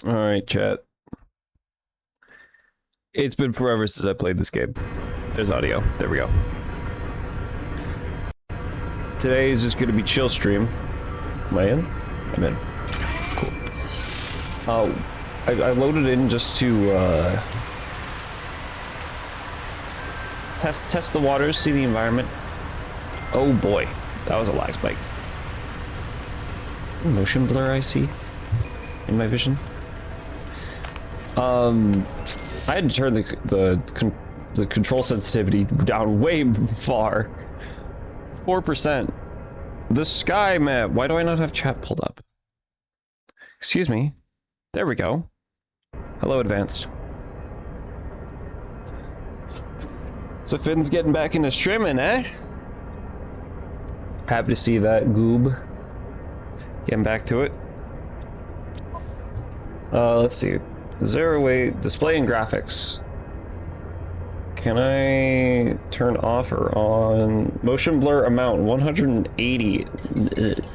Alright, chat. It's been forever since I played this game. There's audio. There we go. Today is just gonna be chill stream. Am I in? I'm in. Cool. I loaded in just to test the waters, see the environment. Oh boy, that was a lag spike. Is there motion blur I see in my vision? I had to turn the control sensitivity down way far. 4%. The sky map. Why do I not have chat pulled up? Excuse me. There we go. Hello, advanced. So Finn's getting back into streaming, eh? Happy to see that, Goob. Getting back to it. Let's see. Zero weight, display and graphics. Can I turn off or on? Motion blur amount, 180. Ugh.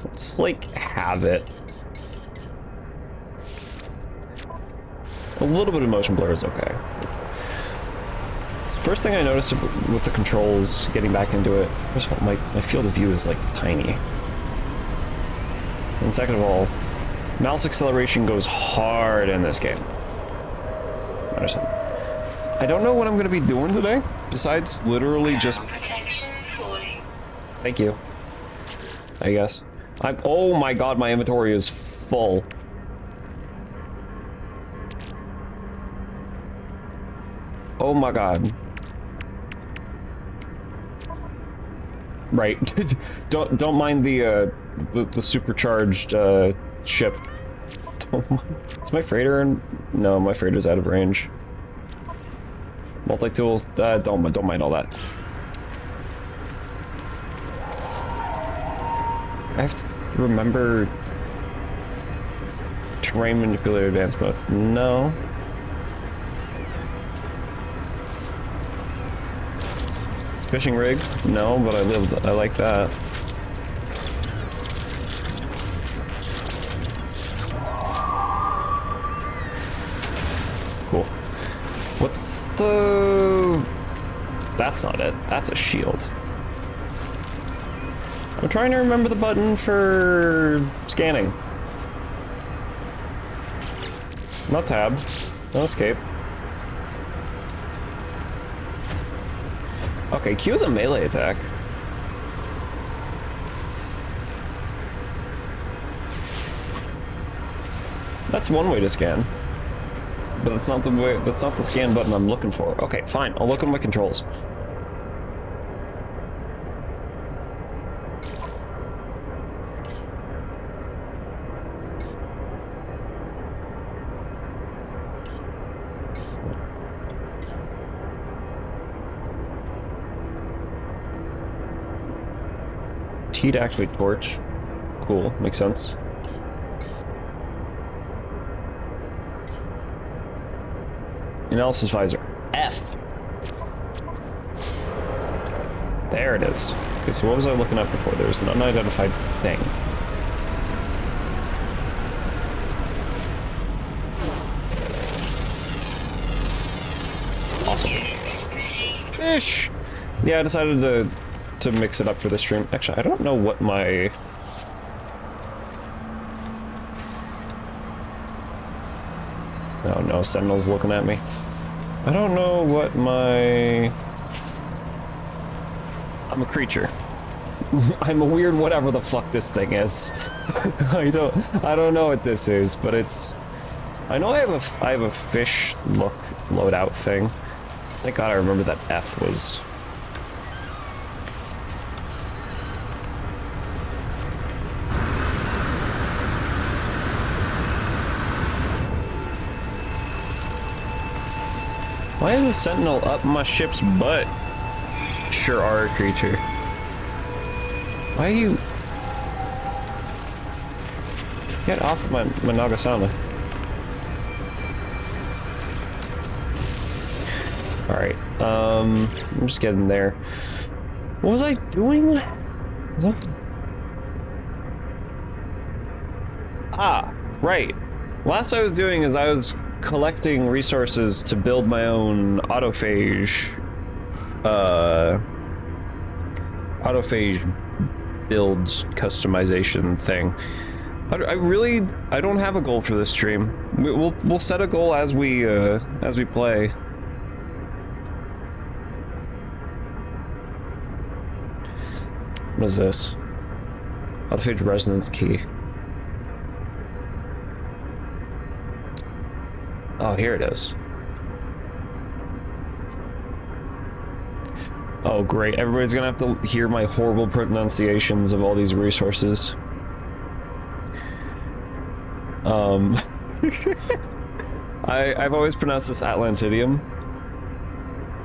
Let's like have it. A little bit of motion blur is okay. First thing I noticed with the controls, getting back into it, first of all, my field of view is like tiny. And second of all, mouse acceleration goes hard in this game. Understand. I don't know what I'm going to be doing today, besides literally just... Thank you. I guess. Oh my god, my inventory is full. Oh my god. Right. don't mind the supercharged ship. Is my freighter in? No, my freighter's out of range. Multi-tools, don't mind all that. I have to remember terrain manipulator advanced mode. No. Fishing rig? No, but I like that. Cool. What's the... That's not it. That's a shield. I'm trying to remember the button for scanning. Not tab. No escape. Okay, Q is a melee attack. That's one way to scan. But that's not the way, that's not the scan button I'm looking for. Okay, fine, I'll look at my controls. T to activate torch. Cool, makes sense. Analysis visor. F. There it is. Okay, so what was I looking at before? There was an unidentified thing. Awesome. Fish! Yeah, I decided to mix it up for the stream. Actually, I don't know what my... Oh no, Sentinel's looking at me. I don't know what my... I'm a creature. I'm a weird whatever the fuck this thing is. I don't know what this is, but it's... I know I have a fish loadout thing. Thank god I remember that F was... Why is a sentinel up my ship's butt? Sure are a creature. Why are you... Get off of my Nagasana. Alright, I'm just getting there. What was I doing? Is that? Ah, right. Last I was doing is I was collecting resources to build my own autophage, autophage builds customization thing. I don't have a goal for this stream. We'll set a goal as we play. What is this? Autophage resonance key. Oh, here it is. Oh, great. Everybody's gonna have to hear my horrible pronunciations of all these resources. I've always pronounced this Atlantidium.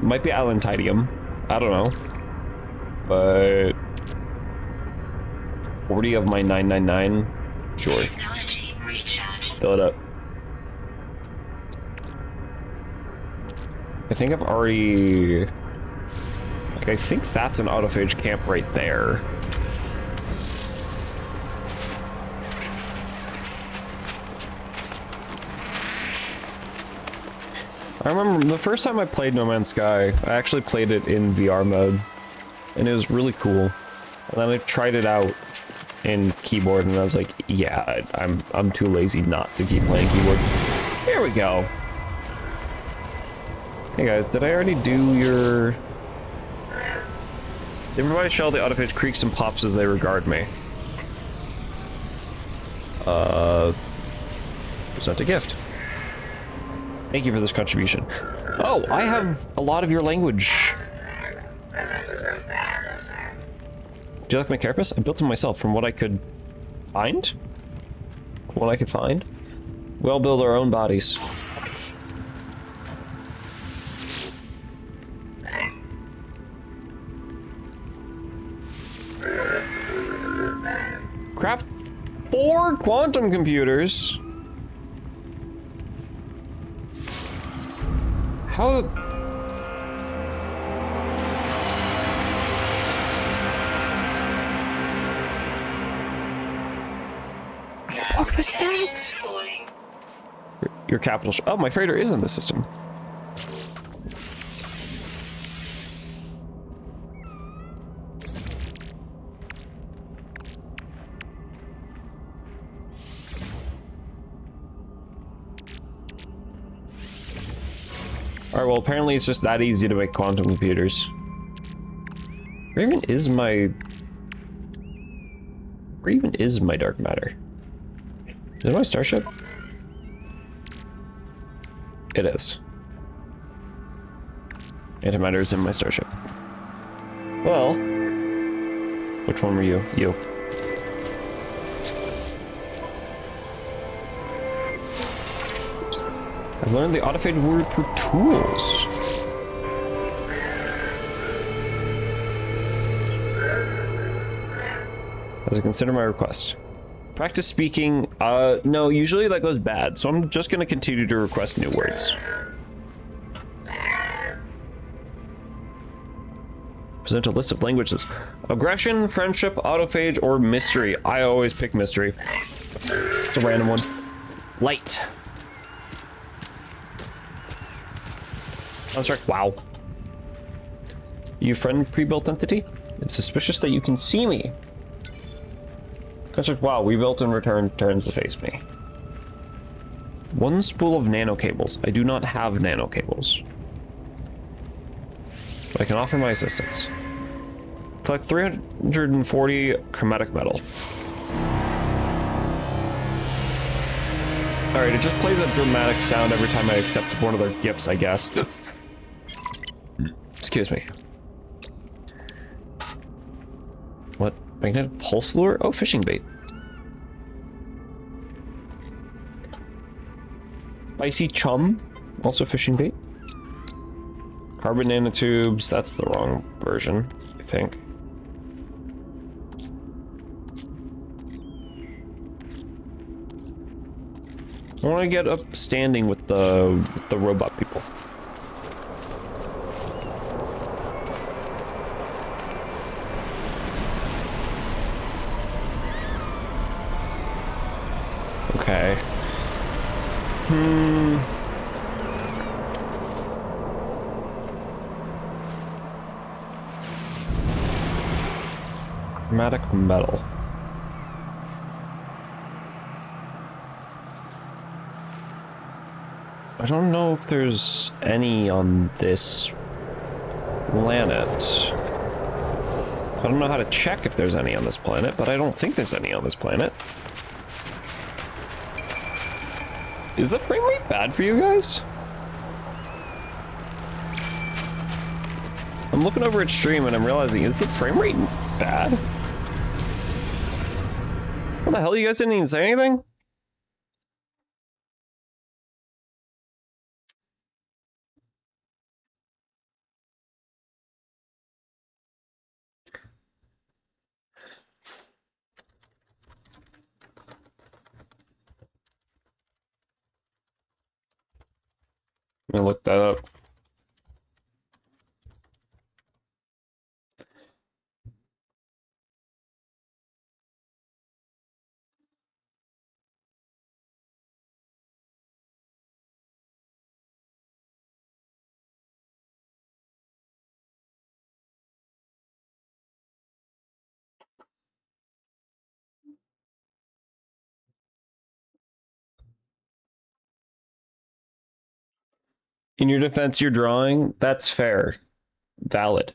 Might be Atlantidium. I don't know. But 40 of my 999. Sure. Fill it up. I think I've already... Like, I think that's an autophage camp right there. I remember the first time I played No Man's Sky, I actually played it in VR mode, and it was really cool. And then I tried it out in keyboard, and I was like, yeah, I'm too lazy not to keep playing keyboard. Here we go. Hey guys, did I already do your... They provide a shell, the autophage creaks and pops as they regard me. Present a gift. Thank you for this contribution. Oh, I have a lot of your language. Do you like my carapace? I built it myself from what I could find? From what I could find? We all build our own bodies. Craft 4 quantum computers. How? What was that? Your capital. Oh, my freighter is in the system. Alright, well, apparently it's just that easy to make quantum computers. Where even is my dark matter? Is it my starship? It is. Antimatter is in my starship. Well, which one were you? You. I've learned the autophage word for tools. As I consider my request. Practice speaking, no, usually that goes bad, so I'm just gonna continue to request new words. Present a list of languages. Aggression, friendship, autophage, or mystery. I always pick mystery. It's a random one. Light. Construct, wow. You friend pre-built entity? It's suspicious that you can see me. Construct, wow, we built in return turns to face me. One spool of nano cables. I do not have nano cables. But I can offer my assistance. Collect 340 chromatic metal. Alright, it just plays a dramatic sound every time I accept one of their gifts, I guess. Excuse me. What? Magnetic pulse lure? Oh, fishing bait. Spicy chum? Also fishing bait. Carbon nanotubes. That's the wrong version, I think. I want to get up standing with the robot people. Okay. Chromatic metal. I don't know if there's any on this planet. I don't know how to check if there's any on this planet, but I don't think there's any on this planet. Is the frame rate bad for you guys? I'm looking over at stream and I'm realizing, is the frame rate bad? What the hell, you guys didn't even say anything? I'm gonna look that up. In your defense, you're drawing. That's fair. Valid.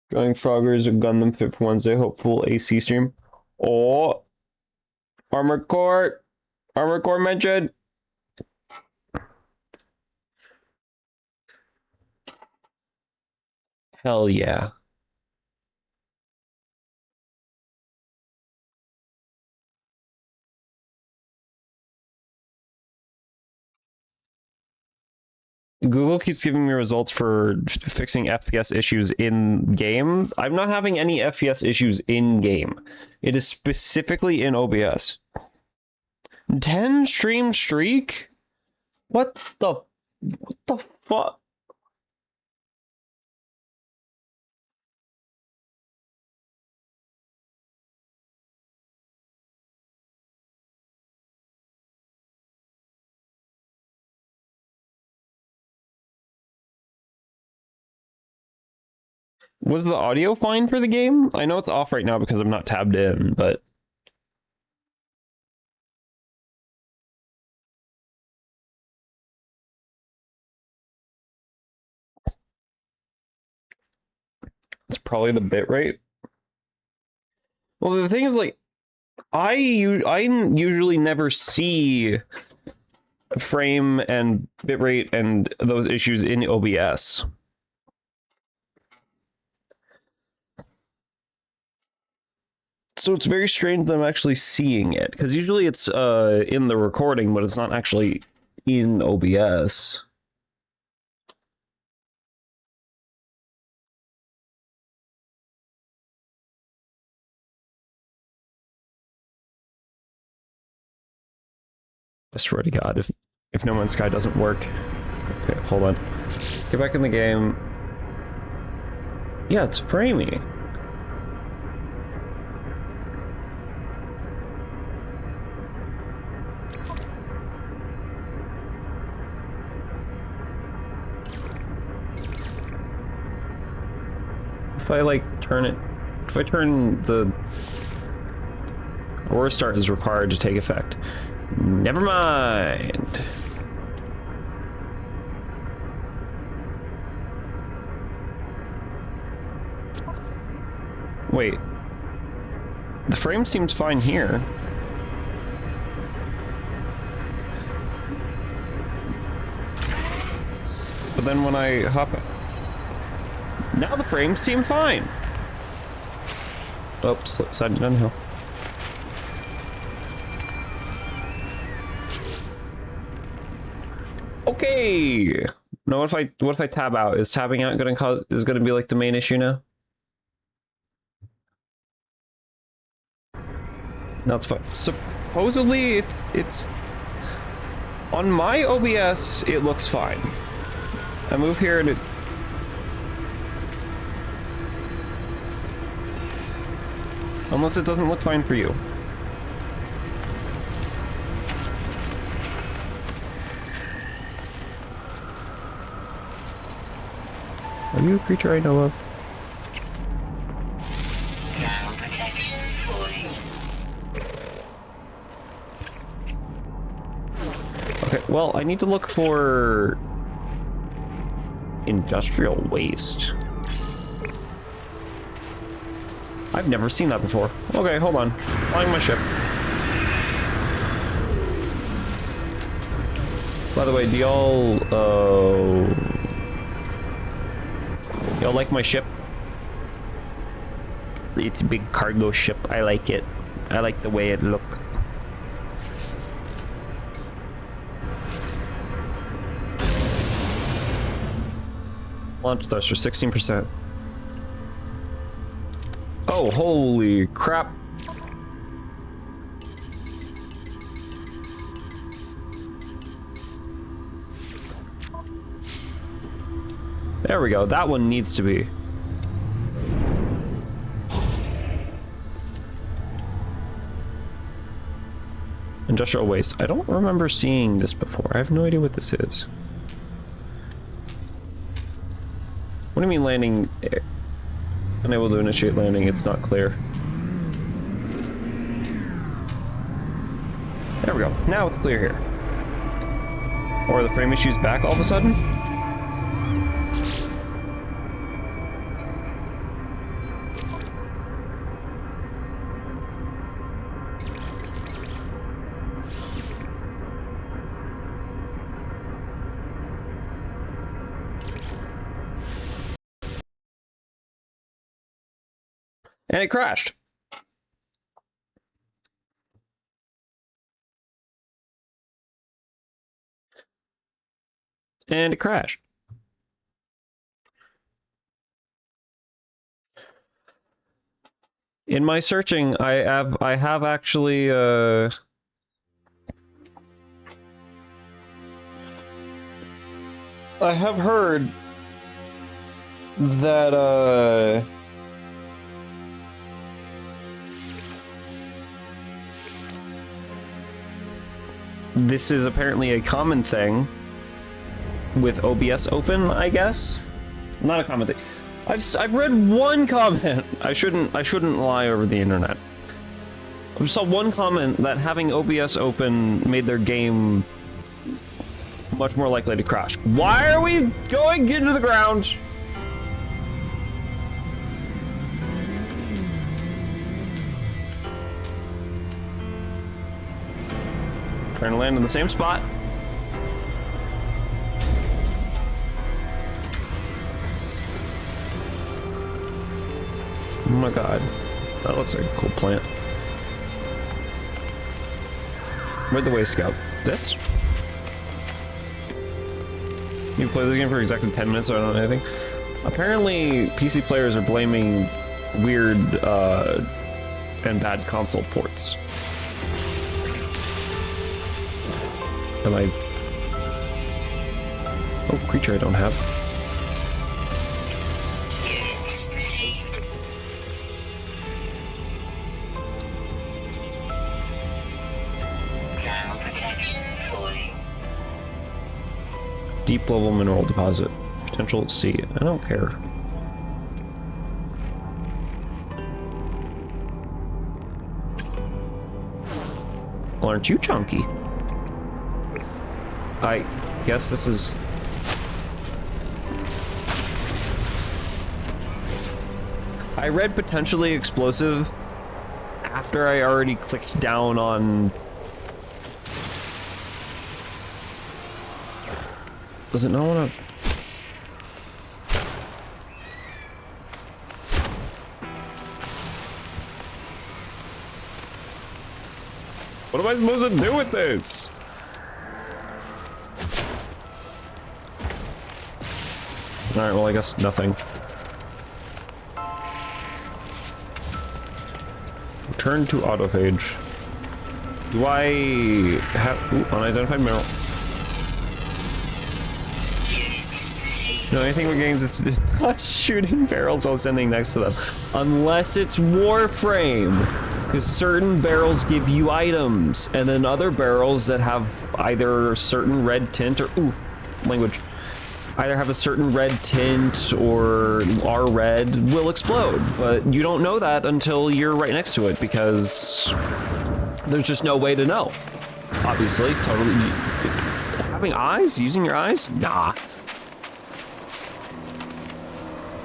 Drawing Froggers or Gundam Fit for Wednesday. Hopeful AC stream. Oh, Armored Core. Armored Core mentioned. Hell yeah. Google keeps giving me results for fixing FPS issues in game. I'm not having any FPS issues in game. It is specifically in OBS. 10 stream streak? What the fuck? Was the audio fine for the game? I know it's off right now because I'm not tabbed in, but... It's probably the bitrate. Well, the thing is, like, I usually never see frame and bitrate and those issues in OBS. So it's very strange that I'm actually seeing it, because usually it's in the recording, but it's not actually in OBS. I swear to God, if No Man's Sky doesn't work... Okay, hold on. Let's get back in the game. Yeah, it's framey. If I, like, turn it... If I turn the... Aurora start is required to take effect. Never mind. Wait. The frame seems fine here. then when I hop in, now the frames seem fine. Oh, sliding downhill. Okay. Now what if I tab out? Is tabbing out gonna be like the main issue now? No, it's fine. Supposedly it's on my OBS it looks fine. I move here and it unless it doesn't look fine for you. Are you a creature I know of? Okay, well, I need to look for industrial waste. I've never seen that before. Okay, hold on. Flying my ship. By the way, do y'all, y'all like my ship? It's a big cargo ship. I like it. I like the way it look. Launch thruster, 16%. Oh, holy crap. There we go. That one needs to be. Industrial waste. I don't remember seeing this before. I have no idea what this is. What do you mean landing? Unable to initiate landing, it's not clear. There we go. Now it's clear here. Or the frame issue's back all of a sudden? And it crashed. And it crashed. In my searching, I have actually I have heard that this is apparently a common thing with OBS open, I guess. Not a common thing. I've read one comment. I shouldn't lie over the internet. I saw one comment that having OBS open made their game much more likely to crash. Why are we going into the ground? Trying to land in the same spot. Oh my god. That looks like a cool plant. Where'd the waste go? This? You play this game for exactly 10 minutes, so I don't know anything. Apparently, PC players are blaming weird and bad console ports. Am I... Oh, creature I don't have. Deep level mineral deposit. Potential C. I don't care. Well, aren't you chunky? I guess this is... I read potentially explosive after I already clicked down on... Does it not want to... What am I supposed to do with this? Alright, well, I guess nothing. Return to Autophage. Do I have... Ooh, unidentified mineral. The only thing we're getting is not shooting barrels while standing next to them. Unless it's Warframe. Because certain barrels give you items. And then other barrels that have either a certain red tint or... Ooh, language. Either have a certain red tint or are red will explode. But you don't know that until you're right next to it because there's just no way to know. Obviously, totally. Having eyes? Using your eyes? Nah.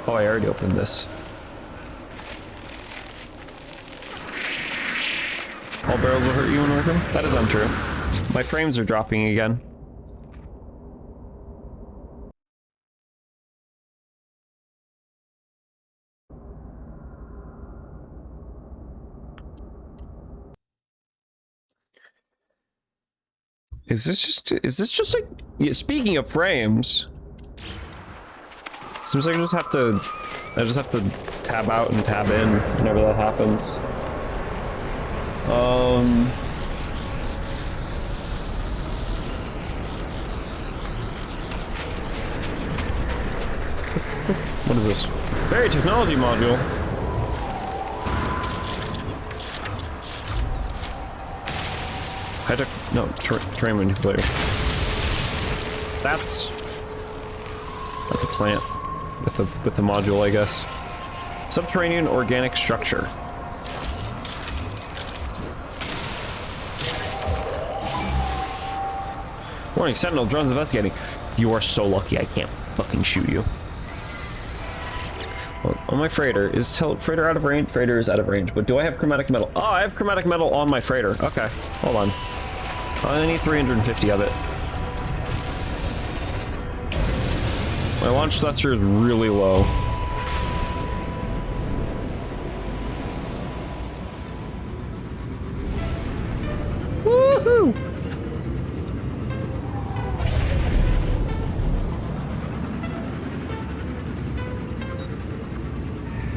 Oh, I already opened this. All barrels will hurt you when working? That is untrue. My frames are dropping again. Is this just like, yeah, speaking of frames, seems like I just have to tab out and tab in whenever that happens. What is this? Very technology module. No, terrain manipulator. That's a plant with a module, I guess. Subterranean organic structure. Warning, Sentinel drones investigating. You are so lucky I can't fucking shoot you. Well, on my freighter, is freighter out of range? Freighter is out of range, but do I have chromatic metal? Oh, I have chromatic metal on my freighter. Okay, hold on. I need 350 of it. My launch thruster is really low. Woohoo!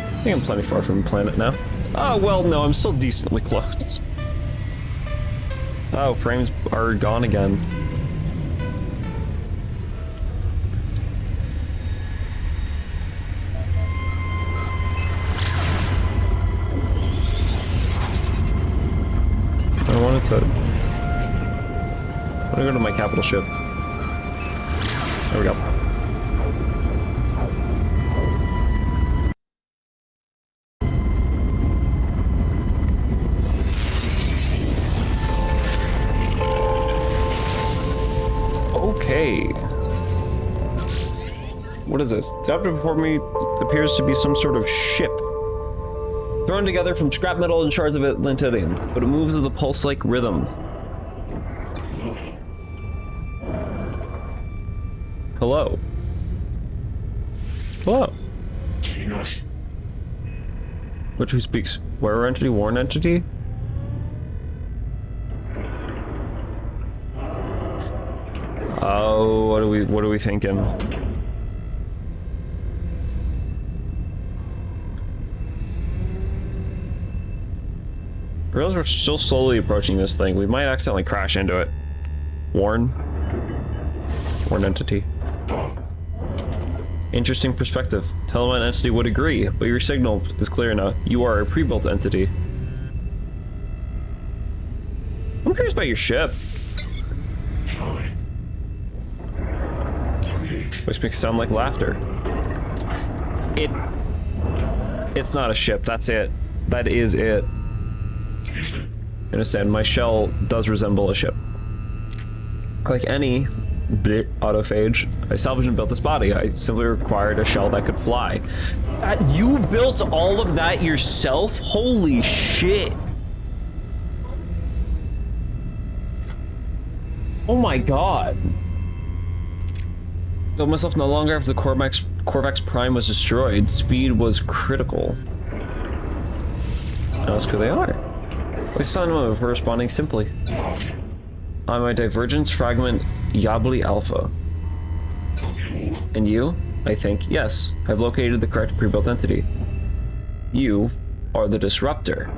I think I'm plenty far from the planet now. Oh, well, no, I'm still decently close. Oh, frames are gone again. I wanted to go to my capital ship. There we go. Okay. What is this? The object before me appears to be some sort of ship. Thrown together from scrap metal and shards of Atlantidium, but it moves with a pulse-like rhythm. Hello. Hello. Which who speaks? Where entity? Warren entity? Oh, what are we thinking? I realize we're still slowly approaching this thing. We might accidentally crash into it. Warren entity. Interesting perspective. Telemine entity would agree, but your signal is clear now. You are a pre-built entity. I'm curious about your ship. Which makes it sound like laughter. It's not a ship, that's it. That is it. Understand, my shell does resemble a ship. Like any autophage, I salvaged and built this body. I simply required a shell that could fly. You built all of that yourself? Holy shit. Oh my god. Built myself no longer after the Corvax Prime was destroyed. Speed was critical. That's who they are. My son for responding simply. I'm a divergence fragment Yabli Alpha. And you? I think, yes, I've located the correct pre-built entity. You are the disruptor.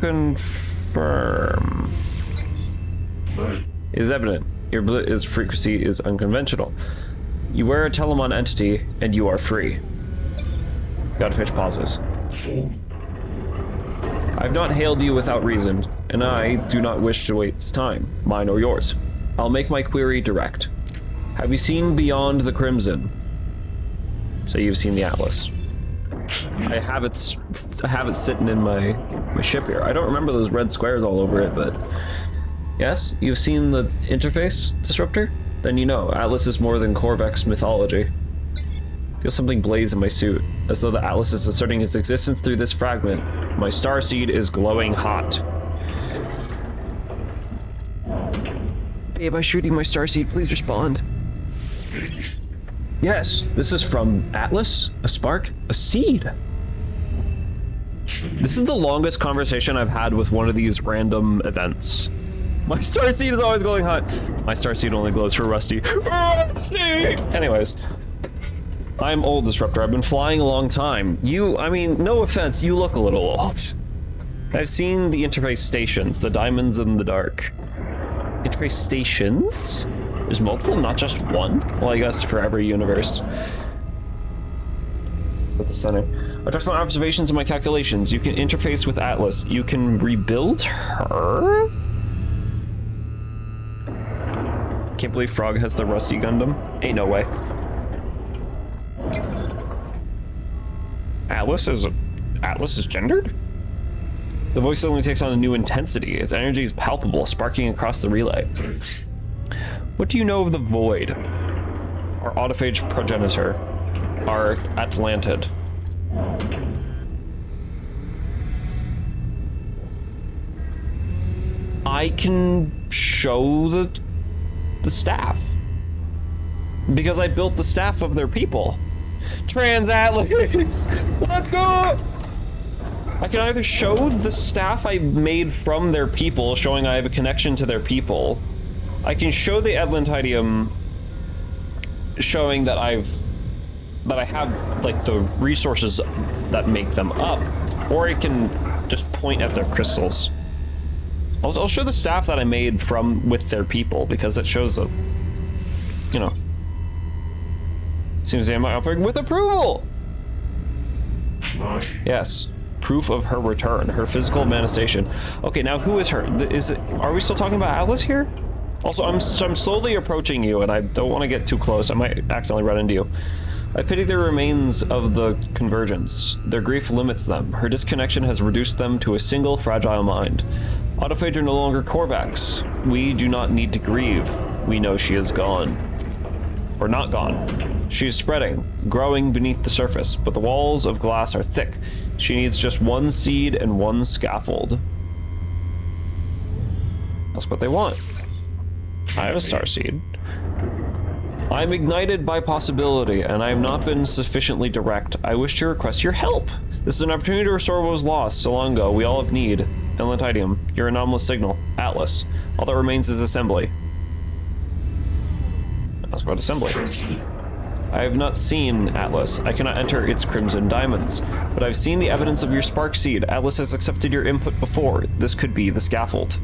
Confirm. It is evident. Your blitz frequency is unconventional. You wear a Telemon entity, and you are free. Autophage pauses. I've not hailed you without reason, and I do not wish to waste time, mine or yours. I'll make my query direct. Have you seen beyond the Crimson? So you've seen the Atlas. I have it sitting in my ship here. I don't remember those red squares all over it, but yes, you've seen the interface disruptor? Then you know, Atlas is more than Korvax's mythology. Feel something blaze in my suit, as though the Atlas is asserting its existence through this fragment. My starseed is glowing hot. Babe, I'm shooting my starseed, please respond. Yes, this is from Atlas, a spark, a seed. This is the longest conversation I've had with one of these random events. My starseed is always glowing hot. My starseed only glows for Rusty. Rusty! Anyways. I'm old, Disruptor. I've been flying a long time. I mean, no offense, you look a little old. I've seen the interface stations, the diamonds in the dark. Interface stations? There's multiple, not just one? Well, I guess for every universe. At the center. I trust my observations and my calculations. You can interface with Atlas. You can rebuild her? Can't believe Frog has the Rusty Gundam. Ain't no way. Atlas is gendered? The voice only takes on a new intensity. Its energy is palpable, sparking across the relay. What do you know of the Void? Our autophage progenitor. Our Atlantid. I can show the staff. Because I built the staff of their people. Trans-Atlas! Let's go! I can either show the staff I made from their people, showing I have a connection to their people. I can show the Atlantidium, showing that I have like the resources that make them up, or I can just point at their crystals. I'll show the staff that I made with their people, because it shows a, you know. Seems to be operating with approval. Yes. Proof of her return, her physical manifestation. Okay, now who is her? Are we still talking about Atlas here? Also, I'm slowly approaching you, and I don't want to get too close. I might accidentally run into you. I pity the remains of the convergence. Their grief limits them. Her disconnection has reduced them to a single fragile mind. Autophage are no longer Korvax. We do not need to grieve. We know she is gone. Or not gone. She is spreading, growing beneath the surface, but the walls of glass are thick. She needs just one seed and one scaffold. That's what they want. I have a starseed. I'm ignited by possibility, and I have not been sufficiently direct. I wish to request your help. This is an opportunity to restore what was lost so long ago. We all have need. Atlantidium, your anomalous signal. Atlas. All that remains is assembly. Ask about assembly. I have not seen Atlas. I cannot enter its crimson diamonds, but I've seen the evidence of your spark seed. Atlas has accepted your input before. This could be the scaffold.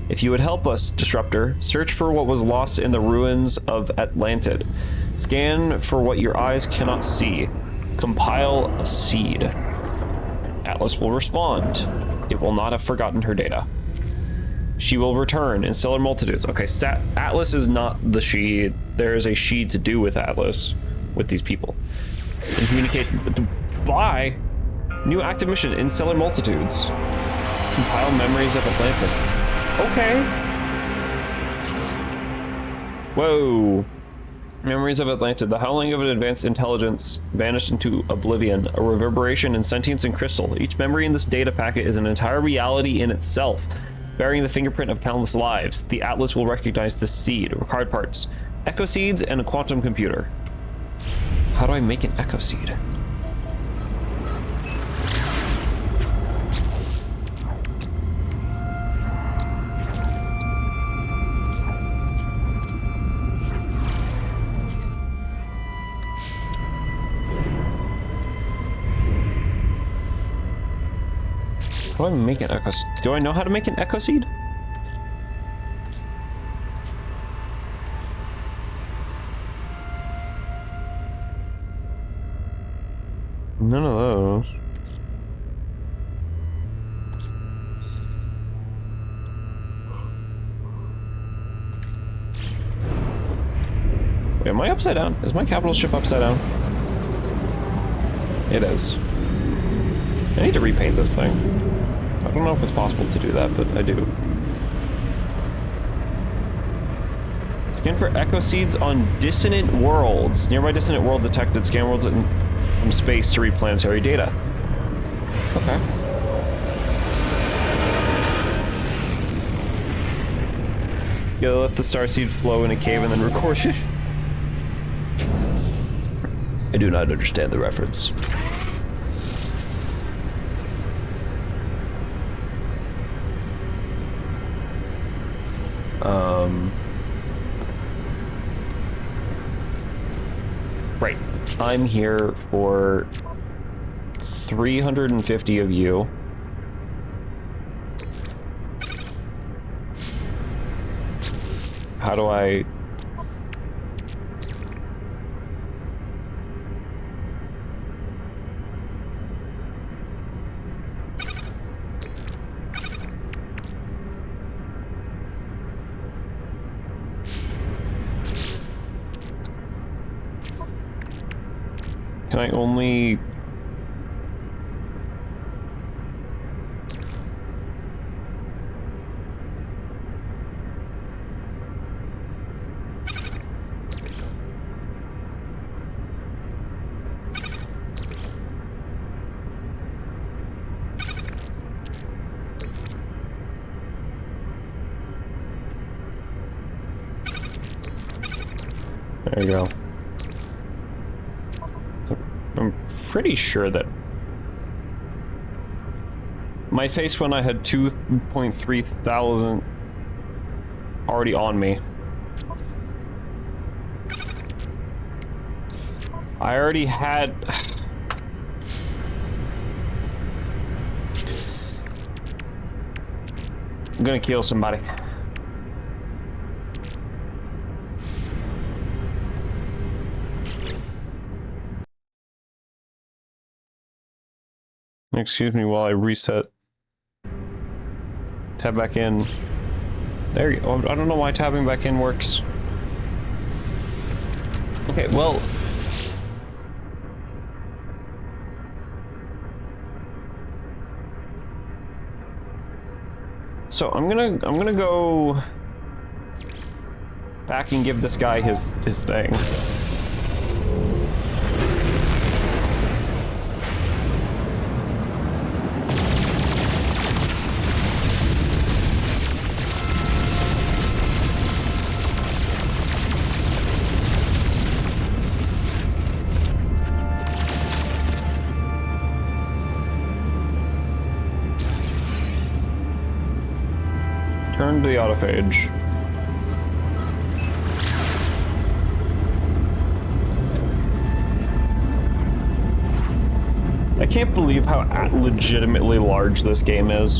If you would help us, Disruptor, search for what was lost in the ruins of Atlantid. Scan for what your eyes cannot see. Compile a seed. Atlas will respond. It will not have forgotten her data. She will return in stellar multitudes. Okay, Atlas is not the she. There is a she to do with Atlas, with these people. And communicate. Bye. New active mission in stellar multitudes. Compile memories of Atlanta. Okay. Whoa. Memories of Atlanta. The howling of an advanced intelligence vanished into oblivion. A reverberation in sentience and crystal. Each memory in this data packet is an entire reality in itself. Bearing the fingerprint of countless lives, the Atlas will recognize this seed, required parts, echo seeds, and a quantum computer. How do I make an echo seed? How do I make an echo seed? Do I know how to make an echo seed? None of those. Wait, am I upside down? Is my capital ship upside down? It is. I need to repaint this thing. I don't know if it's possible to do that, but I do. Scan for echo seeds on dissonant worlds. Nearby dissonant world detected. Scan worlds from space to read planetary data. Okay. You let the starseed flow in a cave and then record it. I do not understand the reference. Right. I'm here for 350 of you. How do I... Can I only... There you go. I'm pretty sure that my face when I had 2.3 thousand already on me. I already had... I'm gonna kill somebody. Excuse me while I reset. Tab back in. There you go. I don't know why tabbing back in works. Okay, well... So I'm gonna go back and give this guy his thing. Turn to the autophage. I can't believe how legitimately large this game is.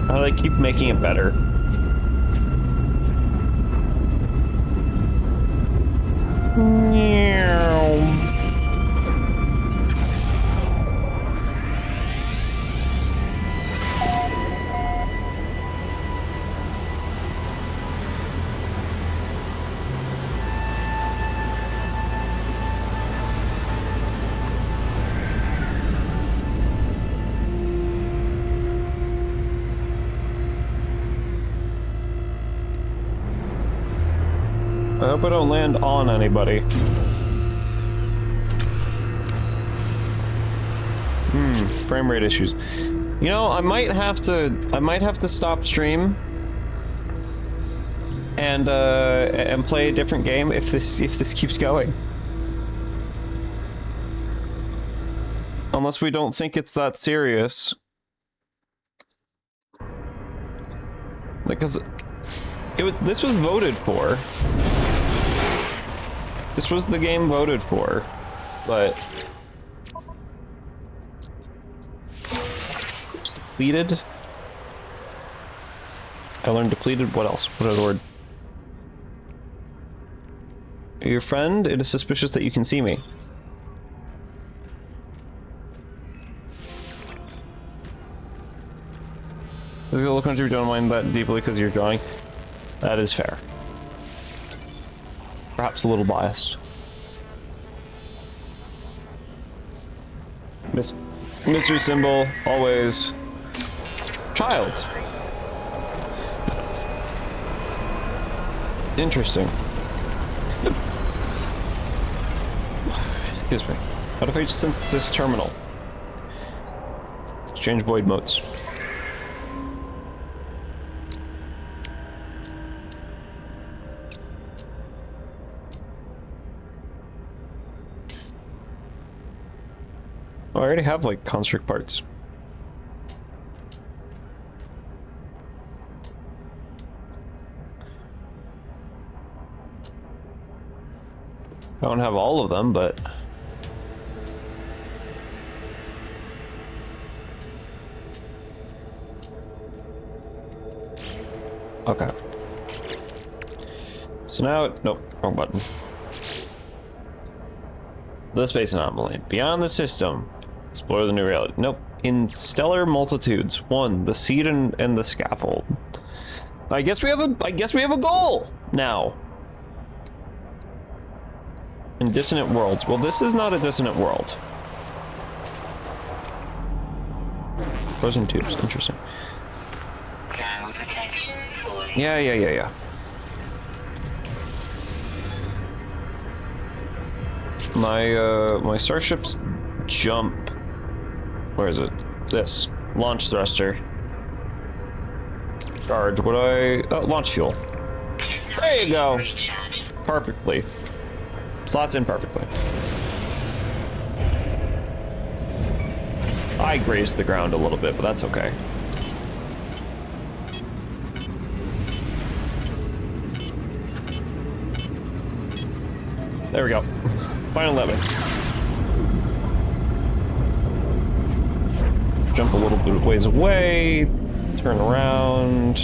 How they keep making it better. I hope I don't land on anybody. Frame rate issues. You know, I might have to stop stream and play a different game if this keeps going. Unless we don't think it's that serious. Because this was voted for. This was the game voted for, but depleted. I learned depleted. What else? What other word? Your friend? It is suspicious that you can see me. Physical look country, don't mind that deeply because you're drawing. That is fair. Perhaps a little biased. Mystery symbol, always. Child. Interesting. Excuse me. Autophage synthesis terminal. Exchange void motes. Oh, I already have like construct parts. I don't have all of them, but okay. So now, nope, wrong button. The space anomaly. Beyond the system. Explore the new reality. Nope. In stellar multitudes. 1. The seed and the scaffold. I guess we have a goal now. In dissonant worlds. Well, this is not a dissonant world. Frozen tubes. Interesting. Yeah. My starship's jump. Where is it? This. Launch thruster. Charge. Would I... Oh, launch fuel. There you go. Perfectly. Slots in perfectly. I grazed the ground a little bit, but that's okay. There we go. Final level. Jump a little bit of ways away. Turn around.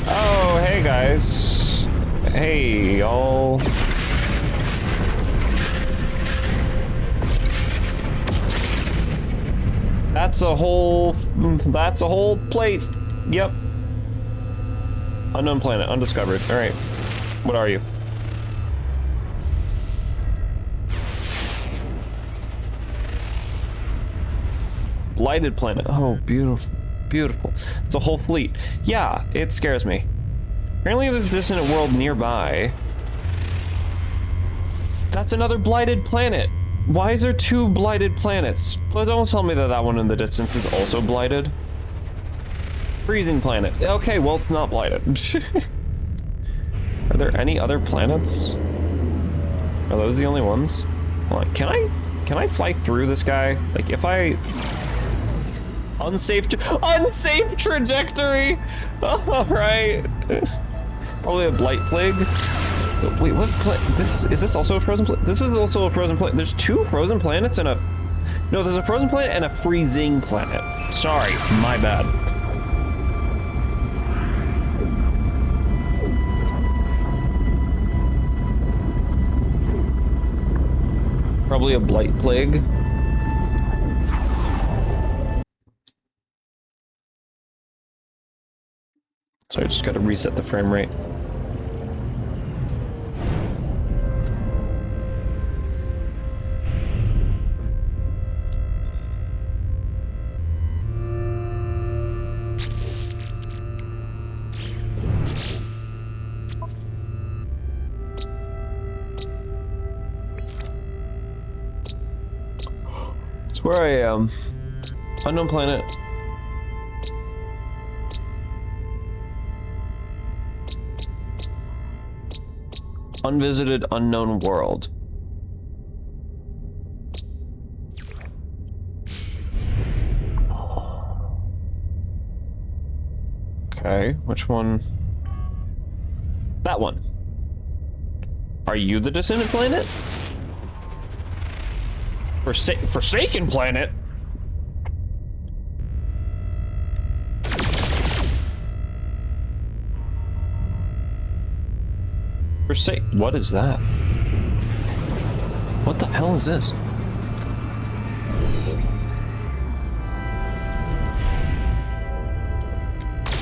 Oh, hey guys. Hey, y'all. That's a whole plate. Yep. Unknown planet, undiscovered. All right. What are you? Blighted planet. Oh, beautiful. Beautiful. It's a whole fleet. Yeah, it scares me. Apparently there's a distant world nearby. That's another blighted planet. Why is there 2 blighted planets? But don't tell me that that one in the distance is also blighted. Freezing planet. Okay, well, it's not blighted. Are there any other planets? Are those the only ones? Hold on, can I fly through this guy? Like, if I... Unsafe trajectory! All right. Probably a blight plague. Wait, what is this also a frozen planet? This is also a frozen planet. There's 2 frozen planets and a... No, there's a frozen planet and a freezing planet. Sorry, my bad. Probably a blight plague. Sorry, I just gotta reset the frame rate. It's where I am. Unknown planet. Unvisited unknown world. Okay, which one? That one. Are you the descendant planet? Forsaken planet? What is that? What the hell is this?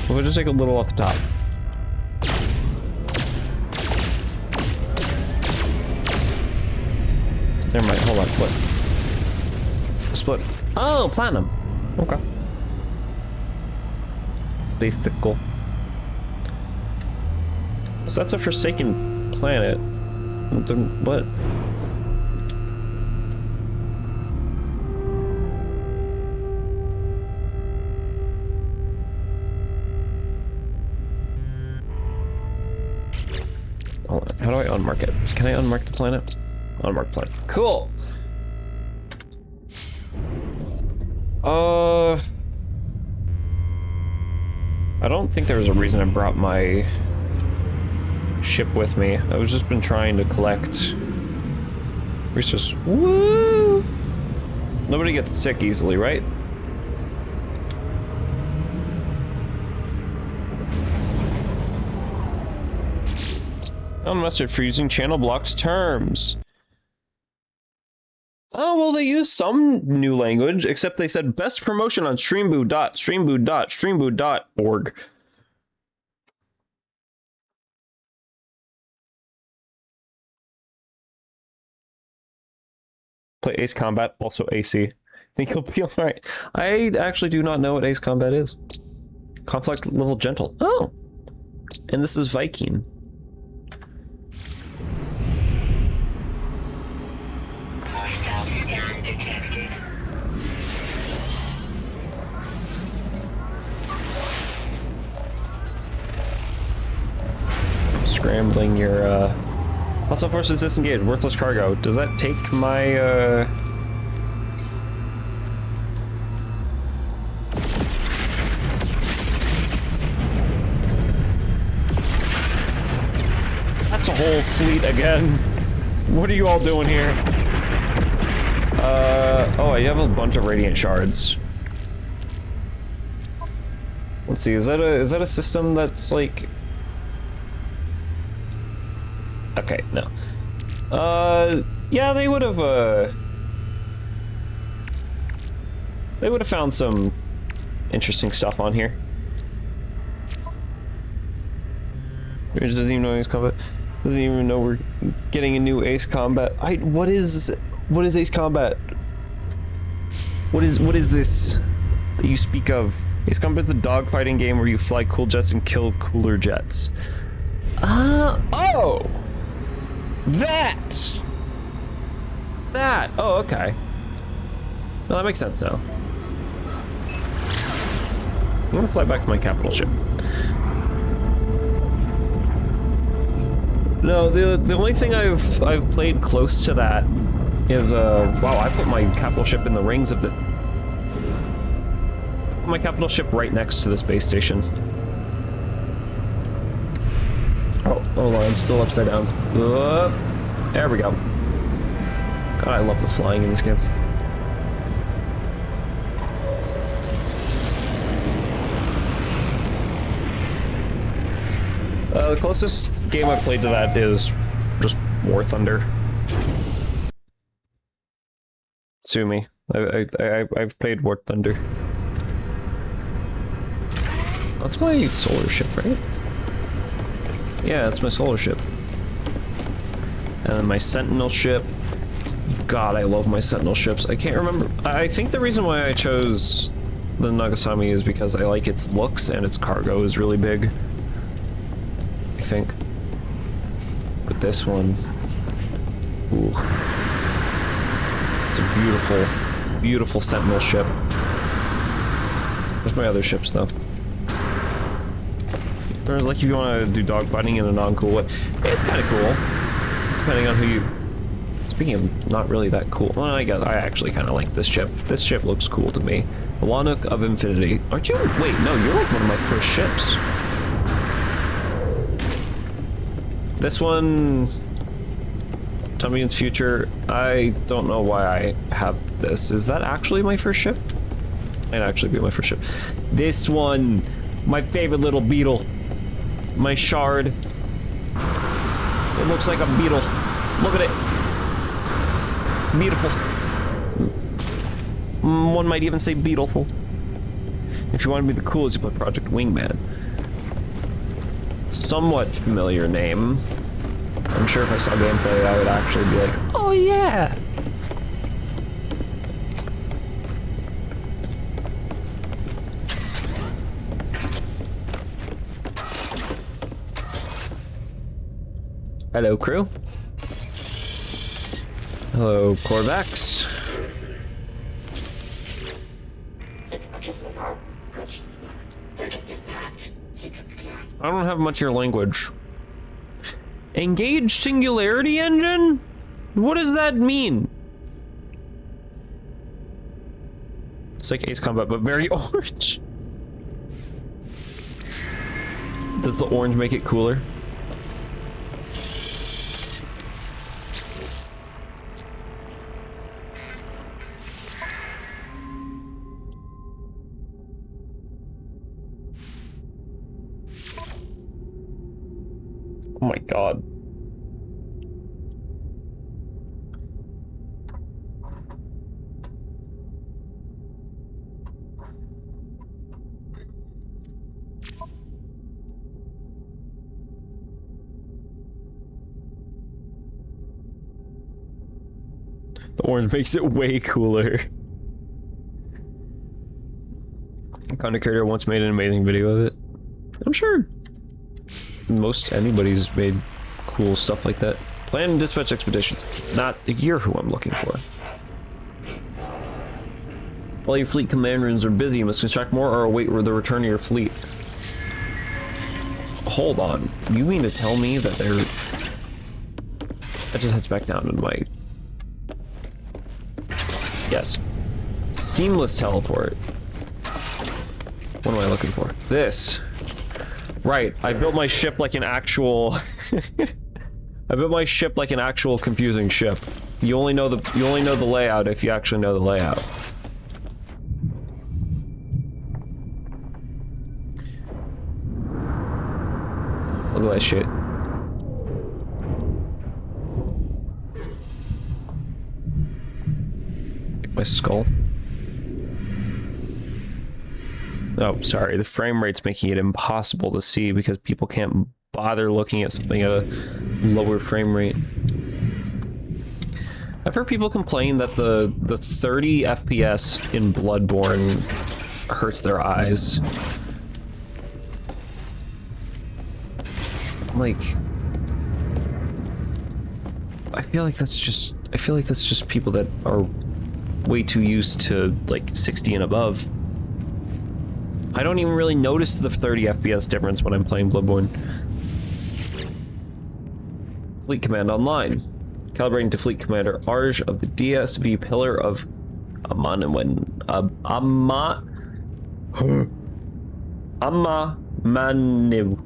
We'll just take a little off the top. Never mind, hold on, split. Oh, platinum. Okay. Basical. So that's a forsaken planet. What? Hold on. How do I unmark it? Can I unmark the planet? Unmark planet. Cool. I don't think there was a reason I brought my ship with me. I've just been trying to collect resources. Woo! Nobody gets sick easily, right? Unmastered for using channel blocks terms. Oh, well, they used some new language, except they said best promotion on streamboot.streamboot.streamboot.org. Play Ace Combat, also AC. Think he'll be alright. I actually do not know what Ace Combat is. Conflict level gentle. Oh! And this is Viking. Hostile scan detected. Scrambling your, Hostile forces disengaged. Worthless cargo. Does that take my, That's a whole fleet again. What are you all doing here? Oh, I have a bunch of radiant shards. Let's see, is that a system that's like... Okay, no. Yeah, they would have found some interesting stuff on here. Which doesn't even know Ace Combat. Doesn't even know we're getting a new Ace Combat. What is Ace Combat? What is this that you speak of? Ace Combat's a dogfighting game where you fly cool jets and kill cooler jets. Oh! That! Oh, okay. Well, that makes sense now. I'm gonna fly back to my capital ship. No, the only thing I've played close to that is wow, I put my capital ship in the rings of the... My capital ship right next to the space station. Oh, hold on, I'm still upside down. There we go. God, I love the flying in this game. The closest game I've played to that is just War Thunder. Sue me. I've played War Thunder. That's my solar ship, right? Yeah, that's my solar ship. And then my Sentinel ship. God, I love my Sentinel ships. I can't remember. I think the reason why I chose the Nagasami is because I like its looks and its cargo is really big. I think. But this one... Ooh. It's a beautiful, beautiful Sentinel ship. Where's my other ships, though? Like if you want to do dogfighting in a non-cool way. It's kind of cool. depending on who you... Speaking of not really that cool, well, I guess I actually kind of like this ship. This ship looks cool to me. The Lanook of Infinity. Aren't you? Wait, no, you're like one of my first ships. This one... Tumbion's Future. I don't know why I have this. Is that actually my first ship? Might actually be my first ship. This one, my favorite little beetle. My shard. It looks like a beetle. Look at it. Beautiful. One might even say beautiful. If you want to be the coolest, you play Project Wingman. Somewhat familiar name. I'm sure if I saw gameplay, I would actually be like, oh yeah! Hello, crew. Hello, Corvax. I don't have much of your language. Engage Singularity Engine? What does that mean? It's like Ace Combat, but very orange. Does the orange make it cooler? Oh my god. The orange makes it way cooler. Content creator once made an amazing video of it. I'm sure most anybody's made cool stuff like that. Plan and dispatch expeditions. Not you're who I'm looking for. While your fleet command rooms are busy, you must construct more or await the return of your fleet. Hold on. You mean to tell me that they're... That just heads back down to my... Yes. Seamless teleport. What am I looking for? This. Right, I built my ship like an actual... I built my ship like an actual confusing ship. You only know the layout if you actually know the layout. Look at that shit. Like my skull. Oh, sorry, the frame rate's making it impossible to see because people can't bother looking at something at a lower frame rate. I've heard people complain that the 30 FPS in Bloodborne hurts their eyes. Like, I feel like that's just people that are way too used to like 60 and above. I don't even really notice the 30 FPS difference when I'm playing Bloodborne. Fleet Command Online. Calibrating to Fleet Commander Arj of the DSV Pillar of Ammanwin. Ammaniw.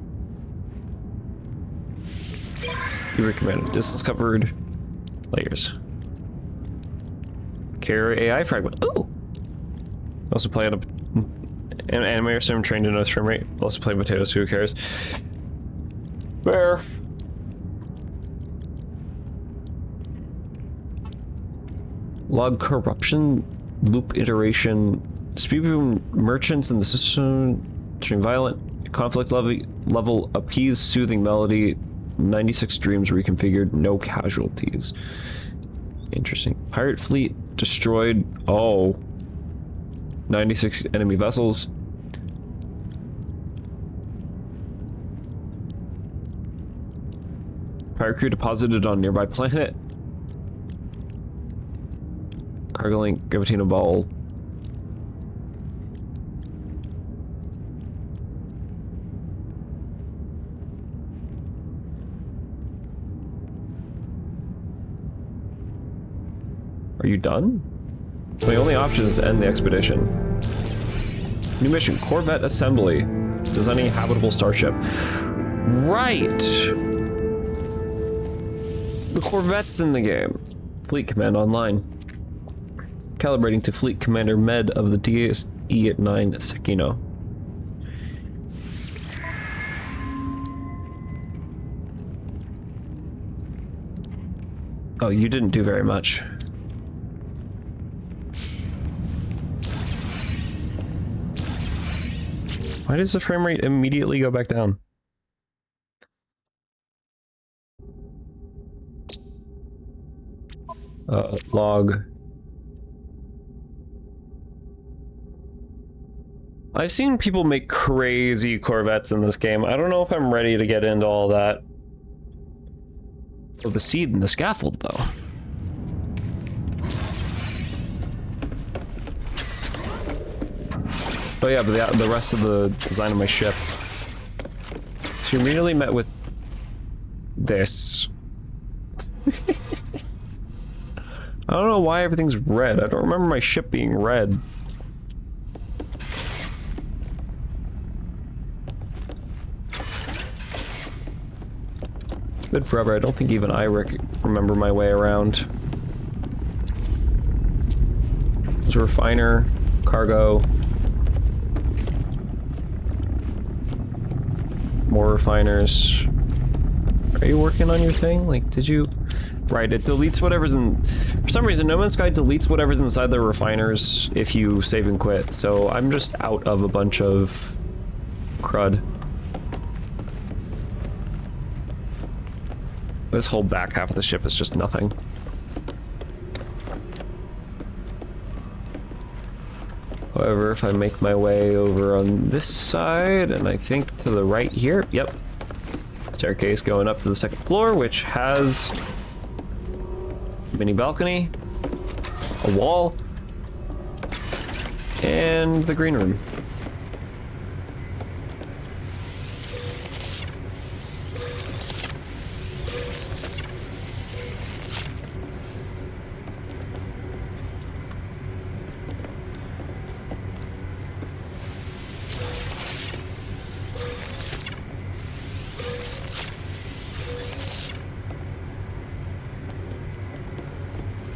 Viewer Commander. Distance covered. Layers. Carrier AI fragment. Ooh! Also play on a... An animator sim trained to notice frame rate. Also play potatoes, who cares? Fair. Log corruption, loop iteration, speed between merchants in the system, turning violent, conflict level appease, soothing melody, 96 dreams reconfigured, no casualties. Interesting. Pirate fleet destroyed. Oh. 96 enemy vessels. Pirate crew deposited on nearby planet. Cargo link, Gravitino ball. Are you done? So the only option is to end the expedition. New mission, Corvette Assembly. Designing a habitable starship. Right! The Corvette's in the game. Fleet Command online. Calibrating to Fleet Commander Med of the DSE-9 Sekino. Oh, you didn't do very much. Why does the frame rate immediately go back down? Log. I've seen people make crazy Corvettes in this game. I don't know if I'm ready to get into all that. Oh, the seed and the scaffold, though. Oh yeah, but the rest of the design of my ship. So you immediately met with this. I don't know why everything's red. I don't remember my ship being red. It's been forever. I don't think even I remember my way around. There's a refiner, cargo. More refiners. Are you working on your thing? Like, did you... Right, it deletes whatever's in... For some reason, No Man's Sky deletes whatever's inside the refiners if you save and quit, so I'm just out of a bunch of crud. This whole back half of the ship is just nothing. However, if I make my way over on this side, and I think to the right here, yep. Staircase going up to the second floor, which has a mini balcony, a wall, and the green room.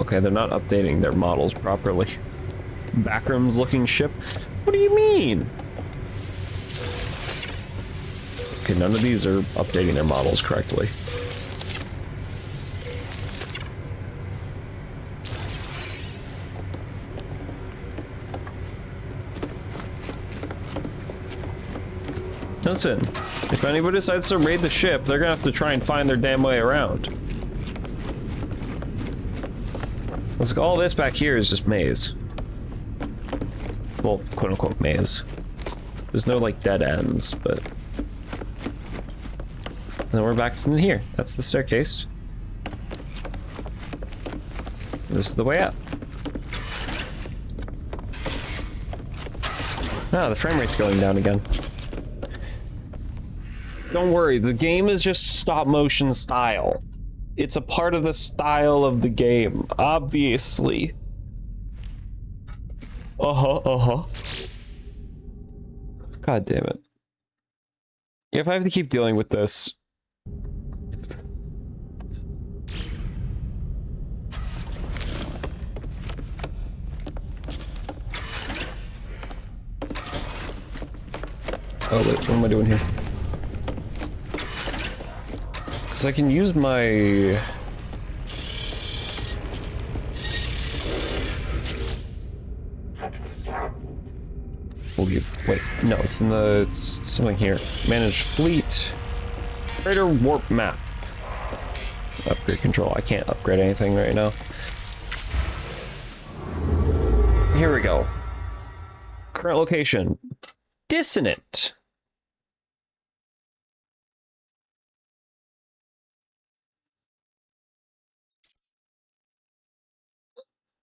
Okay, they're not updating their models properly. Backrooms looking ship? What do you mean? Okay, none of these are updating their models correctly. Listen, if anybody decides to raid the ship, they're gonna have to try and find their damn way around. Looks like all this back here is just maze. Well, quote-unquote maze. There's no, like, dead ends, but... And then we're back in here. That's the staircase. This is the way up. Ah, the frame rate's going down again. Don't worry, the game is just stop-motion style. It's a part of the style of the game, obviously. God damn it. If I have to keep dealing with this... Oh wait, what am I doing here? Because I can use my... Wait, no, it's in the... It's something here. Manage fleet. Greater warp map. Upgrade control. I can't upgrade anything right now. Here we go. Current location. Dissonant.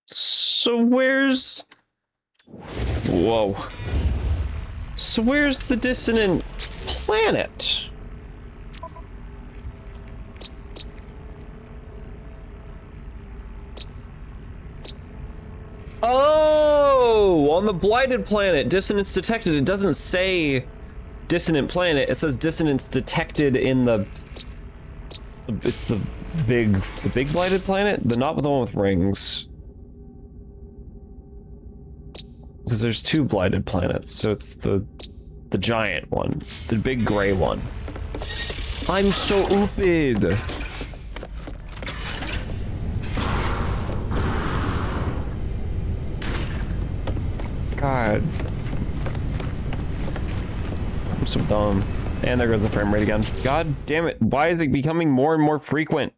So where's... Whoa. So where's the dissonant planet? Oh, on the blighted planet, dissonance detected. It doesn't say dissonant planet. It says dissonance detected in the. It's the big blighted planet. Not the one with rings. Because there's two blighted planets, so it's the giant one, the big gray one. I'm so ooped. God. I'm so dumb. And there goes the frame rate again. God damn it. Why is it becoming more and more frequent?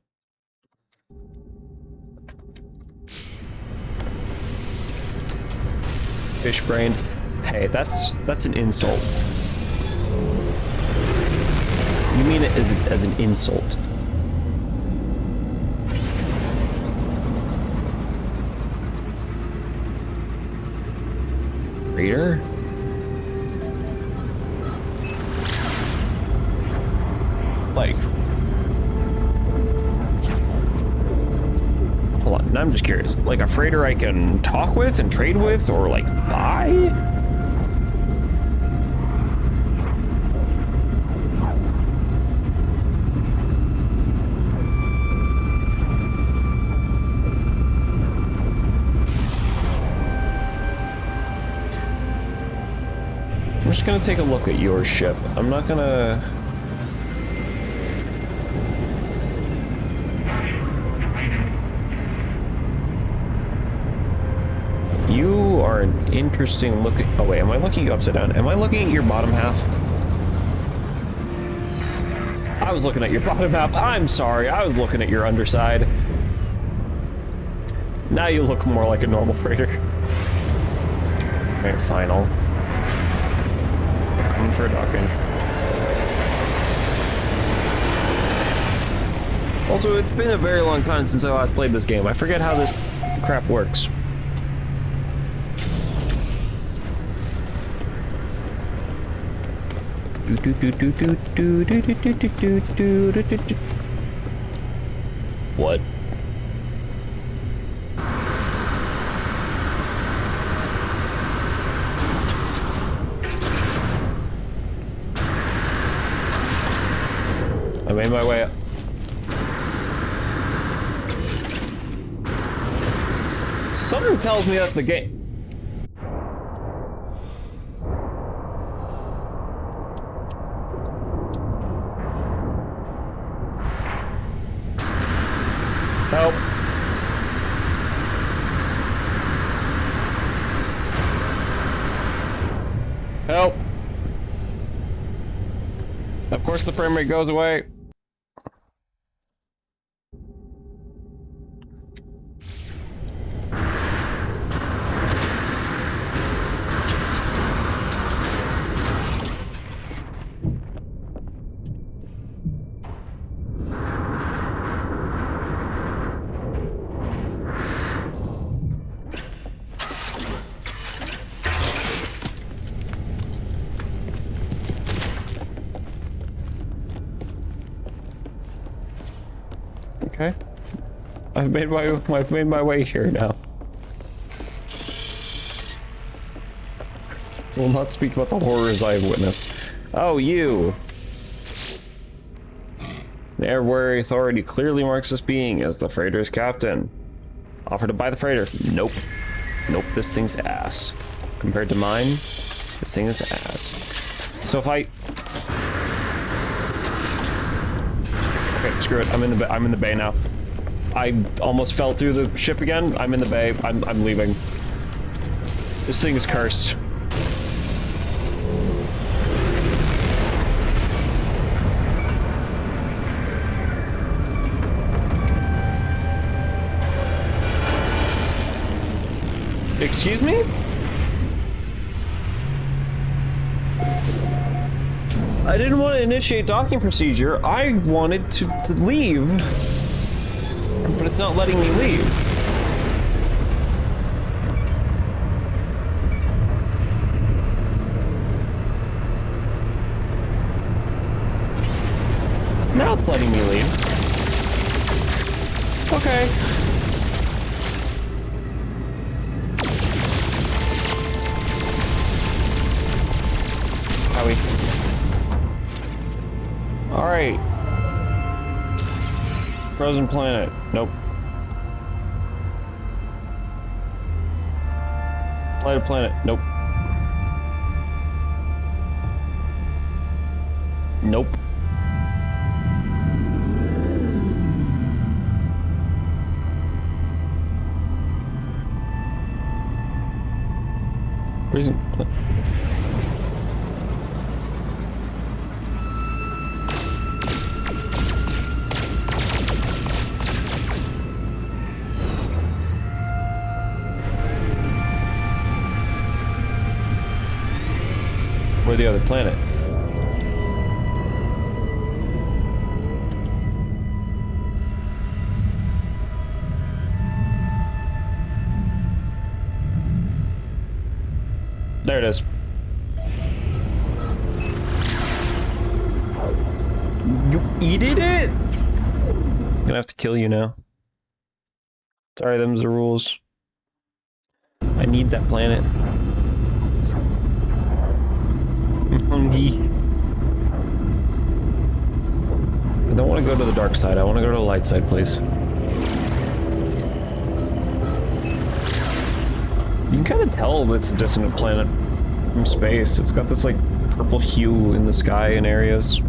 Fish brain. Hey, that's an insult. You mean it as an insult? Reader? Like, hold on, now I'm just curious. Like a freighter I can talk with and trade with, or like buy? I'm just gonna take a look at your ship. I'm not gonna... You are an interesting look at... Oh wait, am I looking you upside down? Am I looking at your bottom half? I was looking at your bottom half. I'm sorry, I was looking at your underside. Now you look more like a normal freighter. Alright, final. Coming for a docking. Also, it's been a very long time since I last played this game. I forget how this crap works. What? I made my way up. Something tells me that the game... Help. Help. Of course the frame rate goes away. Okay. I've made my way here now. Will not speak about the horrors I have witnessed. Oh, you! The airway authority clearly marks this being as the freighter's captain. Offer to buy the freighter. Nope. Nope, this thing's ass. Compared to mine, this thing is ass. So if I... Okay, screw it. I'm in the bay now. I almost fell through the ship again. I'm in the bay. I'm leaving. This thing is cursed. Excuse me? I didn't want to initiate docking procedure. I wanted to leave, but it's not letting me leave. Now it's letting me leave. Okay. Frozen planet. Nope. Lighter planet. Nope. Nope. Freezing planet. Where's the other planet? There it is. You eated it? I'm gonna have to kill you now. Sorry, them's the rules. I need that planet. I'm hungry. I don't want to go to the dark side. I want to go to the light side, please. You can kind of tell it's a distant planet from space. It's got this like purple hue in the sky in areas.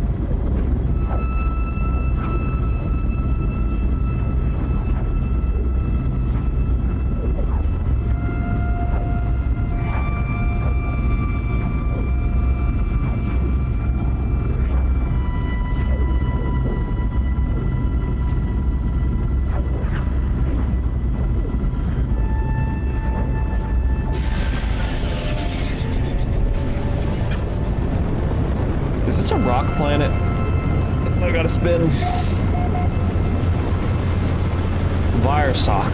Is this a rock planet? I gotta spin. Viresock.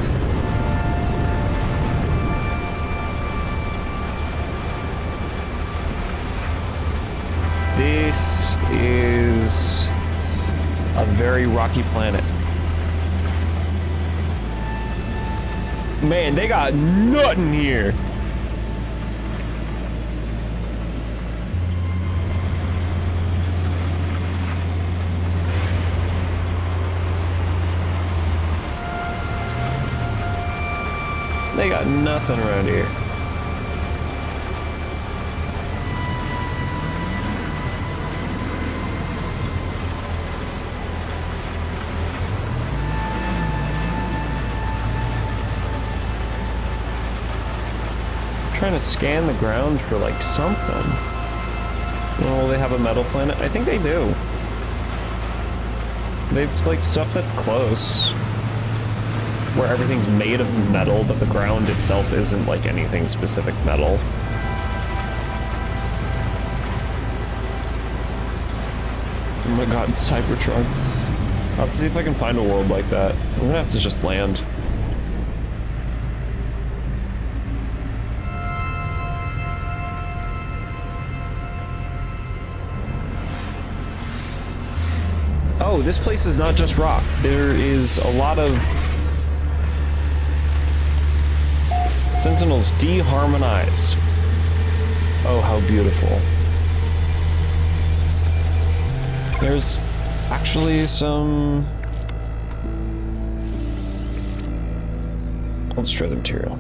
This is a very rocky planet. Man, they got nothing here. They got nothing around here. I'm trying to scan the ground for like something. Oh, they have a metal planet? I think they do. They've like stuff that's close. Where everything's made of metal, but the ground itself isn't like anything specific metal. Oh my god, Cybertron. I'll have to see if I can find a world like that. I'm gonna have to just land. Oh, this place is not just rock. There is a lot of Sentinels deharmonized. Oh, how beautiful. There's actually some... I'll destroy the material.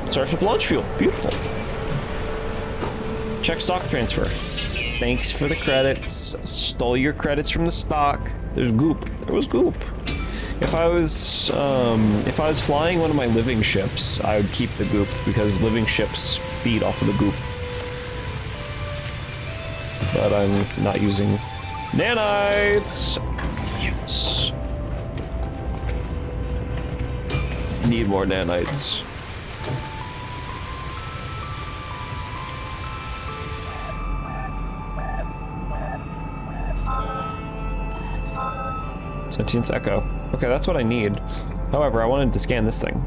Starship launch fuel. Beautiful. Check stock transfer. Thanks for the credits. Stole your credits from the stock. There's goop. There was goop. If I was flying one of my living ships, I would keep the goop because living ships feed off of the goop. But I'm not using nanites. Yes. Need more nanites. Sentience Echo. Okay, that's what I need. However, I wanted to scan this thing.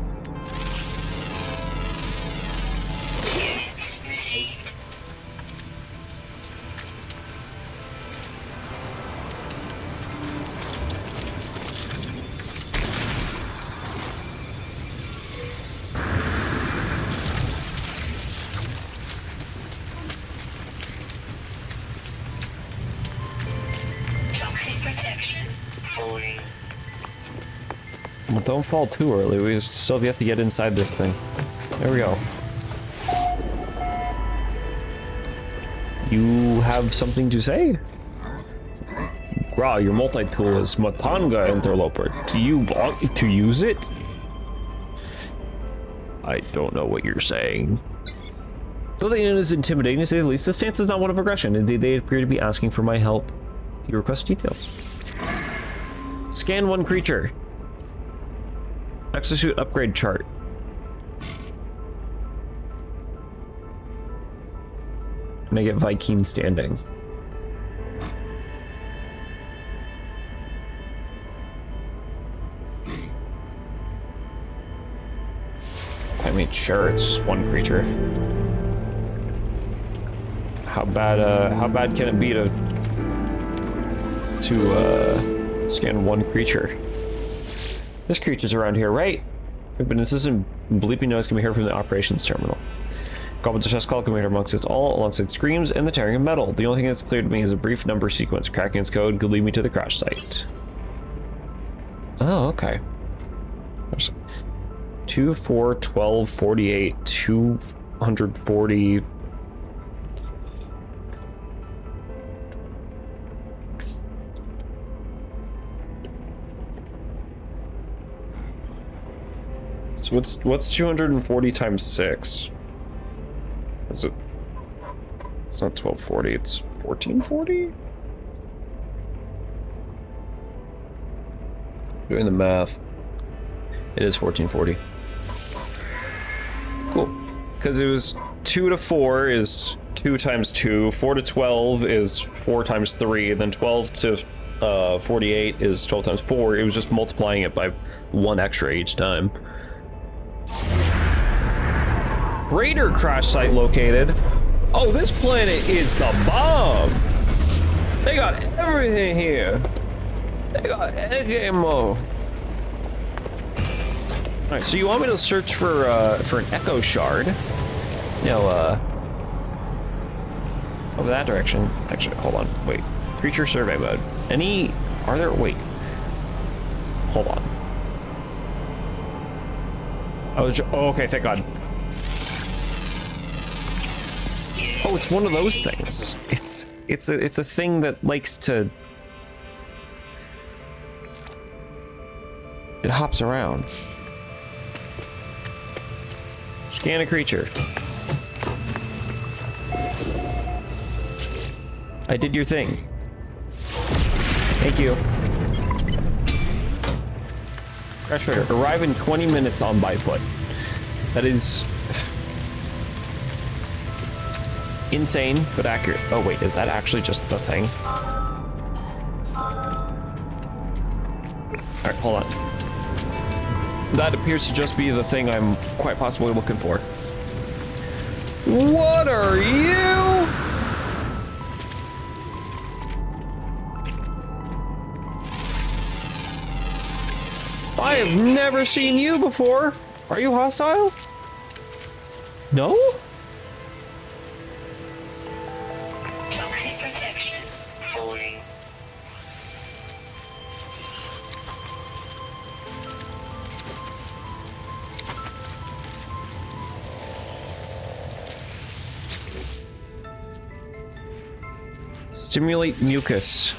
Toxic Well, don't fall too early. We still have to get inside this thing. There we go. You have something to say? Gra, your multi-tool is Matanga Interloper. Do you want to use it? I don't know what you're saying. Though the inn is intimidating to say the least, the stance is not one of aggression. Indeed, they appear to be asking for my help. You request details. Scan one creature. Exosuit upgrade chart. And I get Viking standing. I mean, sure, it's just one creature. How bad can it be to scan one creature? This creature's around here, right? But an assistant bleeping noise can be heard from the operations terminal. Goblins' chest call can be heard amongst us all, alongside screams and the tearing of metal. The only thing that's clear to me is a brief number sequence. Cracking its code could lead me to the crash site. Oh, okay. 2, 4, 12, 48, 240. So what's 240 times 6? Is it? It's not 1240, it's 1440? Doing the math. It is 1440. Cool. Because it was 2 to 4 is 2 times 2, 4 to 12 is 4 times 3, then 12 to 48 is 12 times 4. It was just multiplying it by 1 extra each time. Raider crash site located. Oh, this planet is the bomb. They got everything here. They got endgame mode. All right, so you want me to search for an echo shard? No, over that direction. Actually, hold on. Wait. Creature survey mode. Are there? Wait. Hold on. Oh, okay. Thank God. Oh, it's one of those things. It's a thing that likes to. It hops around. Scan a creature. I did your thing. Thank you. Crash Fighter, arrive in 20 minutes on by foot. That is insane, but accurate. Oh wait, is that actually just the thing? Alright, hold on. That appears to just be the thing I'm quite possibly looking for. What are you? I have never seen you before. Are you hostile? No? Toxic protection falling. Stimulate mucus.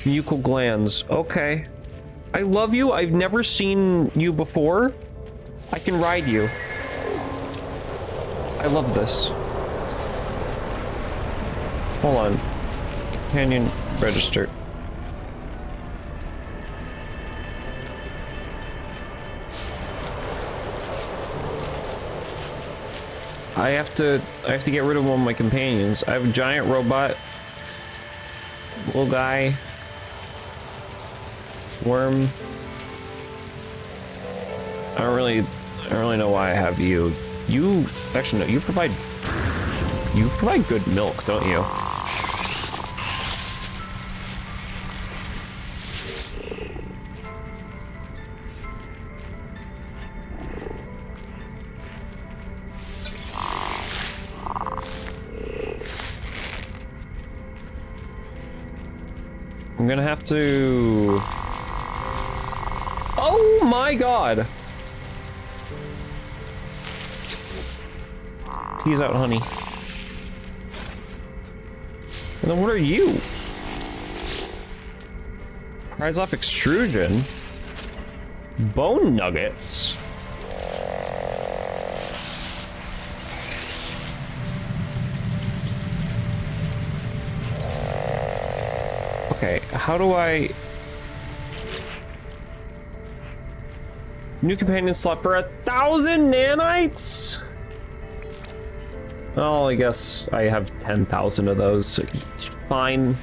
Mucal glands. Okay. I love you. I've never seen you before. I can ride you. I love this. Hold on. Companion registered. I have to get rid of one of my companions. I have a giant robot. Little guy. Worm. I don't really know why I have you. You actually no, you provide good milk, don't you? I'm gonna have to. Oh Oh my god. Tease out, honey. And then what are you? Prize off extrusion. Bone nuggets. Okay, how do I... New companion slot for 1,000 nanites? Well, I guess I have 10,000 of those, so fine.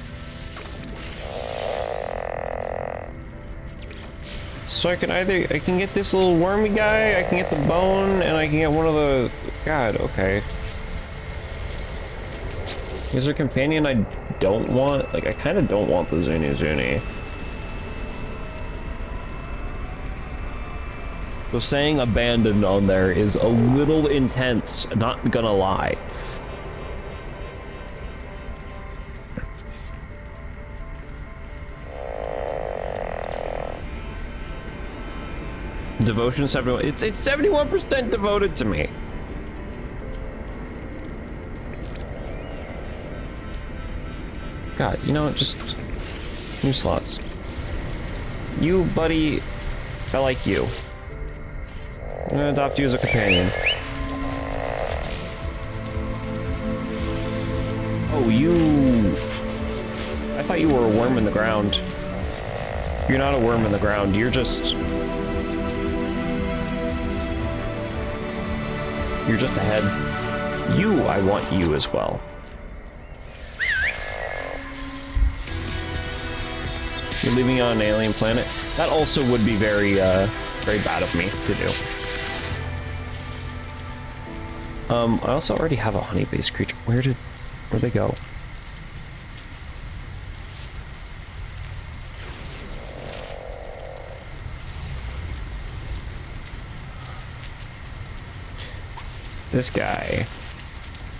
So I can get this little wormy guy, I can get the bone, and I can get one of the... God, okay. Is there a companion I don't want? Like, I kind of don't want the Zuni Zuni. So saying abandoned on there is a little intense, not gonna lie. Devotion 71. It's 71% devoted to me. God, you know what? Just new slots. You, buddy, I like you. I'm gonna adopt you as a companion. Oh, you... I thought you were a worm in the ground. You're not a worm in the ground, you're just... You're just ahead. You, I want you as well. You're leaving me on an alien planet? That also would be very, very bad of me to do. I also already have a honey-based creature. Where'd they go? This guy.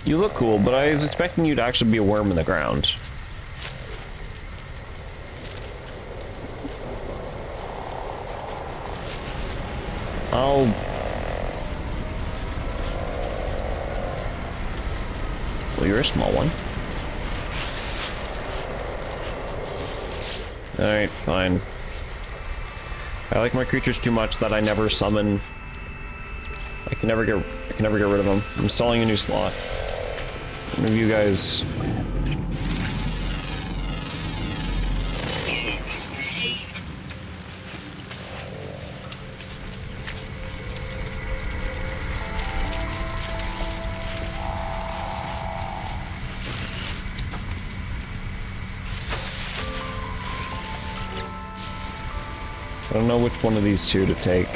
You look cool, but I was expecting you to actually be a worm in the ground. Well, you're a small one. Alright, fine. I like my creatures too much that I never summon. I can never get rid of them. I'm installing a new slot. Move you guys. I don't know which one of these two to take.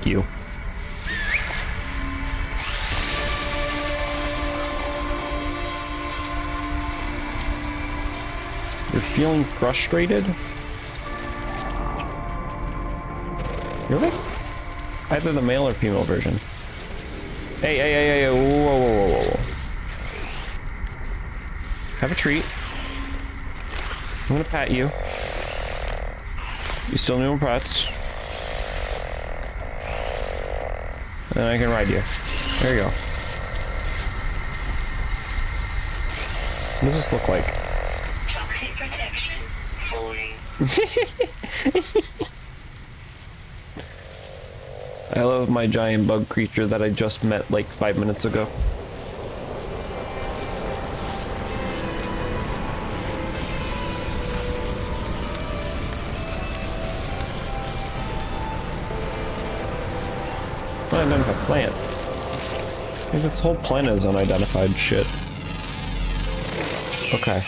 You. You're feeling frustrated? Really? Either the male or female version. Hey, whoa. Have a treat. I'm gonna pat you. You still new pets. And I can ride you. There you go. What does this look like? Toxic protection falling. I love my giant bug creature that I just met like 5 minutes ago. Unidentified plant. I think this whole planet is unidentified shit. Okay.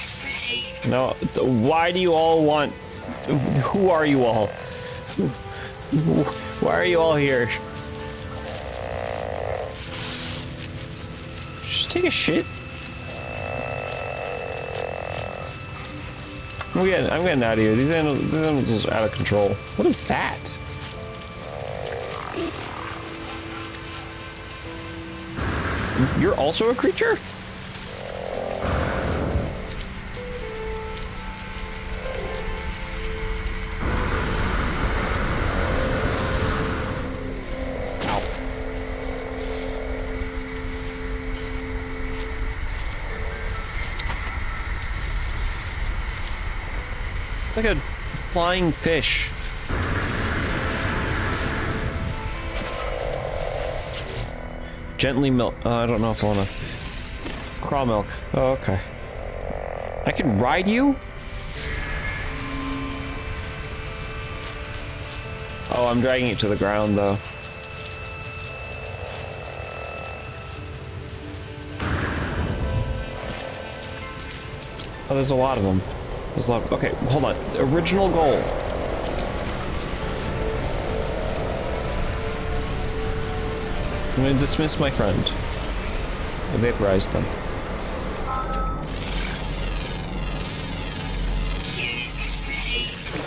Now, why do you all want... Who are you all? Why are you all here? Just take a shit. I'm getting out of here. These animals are out of control. What is that? You're also a creature? Ow. It's like a flying fish. Gently milk. I don't know if I want to. Crawl milk. Oh, okay. I can ride you? Oh, I'm dragging it to the ground, though. Oh, there's a lot of them. There's a lot. Okay, hold on. Original goal. I'm gonna dismiss my friend. I vaporize them.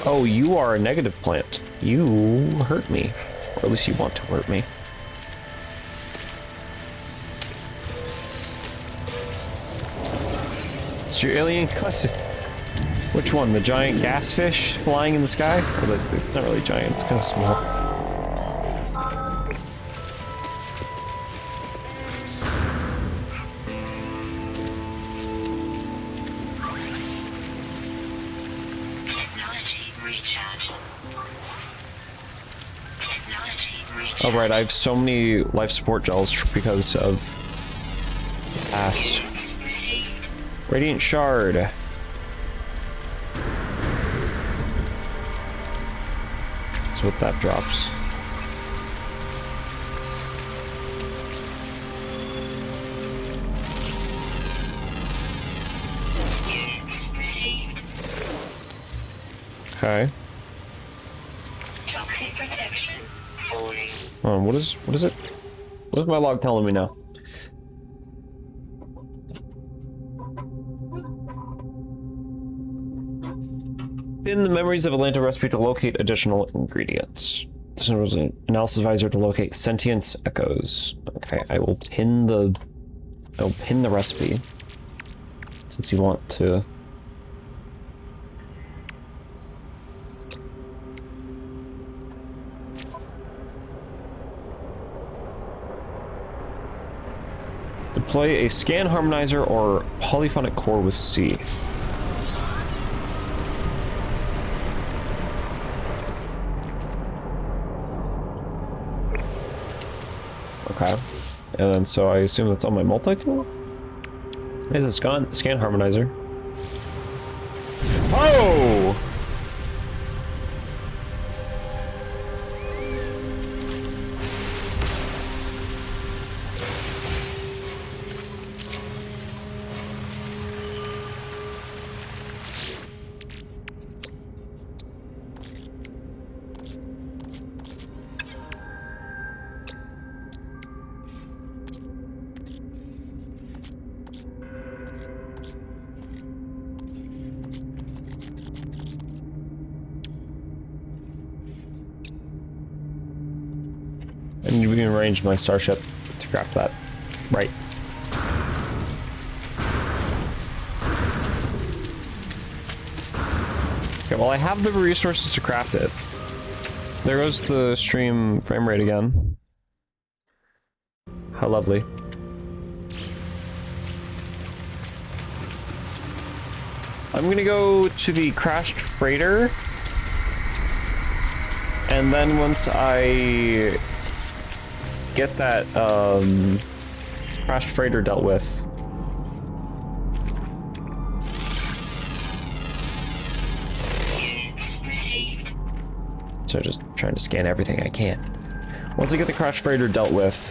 Oh, you are a negative plant. You hurt me. Or at least you want to hurt me. It's your alien cousin. Which one? The giant gas fish flying in the sky? Or it's not really giant, it's kind of small. Oh right, I have so many life support gels because of past. Radiant shard. That's what that drops. Okay. Toxic protection falling. What is it? What is my log telling me now? In the memories of Atlanta recipe to locate additional ingredients. This one was an analysis visor to locate sentience echoes. Okay, I will pin the recipe since you want to. Deploy a scan harmonizer or polyphonic core with C. Okay. And then so I assume that's on my multi-tool? There's a scan harmonizer. Oh! I need to rearrange my starship to craft that. Right. Okay, well I have the resources to craft it. There goes the stream frame rate again. How lovely. I'm gonna go to the crashed freighter. And then once I get that crashed freighter dealt with. So just trying to scan everything I can. Once I get the crashed freighter dealt with,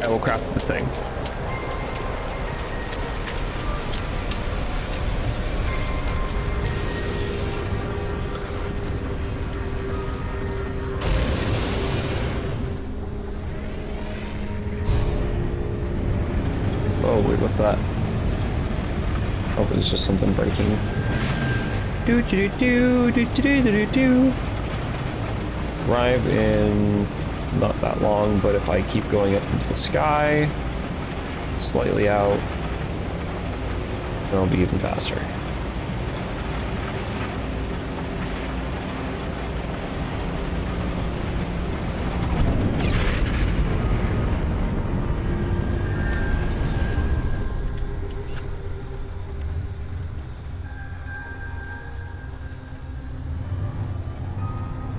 I will craft the thing. Oh, wait, what's that? Oh, it's just something breaking. Do do do do do do do do do. Arrive in not that long, but if I keep going up into the sky, slightly out, it'll be even faster.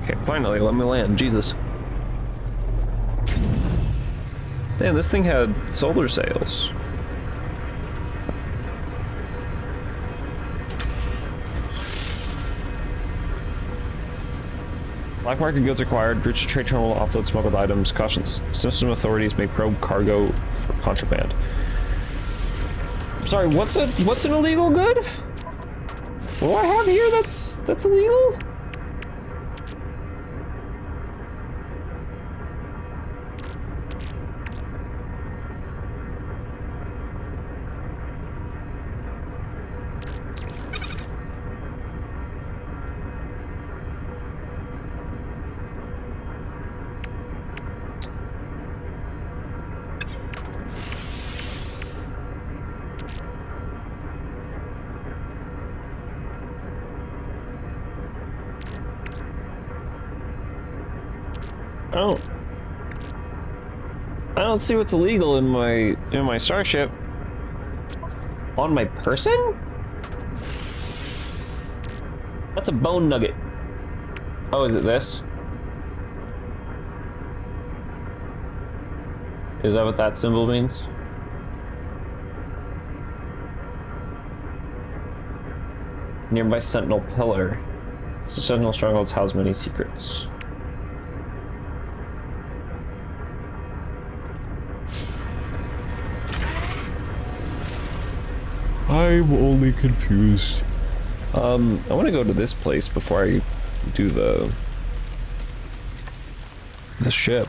Okay, finally, let me land. Jesus. Damn, this thing had solar sails. Black market goods acquired. Breach trade terminal, offload smuggled items. Cautions. System authorities may probe cargo for contraband. Sorry, what's an illegal good? What do I have here that's illegal? I don't see what's illegal in my starship. On my person? That's a bone nugget. Oh, is it this? Is that what that symbol means? Nearby Sentinel Pillar. So Sentinel Strongholds house many secrets. I'm only confused. I want to go to this place before I do the ship.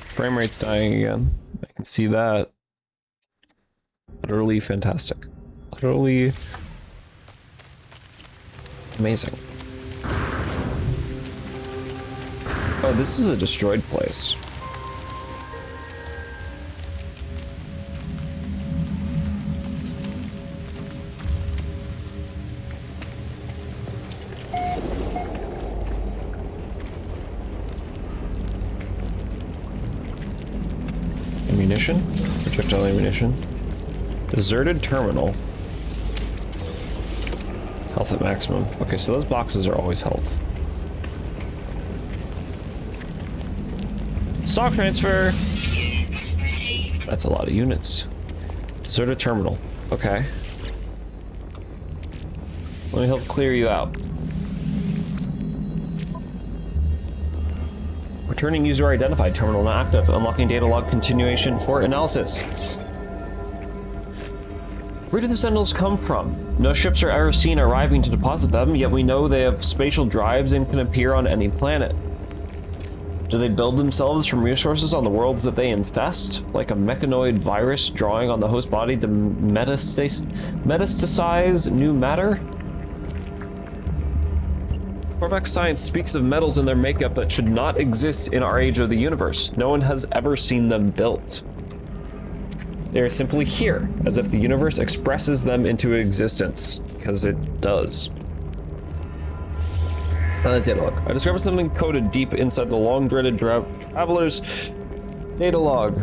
Frame rate's dying again. I can see that. Utterly fantastic. Utterly amazing. Oh, this is a destroyed place. Ammunition? Projectile ammunition. Deserted terminal. Health at maximum. Okay, so those boxes are always health. Stock transfer! That's a lot of units. Deserted terminal. Okay. Let me help clear you out. Returning user identified. Terminal not active. Unlocking data log continuation for analysis. Where do the Sentinels come from? No ships are ever seen arriving to deposit them, yet we know they have spatial drives and can appear on any planet. Do they build themselves from resources on the worlds that they infest? Like a mechanoid virus drawing on the host body to metastasize new matter? Corvex science speaks of metals in their makeup that should not exist in our age of the universe. No one has ever seen them built. They are simply here, as if the universe expresses them into existence, because it does. Data log. I discovered something coded deep inside the long-dreaded traveler's data log.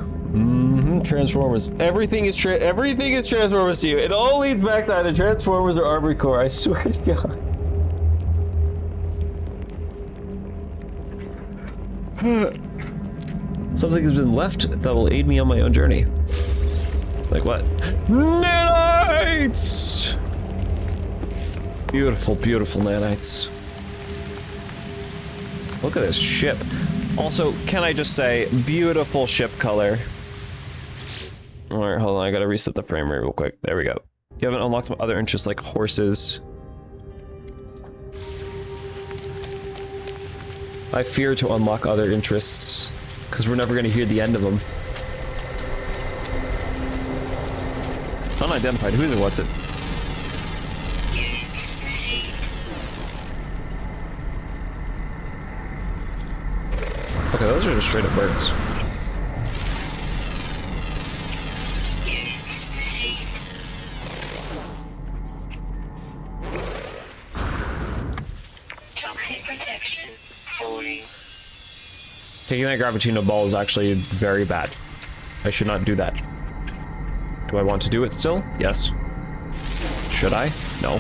Transformers. Everything is Transformers to you. It all leads back to either Transformers or Armory Core. I swear to God. Something has been left that will aid me on my own journey. Like what? Nanites! Beautiful, beautiful nanites. Look at this ship. Also, can I just say, beautiful ship color. Alright, hold on, I gotta reset the frame rate real quick. There we go. You haven't unlocked other interests like horses. I fear to unlock other interests, because we're never going to hear the end of them. Unidentified, who is it, what's it? Okay, those are just straight up birds. Units received. Toxic protection fully. Taking that Gravitino ball is actually very bad. I should not do that. Do I want to do it still? Yes. Should I? No.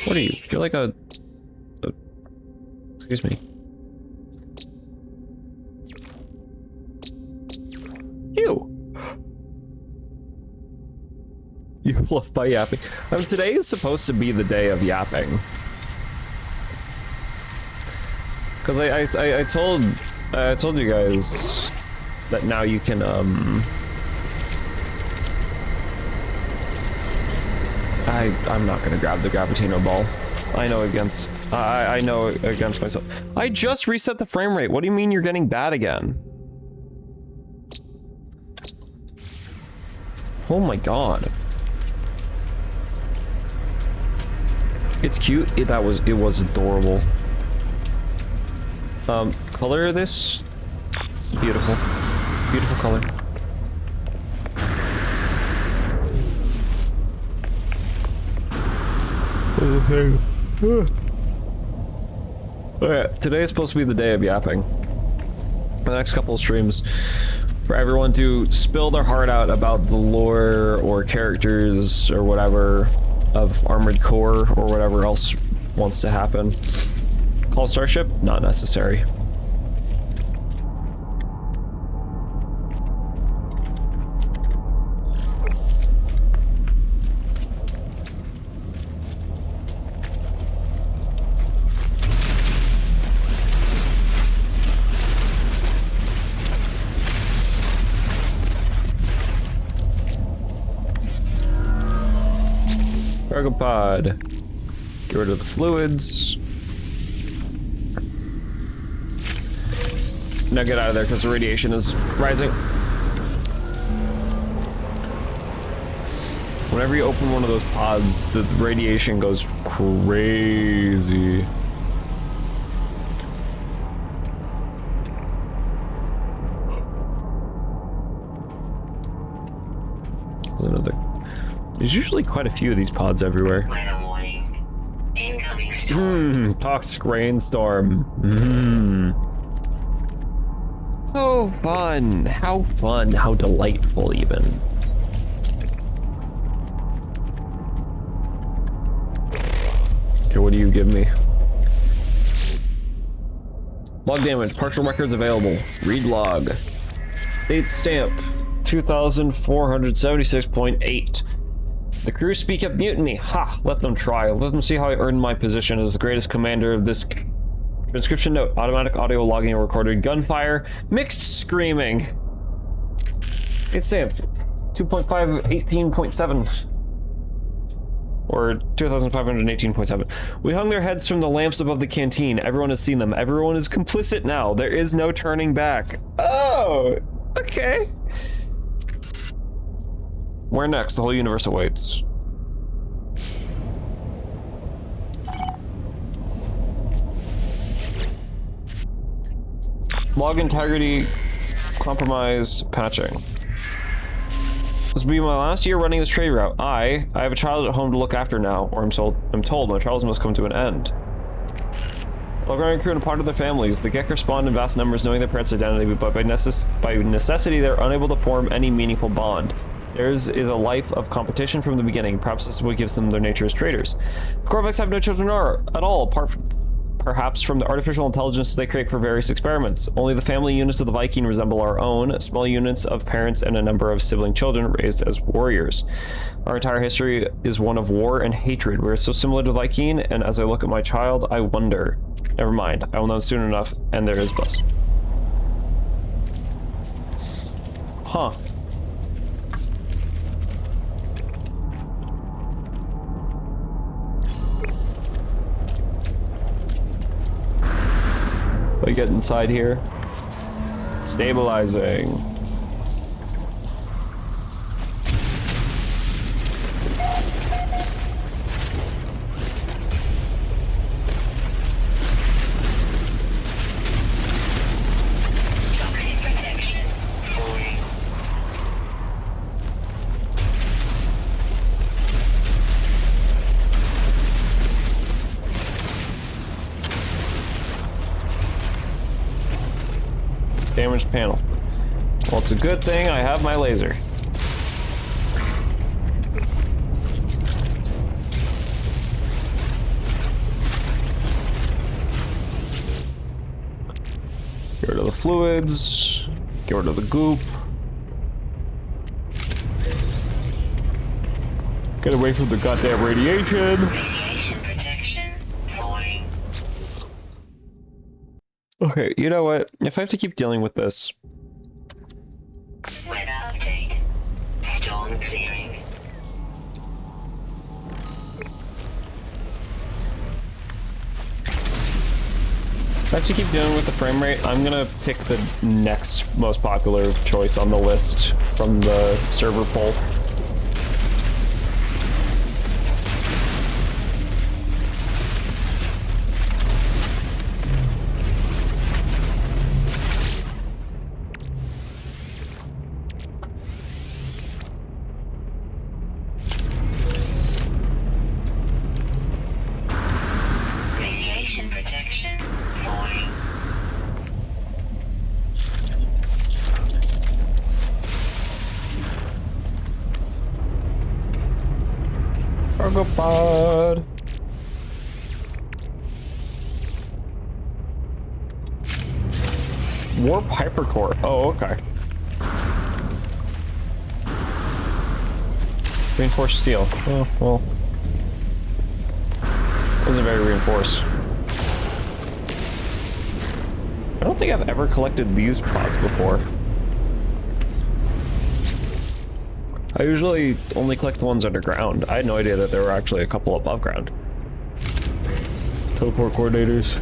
What are you? You're like a excuse me. You. You love my yapping. Today is supposed to be the day of yapping. Because I told you guys that now you can I'm not gonna grab the Gravitino ball. I know against myself. I just reset the frame rate. What do you mean you're getting bad again? Oh my god. It's cute. It was adorable. Color this. Beautiful. Beautiful color. Alright, today is supposed to be the day of yapping. The next couple of streams, for everyone to spill their heart out about the lore or characters or whatever of Armored Core or whatever else wants to happen. Call Starship? Not necessary. Cargo pod. Get rid of the fluids. Now get out of there because the radiation is rising. Whenever you open one of those pods, the radiation goes crazy. There's usually quite a few of these pods everywhere. Weather warning. Incoming storm. Toxic rainstorm. Oh, fun. How fun. How delightful, even. Okay, what do you give me? Log damage. Partial records available. Read log. Date stamp. 2476.8. The crew speak of mutiny. Ha! Let them try. Let them see how I earned my position as the greatest commander of this. Transcription note. Automatic audio logging and recorded gunfire. Mixed screaming. It's stamp. 2.5, 18.7. Or 2,518.7. We hung their heads from the lamps above the canteen. Everyone has seen them. Everyone is complicit now. There is no turning back. Oh! Okay. Where next? The whole universe awaits. Log integrity compromised patching. This will be my last year running this trade route. I have a child at home to look after now, or I'm told my trials must come to an end. Log crew and a part of their families. The Gekker spawned in vast numbers knowing their parents' identity, but by necessity they're unable to form any meaningful bond. Theirs is a life of competition from the beginning. Perhaps this is what gives them their nature as traders. The Corvex have no children at all, apart from, perhaps from the artificial intelligence they create for various experiments. Only the family units of the Viking resemble our own, small units of parents and a number of sibling children raised as warriors. Our entire history is one of war and hatred. We're so similar to Viking, and as I look at my child, I wonder. Never mind, I will know soon enough, and there is bus. Huh. I get inside here. Stabilizing. reinforced panel. Well, it's a good thing I have my laser. Get rid of the fluids. Get rid of the goop. Get away from the goddamn radiation. Radiation protection falling. Okay, you know what? If I have to keep dealing with this, Weather update. Storm clearing. if I have to keep dealing with the frame rate, I'm gonna pick the next most popular choice on the list from the server poll. Radiation protection falling. Cargo pod. Warp hypercore. Oh, okay. Reinforced steel. Oh, well. Wasn't very reinforced. I don't think I've ever collected these pods before. I usually only collect the ones underground. I had no idea that there were actually a couple above ground. Teleport coordinators.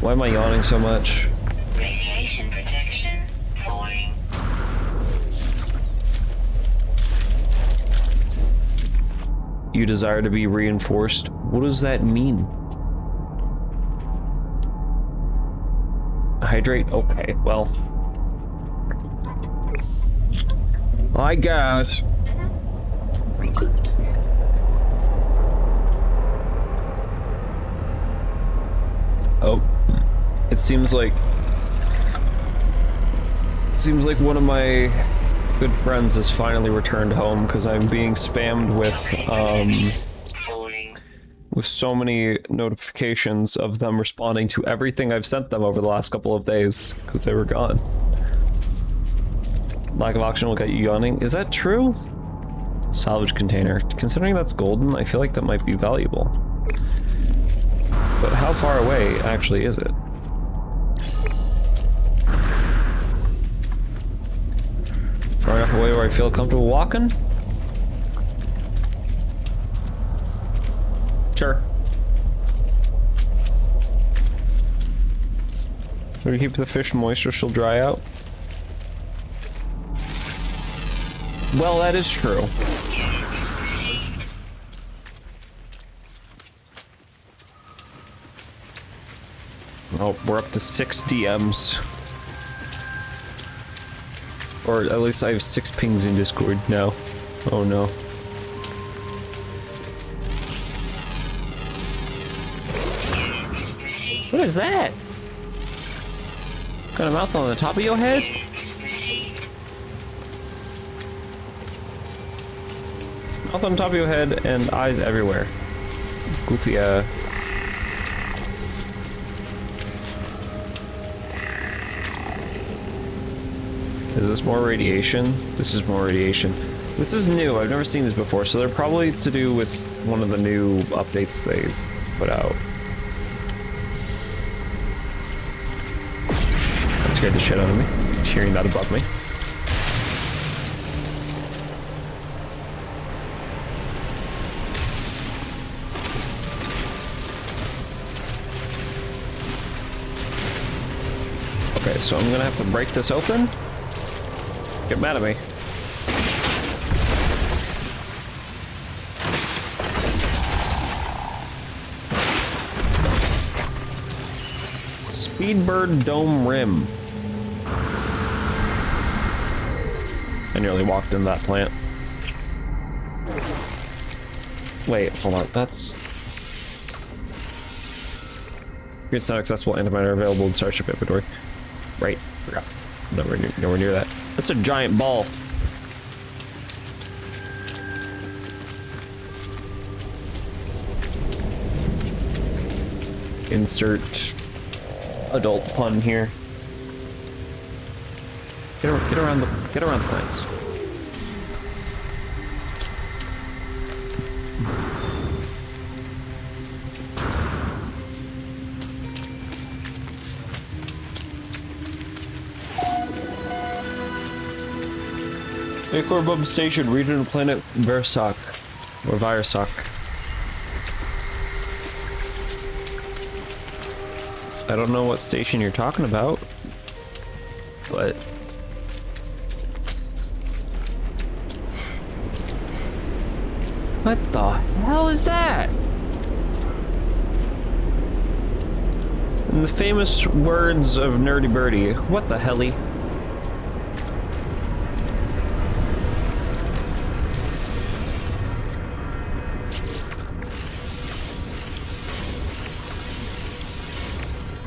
Why am I yawning so much? Radiation protection falling. You desire to be reinforced? What does that mean? Hydrate? Okay, well. I guess. Oh. It seems like one of my good friends has finally returned home because I'm being spammed Falling. with so many notifications of them responding to everything I've sent them over the last couple of days because they were gone. Lack of oxygen will get you yawning. Is that true? Salvage container. Considering that's golden, I feel like that might be valuable. But how far away actually is it? Far enough away where I feel comfortable walking? Sure. If we keep the fish moist or she'll dry out? Well, that is true. Oh, we're up to 6 DMs. Or at least I have 6 pings in Discord now. Oh no. What is that? Got a mouth on the top of your head? Mouth on top of your head and eyes everywhere. Goofy, Is this more radiation? This is more radiation. This is new. I've never seen this before, so they're probably to do with one of the new updates they put out. That scared the shit out of me, hearing that above me. Okay, so I'm gonna have to break this open. Get mad at me. Speedbird Dome Rim. I nearly walked in that plant. Wait, hold on, that's... It's not accessible, antimatter available in Starship inventory. Right, forgot. Nowhere near that. That's a giant ball. Insert adult pun here. Get around the plants. Equilibrium Station, regional planet Versoc, or Virusoc. I don't know what station you're talking about, but what the hell is that? In the famous words of Nerdy Birdie, what the helly?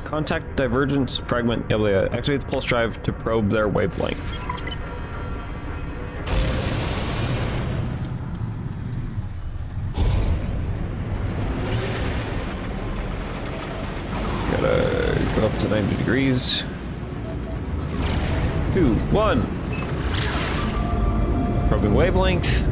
Contact divergence fragment. Activate the pulse drive to probe their wavelength. Gotta go up to 90 degrees. 2, 1. Probing wavelength.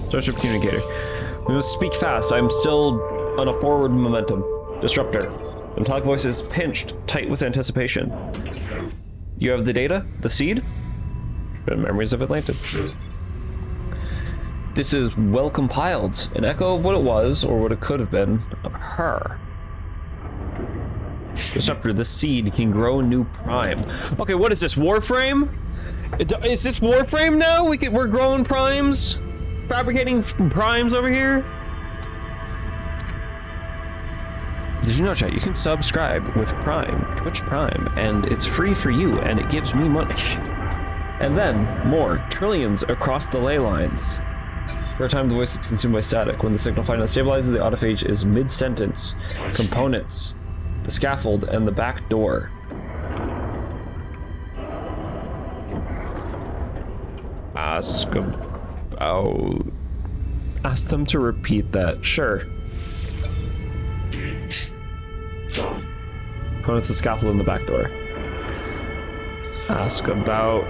Starship communicator. We must speak fast. I'm still on a forward momentum. Disruptor. The metallic voice is pinched, tight with anticipation. You have the data? The seed? Memories of Atlantis. This is well compiled. An echo of what it was, or what it could have been, of her. Disruptor, the seed can grow a new prime. Okay, what is this, Warframe? Is this Warframe now? We're growing primes? Fabricating primes over here? Did you know, chat, you can subscribe with Prime, Twitch Prime, and it's free for you, and it gives me money. And then, more, trillions across the ley lines. For a time, the voice is consumed by static. When the signal finally stabilizes, the autophage is mid-sentence. Components, the scaffold, and the back door. Ask them to repeat that. Sure. Components, the scaffold, and the back door. Ask about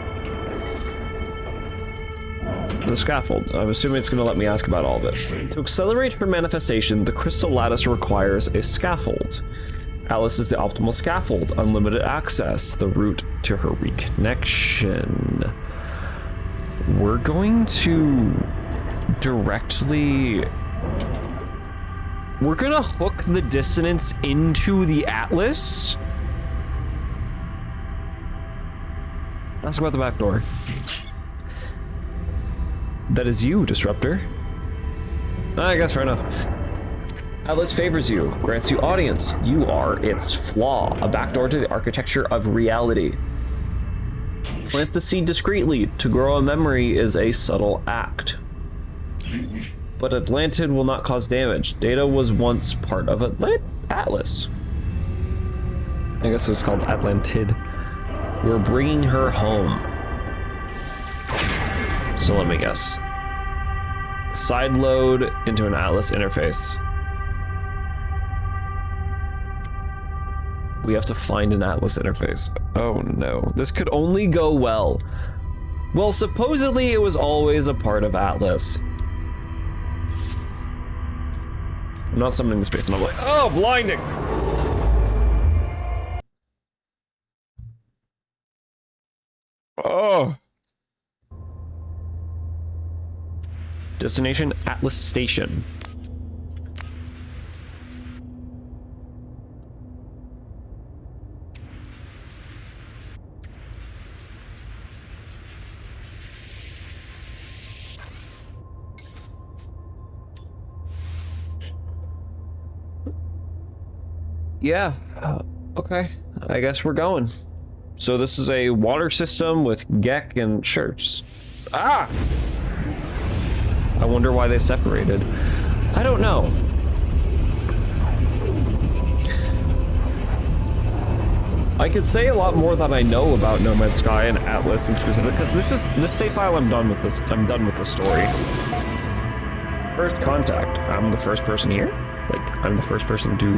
the scaffold. I'm assuming it's going to let me ask about all of it. To accelerate her manifestation, the crystal lattice requires a scaffold. Alice is the optimal scaffold. Unlimited access, the route to her reconnection. We're going to directly... We're gonna hook the dissonance into the Atlas. Ask about the back door. That is you, Disruptor. I guess fair enough. Atlas favors you, grants you audience. You are its flaw, a backdoor to the architecture of reality. Plant the seed discreetly. To grow a memory is a subtle act. But Atlantid will not cause damage. Data was once part of Atlas. I guess it was called Atlantid. We're bringing her home. So let me guess. Side load into an Atlas interface. We have to find an Atlas interface. Oh no, this could only go well. Well, supposedly it was always a part of Atlas. I'm not summoning the space and I'm like, oh, blinding! Oh. Destination, Atlas Station. Yeah, okay, I guess we're going. So this is a water system with Gek and sure, just, I wonder why they separated. I don't know. I could say a lot more than I know about No Man's Sky and Atlas in specific, because this save file. I'm done with this. I'm done with the story. First contact. I'm the first person here. Like I'm the first person to.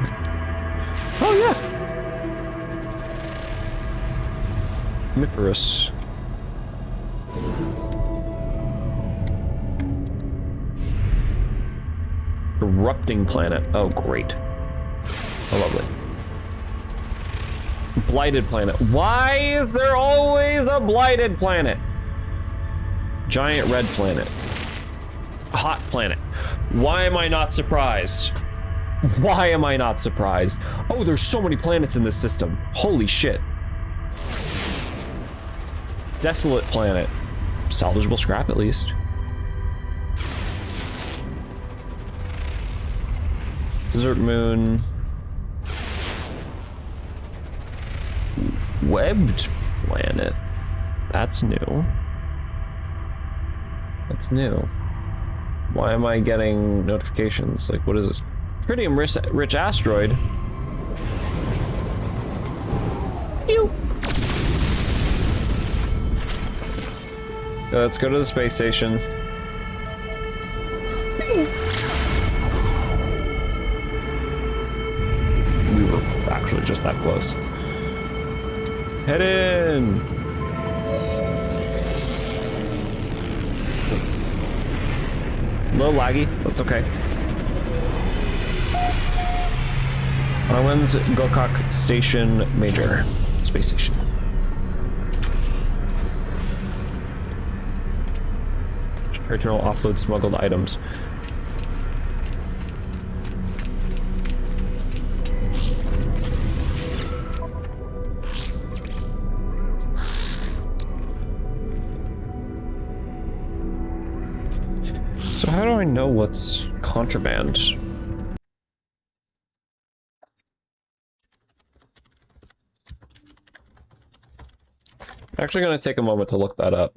Oh yeah. Myporus. Erupting planet. Oh great. Oh lovely. Blighted planet. Why is there always a blighted planet? Giant red planet. Hot planet. Why am I not surprised? Why am I not surprised? Oh, there's so many planets in this system. Holy shit. Desolate planet. Salvageable scrap at least. Desert moon. Webbed planet. That's new. That's new. Why am I getting notifications? Like, what is this? Tritium rich asteroid. Ew. Let's go to the space station. We were actually just that close. Head in! A little laggy, that's okay. Arwen's Gokak Station Major. Space Station. Terminal offload smuggled items. So how do I know what's contraband? I'm actually going to take a moment to look that up.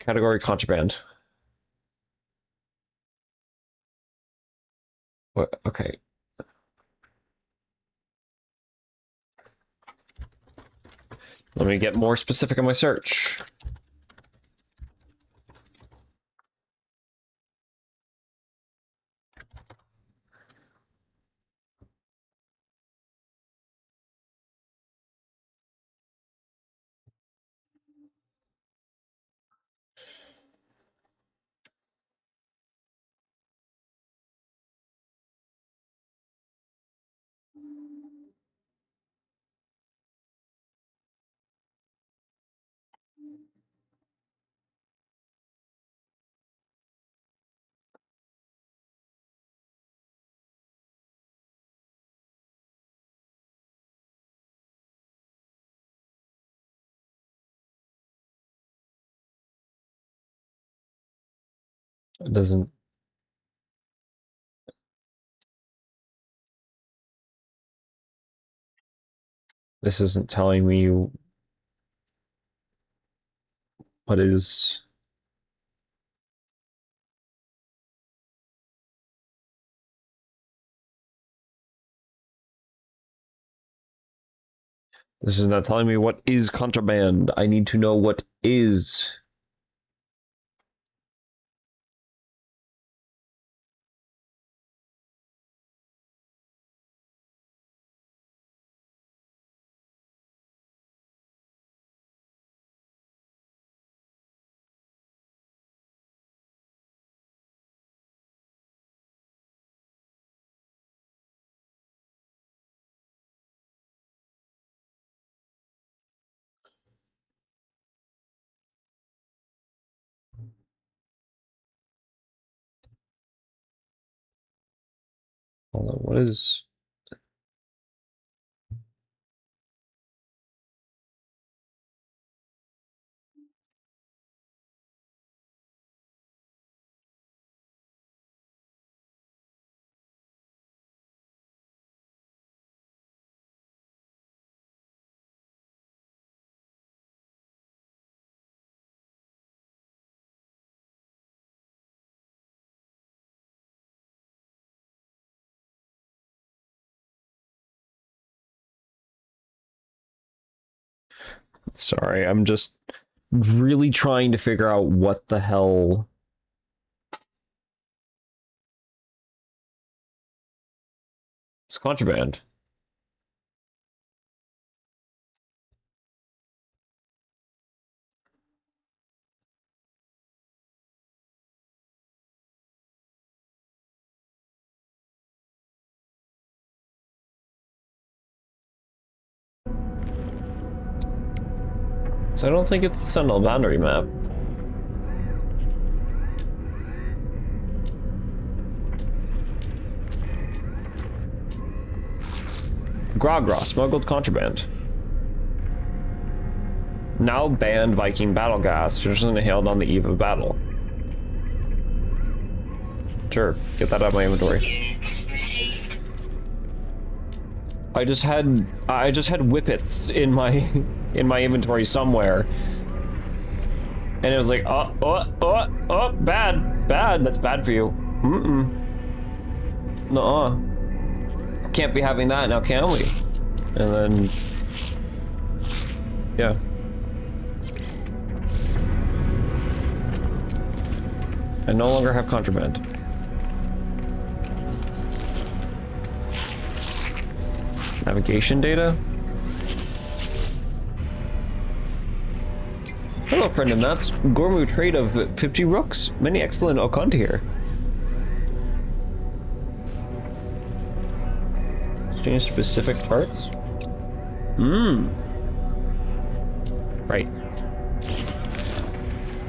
Category contraband. What? Okay. Let me get more specific in my search. It doesn't. This isn't telling me what is. This is not telling me what is contraband. I need to know what is. Hold on, what is. Sorry, I'm just really trying to figure out what the hell. It's contraband. So I don't think it's the Sentinel boundary map. Gragra, smuggled contraband. Now banned Viking battle gas, just inhaled on the eve of battle. Sure, get that out of my inventory. Units received. I just had whippets in my inventory somewhere. And it was like, oh, bad, that's bad for you. Nuh-uh. Can't be having that now, can we? And then, yeah. I no longer have contraband. Navigation data? Hello, friend of maps. Gormu trade of 50 rooks. Many excellent Oconte here. Exchange specific parts? Right.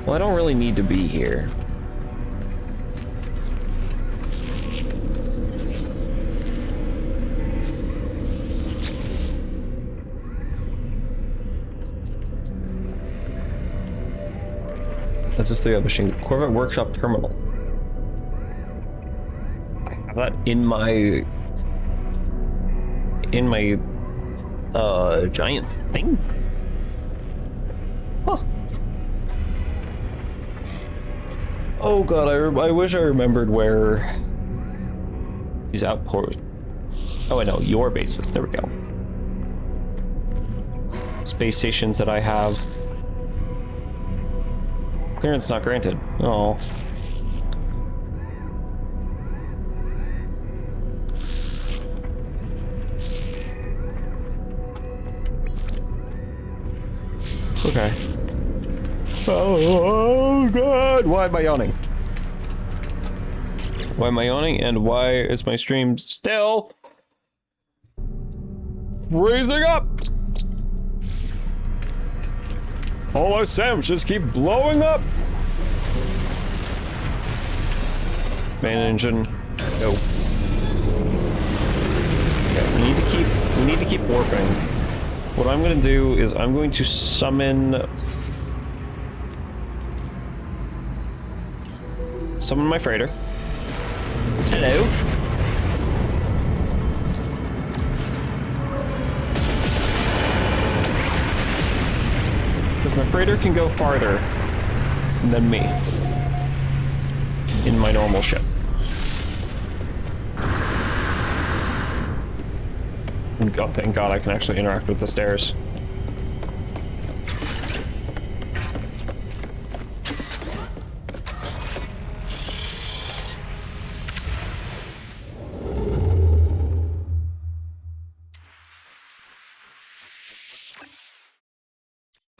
Well, I don't really need to be here. That's this 3 machine. Corvette Workshop Terminal. I have that in my giant thing. Huh. Oh god, I wish I remembered where these outposts. Oh, I know, your bases. There we go. Space stations that I have. Clearance not granted. Oh. Okay. Oh god! Why am I yawning? Why am I yawning? And why is my stream still raising up? All our Sams just keep blowing up. Main engine. No. Okay, we need to keep warping. What I'm gonna do is I'm going to summon my freighter. Hello. Because my freighter can go farther than me in my normal ship. Oh, thank God I can actually interact with the stairs.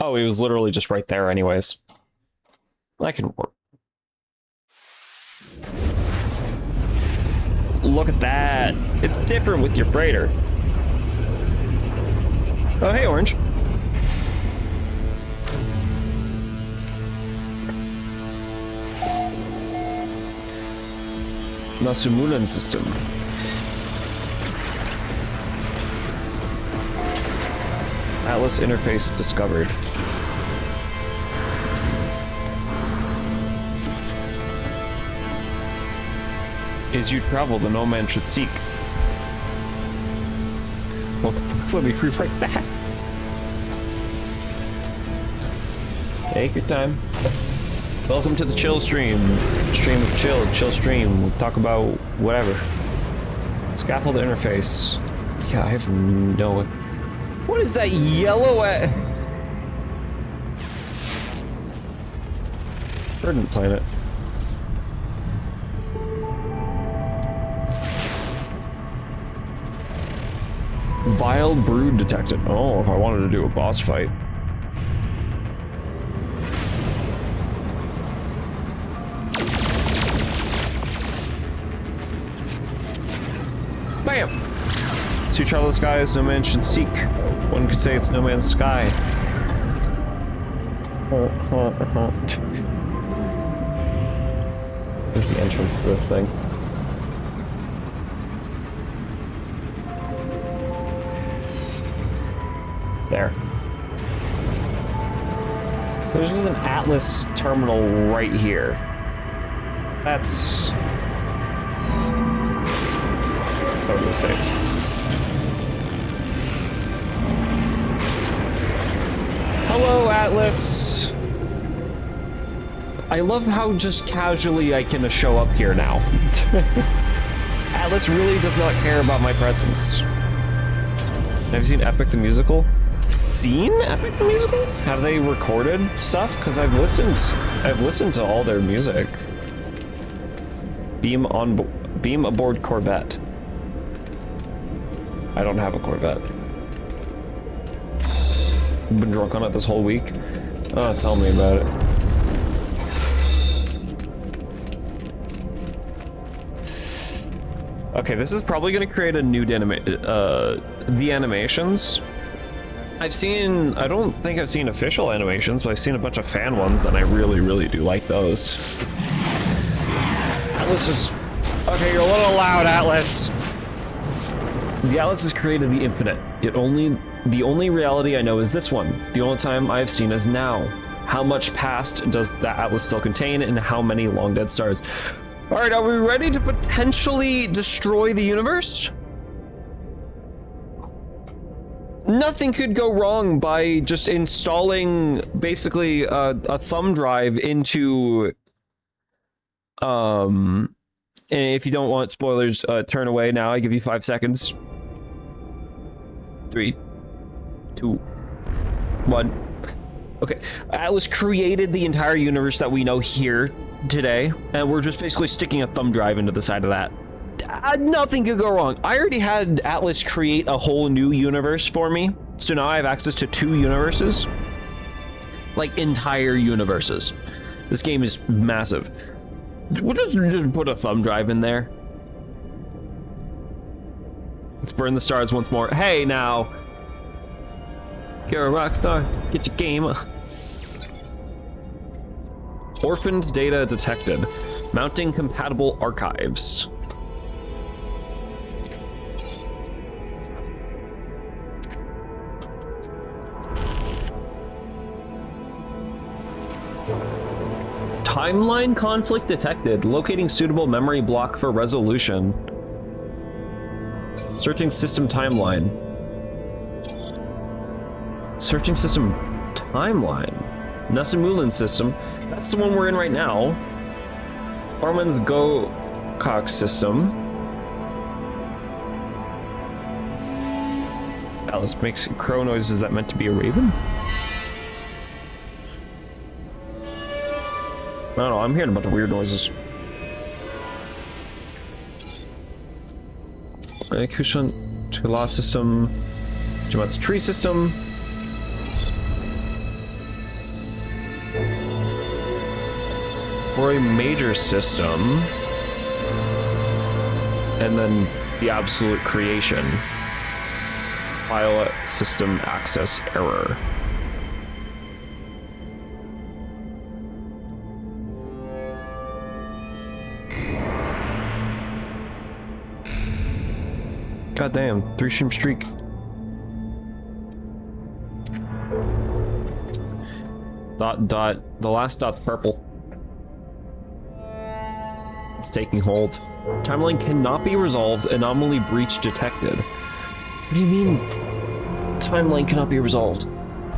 Oh, he was literally just right there anyways. I can work. Look at that. It's different with your freighter. Oh, hey, Orange. Nasumulan system. Atlas interface discovered. As you travel, the no man should seek. Well, let me rewrite that. Take your time. Welcome to the chill stream. Stream of chill stream. We'll talk about whatever. Scaffold interface. Yeah, I have no... What is that yellow at... Verdant planet. Vile brood detected. Oh, if I wanted to do a boss fight. Bam! So you travel the skies no man should seek. One could say it's no man's sky. This is the entrance to this thing. There. So there's just an Atlas terminal right here. That's totally safe. Hello, Atlas. I love how just casually I can show up here now. Atlas really does not care about my presence. Have you seen Epic the Musical? Seen Epic the Musical? Have they recorded stuff? Because I've listened to all their music. Beam aboard Corvette. I don't have a Corvette. I've been drunk on it this whole week. Oh, tell me about it. Okay, this is probably going to create a new the animations. I don't think I've seen official animations, but I've seen a bunch of fan ones, and I really, really do like those. Atlas is... Okay, you're a little loud, Atlas. The Atlas has created the infinite, yet the only reality I know is this one. The only time I have seen is now. How much past does the Atlas still contain, and how many long dead stars? All right, are we ready to potentially destroy the universe? Nothing could go wrong by just installing basically a thumb drive into and if you don't want spoilers, turn away now. I give you 5 seconds. 3, 2, 1. Okay, Atlas created the entire universe that we know here today, and we're just basically sticking a thumb drive into the side of that. Nothing could go wrong. I already had Atlas create a whole new universe for me, so now I have access to 2 universes, like entire universes. This game is massive. We'll just put a thumb drive in there. Let's burn the stars once more. Hey, now. You're a rock star. Get your game. Orphaned data detected. Mounting compatible archives. Timeline conflict detected. Locating suitable memory block for resolution. Searching system timeline. Searching system timeline. Nasamulin system. That's the one we're in right now. Orman's Go-Cock system. Alice makes crow noises that meant to be a raven? I don't know, I'm hearing a bunch of weird noises. Kushan Tula system. Jamat's tree system. Or a major system. And then the absolute creation. File system access error. God damn, 3-stream streak. Dot, the last dot's purple. It's taking hold. Timeline cannot be resolved, anomaly breach detected. What do you mean, timeline cannot be resolved?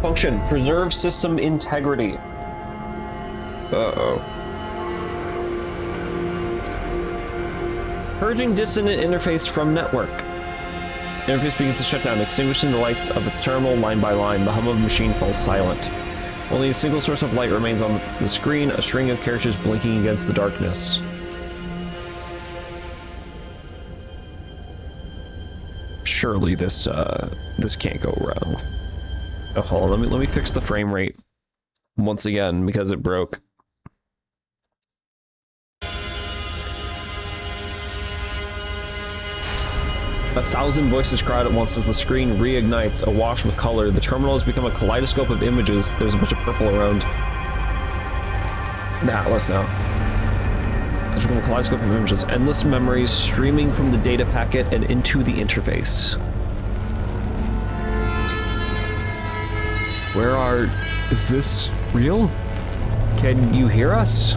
Function, preserve system integrity. Uh-oh. Purging dissonant interface from network. Interface begins to shut down, extinguishing the lights of its terminal line by line. The hum of the machine falls silent. Only a single source of light remains on the screen, a string of characters blinking against the darkness. Surely this can't go wrong. Oh, hold on, let me fix the frame rate once again because it broke. A thousand voices cried at once as the screen reignites, awash with color. The terminal has become a kaleidoscope of images. There's a bunch of purple around. The Atlas now. It's become a kaleidoscope of images. Endless memories streaming from the data packet and into the interface. Is this real? Can you hear us?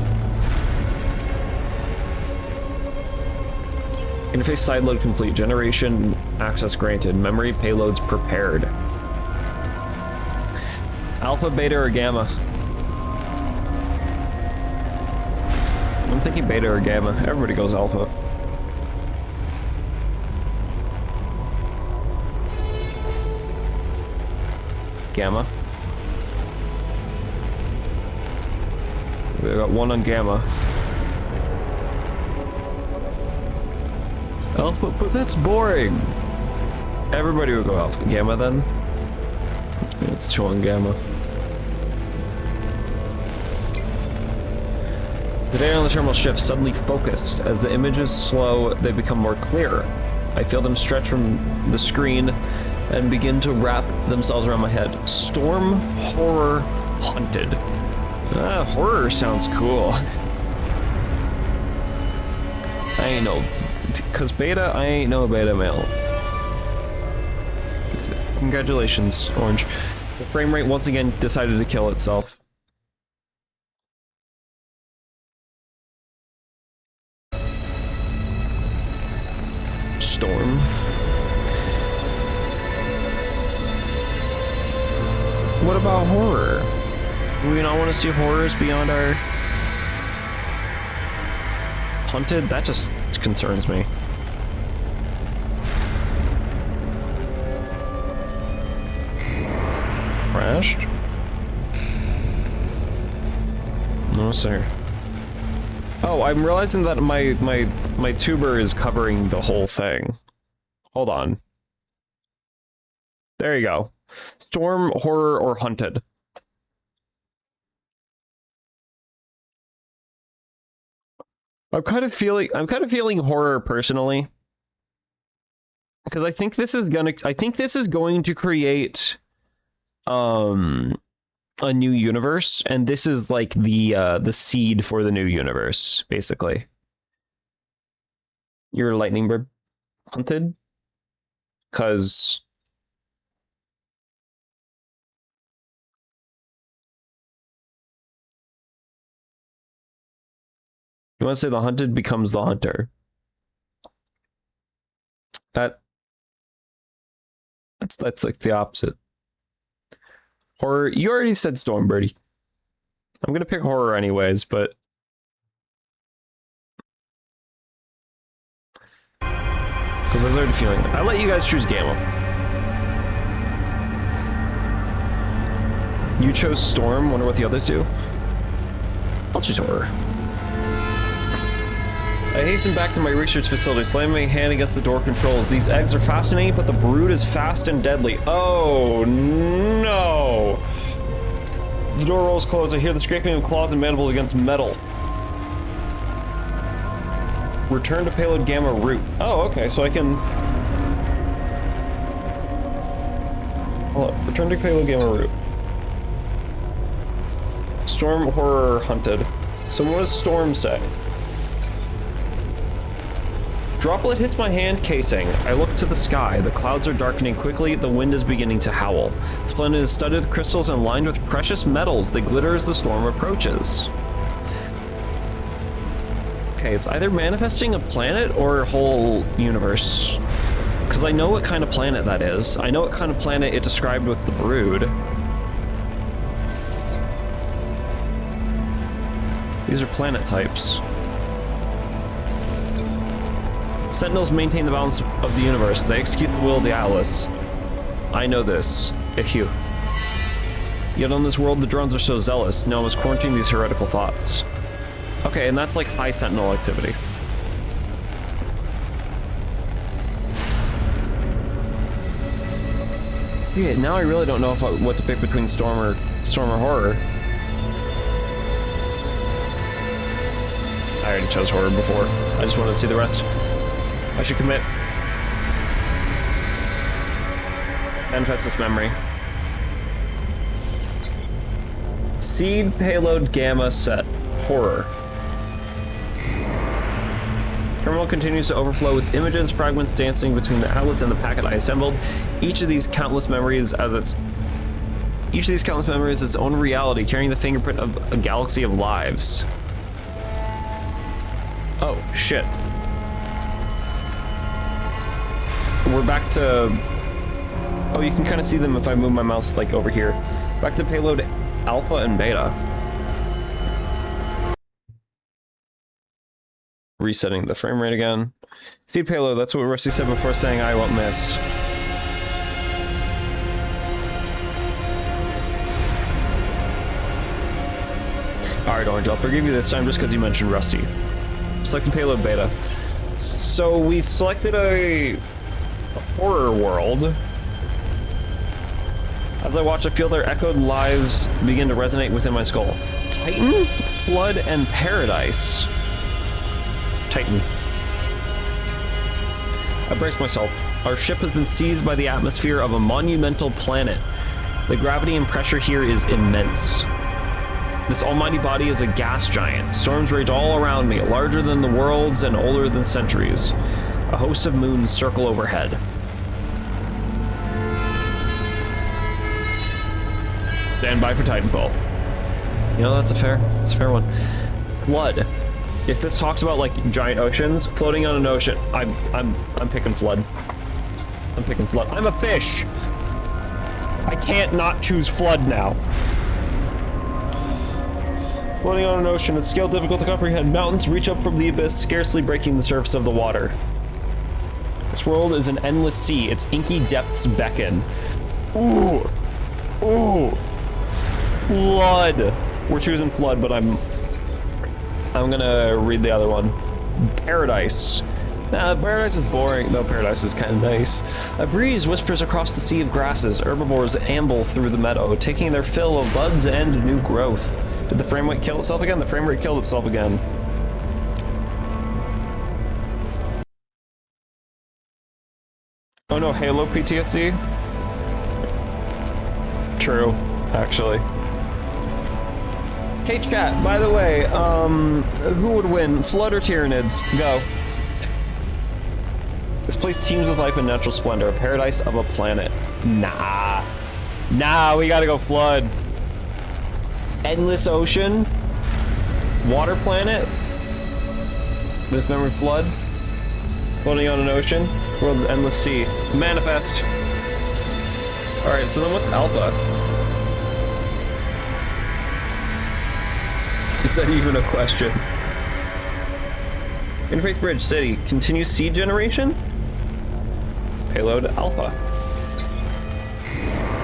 Interface sideload complete. Generation access granted. Memory payloads prepared. Alpha, beta, or gamma? I'm thinking beta or gamma. Everybody goes alpha. Gamma. We got one on gamma. Alpha, but that's boring. Everybody would go alpha. Gamma then? It's 2 on gamma. The data on the terminal shifts, suddenly focused. As the images slow, they become more clear. I feel them stretch from the screen and begin to wrap themselves around my head. Storm, horror, hunted. Horror sounds cool. I ain't no... Cause beta, I ain't no beta male. Congratulations, Orange. The frame rate once again decided to kill itself. Storm. What about horror? Do we not want to see horrors beyond our... Hunted? That just concerns me. Crashed? No, sir. Oh, I'm realizing that my tuber is covering the whole thing. Hold on. There you go. Storm, horror, or hunted. I'm kind of feeling horror personally. Because I think this is going to create a new universe, and this is like the seed for the new universe, basically. You're lightning bird hunted? Cause you want to say the hunted becomes the hunter. That's like the opposite. Horror, you already said Storm Birdie. I'm gonna pick horror anyways, but because I was already feeling it. I let you guys choose Gamma. You chose Storm. Wonder what the others do. I'll choose horror. I hasten back to my research facility, slamming my hand against the door controls. These eggs are fascinating, but the brood is fast and deadly. Oh, no! The door rolls closed. I hear the scraping of claws and mandibles against metal. Return to payload gamma root. Oh, okay, so I can... Hold up. Return to payload gamma root. Storm, horror, hunted. So what does Storm say? Droplet hits my hand casing. I look to the sky. The clouds are darkening quickly. The wind is beginning to howl. This planet is studded with crystals and lined with precious metals. They glitter as the storm approaches. Okay, it's either manifesting a planet or a whole universe. Because I know what kind of planet that is. I know what kind of planet it described with the brood. These are planet types. Sentinels maintain the balance of the universe. They execute the will of the Atlas. I know this. Ihu. Yet on this world, the drones are so zealous. No one is quarantining these heretical thoughts. Okay, and that's like high sentinel activity. Yeah, now I really don't know what to pick between Storm or Horror. I already chose Horror before. I just wanted to see the rest. I should commit. Manifest this memory. Seed payload gamma set. Horror. Terminal continues to overflow with images, fragments dancing between the atlas and the packet I assembled. Each of these countless memories has its own reality, carrying the fingerprint of a galaxy of lives. Oh, shit. We're back to... Oh, you can kind of see them if I move my mouse, like, over here. Back to payload Alpha and Beta. Resetting the frame rate again. Seed payload, that's what Rusty said before saying I won't miss. Alright, Orange, I'll forgive you this time just because you mentioned Rusty. Select the payload Beta. So we selected a horror world. As I watch, I feel their echoed lives begin to resonate within my skull. Titan, Flood, and Paradise. Titan. I brace myself. Our ship has been seized by the atmosphere of a monumental planet. The gravity and pressure here is immense. This almighty body is a gas giant. Storms rage all around me, larger than the worlds and older than centuries. A host of moons circle overhead. Stand by for Titanfall. You know, that's a fair one. Flood. If this talks about like giant oceans floating on an ocean, I'm picking Flood. I'm picking Flood. I'm a fish. I can't not choose Flood now. Floating on an ocean, its scale difficult to comprehend. Mountains reach up from the abyss, scarcely breaking the surface of the water. This world is an endless sea. Its inky depths beckon. Ooh, ooh, Flood. We're choosing Flood, but I'm gonna read the other one. Paradise. Nah, Paradise is boring. No, Paradise is kind of nice. A breeze whispers across the sea of grasses. Herbivores amble through the meadow, taking their fill of buds and new growth. Did the frame rate kill itself again? The frame rate killed itself again. Oh no, Halo PTSD? True, actually. Hey chat, by the way, who would win, Flood or Tyranids? Go. This place teems with life and natural splendor, a paradise of a planet. Nah, we gotta go Flood. Endless ocean, water planet, this memory Flood, floating on an ocean, world's endless sea. Manifest. Alright, so then what's Alpha? Is that even a question? Interface bridge, city, continue seed generation? Payload Alpha.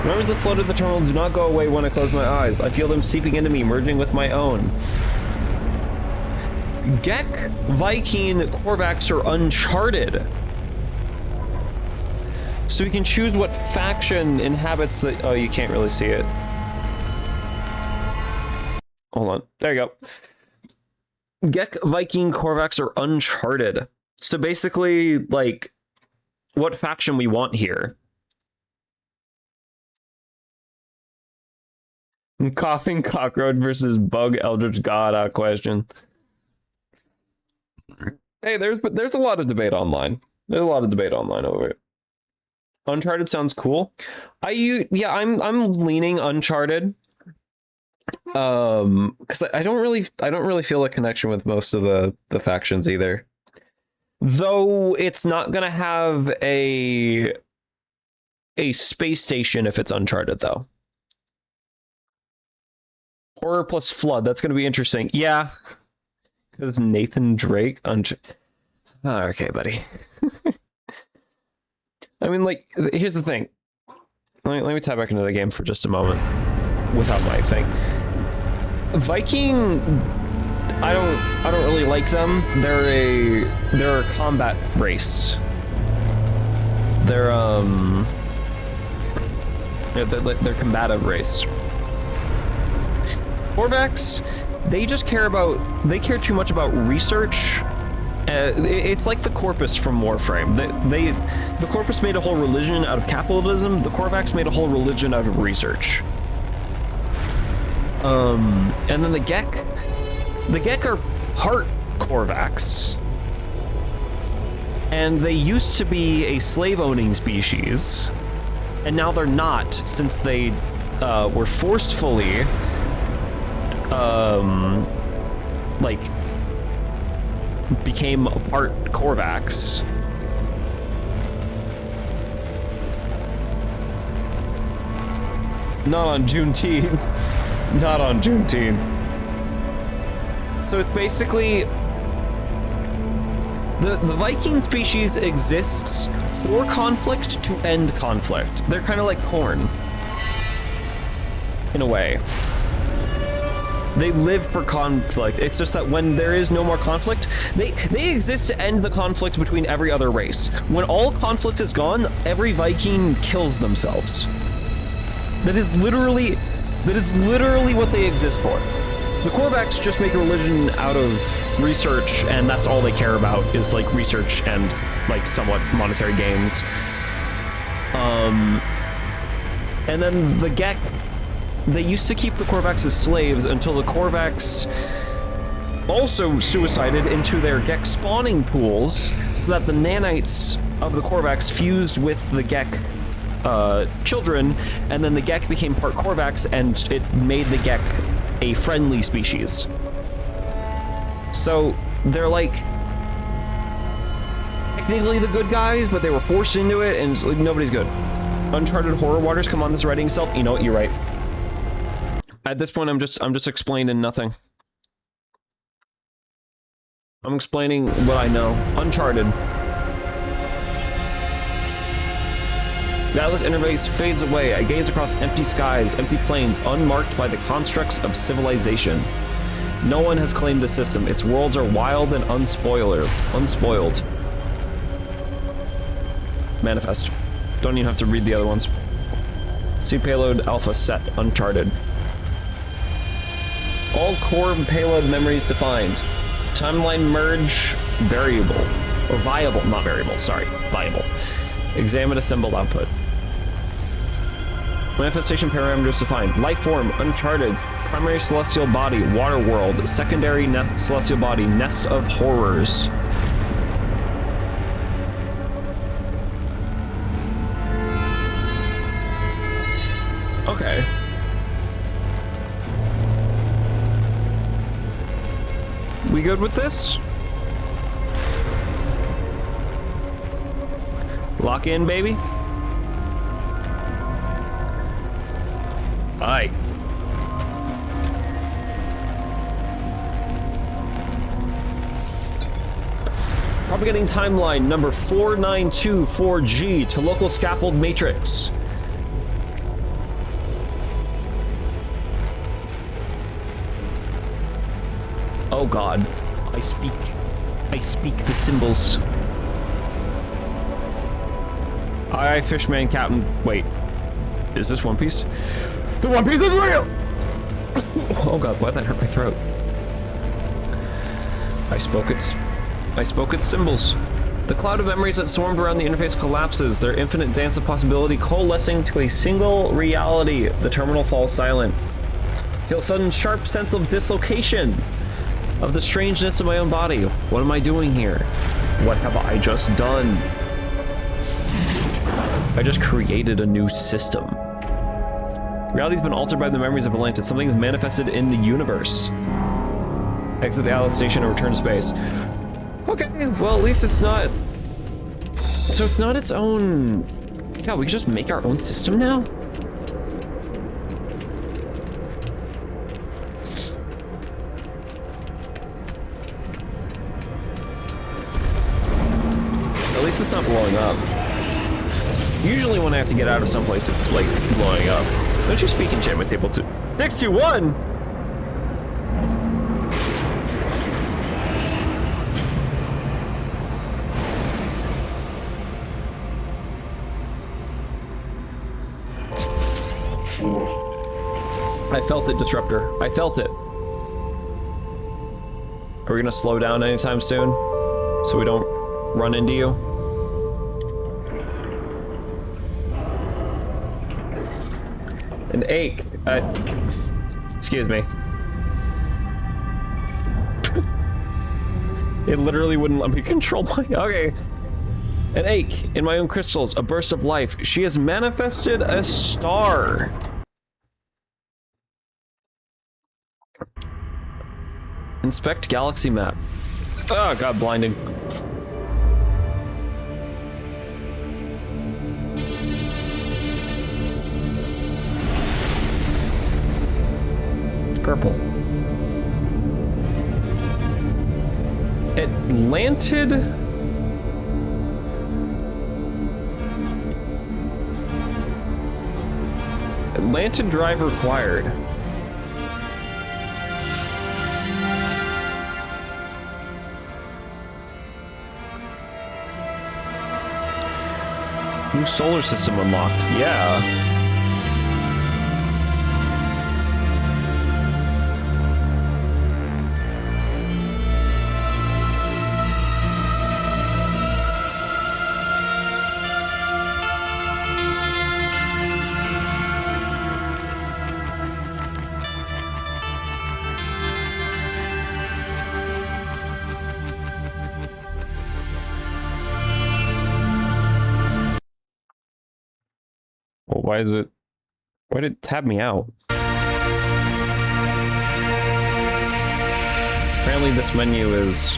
Memories that float at the terminal do not go away when I close my eyes. I feel them seeping into me, merging with my own. Gek, Viking, Korvax, or Uncharted. So we can choose what faction inhabits the... Oh, you can't really see it. Hold on. There you go. Gek, Viking, Korvax, or Uncharted. So basically, like, what faction we want here. Coughing cockroach versus bug eldritch god question. Hey, there's a lot of debate online. There's a lot of debate online over it. Uncharted sounds cool. I'm leaning Uncharted. Because I don't really feel a connection with most of the factions either. Though it's not gonna have a space station if it's Uncharted though. Horror plus Flood, that's gonna be interesting. Yeah. Because Nathan Drake okay, buddy. I mean, like, here's the thing. Let me tie back into the game for just a moment. without my thing. Viking, I don't really like them. They're a combat race. They're combative race. Korvax, they care too much about research. It's like the Corpus from Warframe. The Corpus made a whole religion out of capitalism. The Korvax made a whole religion out of research. And then the Gek are part Korvax. And they used to be a slave-owning species. And now they're not, since they were forcefully like became a part Korvax. Not on Juneteenth. Not on Juneteenth. So it's basically the Viking species exists for conflict to end conflict. They're kind of like corn, in a way. They live for conflict. It's just that when there is no more conflict, they exist to end the conflict between every other race. When all conflict is gone, every Viking kills themselves. That is literally what they exist for. The Korvax just make a religion out of research, and that's all they care about is like research and like somewhat monetary gains. And then the Gek, they used to keep the Korvax as slaves until the Korvax also suicided into their Gek spawning pools, so that the nanites of the Korvax fused with the Gek children, and then the Gek became part Korvax, and it made the Gek a friendly species. So they're like technically the good guys, but they were forced into it, and like, nobody's good. Uncharted horror waters, come on, this writing self. You know what? You're right. At this point, I'm just explaining nothing. I'm explaining what I know. Uncharted. The Atlas interface fades away. I gaze across empty skies, empty plains, unmarked by the constructs of civilization. No one has claimed the system. Its worlds are wild and unspoiled. Manifest. Don't even have to read the other ones. See payload alpha set. Uncharted. All core payload memories defined. Timeline merge variable. Or viable, not variable, sorry. Viable. Examine assembled output. Manifestation parameters defined. Life form, uncharted. Primary celestial body, water world. Secondary celestial body, nest of horrors. Okay. We good with this? Lock in, baby. Aye. Propagating timeline number 4924G to local scaffold matrix. Oh God, I speak the symbols. Aye, Fishman, Captain. Wait, is this One Piece? The One Piece is real! Oh God, why'd that hurt my throat? I spoke its symbols. The cloud of memories that swarmed around the interface collapses, their infinite dance of possibility coalescing to a single reality. The terminal falls silent. Feel a sudden sharp sense of dislocation. Of the strangeness of my own body. What am I doing here? What have I just done? I just created a new system. Reality's been altered by the memories of Atlantis. Something is manifested in the universe. Exit the Atlas station and return to space. Okay, well at least it's not... So it's not its own... God, we can just make our own system now? At least it's not blowing up. Usually when I have to get out of someplace, it's like blowing up. Don't you speak enchantment table too? 621! I felt it, Disruptor. I felt it. Are we gonna slow down anytime soon? So we don't run into you? An ache. Excuse me. It literally wouldn't let me control my... Okay. An ache in my own crystals, a burst of life. She has manifested a star. Inspect galaxy map. Oh god, blinding. It's purple. Atlantid drive required. New solar system unlocked. Yeah. Well, why did it tab me out? Apparently this menu is...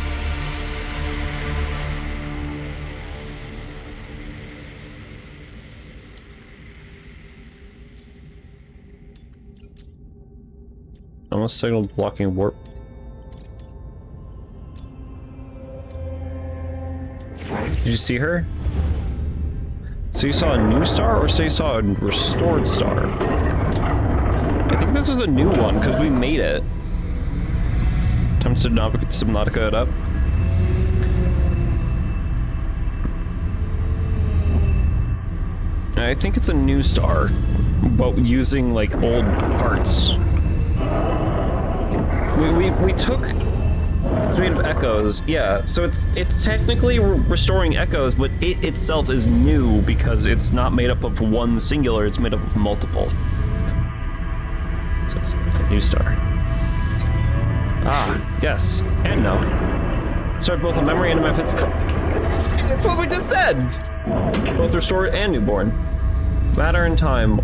almost signaled blocking warp. Did you see her? So you saw a new star, or so you saw a restored star? I think this was a new one, because we made it. Time to Subnautica it up. I think it's a new star, but using, like, old parts. We took... It's made of echoes, yeah. So it's technically restoring echoes, but it itself is new because it's not made up of one singular, it's made up of multiple. So it's a new star. Ah, yes, and no. Start both a memory and a method. It's what we just said! Both restored and newborn. Matter and time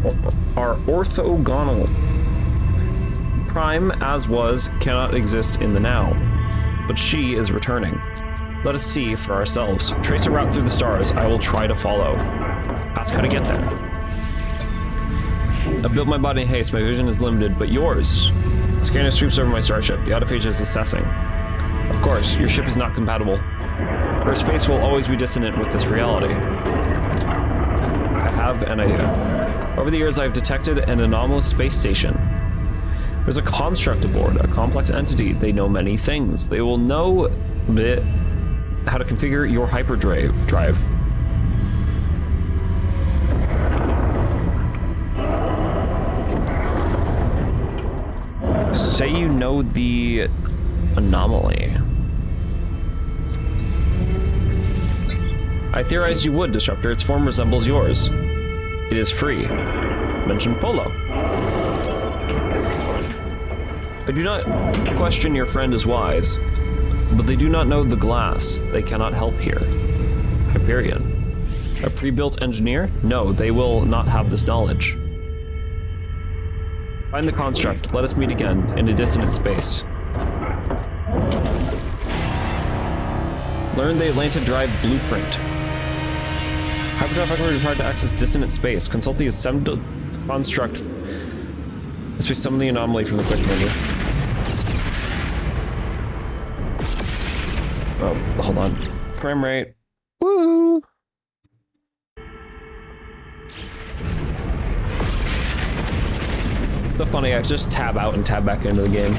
are orthogonal. Prime, as was, cannot exist in the now. But she is returning. Let us see for ourselves. Trace a route through the stars. I will try to follow. Ask how to get there. I built my body in haste. My vision is limited, but yours. A scanner sweeps over my starship. The Autophage is assessing. Of course, your ship is not compatible. Her space will always be dissonant with this reality. I have an idea. Over the years, I have detected an anomalous space station. There's a construct aboard, a complex entity. They know many things. They will know how to configure your hyperdrive. Say you know the anomaly. I theorized you would, Disruptor. Its form resembles yours. It is free. Mention Polo. I do not question your friend is wise, but they do not know the glass. They cannot help here. Hyperion. A pre-built engineer? No, they will not have this knowledge. Find the construct. Let us meet again in a dissonant space. Learn the Atlantid drive blueprint. Hyperdrive is required to access dissonant space. Consult the assembled construct. This be some of the anomaly from the quick menu. Oh, hold on. Frame rate. Woo! So funny, I just tab out and tab back into the game.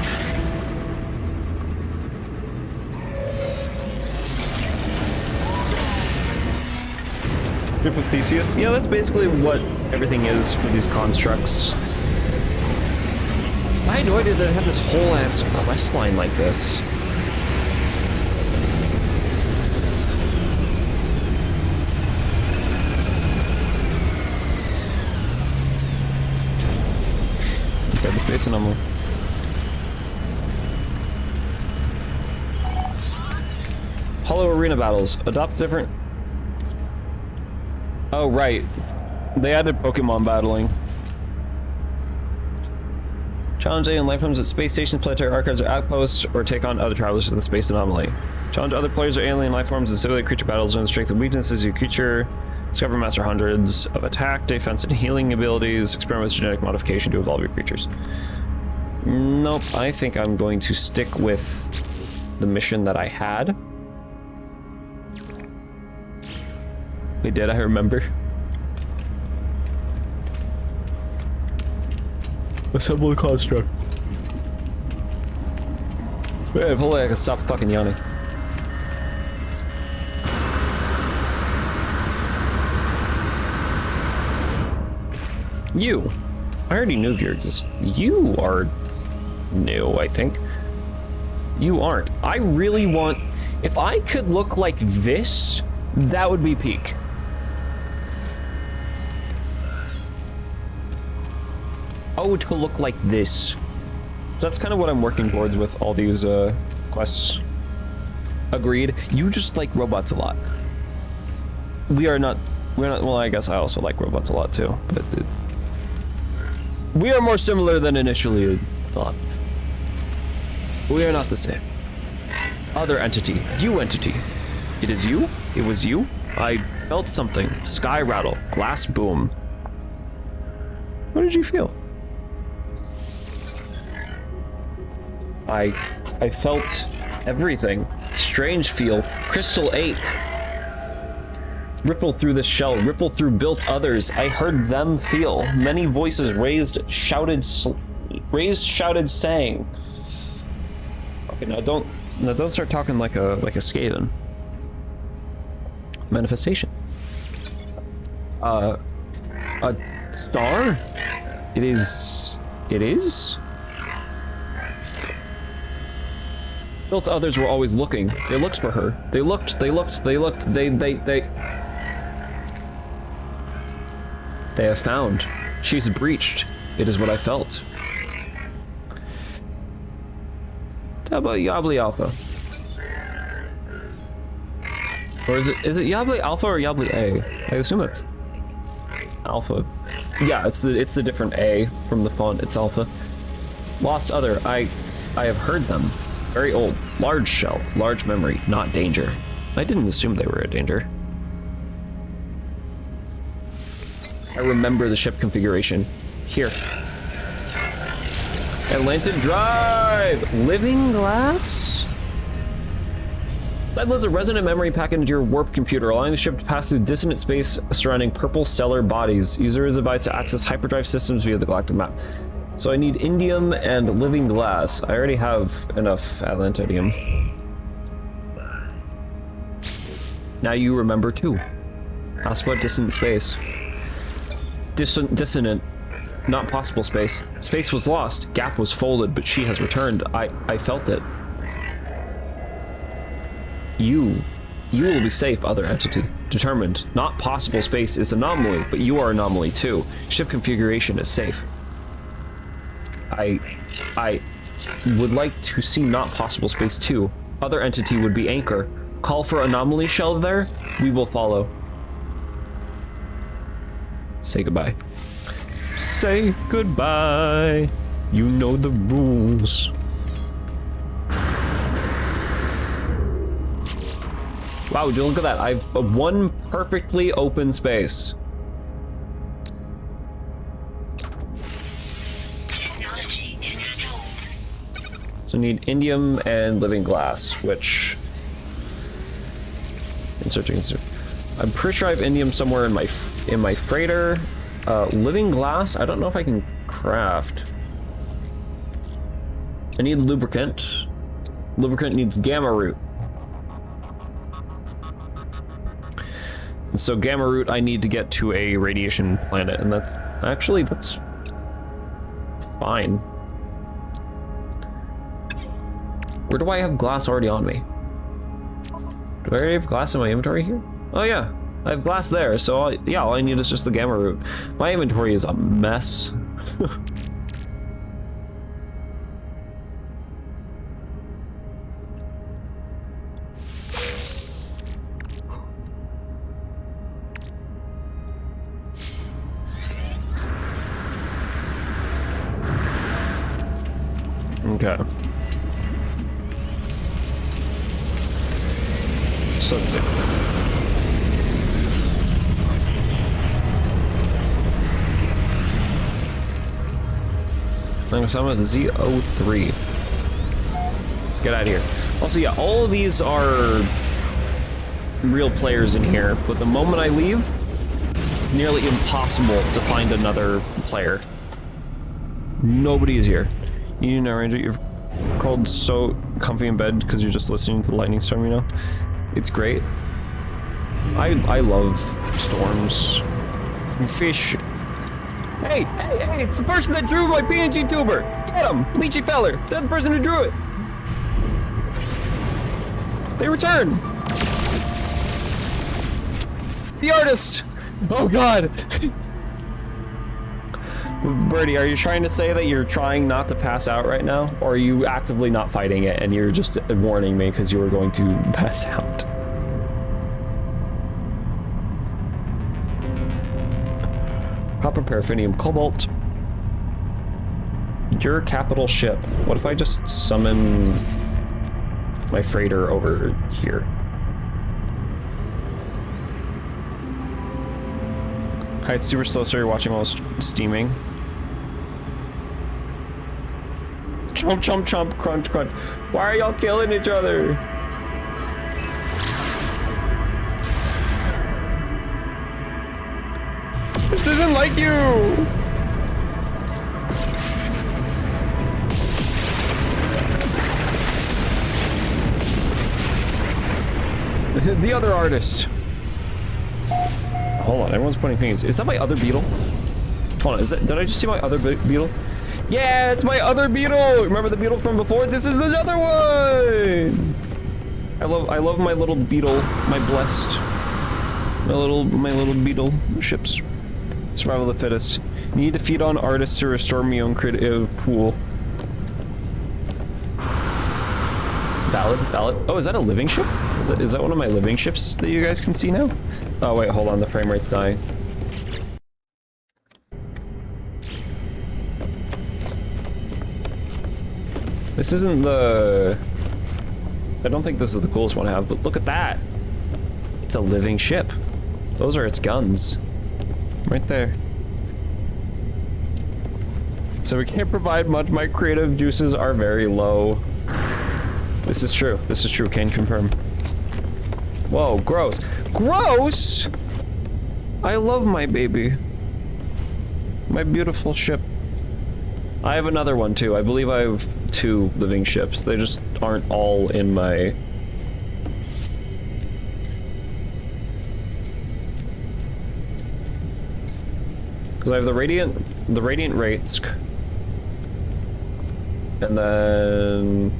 Ship of Theseus? Yeah, that's basically what everything is for these constructs. I had no idea that it had this whole ass quest line like this. Inside the space anomaly. Hollow arena battles. Adopt different... Oh, right. They added Pokemon battling. Challenge alien life forms at space stations, planetary archives, or outposts, or take on other travelers in the space anomaly. Challenge other players or alien life forms in simulated creature battles, learn the strength and weaknesses of your creature. Discover master hundreds of attack, defense, and healing abilities. Experiment with genetic modification to evolve your creatures. Nope, I think I'm going to stick with the mission that I had. We did, I remember. Assemble the construct. Wait, hopefully I can stop fucking yawning. You. I already knew of your existence. You are new, I think. You aren't. I really want... If I could look like this, that would be peak. Oh, to look like this. That's kind of what I'm working towards with all these quests. Agreed. You just like robots a lot. We're not, well, I guess I also like robots a lot too, but we are more similar than initially thought. We are not the same. Other entity. You entity. It is you? It was you? I felt something. Sky rattle. Glass boom. What did you feel? I felt everything. Strange feel. Crystal ache. Ripple through the shell. Ripple through built others. I heard them feel. Many voices raised, shouted, sang. Okay, now don't start talking like a Skaven. Manifestation. A star? It is. Built others were always looking. They looked for her. They looked. They have found. She's breached. It is what I felt. How about Yabli Alpha? Or is it Yabli Alpha or Yabli A? I assume it's Alpha. Yeah, it's the different A from the font. It's Alpha. Lost other. I have heard them. Very old. Large shell. Large memory. Not danger. I didn't assume they were a danger. I remember the ship configuration. Here. Atlantic Drive! Living glass? That loads a resonant memory packet into your warp computer, allowing the ship to pass through dissonant space surrounding purple stellar bodies. User is advised to access hyperdrive systems via the galactic map. So I need indium and living glass. I already have enough atlantidium. Now you remember too. Ask about dissonant space. Dissonant. Not possible space. Space was lost. Gap was folded, but she has returned. I felt it. You will be safe, other entity. Determined. Not possible space is anomaly, but you are anomaly too. Ship configuration is safe. I would like to see not possible space too. Other entity would be anchor. Call for anomaly shell there. We will follow. Say goodbye. Say goodbye. You know the rules. Wow, look at that. I've one perfectly open space. Technology installed. So I need indium and living glass, which... Insert. I'm pretty sure I have indium somewhere in my freighter. Living glass, I don't know if I can craft. I need lubricant. Lubricant needs gamma root. And so gamma root I need to get to a radiation planet, and that's fine. Where do I have glass already on me? Do I already have glass in my inventory here? Oh yeah, I have glass there, so yeah, all I need is just the gamma root. My inventory is a mess. Okay. So let's see. I'm gonna summon Z03. Let's get out of here. Also, yeah, all of these are real players in here, but the moment I leave, nearly impossible to find another player. Nobody's here. You know, Ranger, you've crawled so comfy in bed because you're just listening to the lightning storm, you know? It's great. I love storms. And fish. Hey, it's the person that drew my PNG tuber! Get him! Leechy feller! They're the person who drew it! They return! The artist! Oh god! Birdie, are you trying to say that you're trying not to pass out right now? Or are you actively not fighting it and you're just warning me because you were going to pass out? Copper, paraffinium, cobalt. Your capital ship. What if I just summon my freighter over here? Hi, it's super slow, so you're watching while steaming. Chomp, chomp, chomp, crunch, crunch. Why are y'all killing each other? This isn't like you! The other artist. Hold on, everyone's pointing fingers. Is that my other beetle? Hold on, did I just see my other beetle? Yeah, it's my other beetle! Remember the beetle from before? This is another one! I love my little beetle, my blessed, my little beetle ships. Survival of the fittest. You need to feed on artists to restore my own creative pool. Valid. Oh, is that a living ship? Is that one of my living ships that you guys can see now? Oh wait, hold on, the frame rate's dying. This isn't the... I don't think this is the coolest one I have, but look at that! It's a living ship. Those are its guns. Right there. So we can't provide much. My creative juices are very low. This is true. This is true. Can confirm. Whoa, gross. Gross! I love my baby. My beautiful ship. I have another one too. I believe I have 2 living ships. They just aren't all in my... Because I have the Radiant Wraiths. And then...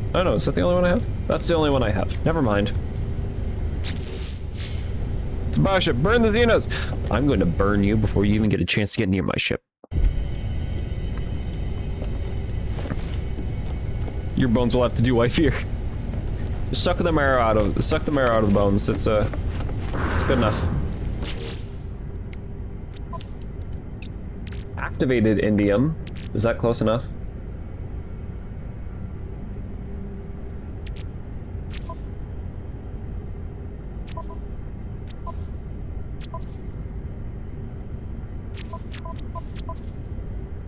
I don't know, is that the only one I have? That's the only one I have. Never mind. It's a bioship. Burn the Xenos! I'm going to burn you before you even get a chance to get near my ship. Your bones will have to do, I fear. Just suck the marrow out of the bones. It's good enough. Activated indium. Is that close enough?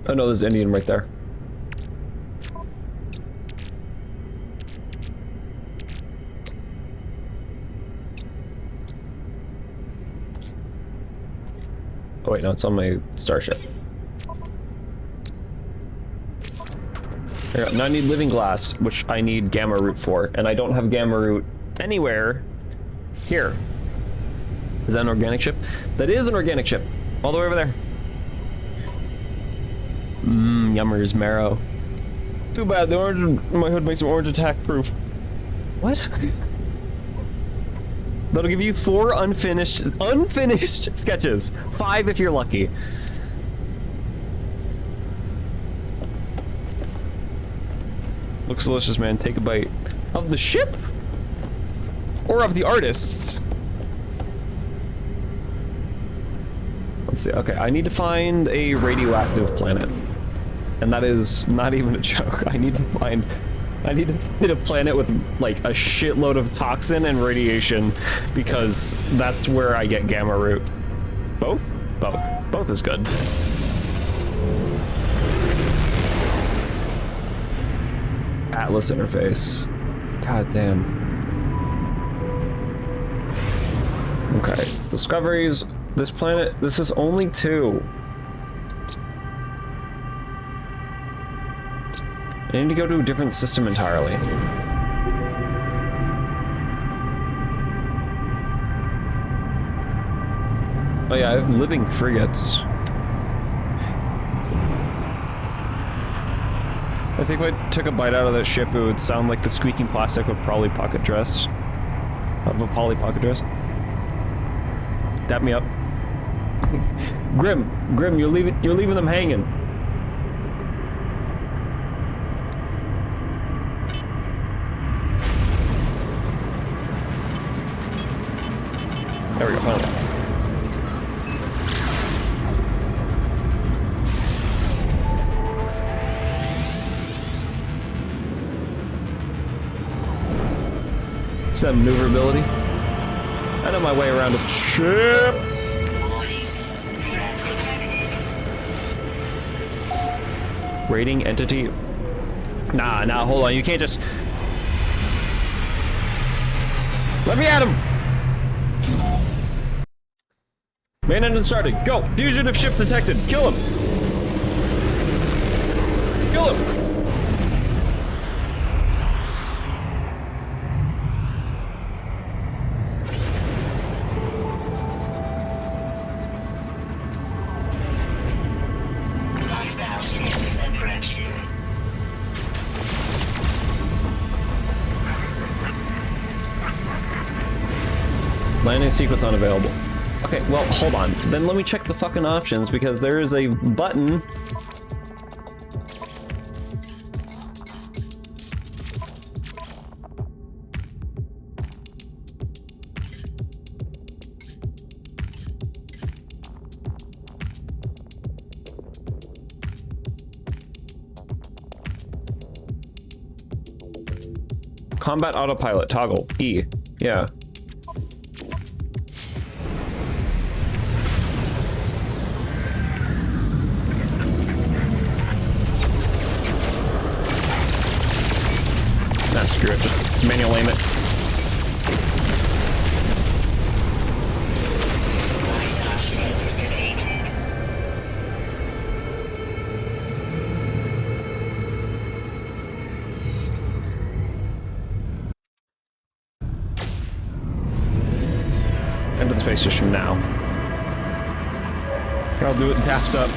Oh no, there's Indian right there. Oh wait, no, it's on my starship. Here, now I need living glass, which I need gamma root for, and I don't have gamma root anywhere here. Is that an organic chip? That is an organic chip. All the way over there. Mmm, yummers, marrow. Too bad, the orange, my hood makes them orange attack proof. What? That'll give you 4 unfinished sketches. 5 if you're lucky. Looks delicious, man. Take a bite. Of the ship? Or of the artists? Let's see. Okay, I need to find a radioactive planet. And that is not even a joke. I need to find a planet with like a shitload of toxin and radiation, because that's where I get gamma root. Both? Both. Both is good. Atlas interface. God damn. Okay, discoveries. This planet, this is only 2. I need to go to a different system entirely. Oh yeah, I have living frigates. I think if I took a bite out of that ship, it would sound like the squeaking plastic of Polly pocket dress. Of a Polly pocket dress. Dap me up. Grim, you're leaving them hanging. There we go, finally. Is that maneuverability? I know my way around a ship. Warning. Threat detected. Rating entity. Nah, hold on. You can't just. Let me at him. Main engine started. Go. Fugitive ship detected. Kill him. Kill him. Hostile ships approaching. Landing sequence unavailable. Okay, well, hold on. Then let me check the fucking options, because there is a button. Combat autopilot toggle. E. Yeah. Nah, screw it. Just manual aim it. Hostile ships defeated. Into the space station now. Here, I'll do it. Taps up.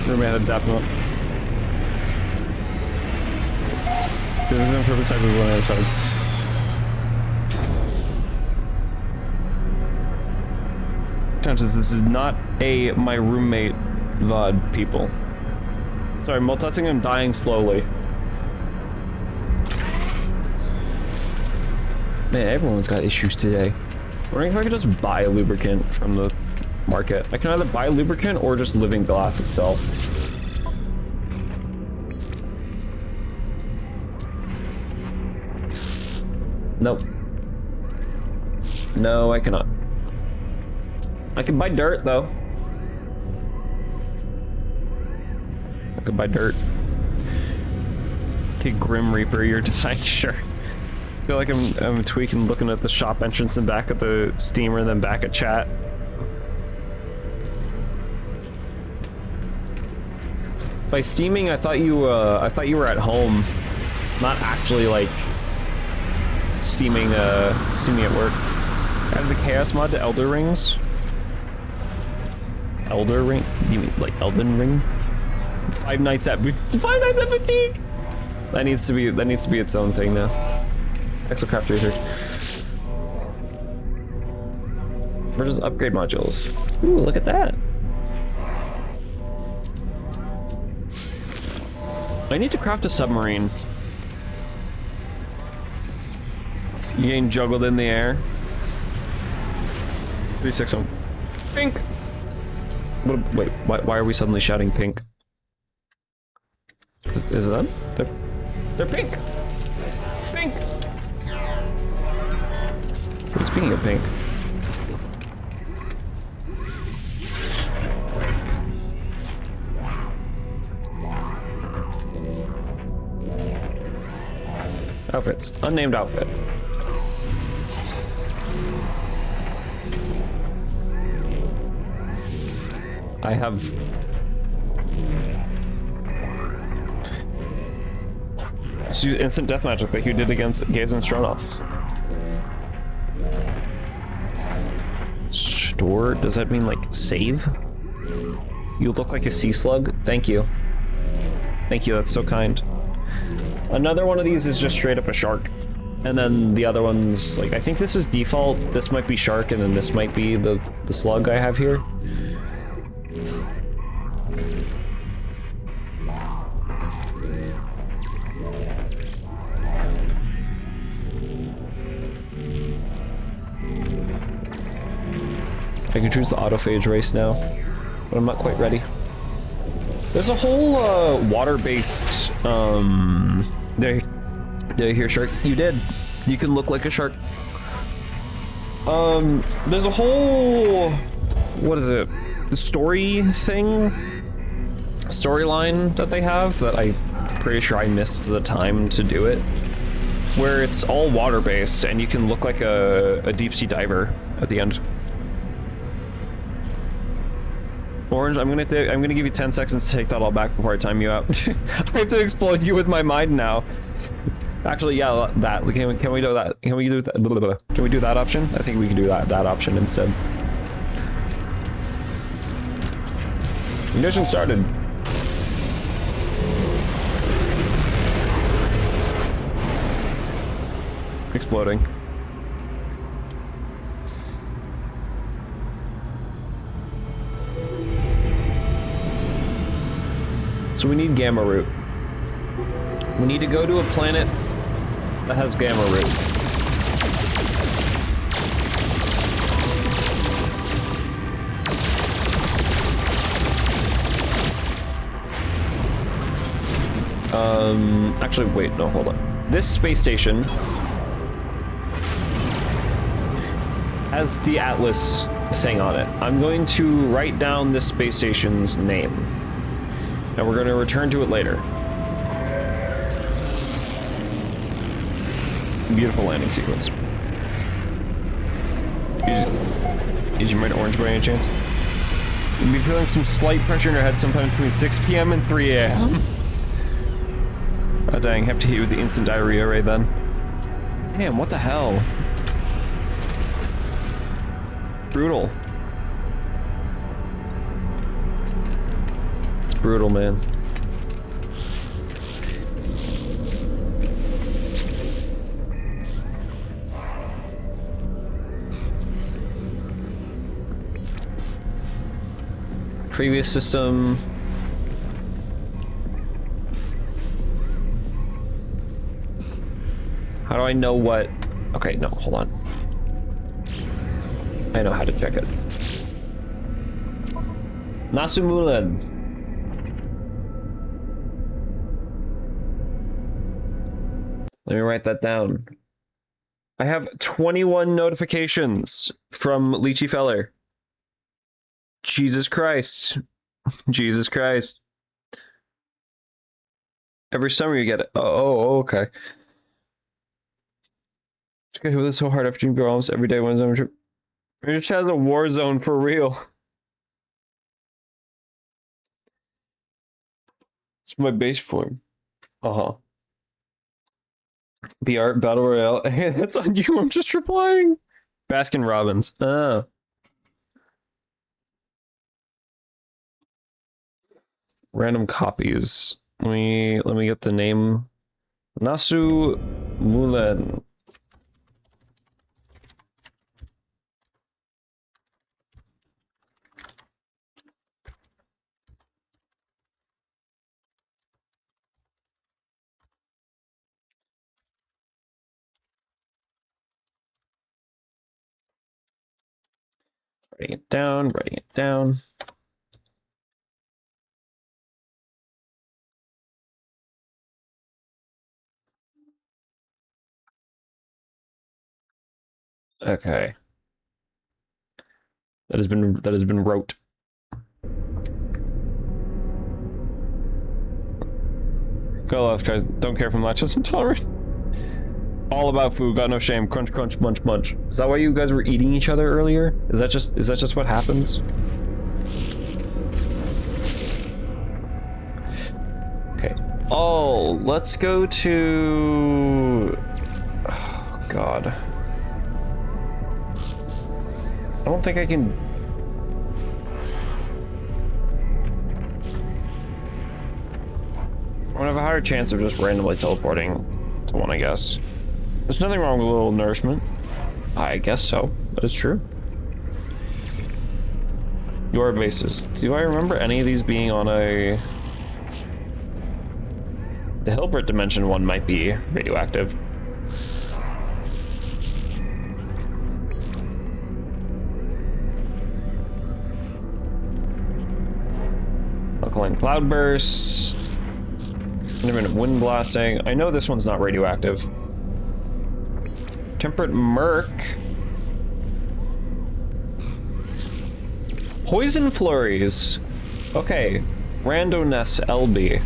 Roommate had to tap him up. This is on purpose. I move one at a time. Chances this is not a my roommate VOD people. Sorry, multitasking and dying slowly. Man, everyone's got issues today. I'm wondering if I could just buy a lubricant from the market. I can either buy lubricant or just living glass itself. Nope. No, I cannot. I can buy dirt, though. I could buy dirt. Okay, Grim Reaper, you're dying, sure. I feel like I'm tweaking, looking at the shop entrance and back at the steamer and then back at chat. By steaming, I thought you were at home, not actually like steaming at work. Add the chaos mod to Elder Rings. Elder Ring? Do you mean like Elden Ring? Five Nights at Boutique. That needs to be its own thing now. Exocraft research. Versus upgrade modules. Ooh, look at that. I need to craft a submarine. You getting juggled in the air. 360. Pink. What, wait, why are we suddenly shouting pink? Is it them? They're pink. Pink. Speaking of pink. Outfits. Unnamed outfit. I have... So instant death magic like you did against Gaze and Stronov. Store? Does that mean like save? You look like a sea slug? Thank you. Thank you, that's so kind. Another one of these is just straight up a shark. And then the other one's like, I think this is default. This might be shark and then this might be the slug I have here. I can choose the autophage race now, but I'm not quite ready. There's a whole water-based, did I hear shark? You did. You can look like a shark. There's a whole, what is it? Storyline that they have that I'm pretty sure I missed the time to do it. Where it's all water-based and you can look like a deep-sea diver at the end. Orange, I'm gonna give you 10 seconds to take that all back before I time you out. I have to explode you with my mind now. Actually, yeah, that. Can we do that? Can we do that? Blah, blah, blah. Can we do that option? I think we can do that option instead. Ignition started. Exploding. So we need gamma root. We need to go to a planet that has gamma root. Actually, wait, no, hold on. This space station has the Atlas thing on it. I'm going to write down this space station's name. And we're going to return to it later. Beautiful landing sequence. Is your mind orange by any chance? You'll be feeling some slight pressure in your head sometime between 6 p.m. and 3 a.m. Oh dang, have to hit you with the instant diarrhea ray then. Damn, what the hell? Brutal. It's brutal, man. Previous system. How do I know what? Okay, no, hold on. I know how to check it. Nasumulan. Let me write that down. I have 21 notifications from Leechy Feller. Jesus Christ. Jesus Christ. Every summer you get it. Oh, okay. Just get hit with it so hard after Dream Girl almost every day when I'm trip. It just has a war zone for real. It's my base form. Uh-huh. BR Battle Royale. That's on you. I'm just replying. Baskin Robbins. Random copies. Let me get the name. Nasu Mulen. Writing it down, writing it down. Okay. That has been wrote. Go left, guys. Don't care if I'm lactose intolerant. All about food, got no shame. Crunch, crunch, munch, munch. Is that why you guys were eating each other earlier? Is that just what happens? Okay. Oh, let's go to... Oh, God. I don't think I can... I'm gonna have a higher chance of just randomly teleporting to one, I guess. There's nothing wrong with a little nourishment. I guess so. That is true. Your bases. Do I remember any of these being on a... The Hilbert Dimension one might be radioactive. Alkaline cloudbursts. Intermittent wind blasting. I know this one's not radioactive. Temperate murk. Poison flurries. Okay. Randomness LB.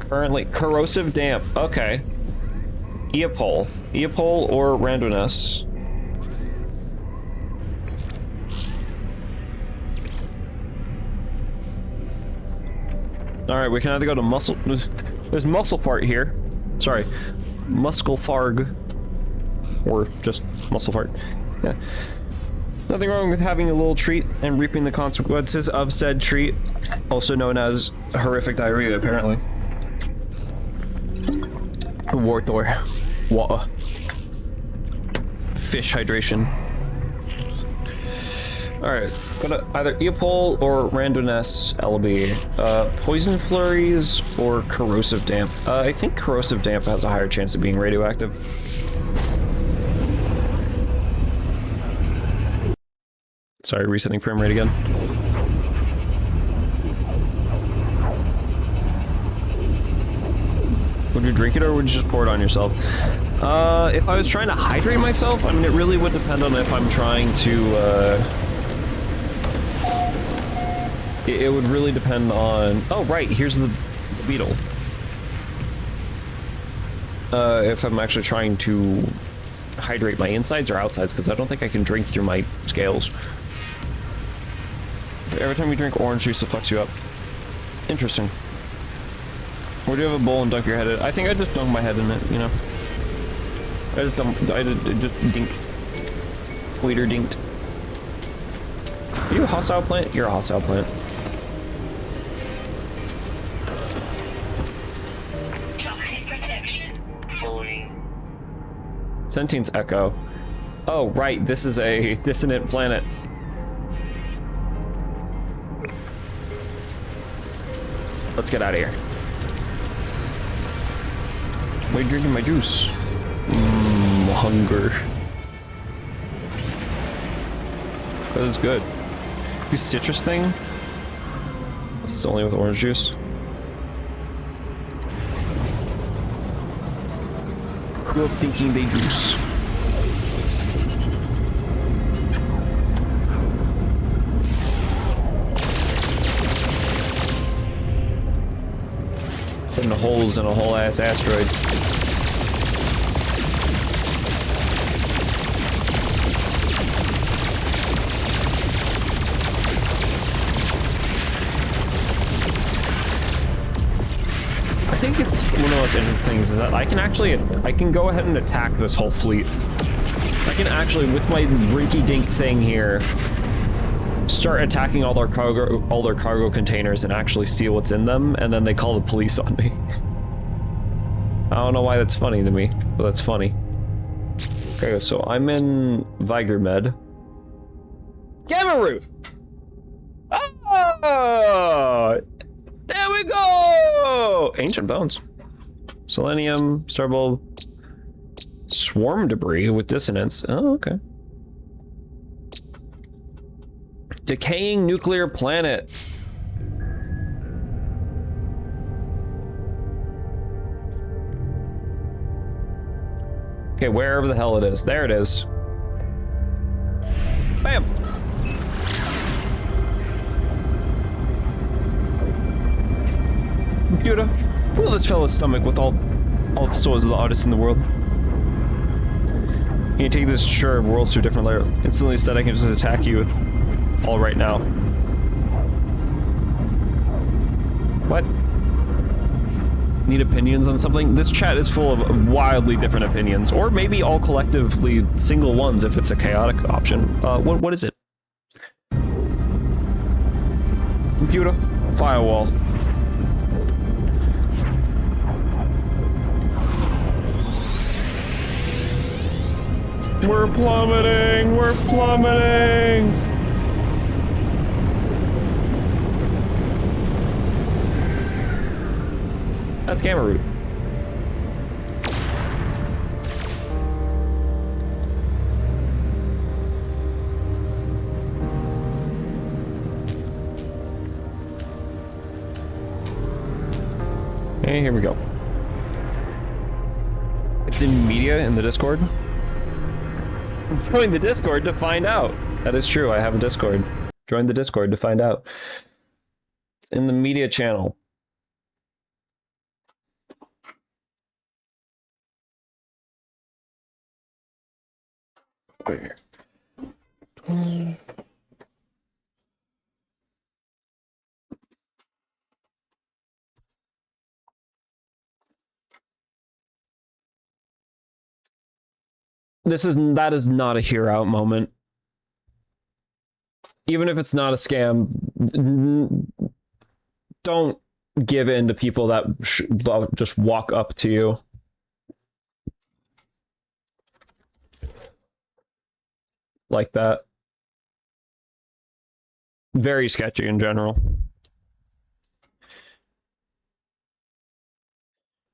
Currently corrosive damp. Okay. Eopol. Eopol or randomness. Alright, we can either go to muscle... There's muscle fart here. Sorry. Muscle farg. Or just muscle fart. Yeah. Nothing wrong with having a little treat and reaping the consequences of said treat. Also known as horrific diarrhea, apparently. Water. Water. Fish hydration. Alright, gonna either Eopol or randomness LB. Poison flurries or corrosive damp. I think corrosive damp has a higher chance of being radioactive. Sorry, resetting frame rate again. Would you drink it or would you just pour it on yourself? If I was trying to hydrate myself, I mean, it really would depend on if I'm trying to, It would really depend on... Oh, right, here's the beetle. If I'm actually trying to hydrate my insides or outsides, because I don't think I can drink through my scales. Every time you drink orange juice, it fucks you up. Interesting. Or do you have a bowl and dunk your head in it? I think I just dunk my head in it, you know? I just dinked. Waiter dinked. Are you a hostile plant? You're a hostile plant. Toxic protection. Falling. Sentience Echo. Oh, right, this is a dissonant planet. Let's get out of here. Why are you drinking my juice? Hunger. That is good. Use citrus thing? This is only with orange juice. You're thinking they juice. Putting holes in a whole ass asteroid. think one of the most interesting things is that I can go ahead and attack this whole fleet. I can actually, with my rinky-dink thing here, start attacking all their cargo containers and actually steal what's in them, and then they call the police on me. I don't know why that's funny to me, but that's funny. Okay, so I'm in Vigermed. Gamma root! Oh! There we go! Ancient bones. Selenium, starbulb, swarm debris with dissonance. Oh, okay. Decaying nuclear planet. Okay, wherever the hell it is. There it is. Bam! Computer, fill this fellow's stomach with all the souls of the artists in the world. Can you take this shore of worlds to a different layer? Instantly said I can just attack you all right now. What? Need opinions on something? This chat is full of wildly different opinions, or maybe all collectively single ones if it's a chaotic option. What is it? Computer, firewall. We're plummeting! We're plummeting! That's gamma root. Hey, here we go. It's in media in the Discord. Join the Discord to find out. That is true, I have a Discord. Join the Discord to find out. It's in the media channel. Right here. That is not a hear out moment. Even if it's not a scam, don't give in to people that just walk up to you. Like that. Very sketchy in general.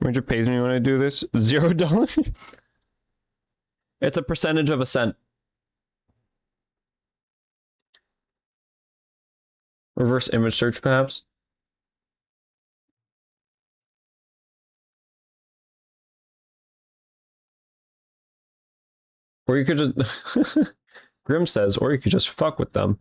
Ranger pays me when I do this. $0. It's a percentage of a cent. Reverse image search, perhaps. Or you could just... Grim says, or you could just fuck with them.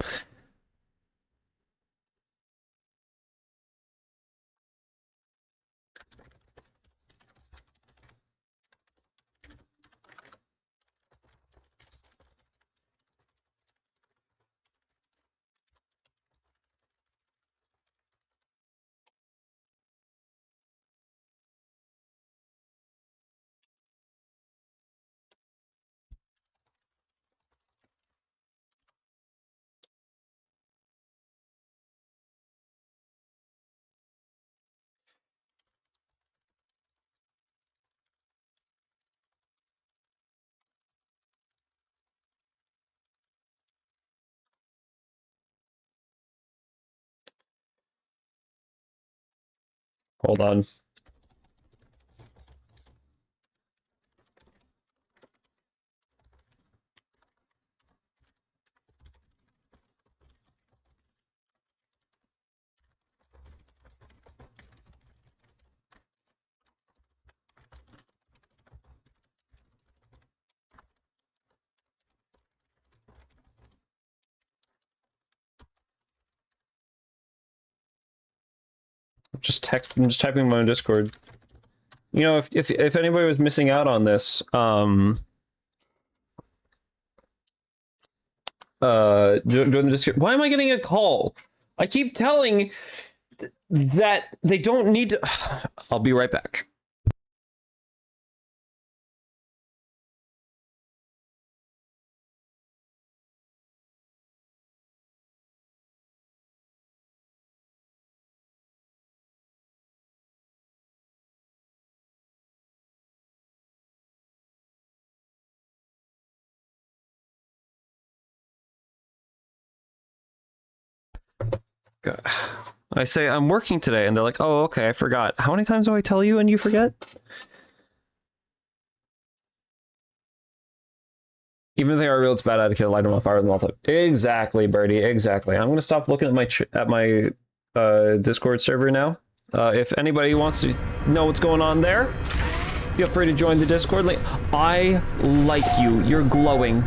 Hold on. I'm just typing my own Discord. You know, if anybody was missing out on this, join the Discord. Why am I getting a call? I keep telling that they don't need to. I'll be right back. I say I'm working today, and they're like, "Oh, okay, I forgot." How many times do I tell you and you forget? Even if they are real, it's bad etiquette. Light them on fire with them all the time. Exactly, Birdie. Exactly. I'm gonna stop looking at my Discord server now. If anybody wants to know what's going on there, feel free to join the Discord link. I like you. You're glowing.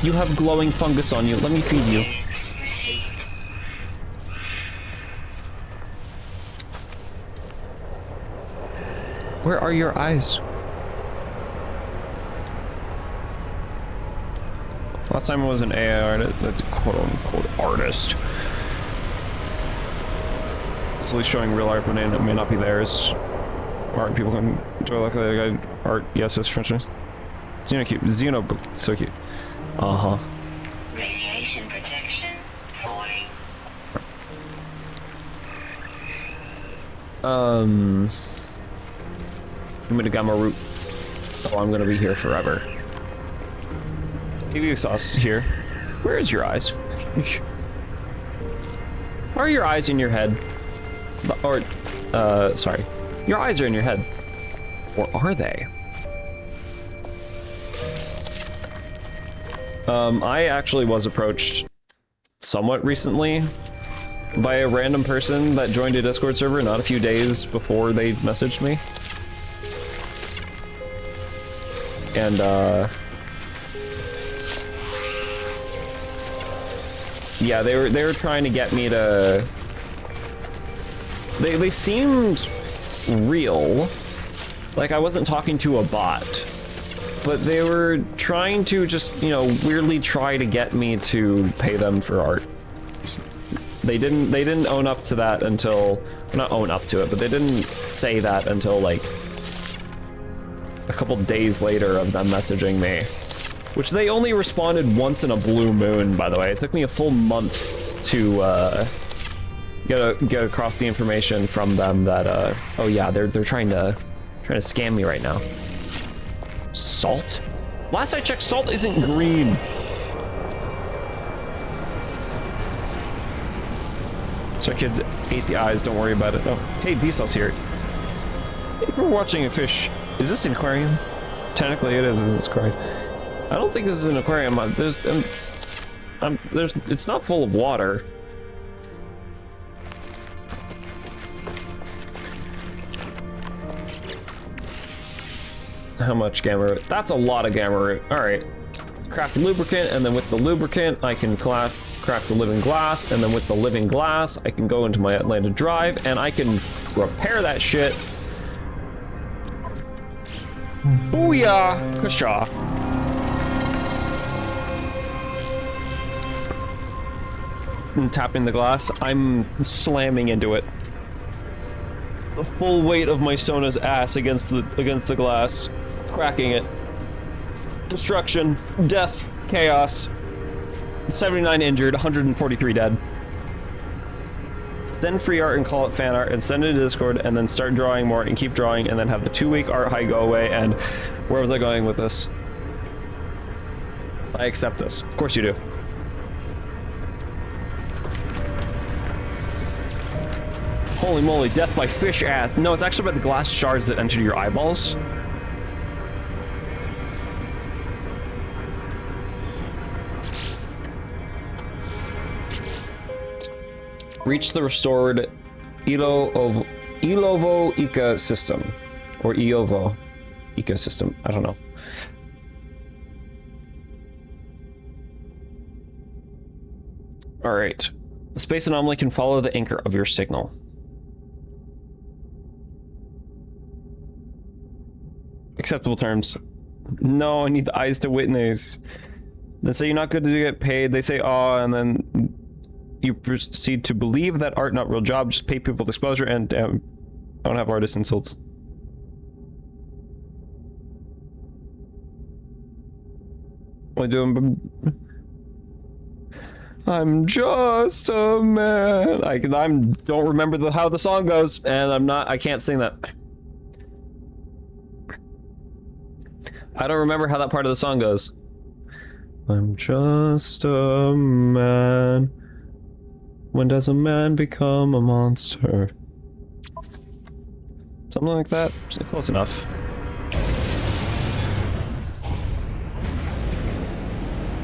You have glowing fungus on you. Let me feed you. Where are your eyes? Last time I was an AI artist, quote-unquote artist. It's at least showing real art, but it may not be theirs. Art people can enjoy like art. Yes, it's French. Xeno cute. Xeno, so cute. Uh-huh. Radiation protection falling. Minagama root. Oh, I'm gonna be here forever. Give sauce here. Where is your eyes? Why are your eyes in your head? Or, sorry. Your eyes are in your head. Or are they? I actually was approached somewhat recently by a random person that joined a Discord server not a few days before they messaged me. And, yeah, they were trying to get me to... They seemed real. Like I wasn't talking to a bot. But they were trying to just, you know, weirdly try to get me to pay them for art. They didn't own up to that until... Not own up to it, but they didn't say that until, like, a couple days later of them messaging me. Which they only responded once in a blue moon, by the way. It took me a full month to get across the information from them that oh yeah, they're trying to scam me right now. Salt? Last I checked, salt isn't green. Sorry kids, ate the eyes, don't worry about it. Oh, hey, Vsauce here. If we're watching a fish, is this an aquarium? Technically it is, it's aquarium. I don't think this is an aquarium. It's not full of water. How much gamma root? That's a lot of gamma root. All right. Craft lubricant, and then with the lubricant, I can craft the living glass, and then with the living glass, I can go into my Atlanta drive, and I can repair that shit. Booyah! Kasha. I'm tapping the glass. I'm slamming into it. The full weight of my Sona's ass against the glass, cracking it. Destruction, death, chaos. 79 injured, 143 dead. Send free art and call it fan art and send it to Discord and then start drawing more and keep drawing and then have the 2-week art high go away and wherever they're going with this. I accept this. Of course you do. Holy moly, death by fish ass. No, it's actually by the glass shards that entered your eyeballs. Reach the restored Ilovo ecosystem. Or Iovo ecosystem. I don't know. Alright. The space anomaly can follow the anchor of your signal. Acceptable terms. No, I need the eyes to witness. They say you're not good to get paid. They say, oh, and then you proceed to believe that art not real job, just pay people with exposure, and I don't have artist insults. What do I do? I'm just a man. I don't remember how the song goes, and I can't sing that. I don't remember how that part of the song goes. I'm just a man. When does a man become a monster? Something like that. Close enough.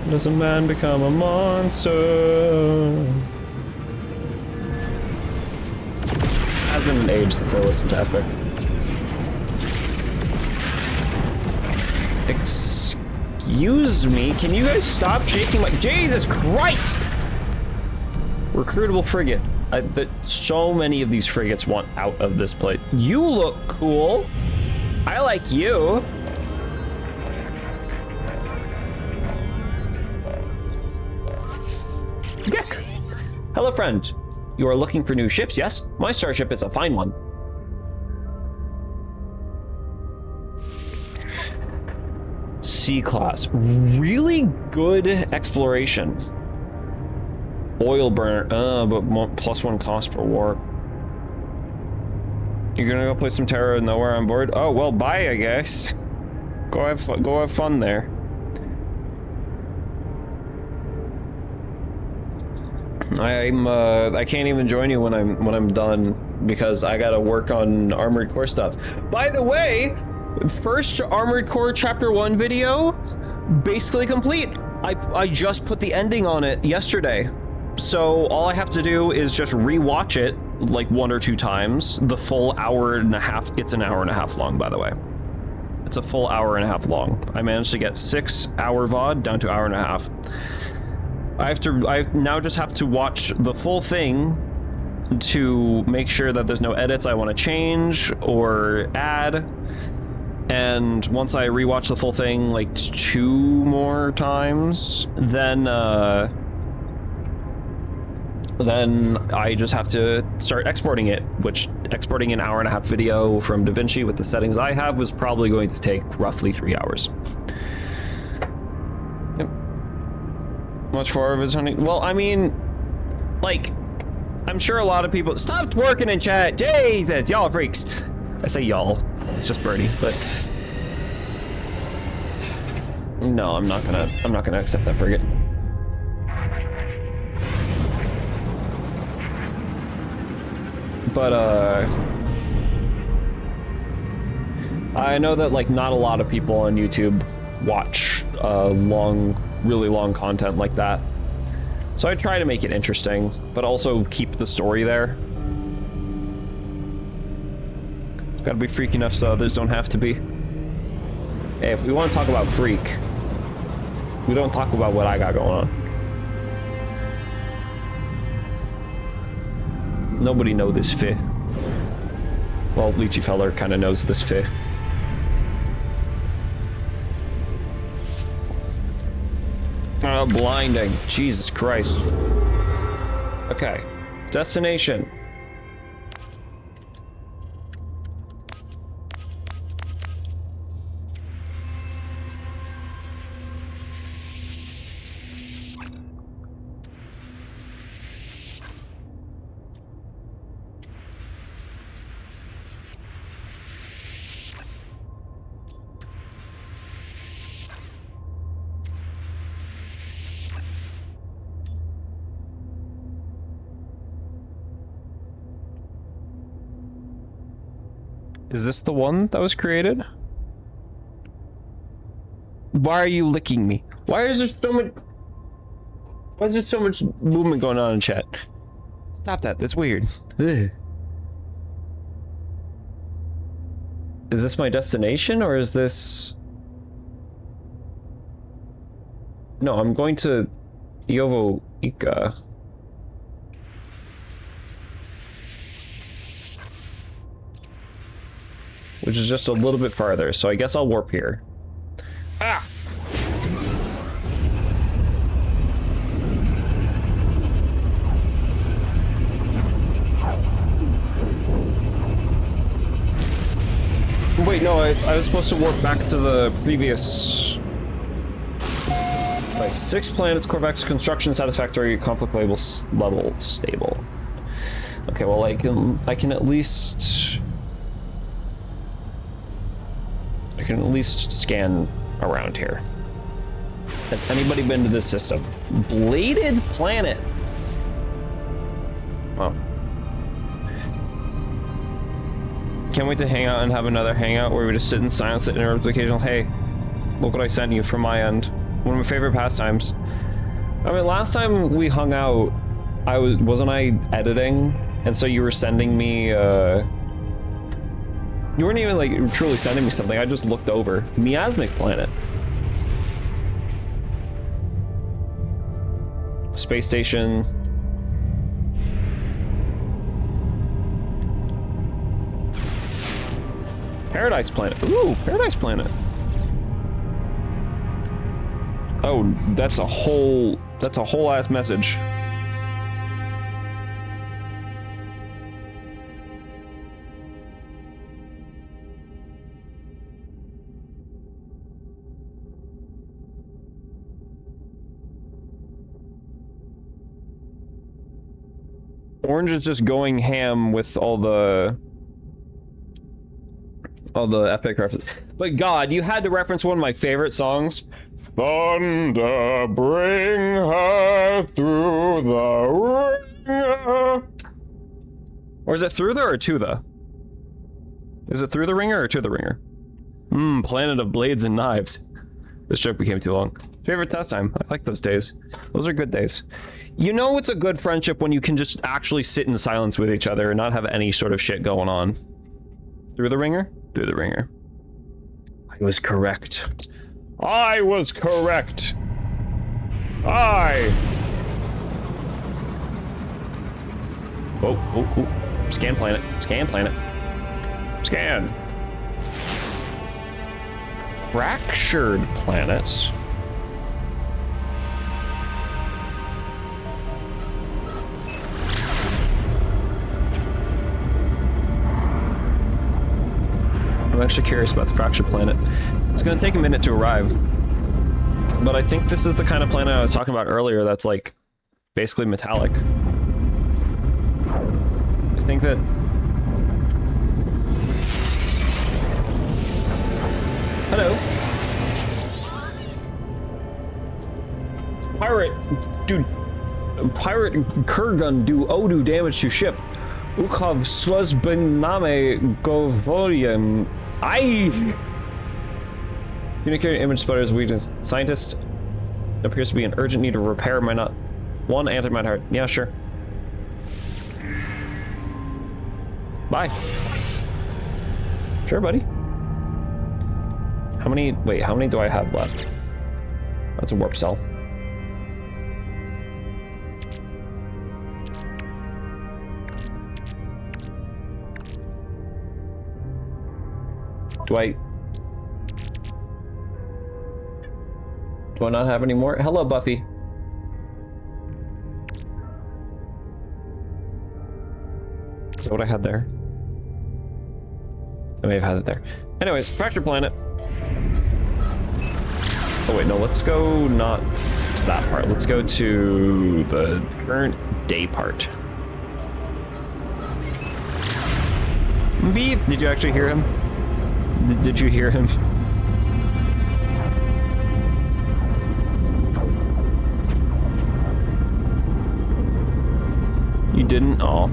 When does a man become a monster? Has been an age since I listened to Epic. Excuse me, can you guys stop shaking my... Jesus Christ! Recruitable frigate. So many of these frigates want out of this place. You look cool. I like you. Gek. Hello, friend. You are looking for new ships, yes? My starship is a fine one. C-class. Really good exploration. Oil burner. But +1 cost per warp. You're gonna go play some Terra Nowhere on board? Oh, well, bye, I guess. Go have fun there. I can't even join you when I'm done because I gotta work on Armored Core stuff. By the way, first Armored Core Chapter 1 video, basically complete. I just put the ending on it yesterday. So all I have to do is just rewatch it like 1 or 2 times. The full hour and a half, it's an hour and a half long, by the way. It's a full hour and a half long. I managed to get 6-hour VOD down to hour and a half. I now just have to watch the full thing to make sure that there's no edits I want to change or add. And once I rewatch the full thing like 2 more times, then I just have to start exporting it, which exporting an hour and a half video from DaVinci with the settings I have was probably going to take roughly 3 hours. Yep. Much for visiting. Well, I mean, like, I'm sure a lot of people stopped working in chat. Jesus, y'all are freaks. I say y'all. It's just Birdie, but no, I'm not gonna accept that frigate. But I know that like not a lot of people on YouTube watch really long content like that. So I try to make it interesting, but also keep the story there. It's gotta be freak enough so others don't have to be. Hey, if we want to talk about freak, we don't talk about what I got going on. Nobody know this fi. Well, Leechy Feller kind of knows this fi. Blinding. Jesus Christ. Okay. Destination. Is this the one that was created? Why are you licking me? Why is there so much movement going on in chat? Stop that, that's weird. Ugh. Is this my destination or is this... No, I'm going to Iovo Ika. Which is just a little bit farther, so I guess I'll warp here. Ah! wait, no, I was supposed to warp back to the previous... Place. 6 planets, Corvex, construction satisfactory, conflict level stable. Okay, well, I can at least scan around here. Has anybody been to this system? Bladed planet. Oh. Can't wait to hang out and have another hangout where we just sit in silence and interrupt the occasional, hey, look what I sent you from my end. One of my favorite pastimes. I mean, last time we hung out, wasn't I editing? And so you were sending me, you weren't even like truly sending me something, I just looked over. Miasmic planet. Space station. Paradise planet. Ooh, Paradise planet. Oh, that's a whole ass message. Orange is just going ham with all the epic references. But God, you had to reference one of my favorite songs. Thunder, bring her through the ringer. Or is it through the or to the? Is it through the ringer or to the ringer? Planet of blades and knives. This joke became too long. Favorite test time. I like those days. Those are good days. You know it's a good friendship when you can just actually sit in silence with each other and not have any sort of shit going on. Through the ringer? Through the ringer. I was correct. I was correct. Oh. Scan planet. Scan planet. Scan. Fractured planets. I'm actually curious about the fractured planet. It's gonna take a minute to arrive. But I think this is the kind of planet I was talking about earlier that's like basically metallic. I think that hello. Pirate Kurgun do Odu damage to ship. Ukov Sluzbename Govolium. Communicating image splitters weakness. Scientist appears to be in urgent need of repair. Might not. One anti-mad heart. Yeah, sure. Bye. Sure, buddy. How many? Wait, how many do I have left? That's a warp cell. Do I not have any more? Hello, Buffy. Is that what I had there? I may have had it there. Anyways, fractured planet. Oh wait, no, let's go not to that part. Let's go to the current day part. Beep! Did you actually hear him? Did you hear him? You didn't? Aw.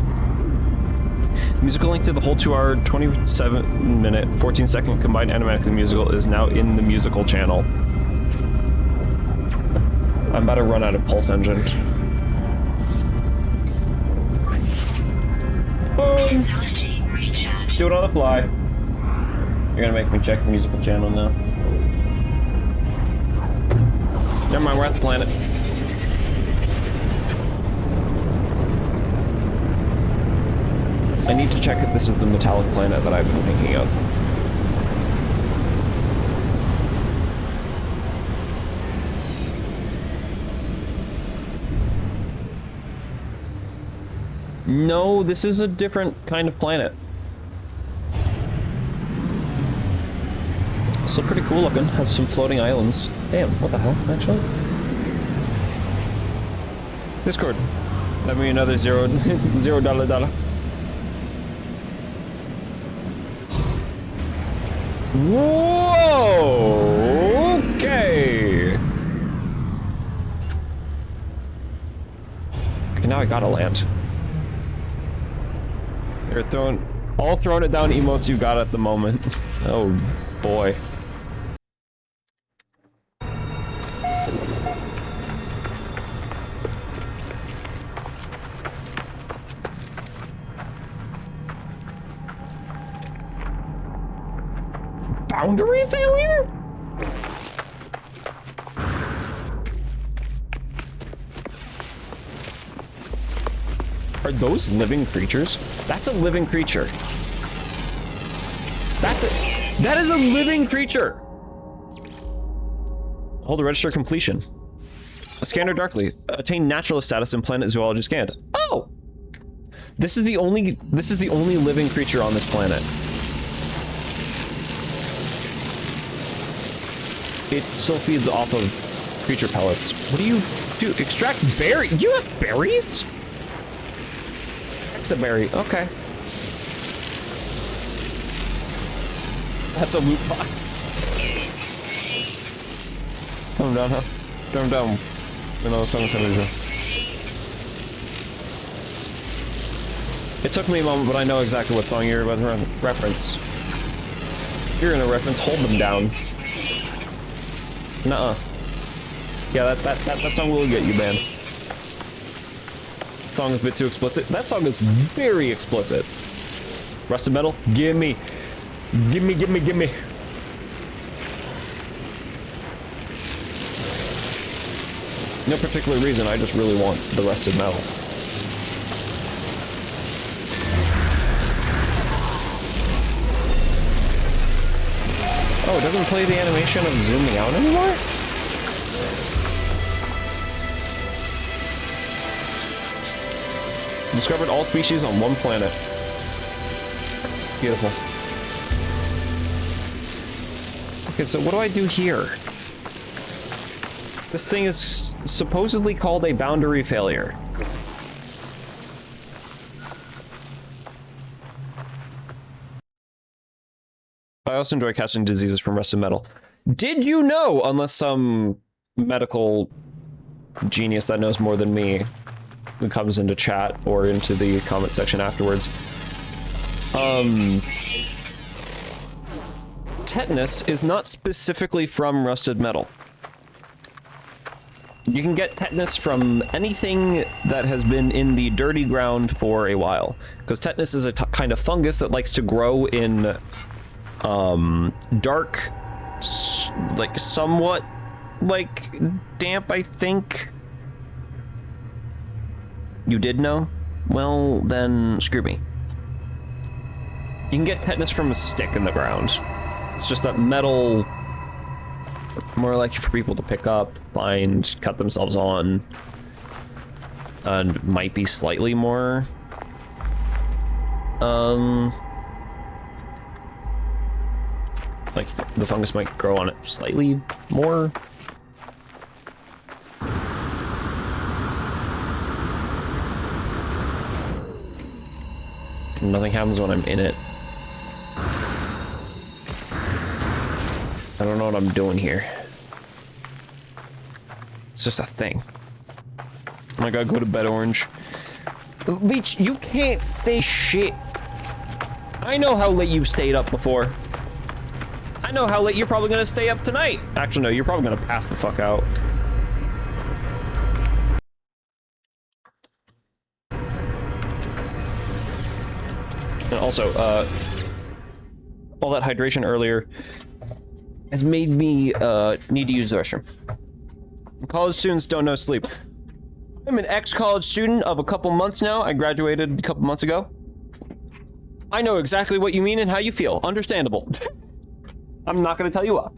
Musical link to the whole 2-hour, 27-minute, 14-second combined animatic musical is now in the musical channel. I'm about to run out of Pulse Engine. Boom! Do it on the fly. You're gonna make me check the musical channel now. Never mind, we're at the planet. I need to check if this is the metallic planet that I've been thinking of. No, this is a different kind of planet. Still pretty cool looking. Has some floating islands. Damn, what the hell, actually? Discord. Let me another $0. Whoa! Okay. Okay, now I gotta land. They're all throwing it down emotes you got at the moment. Oh boy. Boundary failure? Are those living creatures? That's a living creature. That is a living creature. Hold to register completion. A scanner darkly. Attain naturalist status in planet zoology scanned. Oh! This is the only living creature on this planet. It still feeds off of creature pellets. What do you do? Extract berry? You have berries? Berry. Okay. That's a loot box. Turn him down, huh? Turn him down. No, it took me a moment, but I know exactly what song you're about to reference. If you're gonna reference, hold them down. Nuh-uh. Yeah, that song will get you banned. Song is a bit too explicit. That song is very explicit. Rusted metal? Gimme. Gimme, gimme, gimme. No particular reason, I just really want the rusted metal. Oh, it doesn't play the animation of zooming out anymore? Discovered all species on one planet. Beautiful. Okay, so what do I do here? This thing is supposedly called a boundary failure. I also enjoy catching diseases from rusted metal. Did you know, unless some medical genius that knows more than me who comes into chat or into the comment section afterwards. Tetanus is not specifically from rusted metal. You can get tetanus from anything that has been in the dirty ground for a while, because tetanus is a kind of fungus that likes to grow in dark, like somewhat like damp, I think. You did know? Well, then screw me. You can get tetanus from a stick in the ground. It's just that metal, more likely for people to pick up, find, cut themselves on, and might be slightly more, like the fungus might grow on it slightly more. Nothing happens when I'm in it. I don't know what I'm doing here. It's just a thing. Oh my god, go to bed, Orange. Leech, you can't say shit. I know how late you stayed up before. I know how late you're probably gonna stay up tonight. Actually, no, you're probably gonna pass the fuck out. And also, all that hydration earlier has made me need to use the restroom. College students don't know sleep. I'm an ex-college student of a couple months now. I graduated a couple months ago. I know exactly what you mean and how you feel. Understandable. I'm not gonna tell you what.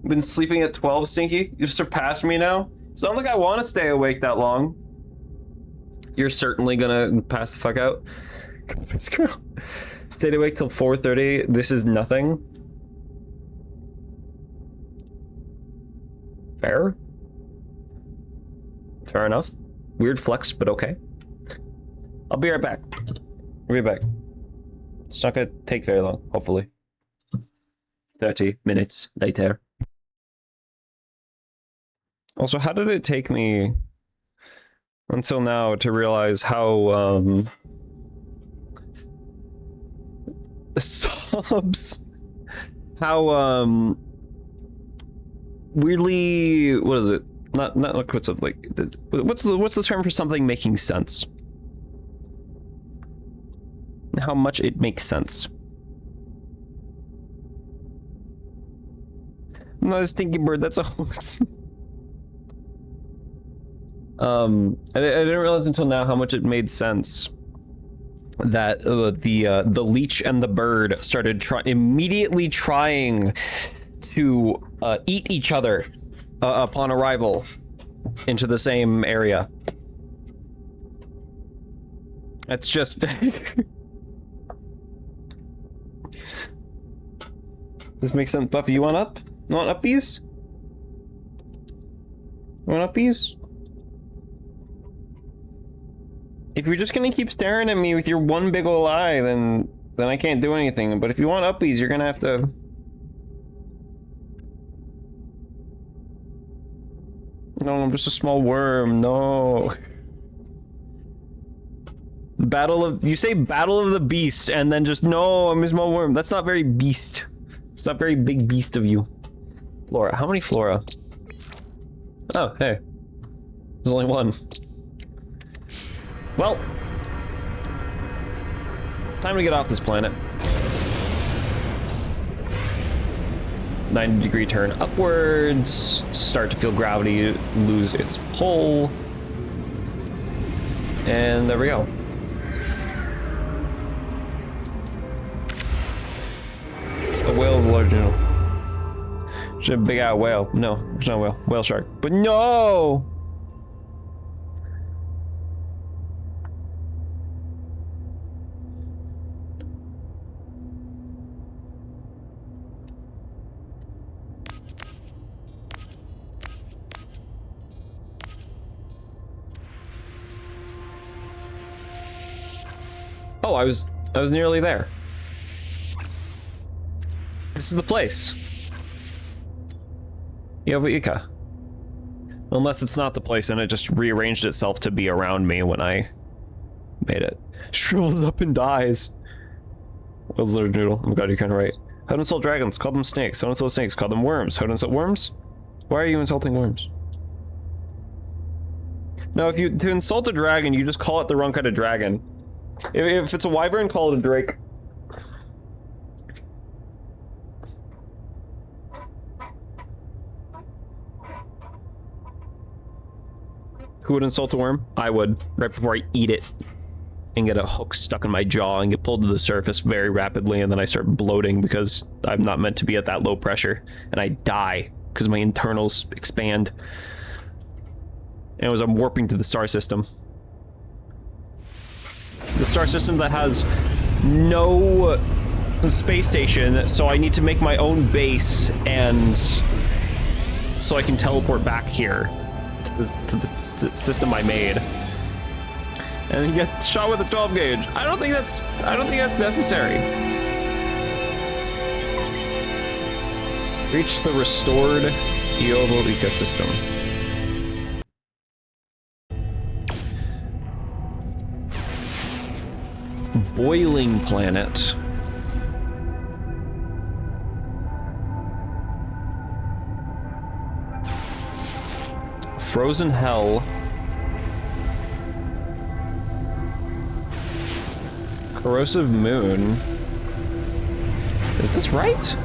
Been sleeping at 12, Stinky? You've surpassed me now? It's not like I want to stay awake that long. You're certainly gonna pass the fuck out. Stayed awake till 4:30. This is nothing. Fair. Fair enough. Weird flex, but okay. I'll be right back. I'll be back. It's not gonna take very long, hopefully. 30 minutes later. Also, how did it take me until now to realize how, subs, how, weirdly, what is it? Not what's it, like, what's the term for something making sense? How much it makes sense. I'm not a stinky bird, that's a hoax. I didn't realize until now how much it made sense that the leech and the bird started immediately trying to eat each other upon arrival into the same area. It's just this makes sense. Buffy, you want up? You want uppies? You want uppies? If you're just gonna keep staring at me with your one big ol' eye, then I can't do anything. But if you want uppies, you're gonna have to. No, I'm just a small worm. No. You say battle of the beast, and then just no, I'm a small worm. That's not very beast. It's not very big beast of you. Flora, how many flora? Oh, hey. There's only one. Well, time to get off this planet. 90-degree turn upwards, start to feel gravity lose its pull, and there we go. A whale is a large noodle. It's a big out whale. No, it's not a whale. Whale shark. But no! Oh, I was nearly there. This is the place. Yovika. Unless it's not the place and it just rearranged itself to be around me when I made it. Shrivels up and dies. What's Lord Noodle? Oh my god, you're kinda right. How to insult dragons, call them snakes. How to insult snakes, call them worms. How to insult worms? Why are you insulting worms? No, to insult a dragon, you just call it the wrong kind of dragon. If it's a wyvern, call it a drake. Who would insult a worm? I would, right before I eat it. And get a hook stuck in my jaw and get pulled to the surface very rapidly, and then I start bloating because I'm not meant to be at that low pressure. And I die because my internals expand. And as I'm warping to the star system. The star system that has no space station, so I need to make my own base, and so I can teleport back here to the system I made, and then get shot with a 12 gauge. I don't think that's necessary. Reach the restored Eoval ecosystem. Boiling planet. Frozen hell. Corrosive moon. Is this right?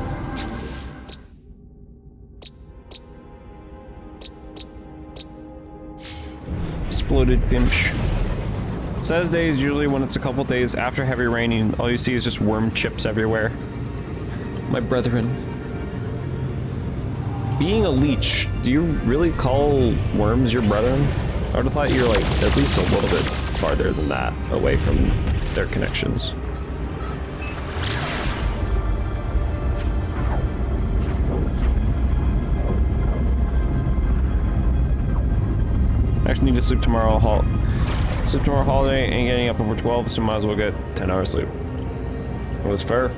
Exploded finch. Saturday is usually when it's a couple days after heavy raining. All you see is just worm chips everywhere. My brethren. Being a leech, do you really call worms your brethren? I would have thought you were like at least a little bit farther than that away from their connections. I actually need to sleep tomorrow. Sleep tomorrow holiday, ain't getting up before 12, so might as well get 10 hours sleep. It was fair.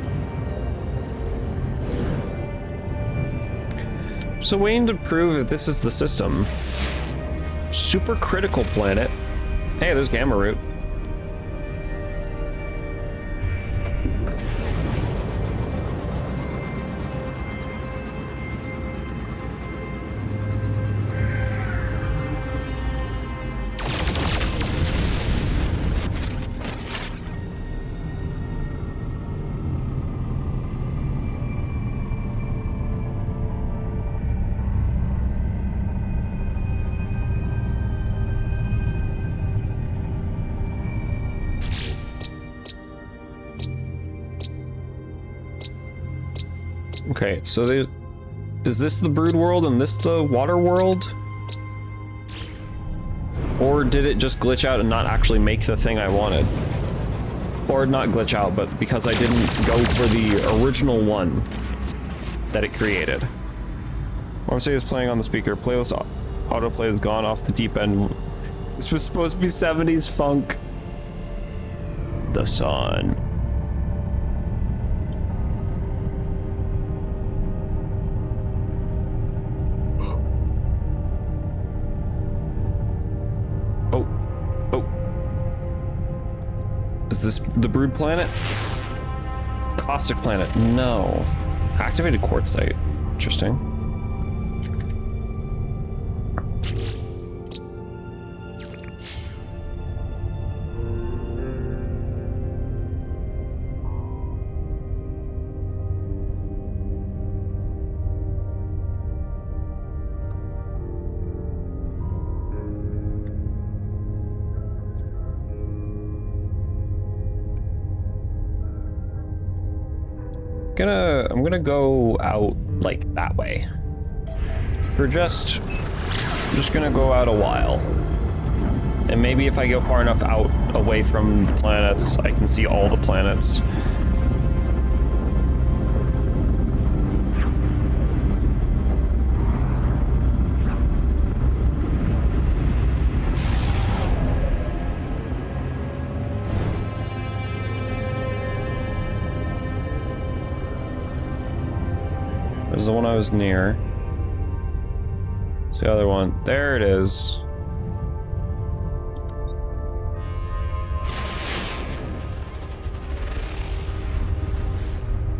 So waiting to prove if this is the system. Super critical planet. Hey, there's Gamma Root. Okay, so is this the brood world and this the water world? Or did it just glitch out and not actually make the thing I wanted? Or not glitch out, but because I didn't go for the original one that it created. What I'm saying is playing on the speaker. Playlist autoplay has gone off the deep end. This was supposed to be 70s funk. The sun. Is this the brood planet? Caustic planet, no. Activated quartzite, interesting. I'm gonna go out like that way. For just gonna go out a while. And maybe if I go far enough out away from the planets, I can see all the planets. There's the one I was near. It's the other one. There it is.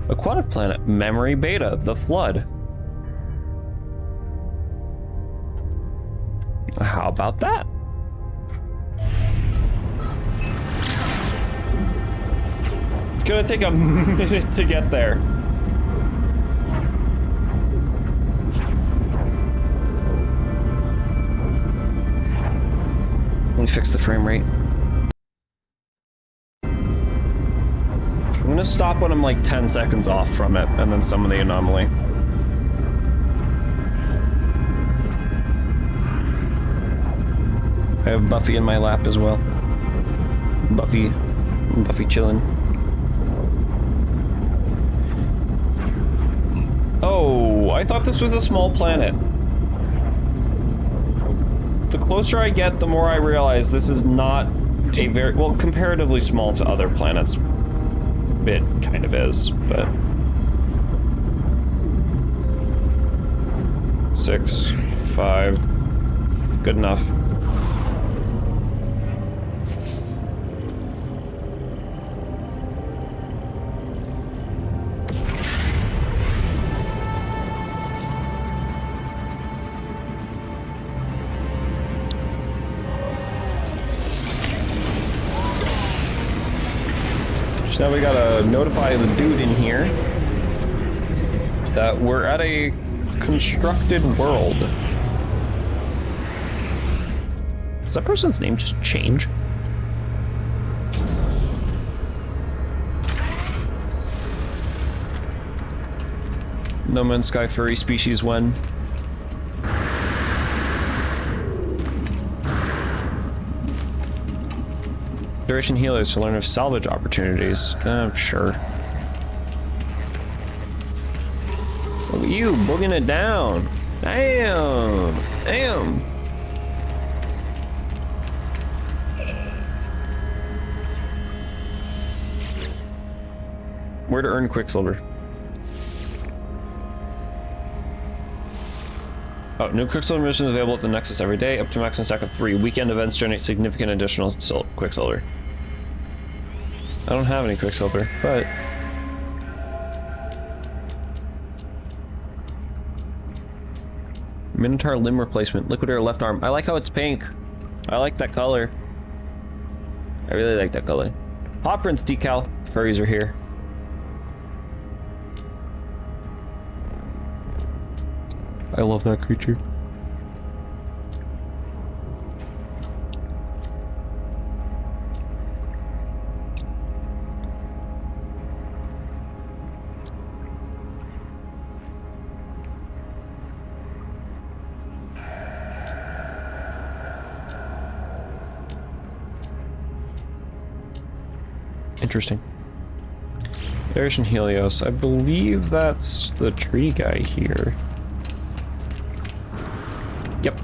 Aquatic planet, Memory Beta, the Flood. How about that? It's gonna take a minute to get there. Let me fix the frame rate. I'm gonna stop when I'm like 10 seconds off from it, and then summon the anomaly. I have Buffy in my lap as well. Buffy chillin'. Oh, I thought this was a small planet. The closer I get, the more I realize this is not a very, well, comparatively small to other planets. It kind of is, but 6, 5, good enough. So now we gotta notify the dude in here that we're at a constructed world. Does that person's name just change? No Man's Sky furry species when? Federation healers to learn of salvage opportunities. Sure. Look at you, booging it down. Damn. Damn. Where to earn Quicksilver? Oh, new Quicksilver missions available at the Nexus every day, up to maximum stack of 3. Weekend events generate significant additional Quicksilver. I don't have any Quicksilver, but... Minotaur limb replacement, Liquidator left arm. I like how it's pink. I like that color. I really like that color. Paw prints decal. Furries are here. I love that creature. Interesting. Federation Helios. I believe that's the tree guy here. Yep.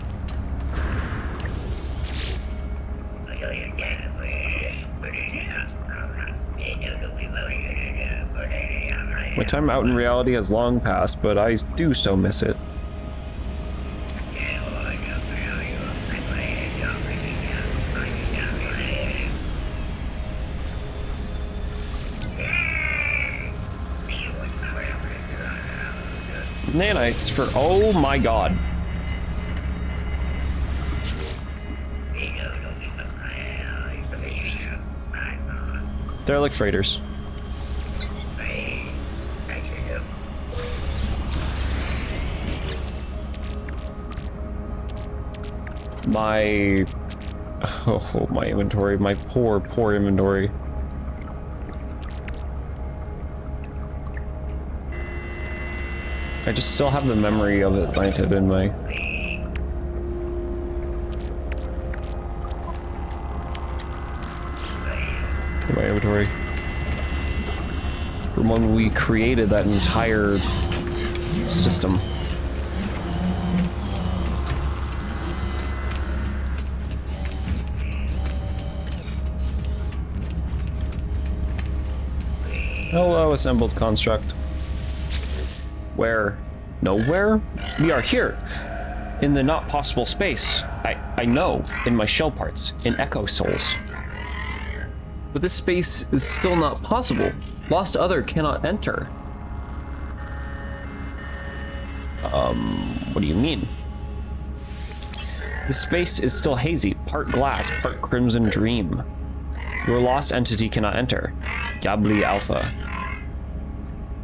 My time out in reality has long passed, but I do so miss it. Nanites for, oh my god. They're like freighters. My... Oh, my inventory. My poor, poor inventory. I just still have the memory of it planted in my... inventory. From when we created that entire system. Hello, assembled construct. Where? Nowhere? We are here! In the not possible space. I know, in my shell parts, in Echo Souls. But this space is still not possible. Lost Other cannot enter. What do you mean? The space is still hazy, part glass, part crimson dream. Your lost entity cannot enter. Gabli Alpha.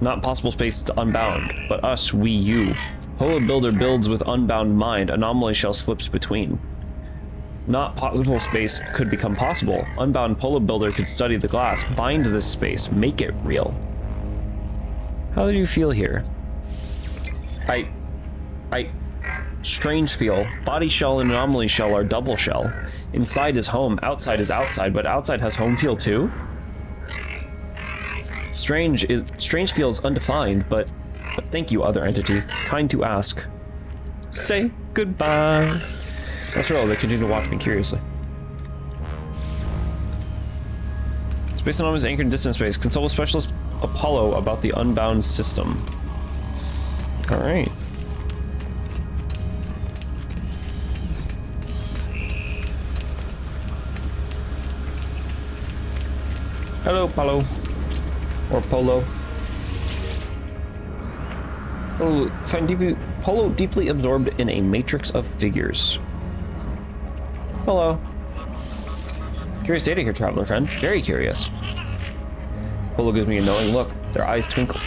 Not possible space to unbound, but us, we, you. Polo Builder builds with unbound mind, anomaly shell slips between. Not possible space could become possible. Unbound Polo Builder could study the glass, bind this space, make it real. How do you feel here? Strange feel. Body shell and anomaly shell are double shell. Inside is home, outside is outside, but outside has home feel too? Strange feels undefined, but thank you, other entity. Kind to ask. Say goodbye. That's real, they continue to watch me curiously. Space Anomaly is anchored in distant space. Consult with Specialist Apollo about the unbound system. Alright. Hello, Apollo. Or Polo. Polo deeply absorbed in a matrix of figures. Hello. Curious data here, traveler friend. Very curious. Polo gives me a knowing look. Their eyes twinkle.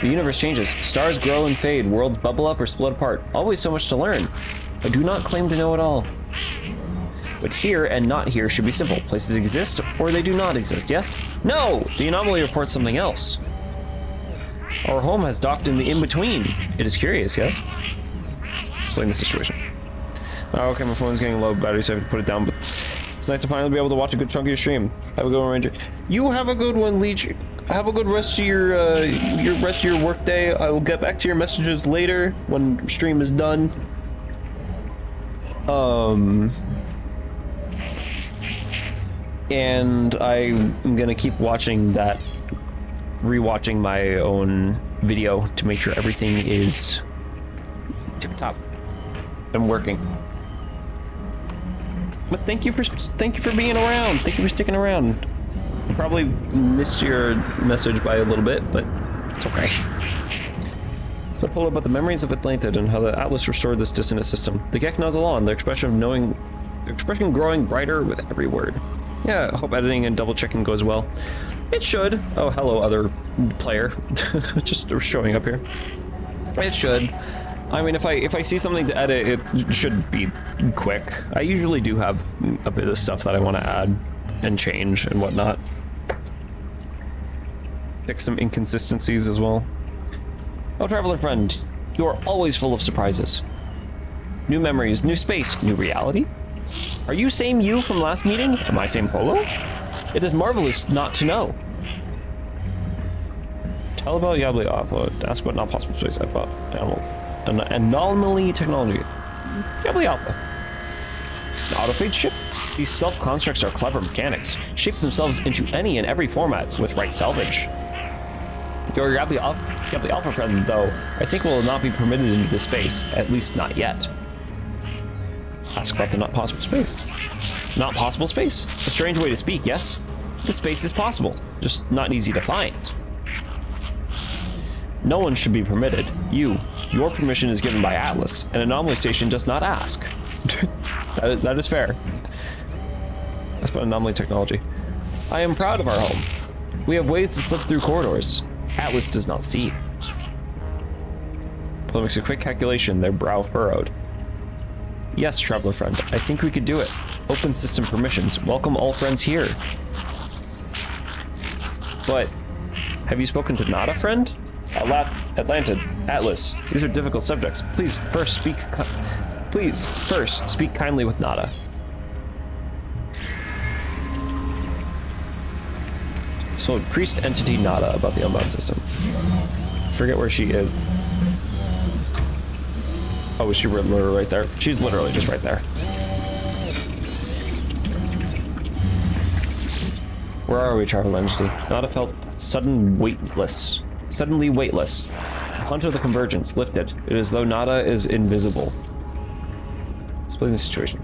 The universe changes. Stars grow and fade. Worlds bubble up or split apart. Always so much to learn. I do not claim to know it all. But here and not here should be simple. Places exist or they do not exist, yes? No! The anomaly reports something else. Our home has docked in the in-between. It is curious, yes? Explain the situation. Oh, okay, my phone's getting low battery, so I have to put it down, but It's nice to finally be able to watch a good chunk of your stream. Have a good one, Ranger. You have a good one, Leech. Have a good rest of your rest of your work day. I will get back to your messages later when stream is done. And I'm gonna keep watching that, rewatching my own video to make sure everything is tip top and working. But thank you for being around. Thank you for sticking around. I probably missed your message by a little bit, but it's okay. So I pulled up about the memories of Atlantid and how the Atlas restored this dissonant system. The Gek nods along, their expression growing brighter with every word. Yeah, I hope editing and double checking goes well. It should. Oh, hello, other player. Just showing up here. It should. I mean, if I see something to edit, it should be quick. I usually do have a bit of stuff that I want to add and change and whatnot. Fix some inconsistencies as well. Oh, traveler friend, you are always full of surprises. New memories, new space, new reality? Are you same you from last meeting? Am I same Polo? It is marvelous not to know. Tell about Yabli Alpha. Ask what not possible space I bought. Anomaly technology. Yabli Alpha. An autophage ship? These self-constructs are clever mechanics. Shape themselves into any and every format with right salvage. Your Yabli Alpha friend, though, I think will not be permitted into this space, at least not yet. Ask about the not possible space. Not possible space? A strange way to speak, yes? The space is possible, just not easy to find. No one should be permitted. Your permission is given by Atlas. An anomaly station does not ask. that is fair. That's about anomaly technology. I am proud of our home. We have ways to slip through corridors. Atlas does not see. Polo makes a quick calculation, their brow furrowed. Yes, traveler friend, I think we could do it. Open system permissions. Welcome all friends here. But, have you spoken to Nada, friend? Atlantid, Atlas, these are difficult subjects. Please, first speak kindly with Nada. So, priest entity Nada about the unbound system. Forget where she is. Oh, is she literally right there? She's literally just right there. Where are we, travel entity? Nada felt suddenly weightless. The punch of the convergence lifted. It is as though Nada is invisible. Explain the situation.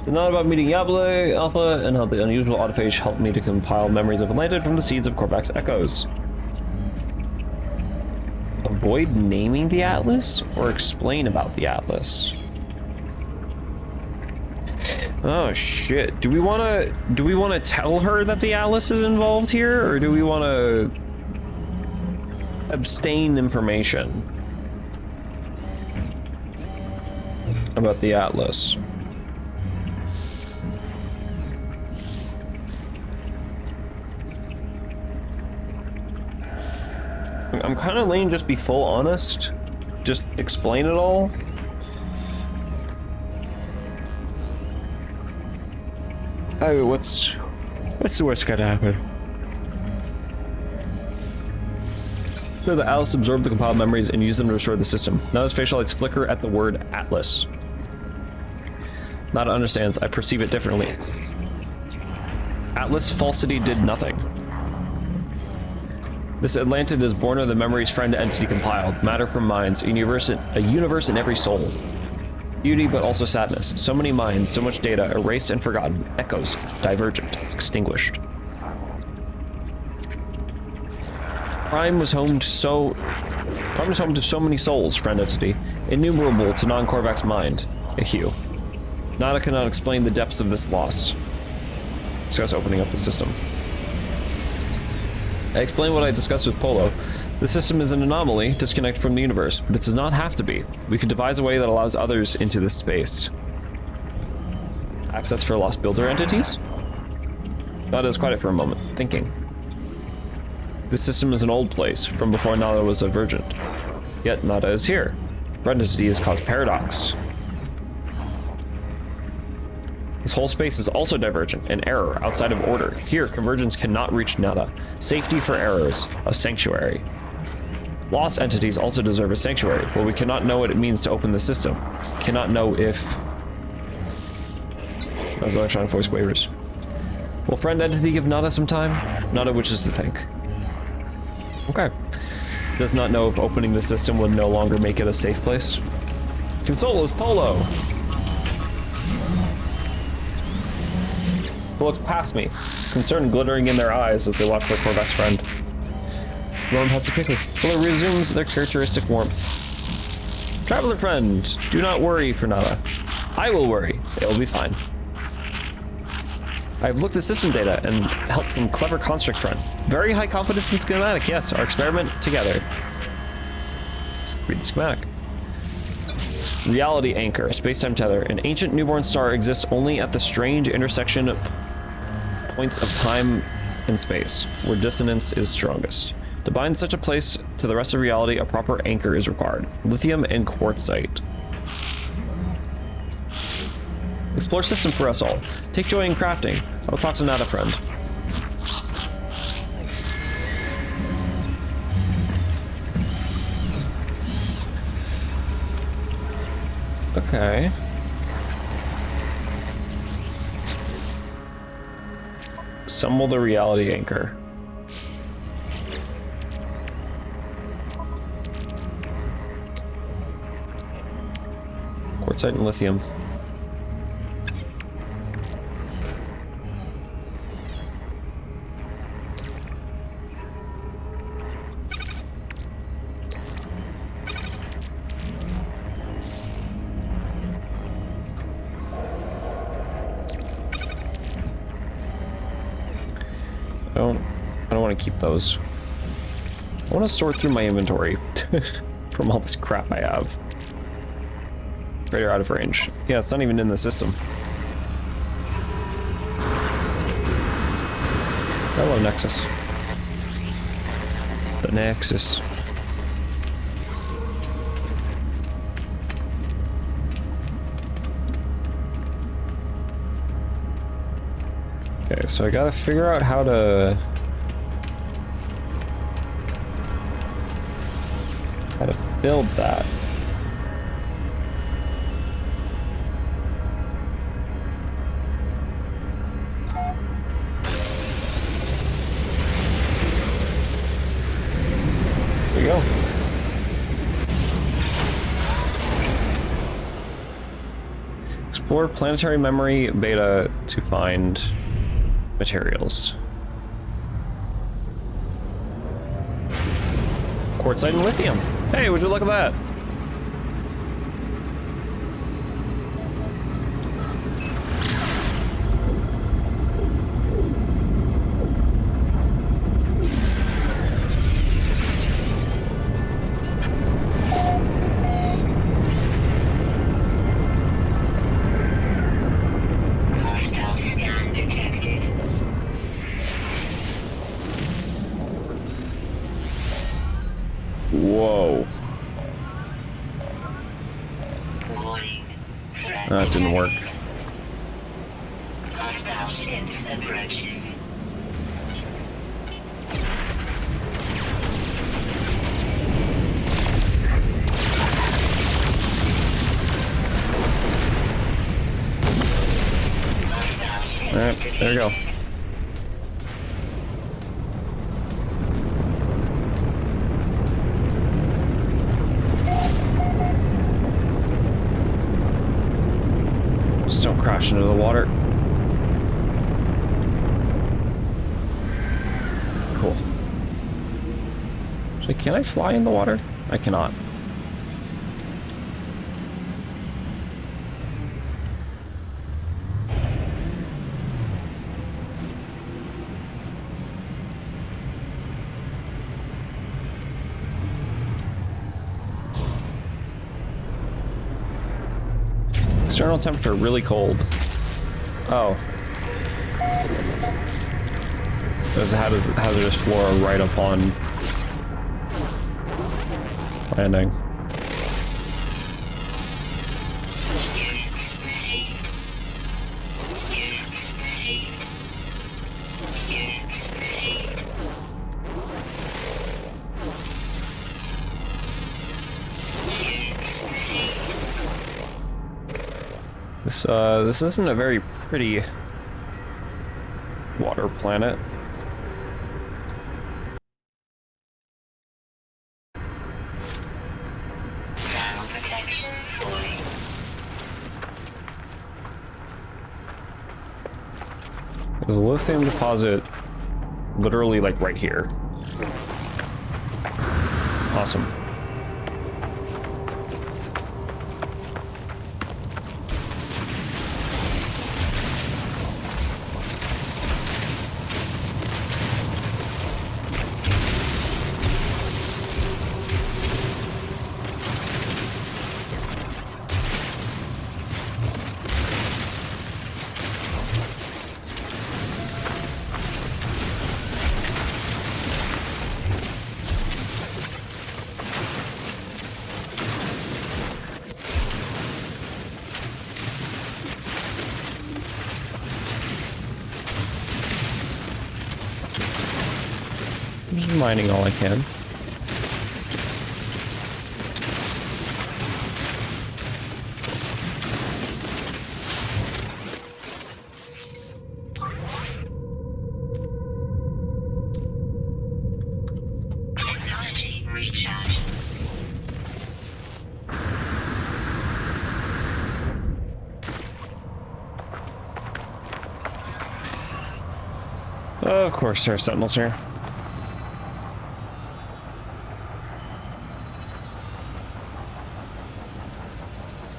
The Nada about meeting Yable, Alpha, and how the unusual autophage helped me to compile memories of Atlantid from the seeds of Korvax's echoes. Avoid naming the Atlas, or explain about the Atlas? Oh shit. Do we wanna tell her that the Atlas is involved here, or do we wanna abstain information about the Atlas? I'm kind of leaning just be full honest. Just explain it all. Oh, what's the worst gonna happen? So the Atlas absorbed the compiled memories and used them to restore the system. Now his facial lights flicker at the word Atlas. Nada understands. I perceive it differently. Atlas falsity did nothing. This Atlantid is born of the memories friend entity compiled, matter from minds, a universe in every soul. Beauty, but also sadness. So many minds, so much data, erased and forgotten, echoes, divergent, extinguished. Prime was home to so many souls, friend entity, innumerable to non-Korvax's mind. A hue. Nada cannot explain the depths of this loss. Discuss opening up the system. I explained what I discussed with Polo. The system is an anomaly, disconnected from the universe, but it does not have to be. We could devise a way that allows others into this space. Access for lost builder entities? Nada is quiet for a moment, thinking. This system is an old place, from before Nada was a virgin. Yet Nada is here. Friend entity has caused paradox. This whole space is also divergent, an error outside of order. Here, convergence cannot reach nada. Safety for errors, a sanctuary. Lost entities also deserve a sanctuary, but we cannot know what it means to open the system. Cannot know if... As electronic voice wavers. Will friend entity give Nada some time? Nada wishes to think. Okay. Does not know if opening the system would no longer make it a safe place. Console is Polo. Who looks past me, concern glittering in their eyes as they watch their Corvex friend. Rome has to quickly. Polo resumes their characteristic warmth. Traveler friend, do not worry for Nada. I will worry. They will be fine. I've looked at system data and help from clever construct friend. Very high confidence in schematic, yes, our experiment together. Let's read the schematic. Reality anchor, space-time tether. An ancient newborn star exists only at the strange intersection points of time and space, where dissonance is strongest. To bind such a place to the rest of reality, a proper anchor is required. Lithium and quartzite. Explore system for us all. Take joy in crafting. I'll talk to Nada friend. Okay. Assemble the reality anchor. Quartzite and lithium. I don't want to keep those. I want to sort through my inventory from all this crap I have. Radar out of range. Yeah, it's not even in the system. Hello, Nexus. The Nexus. Okay, so I gotta figure out how to build that. There we go. Explore planetary memory beta to find materials. Quartzite and lithium. Hey, would you look at that? Hostile scan detected. Whoa. Warning. Threat That didn't work. detected. Hostile ships approaching. Hostile ships Alright, there we go. detected. Just don't crash into the water. Cool. Actually, can I fly in the water? I cannot. External temperature really cold. Oh. There's a hazardous flora right up on landing. Units received. This isn't a very pretty water planet. Panel protection fully. There's a lithium deposit literally like right here. Awesome. I'm just mining all I can. Technology recharge. Of course, there are sentinels here.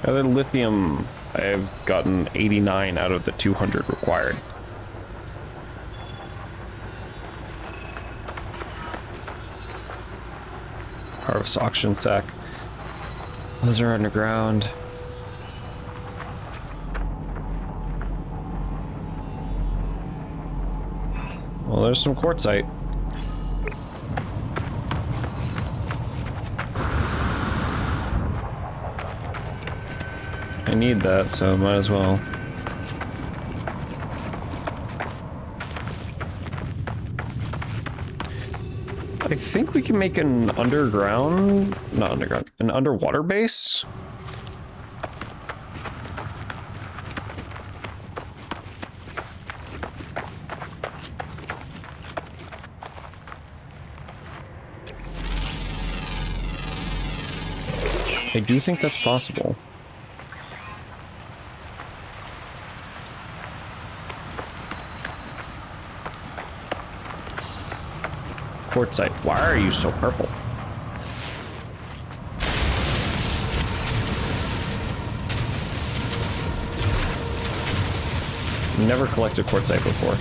Other lithium, I've gotten 89 out of the 200 required. Harvest auction sack. Those are underground. Well, there's some quartzite. I need that, so might as well. I think we can make an underground, not underground, an underwater base. I do think that's possible. Quartzite. Why are you so purple? Never collected quartzite before.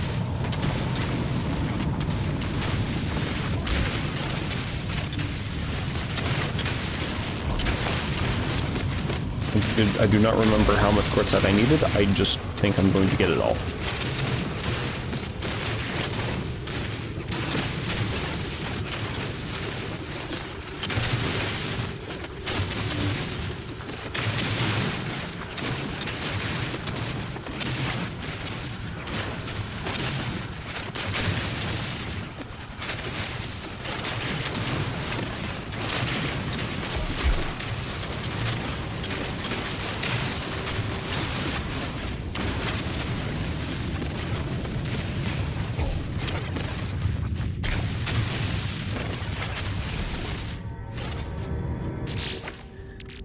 I do not remember how much quartzite I needed. I just think I'm going to get it all.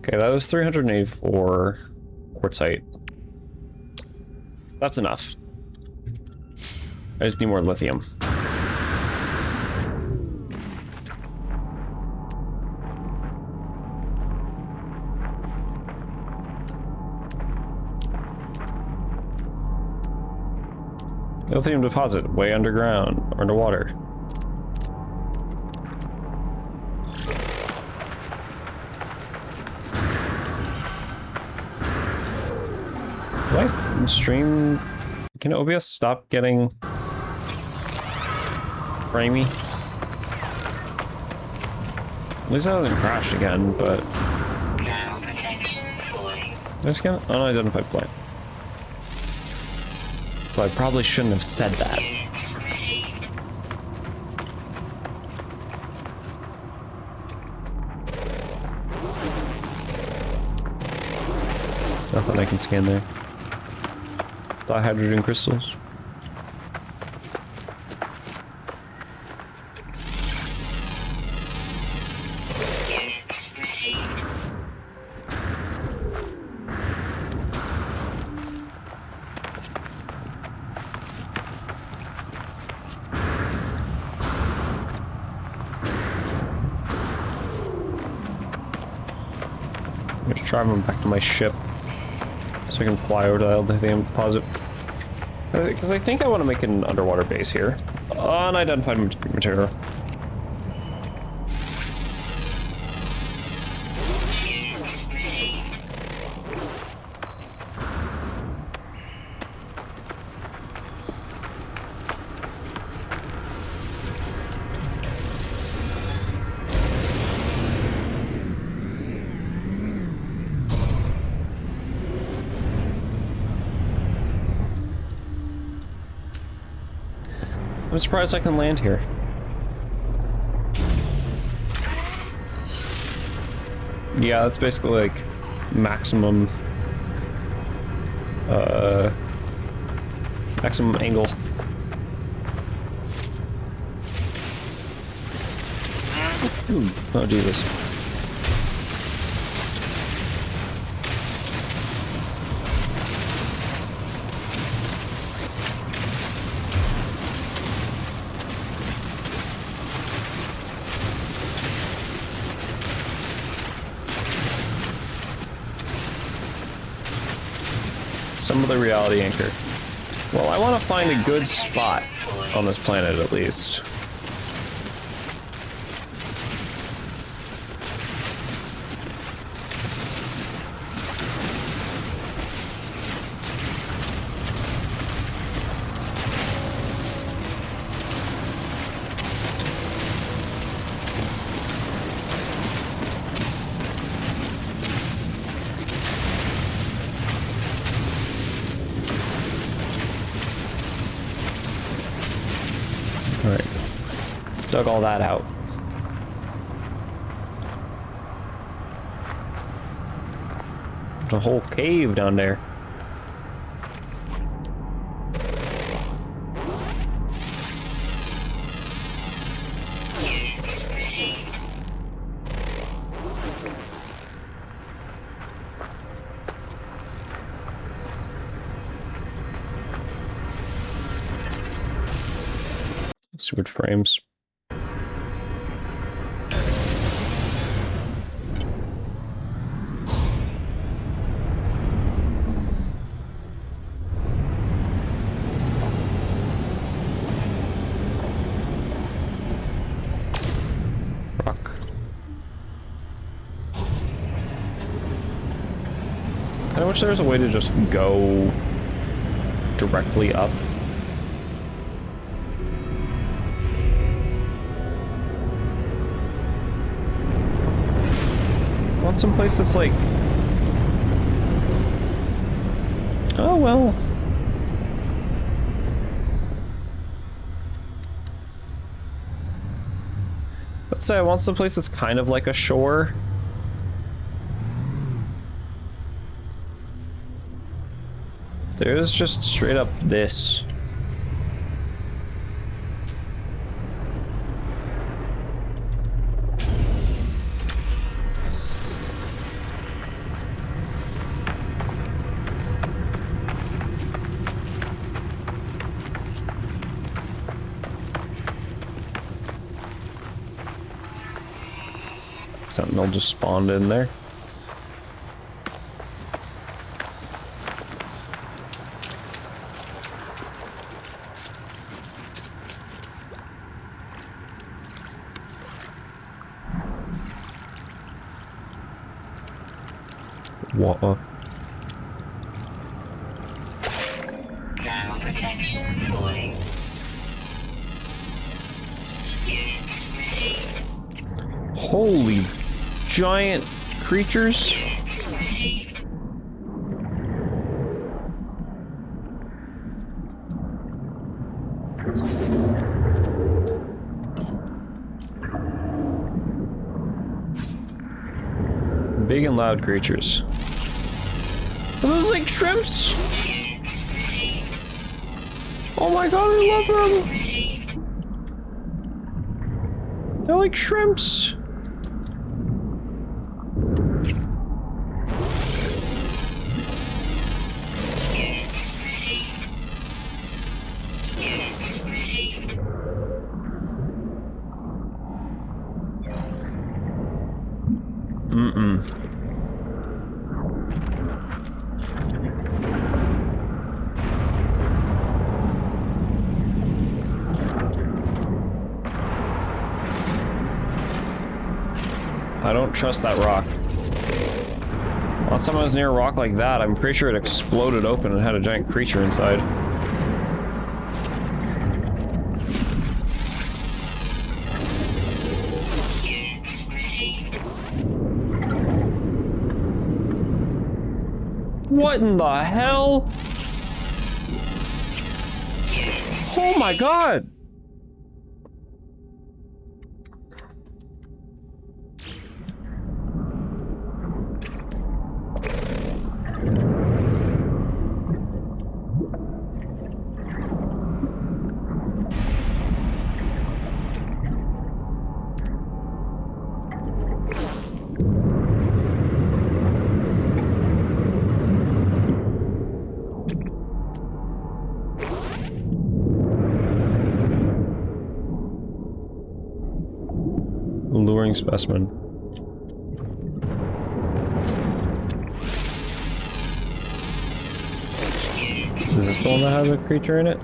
Okay, that was 384 quartzite. That's enough. I just need more lithium. Lithium deposit way underground, or underwater. Live stream. Can OBS stop getting framey? At least it hasn't crashed again, but Panel protection fully. there's kind of unidentified plant. So I probably shouldn't have said that. Units received. Nothing I can scan there. Dihydrogen crystals. Units received. I'm just traveling back to my ship so I can fly over to the lithium deposit. Because I think I want to make an underwater base here. Unidentified material. Units received. I'm surprised I can land here. Yeah, that's basically like maximum maximum angle. Oh Jesus. Some of the reality anchor. Well, I want to find a good spot on this planet at least. Alright. Dug all that out. There's a whole cave down there. Units received. Stupid frames. Rock. Kinda wish there was a way to just go directly up. I want someplace that's like, oh well. Let's say I want someplace that's kind of like a shore. There's just straight up this. Sentinel just spawned in there. Water. Thermal protection falling. Units received. Holy giant creatures. Units received. Big and loud creatures. Are those like shrimps? Units received. Oh my god, I love them! Received. They're like shrimps. Units received. Units received. I don't trust that rock. Last time I was near a rock like that, I'm pretty sure it exploded open and had a giant creature inside. Units received. What in the hell? Oh my god! Alluring specimen. Is this the one that has a creature in it?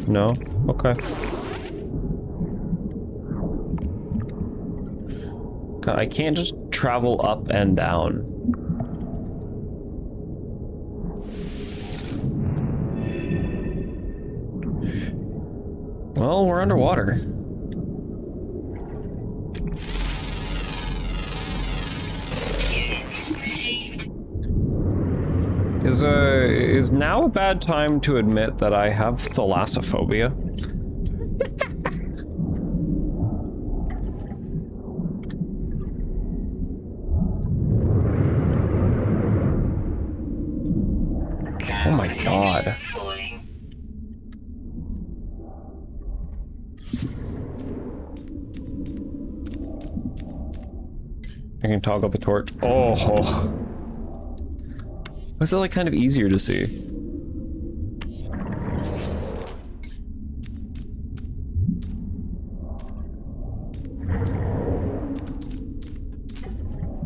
No? Okay. God, I can't just travel up and down. Well, we're underwater. Is now a bad time to admit that I have thalassophobia? Oh my god. Falling. I can toggle the torch. Oh. Was it like kind of easier to see?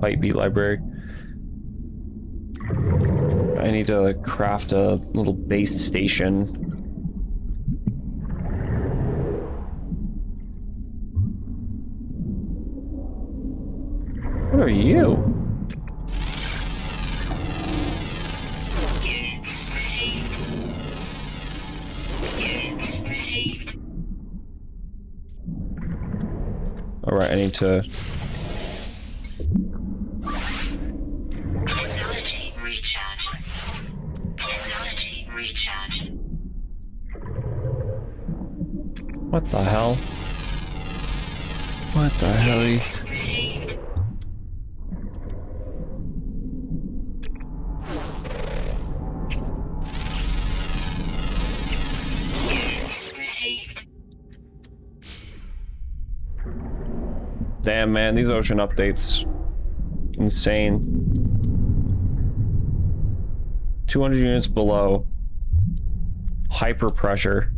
Bite beat library. I need to like, craft a little base station. What are you? Units received. Units received. Alright, I need to... Technology recharge. Technology recharge. What the hell? What the hell? Received. Units received. Damn, man, these ocean updates. Insane. 200 units below. Hyper pressure.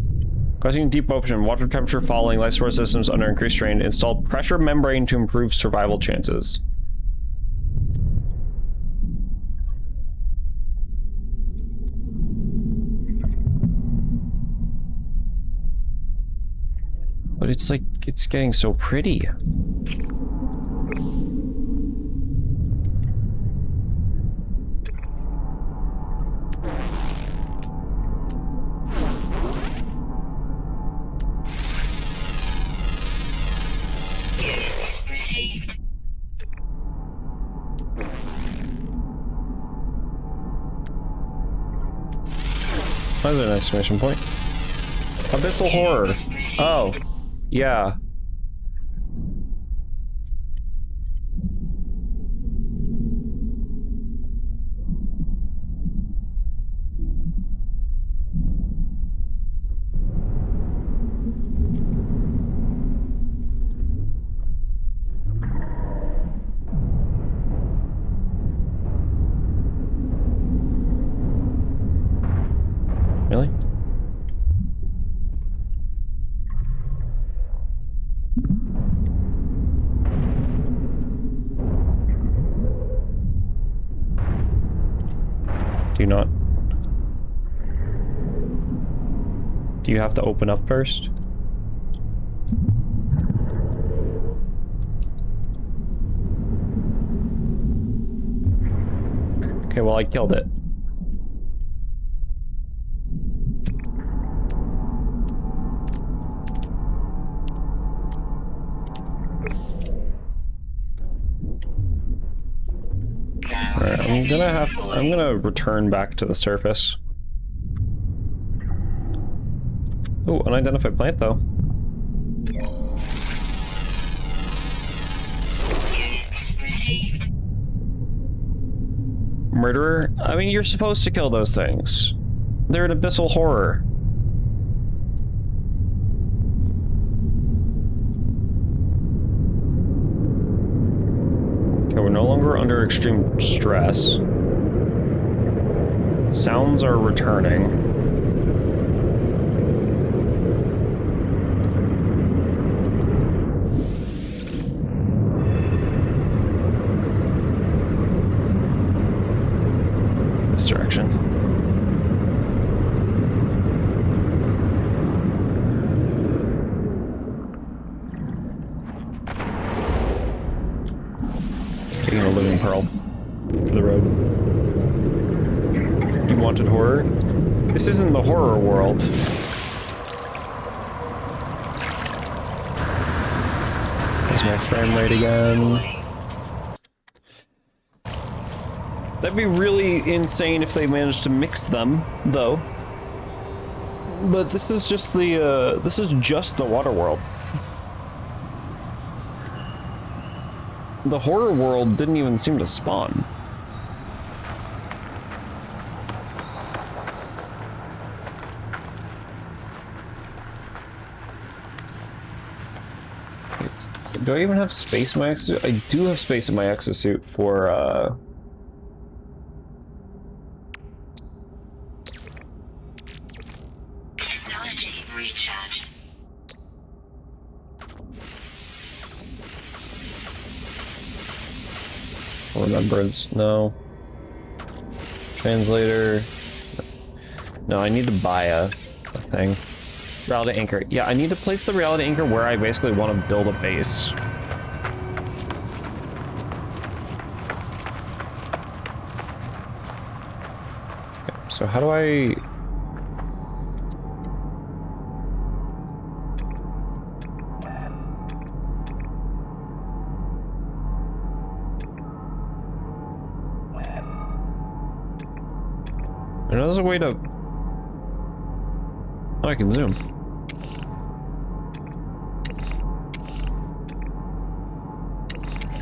Causing deep ocean, water temperature falling, life support systems under increased strain. Install pressure membrane to improve survival chances. But it's like, it's getting so pretty. Units received. That's an exclamation point. Abyssal horror. Oh. Yeah. Do you not? Do you have to open up first? Okay, well, I killed it. Alright, I'm gonna return back to the surface. Oh, unidentified plant though. Received. Murderer? I mean, you're supposed to kill those things. They're an abyssal horror. Okay, we're no longer under extreme stress. Sounds are returning. This direction. Taking a living pearl for the road. You wanted horror? This isn't the horror world. There's my frame rate again. That'd be really insane if they managed to mix them, though. But this is just the water world. The horror world didn't even seem to spawn. Do I even have space in my exosuit? I do have space in my exosuit for, Technology recharge. remembrance. No. Translator. No, I need to buy a thing. Reality anchor. Yeah, I need to place the reality anchor where I basically want to build a base. Okay, so how do I... I know there's a way to... Oh, I can zoom.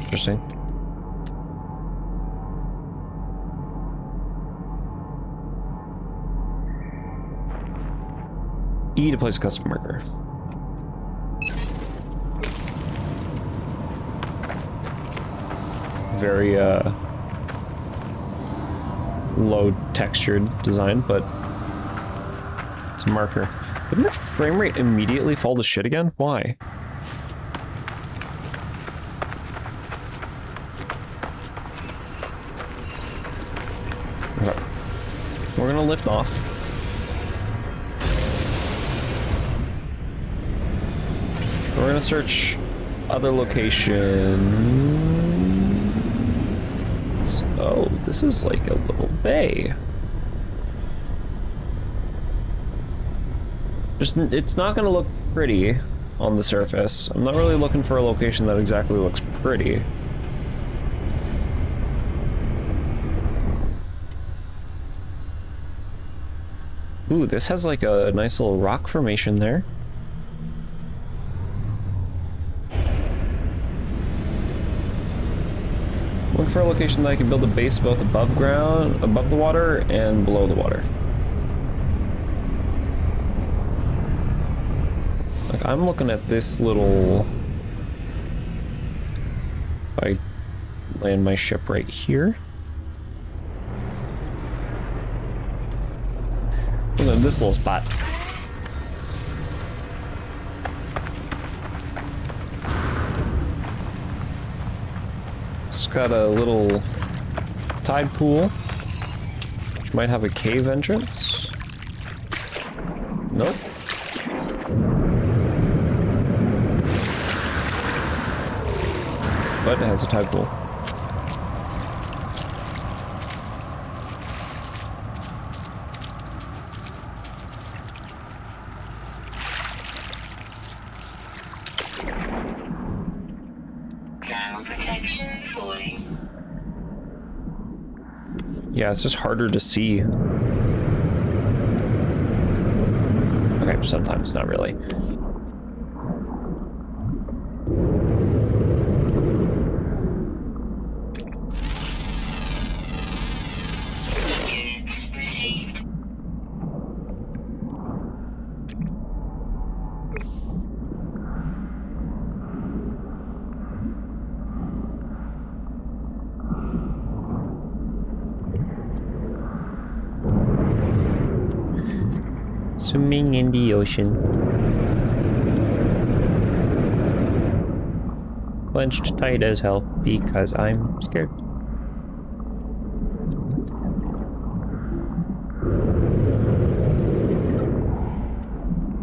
Interesting. E to place a custom marker. Very, low textured design, but it's a marker. Didn't the frame rate immediately fall to shit again? Why? Okay. We're gonna lift off. We're gonna search other locations. Oh, this is like a little bay. It's not gonna look pretty on the surface. I'm not really looking for a location that exactly looks pretty. Ooh, this has like a nice little rock formation there. Looking for a location that I can build a base both above ground, above the water, and below the water. Like, I'm looking at this little... If I land my ship right here. Look at this little spot. It's got a little tide pool. Might have a cave entrance. Nope. But it has a tide pool. Thermal protection falling. Yeah, it's just harder to see. Okay, sometimes not really. Units received. Swimming in the ocean. Clenched tight as hell because I'm scared.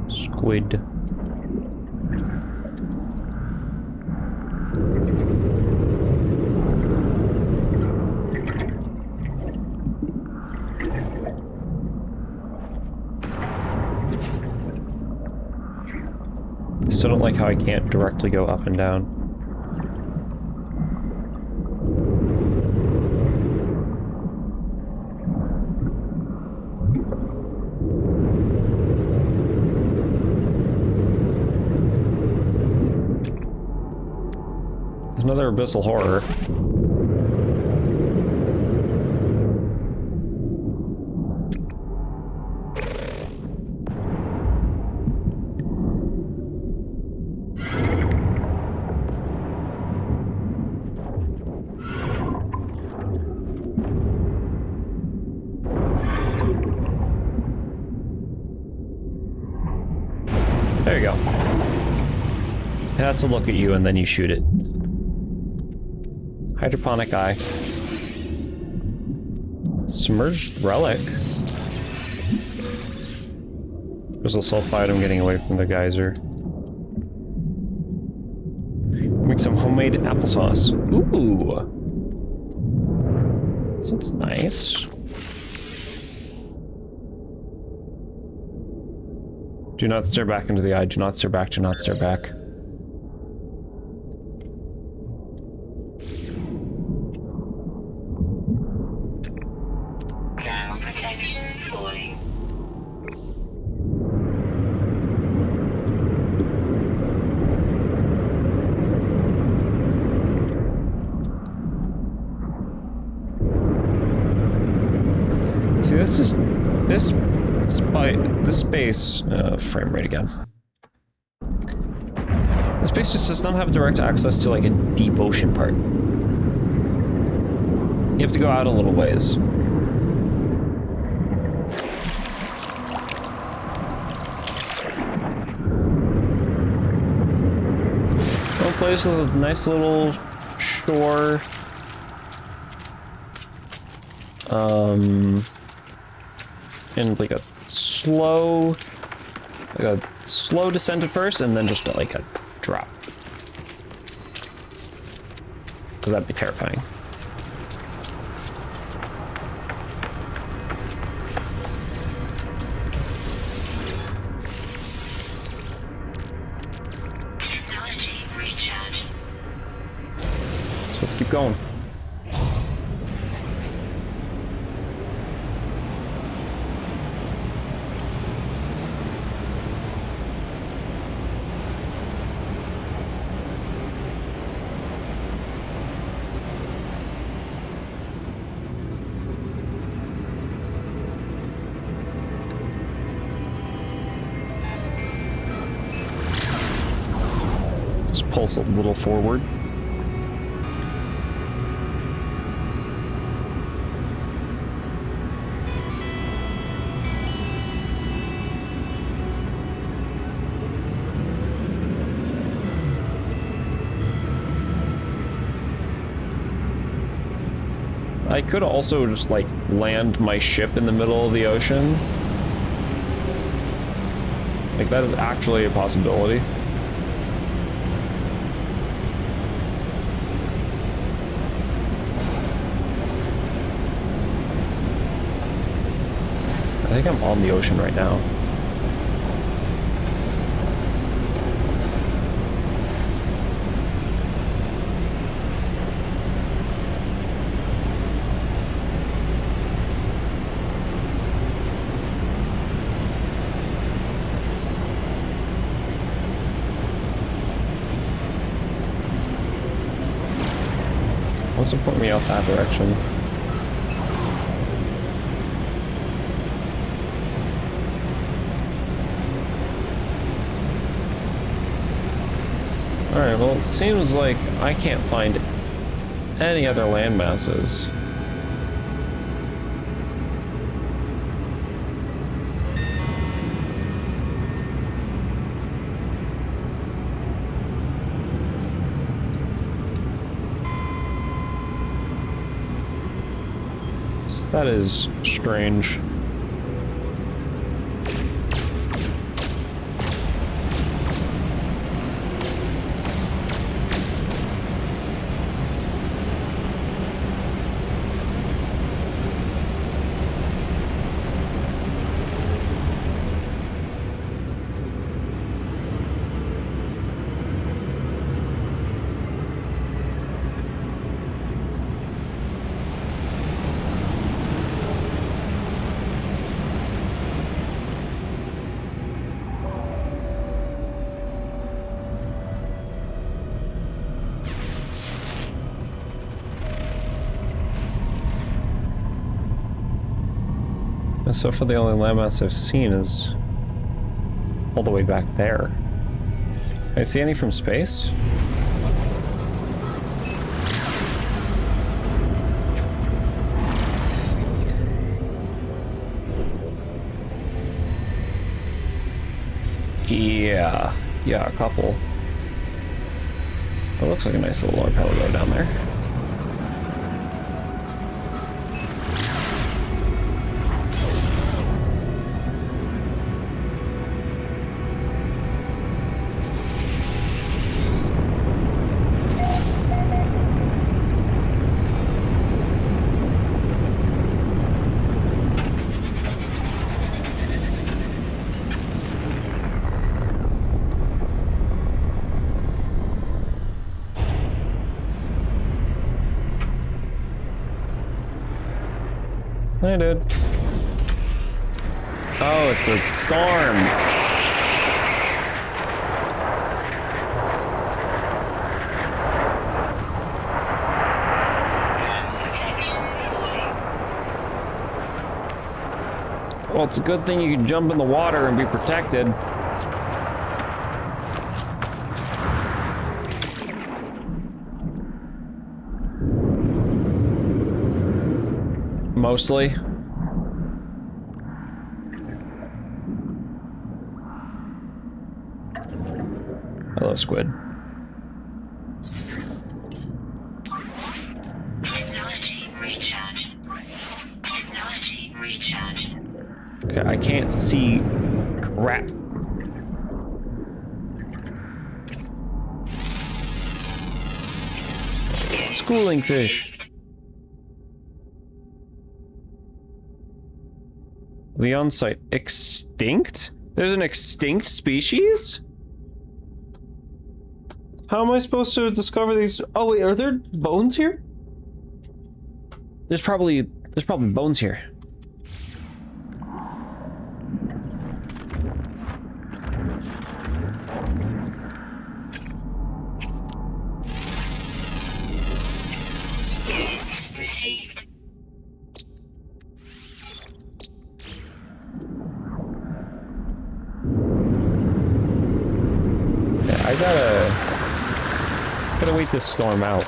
Squid. I still don't like how I can't directly go up and down. There's another abyssal horror. There you go. It has to look at you and then you shoot it. Hydroponic eye. Submerged relic. Crystal sulfide, I'm getting away from the geyser. Make some homemade applesauce. Ooh. That's nice. Do not stare back into the eye. Do not stare back. Do not stare back. Thermal protection falling. See, this is this space frame rate again. This space just does not have direct access to like a deep ocean part. You have to go out a little ways. One place with a nice little shore. And like a slow descent at first, and then just like a drop. Because that'd be terrifying. Technology recharge. So let's keep going. Just pulse a little forward. I could also just, like, land my ship in the middle of the ocean. Like, that is actually a possibility. I think I'm on the ocean right now. What's to point me out that direction? Alright, well, it seems like I can't find any other land masses. So that is strange. And so far the only landmass I've seen is all the way back there. Can I see any from space? Yeah, a couple. It looks like a nice little arpeggio down there. I did. Oh, it's a storm. Well, it's a good thing you can jump in the water and be protected. Mostly. Hello, squid. Technology recharge. Technology recharge. Okay, I can't see crap. Schooling fish. The on-site extinct? There's an extinct species? How am I supposed to discover these? Oh wait, are there bones here? There's probably bones here. Received. Yeah, I gotta wait this storm out.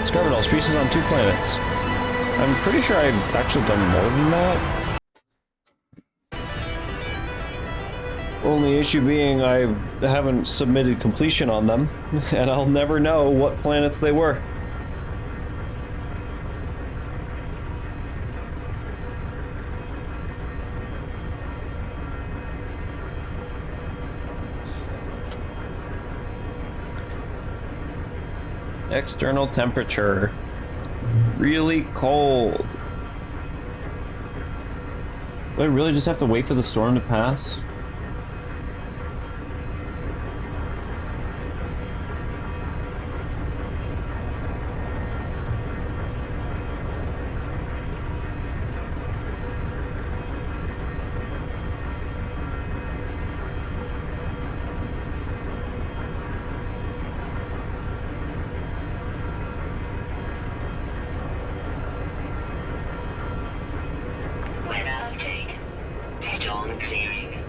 Discovered all species on 2 planets. I'm pretty sure I've actually done more than that. Only issue being I haven't submitted completion on them, and I'll never know what planets they were. External temperature. Really cold. Do I really just have to wait for the storm to pass? Weather update. Storm clearing.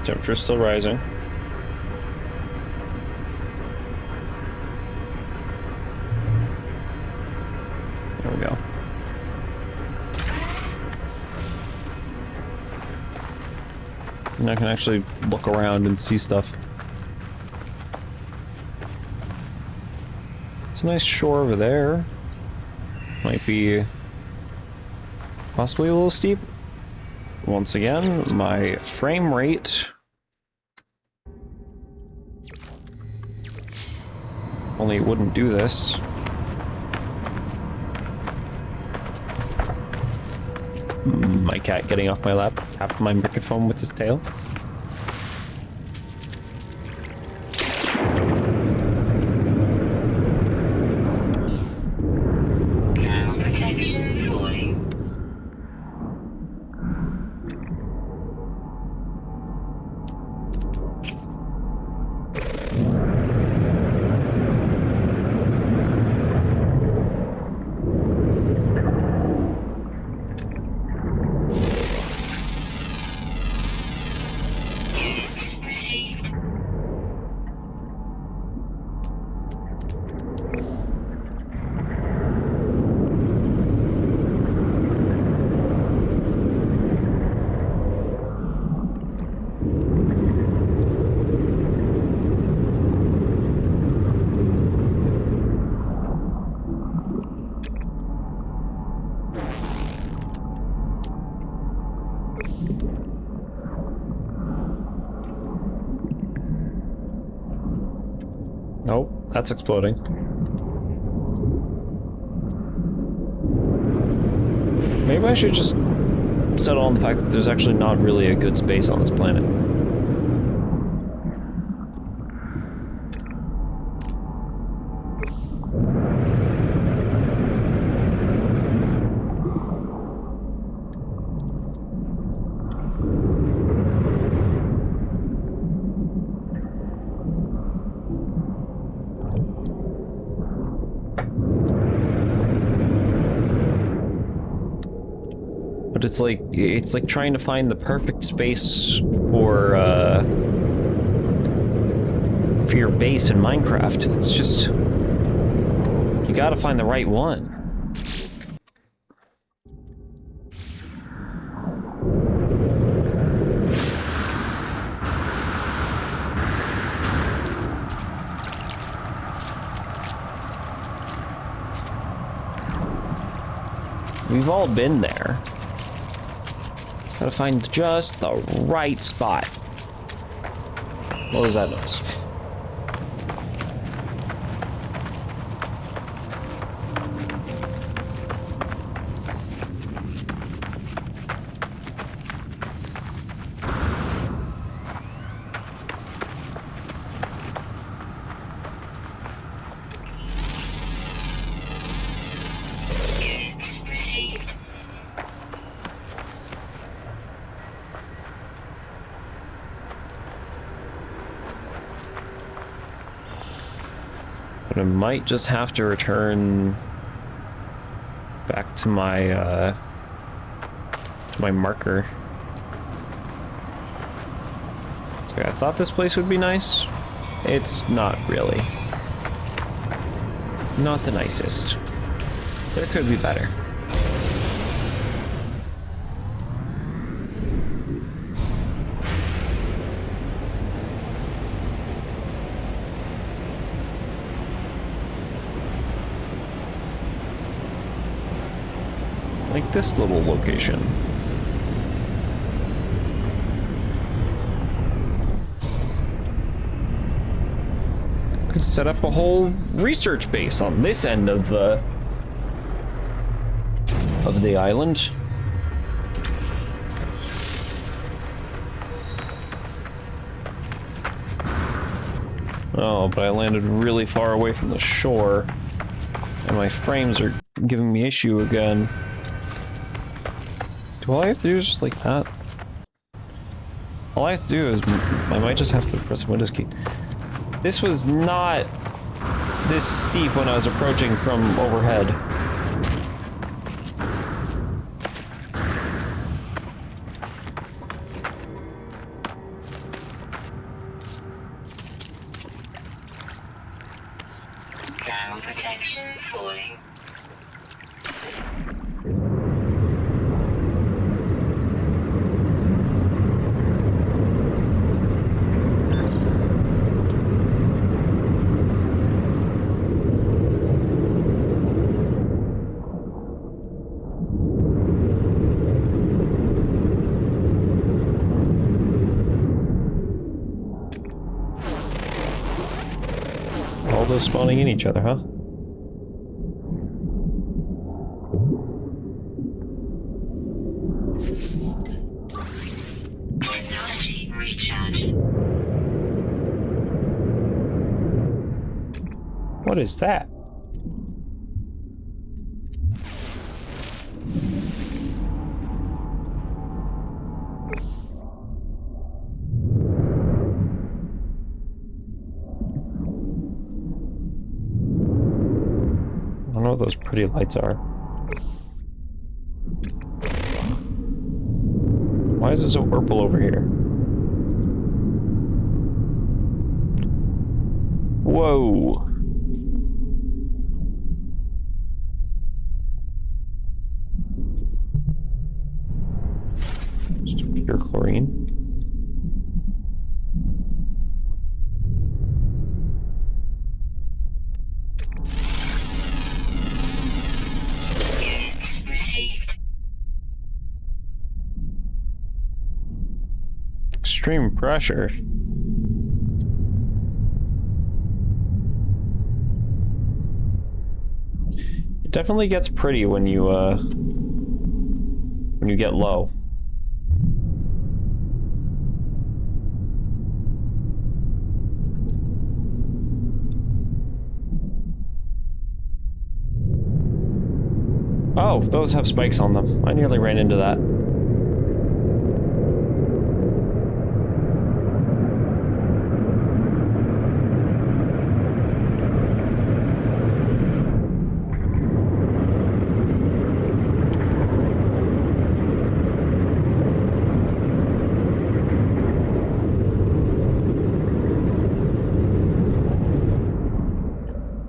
Temperature's still rising. There we go. And I can actually look around and see stuff. It's a nice shore over there. Might be possibly a little steep. Once again, my frame rate. If only it wouldn't do this. My cat getting off my lap, tapping my microphone with his tail. Thermal protection falling. Received. Oh, that's exploding. Maybe I should just settle on the fact that there's actually not really a good space on this planet. But it's like trying to find the perfect space for your base in Minecraft. It's just you gotta find the right one. We've all been there. Gotta find just the right spot. What was that noise? But I might just have to return back to my marker It's like, I thought this place would be nice. It's not really. Not the nicest. There could be better. Like this little location. Could set up a whole research base on this end of the island. Oh, but I landed really far away from the shore, and my frames are giving me issue again. Do all I have to do is just like that? All I have to do is, I might just have to press the Windows key. This was not this steep when I was approaching from overhead. Ground protection falling. All those spawning in each other, huh? Technology recharge. What is that? I don't know what those pretty lights are. Why is it so purple over here? Whoa. Just pure chlorine. Units received. Extreme pressure. It definitely gets pretty when you get low. Oh, those have spikes on them. I nearly ran into that.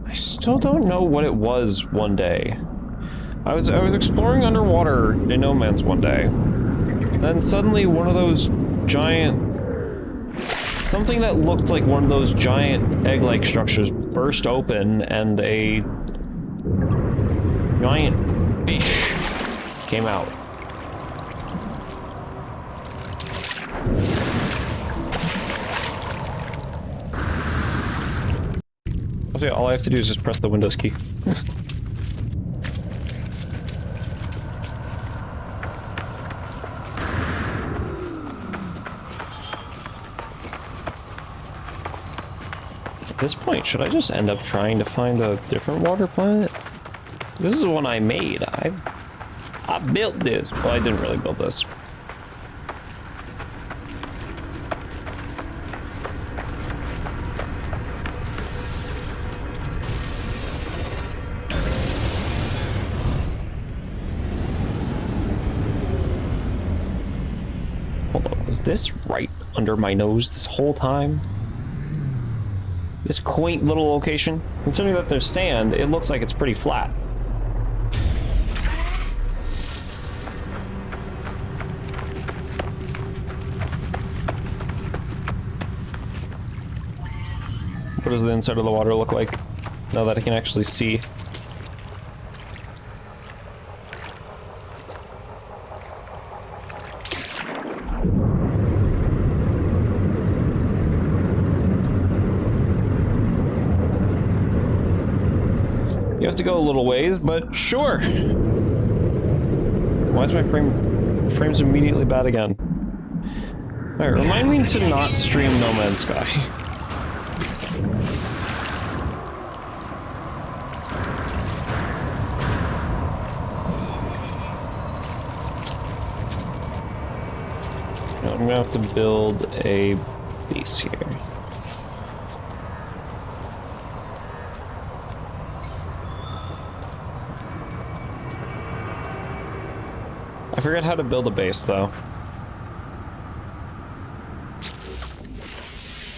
I still don't know what it was one day. I was exploring underwater in No Man's one day. Then suddenly one of those giant... something that looked like one of those giant egg-like structures burst open and a giant fish came out. Okay, all I have to do is just press the Windows key. At this point, should I just end up trying to find a different water planet? This is the one I made. I built this. Well, I didn't really build this. Hold on, is this right? under my nose this whole time. This quaint little location. Considering that there's sand, it looks like it's pretty flat. What does the inside of the water look like now that I can actually see? You have to go a little ways, but sure. Why is my frames immediately bad again? Alright, remind me to not stream No Man's Sky. I'm gonna have to build a base here. I forget how to build a base, though.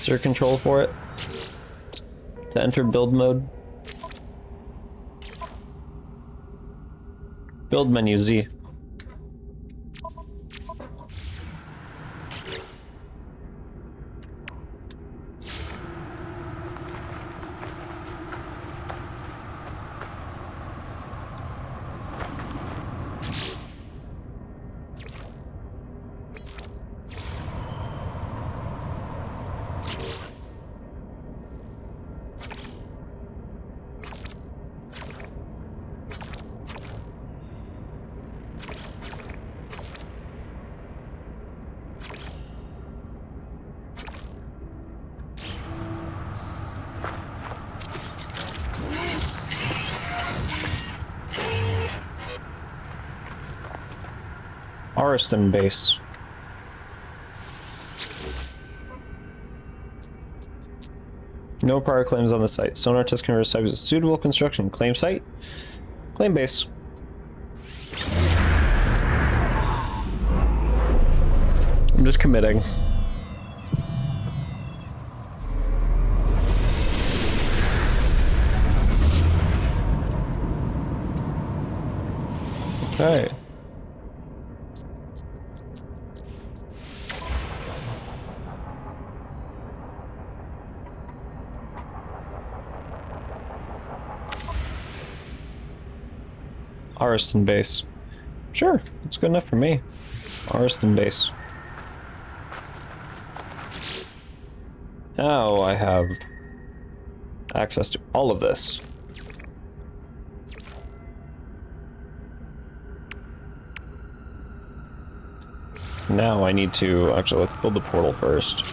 Is there a control for it? To enter build mode? Build menu, Z. Ariston base. No prior claims on the site. Sonar test can receive a suitable construction. Claim site. Claim base. I'm just committing. Okay. Ariston base. Sure, it's good enough for me. Ariston base. Now I have access to all of this. Now I need to actually let's build the portal first.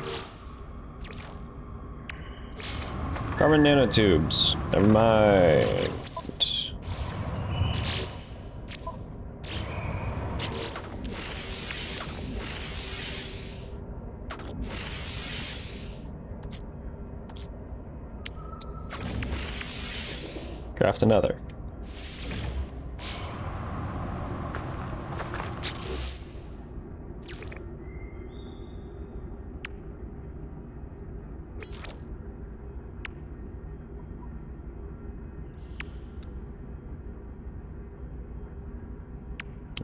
Carbon nanotubes. Never mind. Craft another.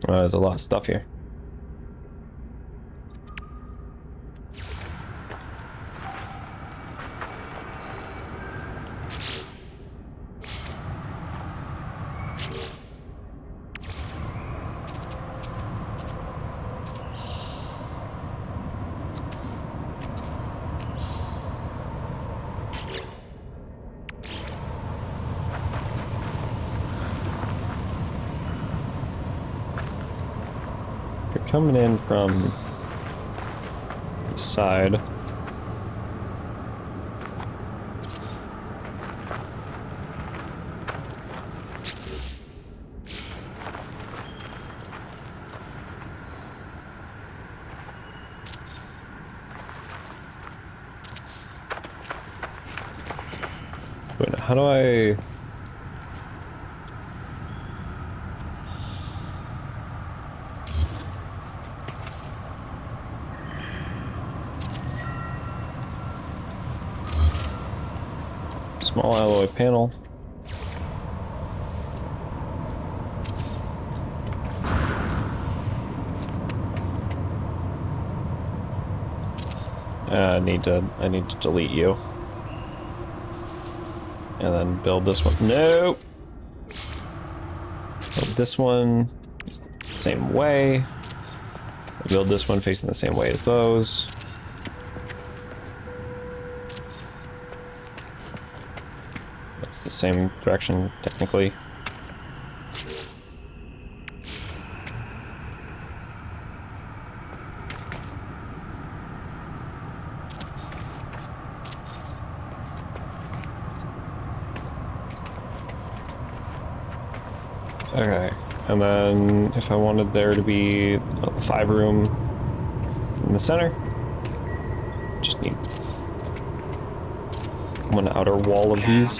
There's a lot of stuff here. Coming in from the side. Wait, how do I... Small alloy panel. I need to delete you. And then build this one. No! Build this one the same way. Build this one facing the same way as those. That's the same direction, technically. Okay, and then if I wanted there to be the 5 room in the center, just need one outer wall of these,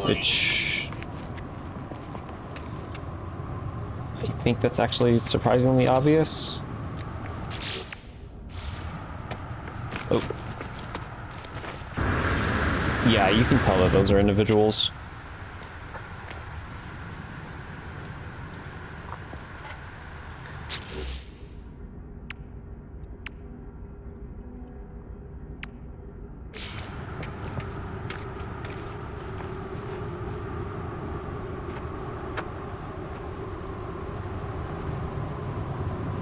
which I think that's actually surprisingly obvious. Oh. Yeah, you can tell that those are individuals.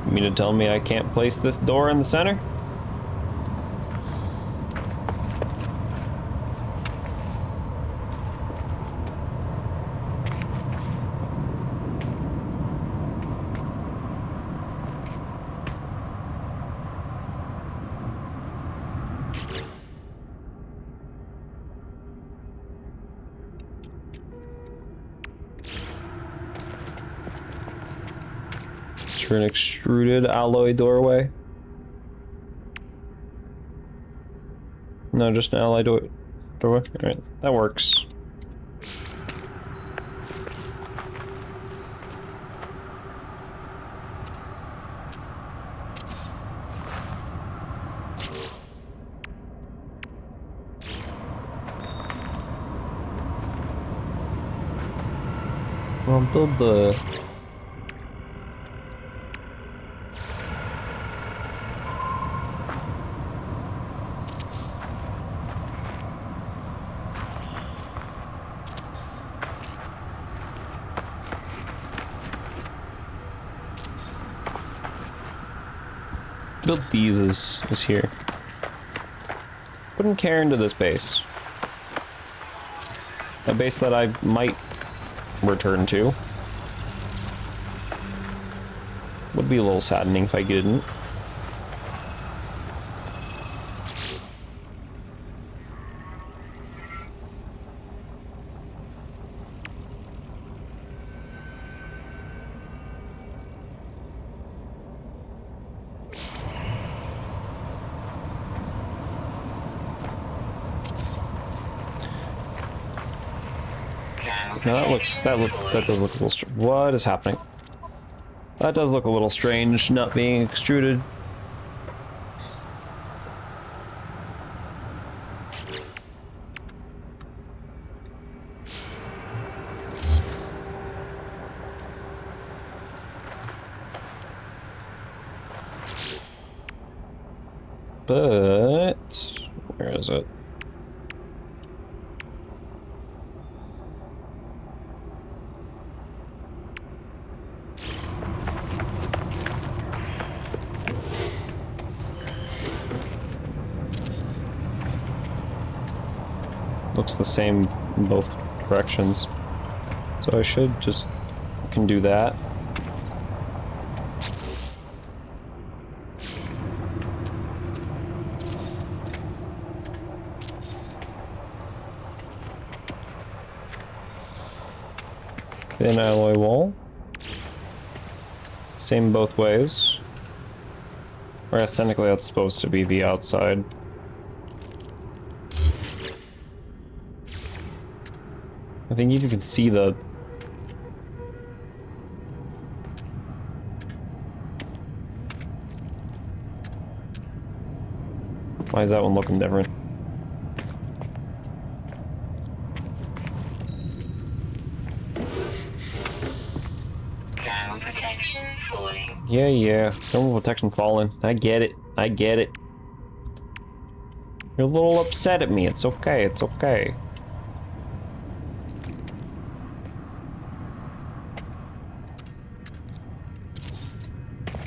You mean to tell me I can't place this door in the center? For an extruded alloy doorway. No, just an alloy doorway. Alright, that works. Well, build the... build these is here. Putting care into this base. A base that I might return to. Would be a little saddening if I didn't. No, that does look a little strange. What is happening? That does look a little strange, not being extruded. But where is it? Looks the same in both directions. So I should just can do that. Thin alloy wall. Same both ways. Whereas technically that's supposed to be the outside. I think you can see the... Why is that one looking different? protection falling. Yeah. Thermal protection falling. I get it. You're a little upset at me. It's okay. Okay,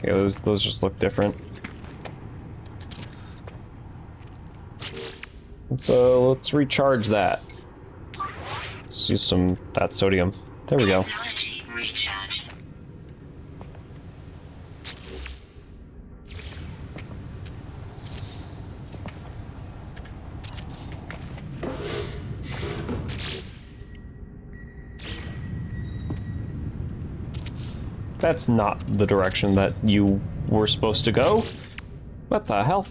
those just look different. Let's recharge that. Let's use that sodium. There we go. Technology recharge. That's not the direction that you were supposed to go. What the hell?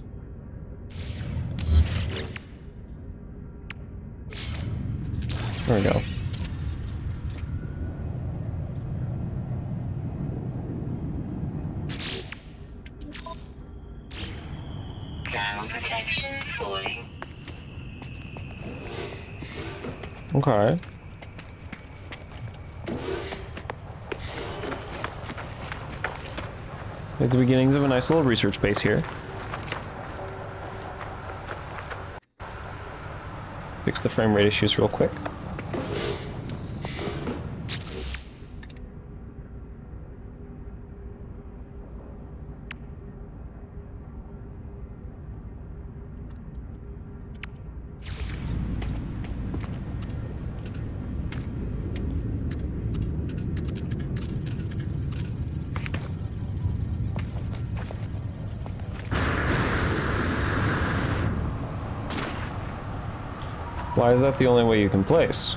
There we go. Thermal protection falling. Okay. At the beginnings of a nice little research base here. Fix the frame rate issues real quick. Why is that the only way you can place?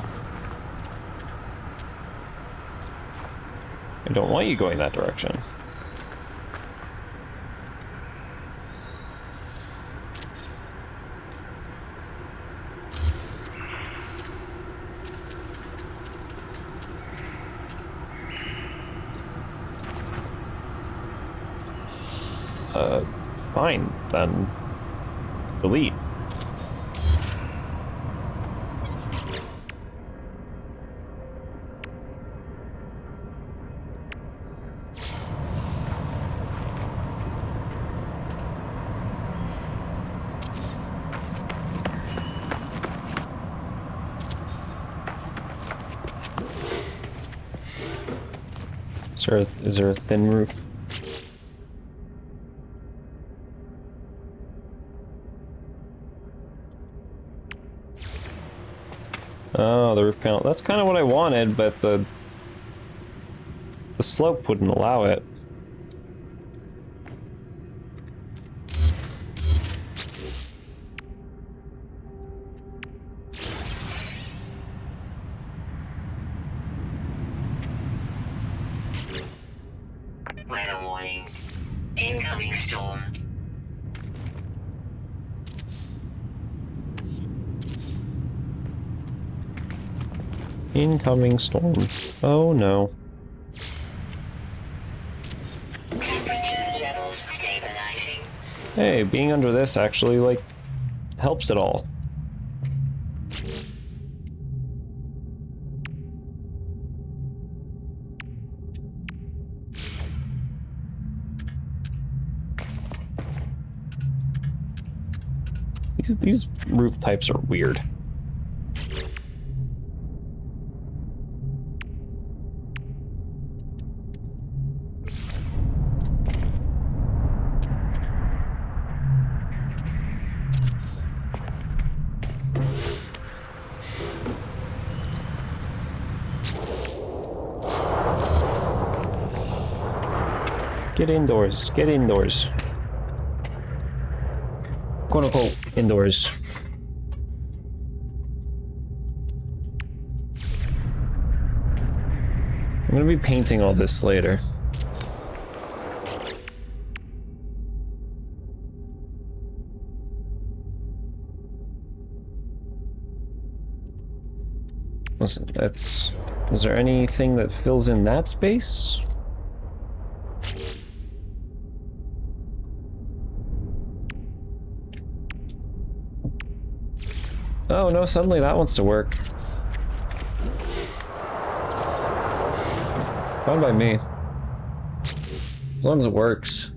I don't want you going that direction. Fine, then delete. Is there a thin roof? Oh, the roof panel. That's kind of what I wanted, but the slope wouldn't allow it. Weather warning. Incoming storm. Incoming storm. Oh no. Temperature levels stabilizing. Hey, being under this actually, like, helps it all. These roof types are weird. Get indoors. Get indoors. Quote unquote indoors. I'm gonna be painting all this later. Listen, is there anything that fills in that space? Oh no, suddenly that wants to work. Fine by me. As long as it works.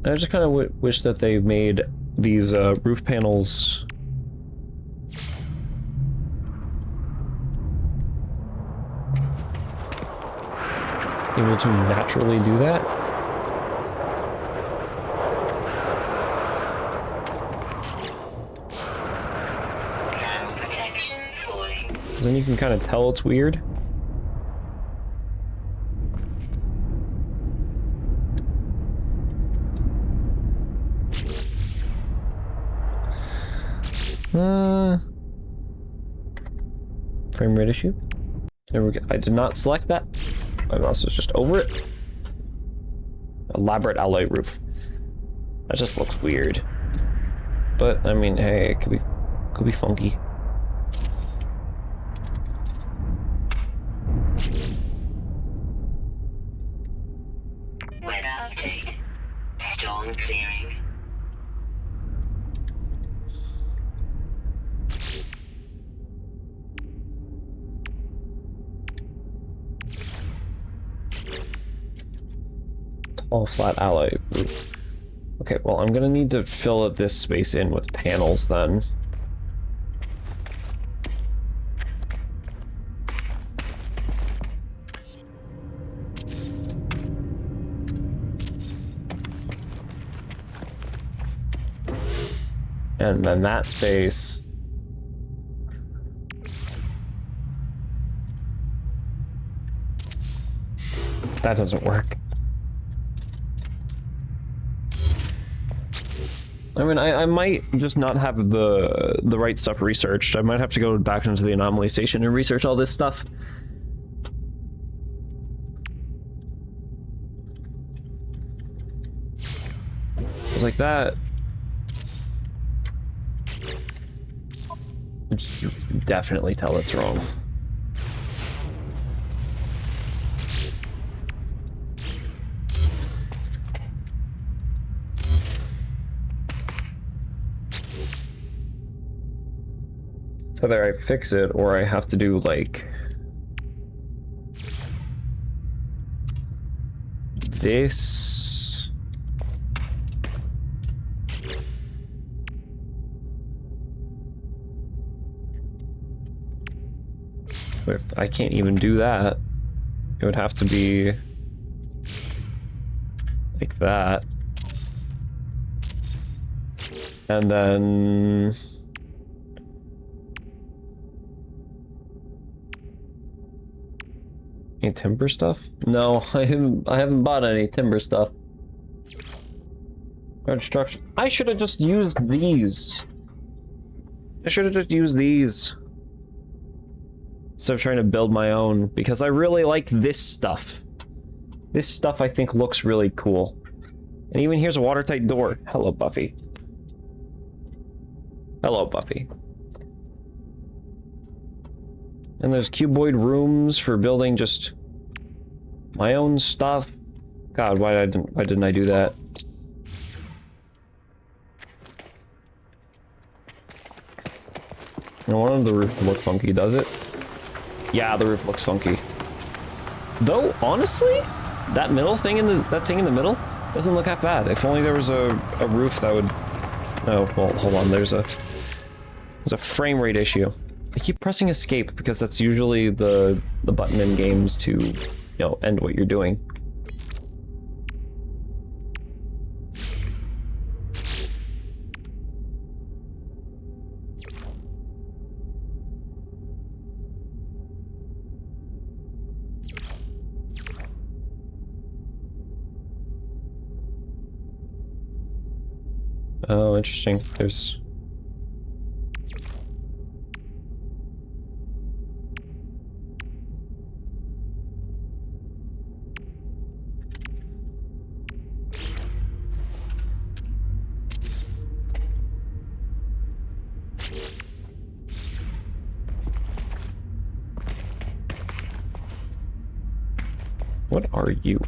I just kind of wish that they made these roof panels able to naturally do that. Protection falling. Then you can kind of tell it's weird. Frame rate issue. There we go. I did not select that. My mouse was just over it. Elaborate alloy roof. That just looks weird. But I mean, hey, it could be funky. Weather update. Storm clearing. All flat alloy roof. Okay, well, I'm gonna need to fill up this space in with panels then. And then that space. That doesn't work. I mean, I might just not have the right stuff researched. I might have to go back into the anomaly station and research all this stuff. It's like that. You can definitely tell it's wrong. It's either I fix it or I have to do like this. But if I can't even do that, it would have to be like that. And then any timber stuff? No, I haven't bought any timber stuff. Construction. I should have just used these. Instead of trying to build my own, because I really like this stuff. This stuff I think looks really cool. And even here's a watertight door. Hello, Buffy. Hello, Buffy. And there's cuboid rooms for building just my own stuff. God, why didn't I do that? I wanted the roof to look funky, does it? Yeah, the roof looks funky. Though, honestly, that middle thing that thing in the middle doesn't look half bad. If only there was a roof that would. Oh, well, hold on. There's a frame rate issue. I keep pressing escape because that's usually the button in games to, you know, end what you're doing. Oh, interesting. There's... What are you?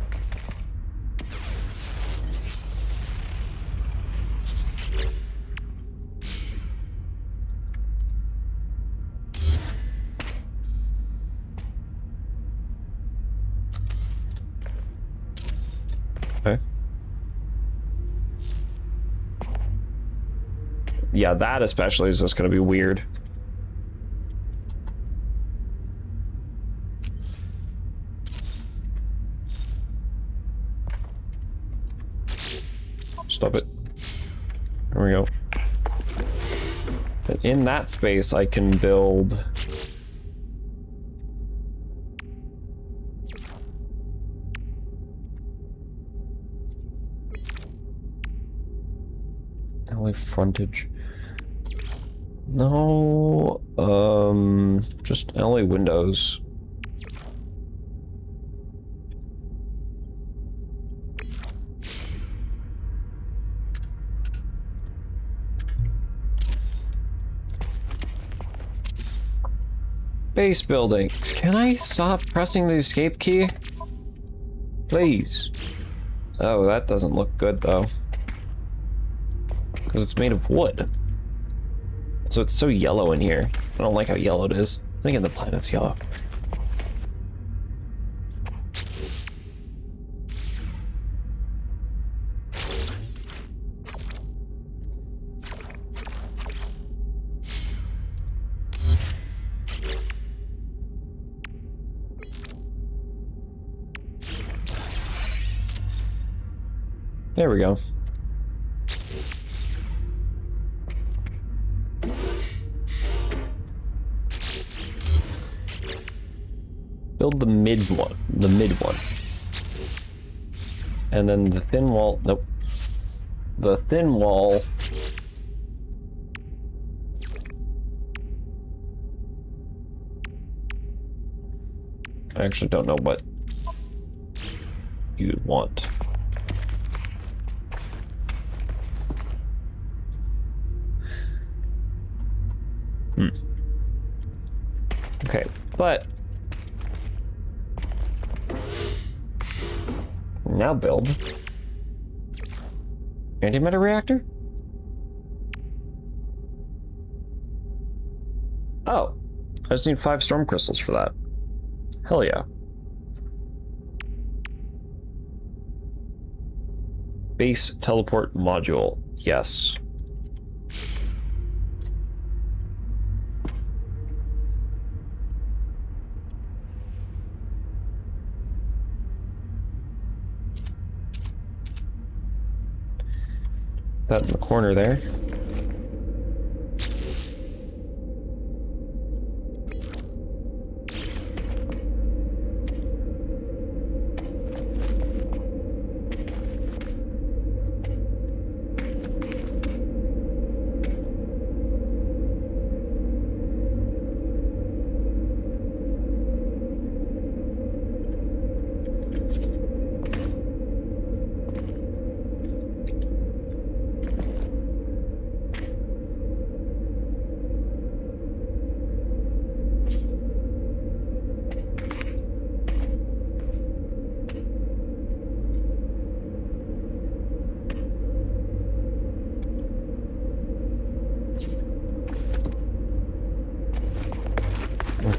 Okay. Yeah, that especially is just gonna be weird. Stop it. There we go. And in that space, I can build... Alley frontage. No, just alley windows. Base buildings. Can I stop pressing the escape key? Please. Oh, that doesn't look good though. Because it's made of wood. So it's so yellow in here. I don't like how yellow it is. I think in the planet's yellow. There we go. Build the mid one. And then the thin wall, nope. The thin wall. I actually don't know what you'd want. Okay, but now build antimatter reactor. Oh, I just need 5 storm crystals for that. Hell yeah. Base teleport module. Yes. That in the corner there.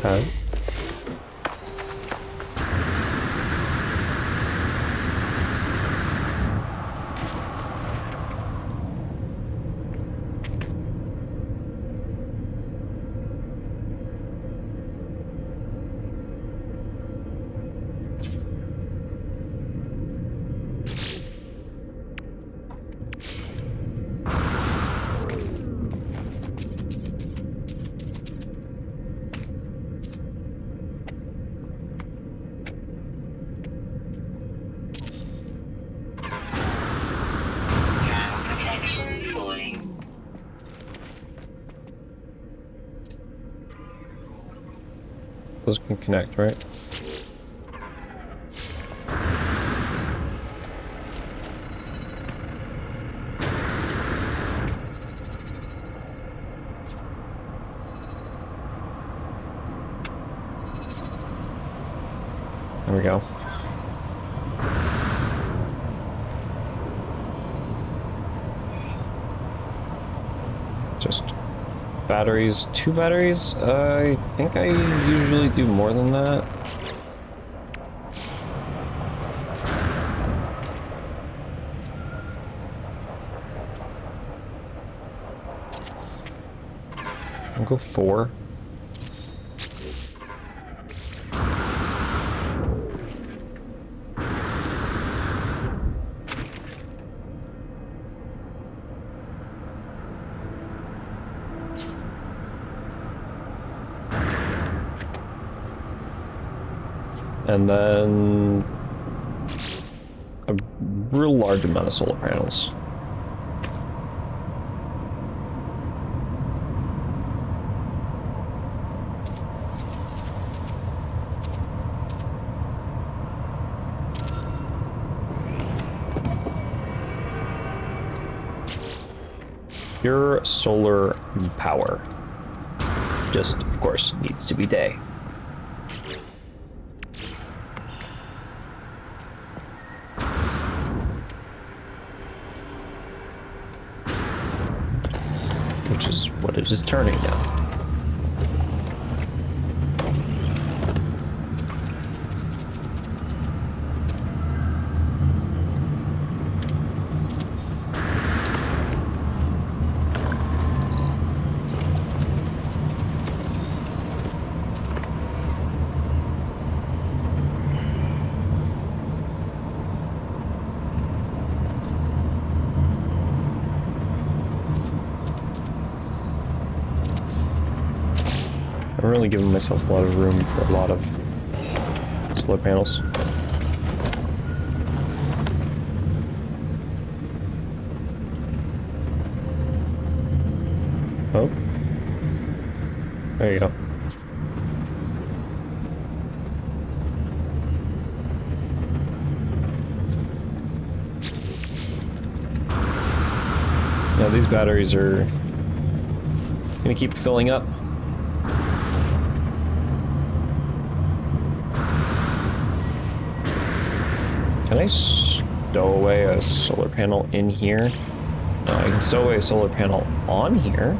Okay. Protection falling. Those can connect, right? There we go. Just batteries, 2 batteries? I think I usually do more than that. go 4. And then a real large amount of solar panels. Pure solar power. Just, of course, needs to be day. Which is what it is turning now. I'm really giving myself a lot of room for a lot of solar panels. Oh. There you go. Now these batteries are gonna keep filling up. Can I stow away a solar panel in here? No, I can stow away a solar panel on here.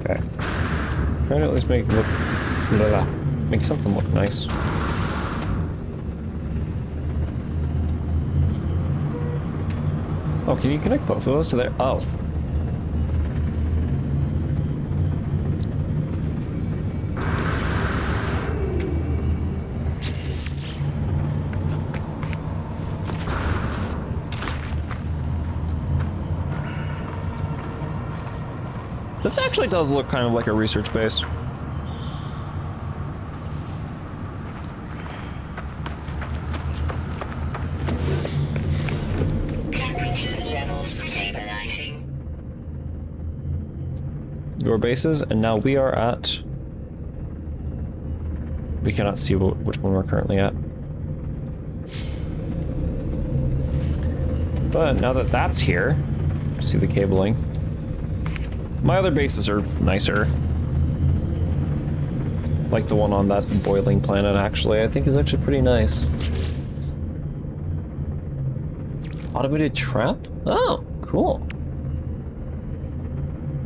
Okay. Trying to at least make it look, make something look nice. Oh, can you connect both of those to there? Oh. This actually does look kind of like a research base. Temperature levels stabilizing. Your bases, and now we are at... We cannot see which one we're currently at. But now that that's here, see the cabling. My other bases are nicer. Like the one on that boiling planet, actually. I think is actually pretty nice. Automated trap? Oh, cool.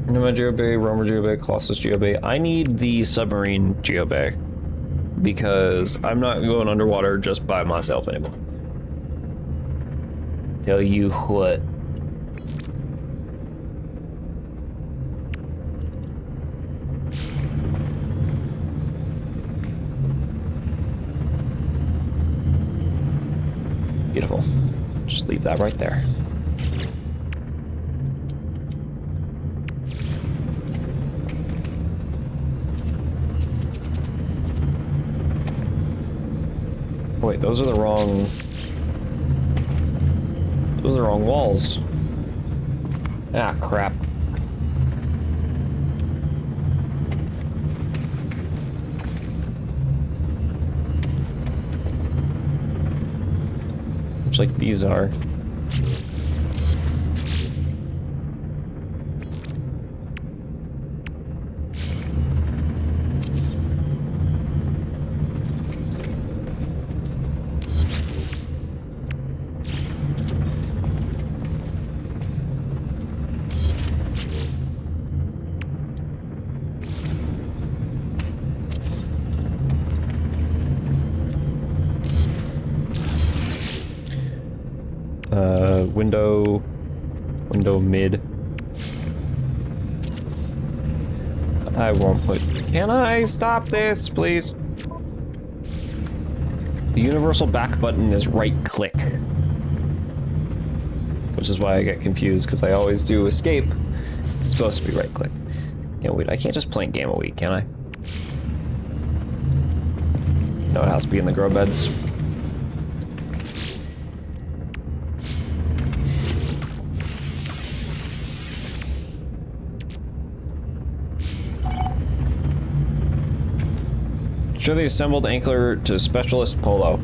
Nomad Geobay, Roamer Geobay, Colossus Geobay. I need the submarine Geobay. Because I'm not going underwater just by myself anymore. Tell you what. Beautiful. Just leave that right there. Wait, those are the wrong... Those are the wrong walls. Ah, crap. Like these are. Window mid. I won't put... Can I stop this, please? The universal back button is right click. Which is why I get confused, because I always do escape. It's supposed to be right click. Yeah, wait, I can't just play Game of Week, can I? No, it has to be in the grow beds. Show the assembled ankler to specialist Polo.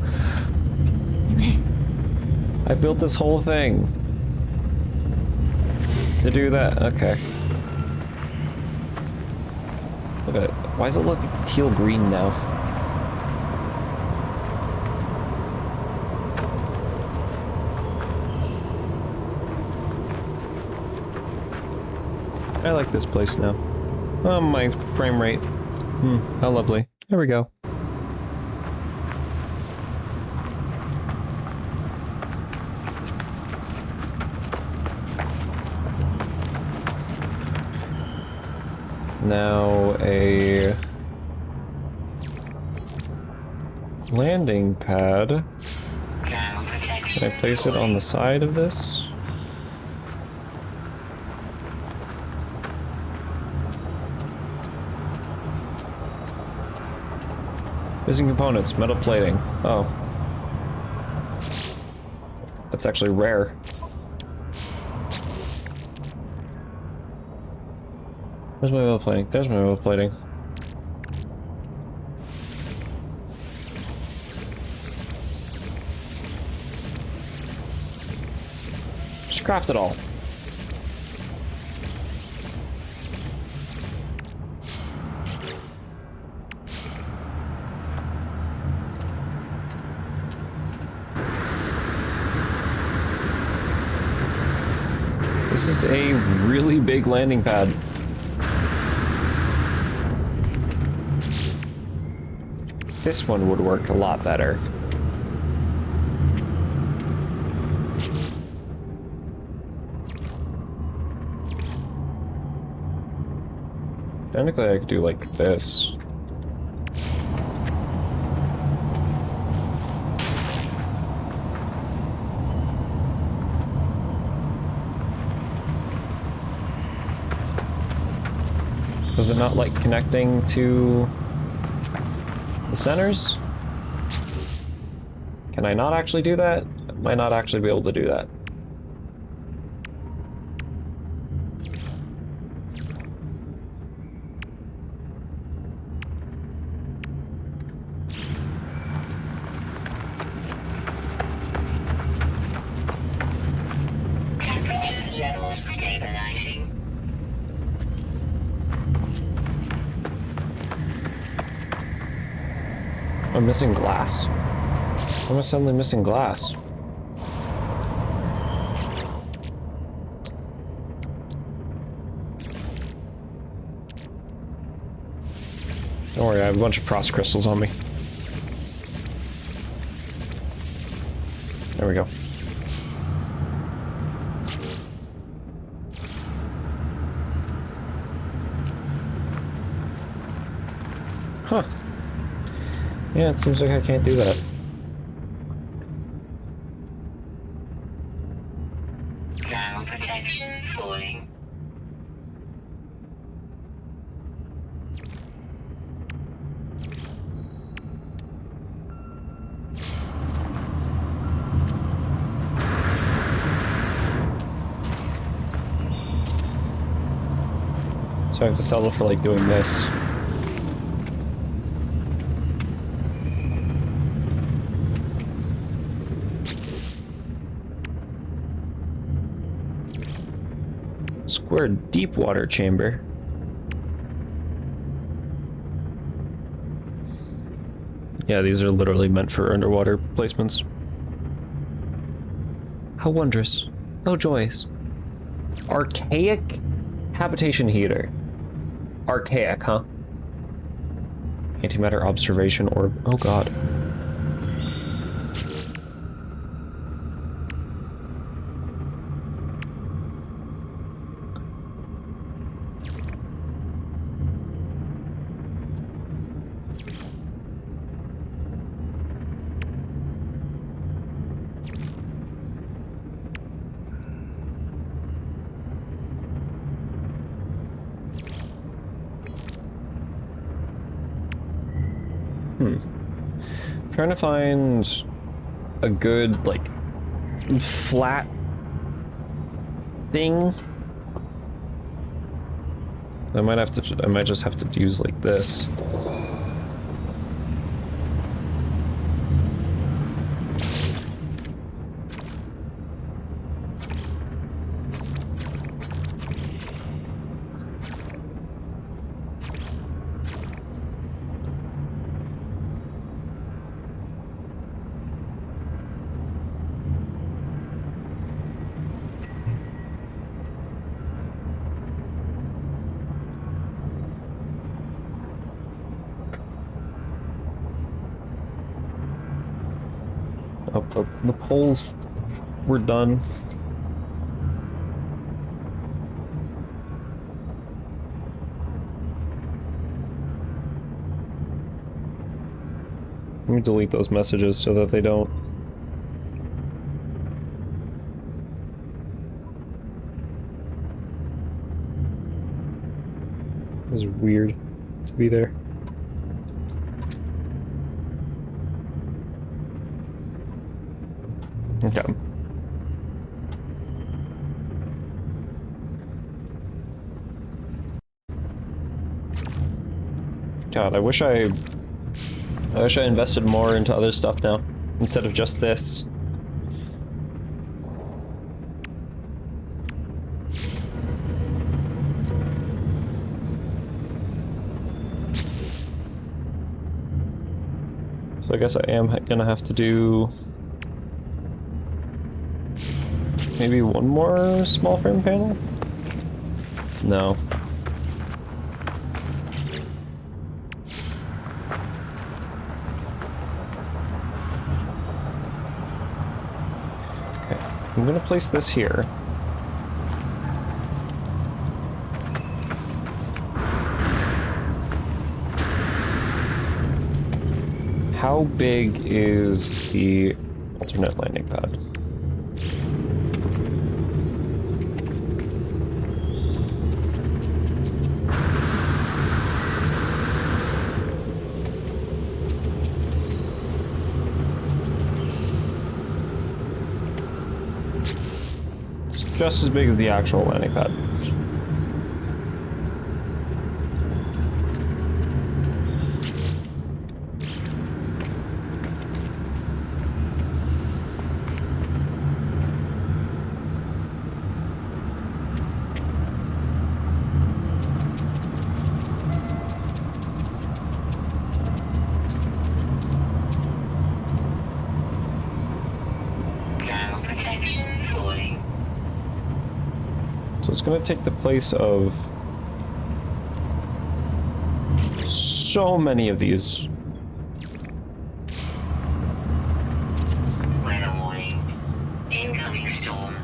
I built this whole thing to do that. Okay. Look at it. Why does it look teal green now? I like this place now. Oh, my frame rate. How lovely. There we go. Now a landing pad. Can I place it on the side of this? Missing components, metal plating. Oh. That's actually rare. Where's my metal plating? There's my metal plating. Just craft it all. This is a really big landing pad. This one would work a lot better. Technically, I could do like this. Does it not like connecting to the centers? Can I not actually do that? I might not actually be able to do that. Temperature levels stabilizing. I'm missing glass. Why am I suddenly missing glass? Don't worry, I have a bunch of frost crystals on me. There we go. Huh. Yeah, it seems like I can't do that. Ground protection falling. So I have to settle for like doing this. Square deep water chamber. Yeah, these are literally meant for underwater placements. How wondrous. How joyous. Archaic habitation heater. Archaic, huh? Antimatter observation orb. Oh god. I'm trying to find a good, like, flat thing. I might just have to use like this. Oh, the poles were done. Let me delete those messages so that they don't. It was weird to be there. Okay. God, I wish I invested more into other stuff now, instead of just this. So I guess I am gonna have to do maybe one more small frame panel? No. Okay, I'm gonna place this here. How big is the alternate landing pad? It's just as big as the actual landing pad. So it's going to take the place of so many of these. Weather warning. Incoming storm.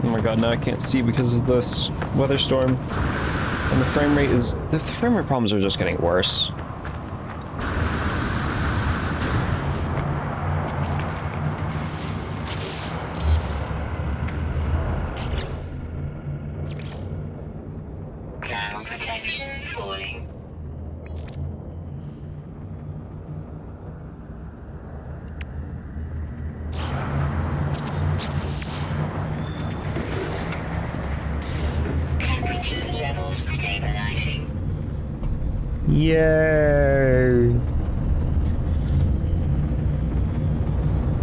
Oh my god, now I can't see because of this weather storm. And the frame rate is... The frame rate problems are just getting worse. Ground protection falling. Temperature levels stabilizing. Yay!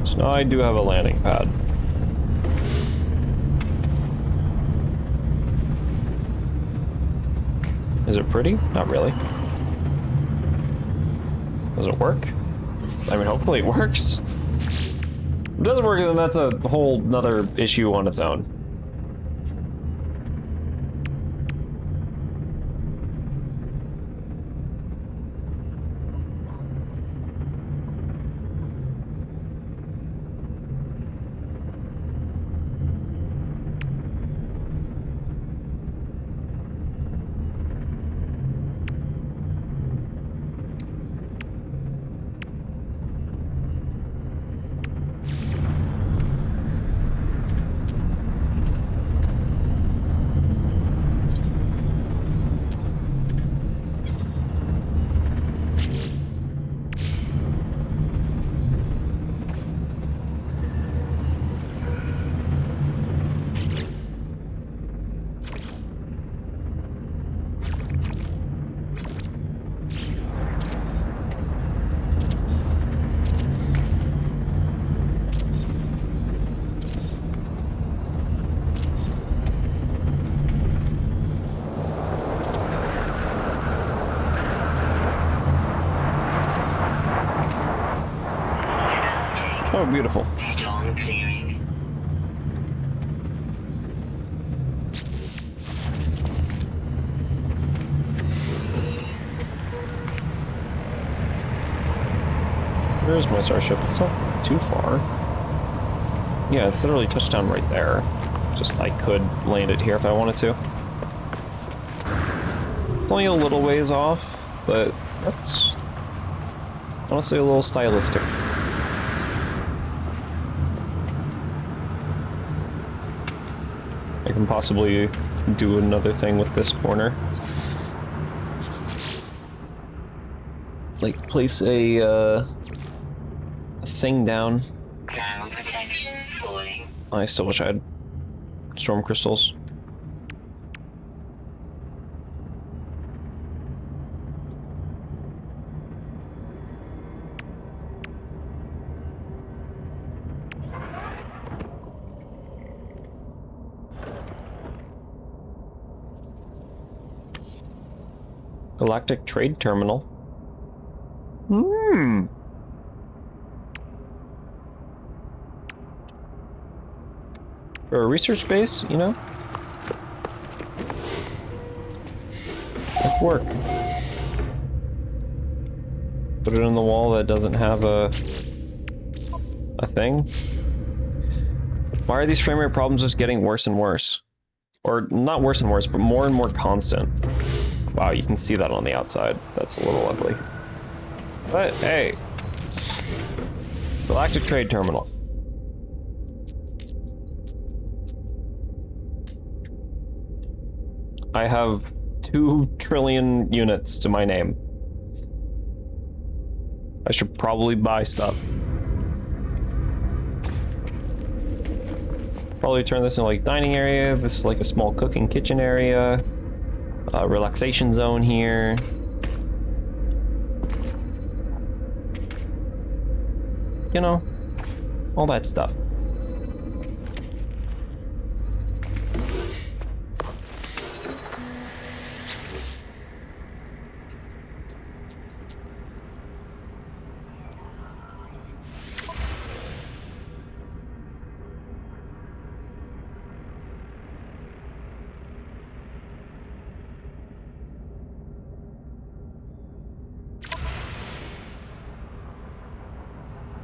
So now I do have a landing pad. Is it pretty? Not really. Does it work? I mean, hopefully it works. If it doesn't work, then that's a whole nother issue on its own. Oh, beautiful. Storm clearing. Where's my starship? It's not too far. Yeah, it's literally touchdown right there. Just, I could land it here if I wanted to. It's only a little ways off, but that's honestly a little stylistic. I can possibly do another thing with this corner. Like, place a thing down. Ground protection falling. I still wish I had storm crystals. Galactic Trade Terminal. Hmm. For a research base, you know? It could work. Put it in the wall that doesn't have a thing. Why are these frame rate problems just getting worse and worse? Or not worse and worse, but more and more constant. Wow, you can see that on the outside. That's a little ugly. But hey, Galactic Trade Terminal. I have 2 trillion units to my name. I should probably buy stuff. Probably turn this into like dining area. This is like a small cooking kitchen area. Relaxation zone here. You know, all that stuff.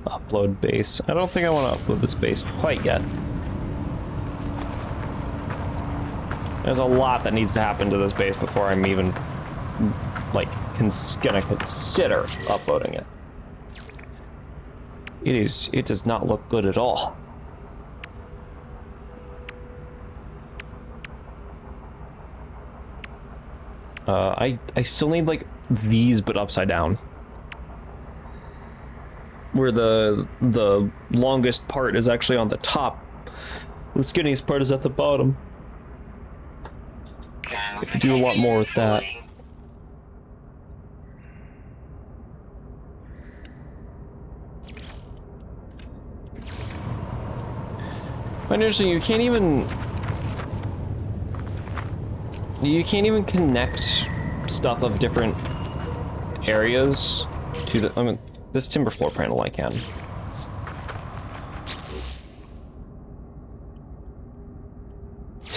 Upload base. I don't think I want to upload this base quite yet. There's a lot that needs to happen to this base before I'm even, like, gonna consider uploading it. It does not look good at all. I still need, like, these, but upside down. Where the longest part is actually on the top. The skinniest part is at the bottom. I could do a lot more with that. Quite interesting, you can't even connect stuff of different areas to the, I mean, this timber floor panel I can.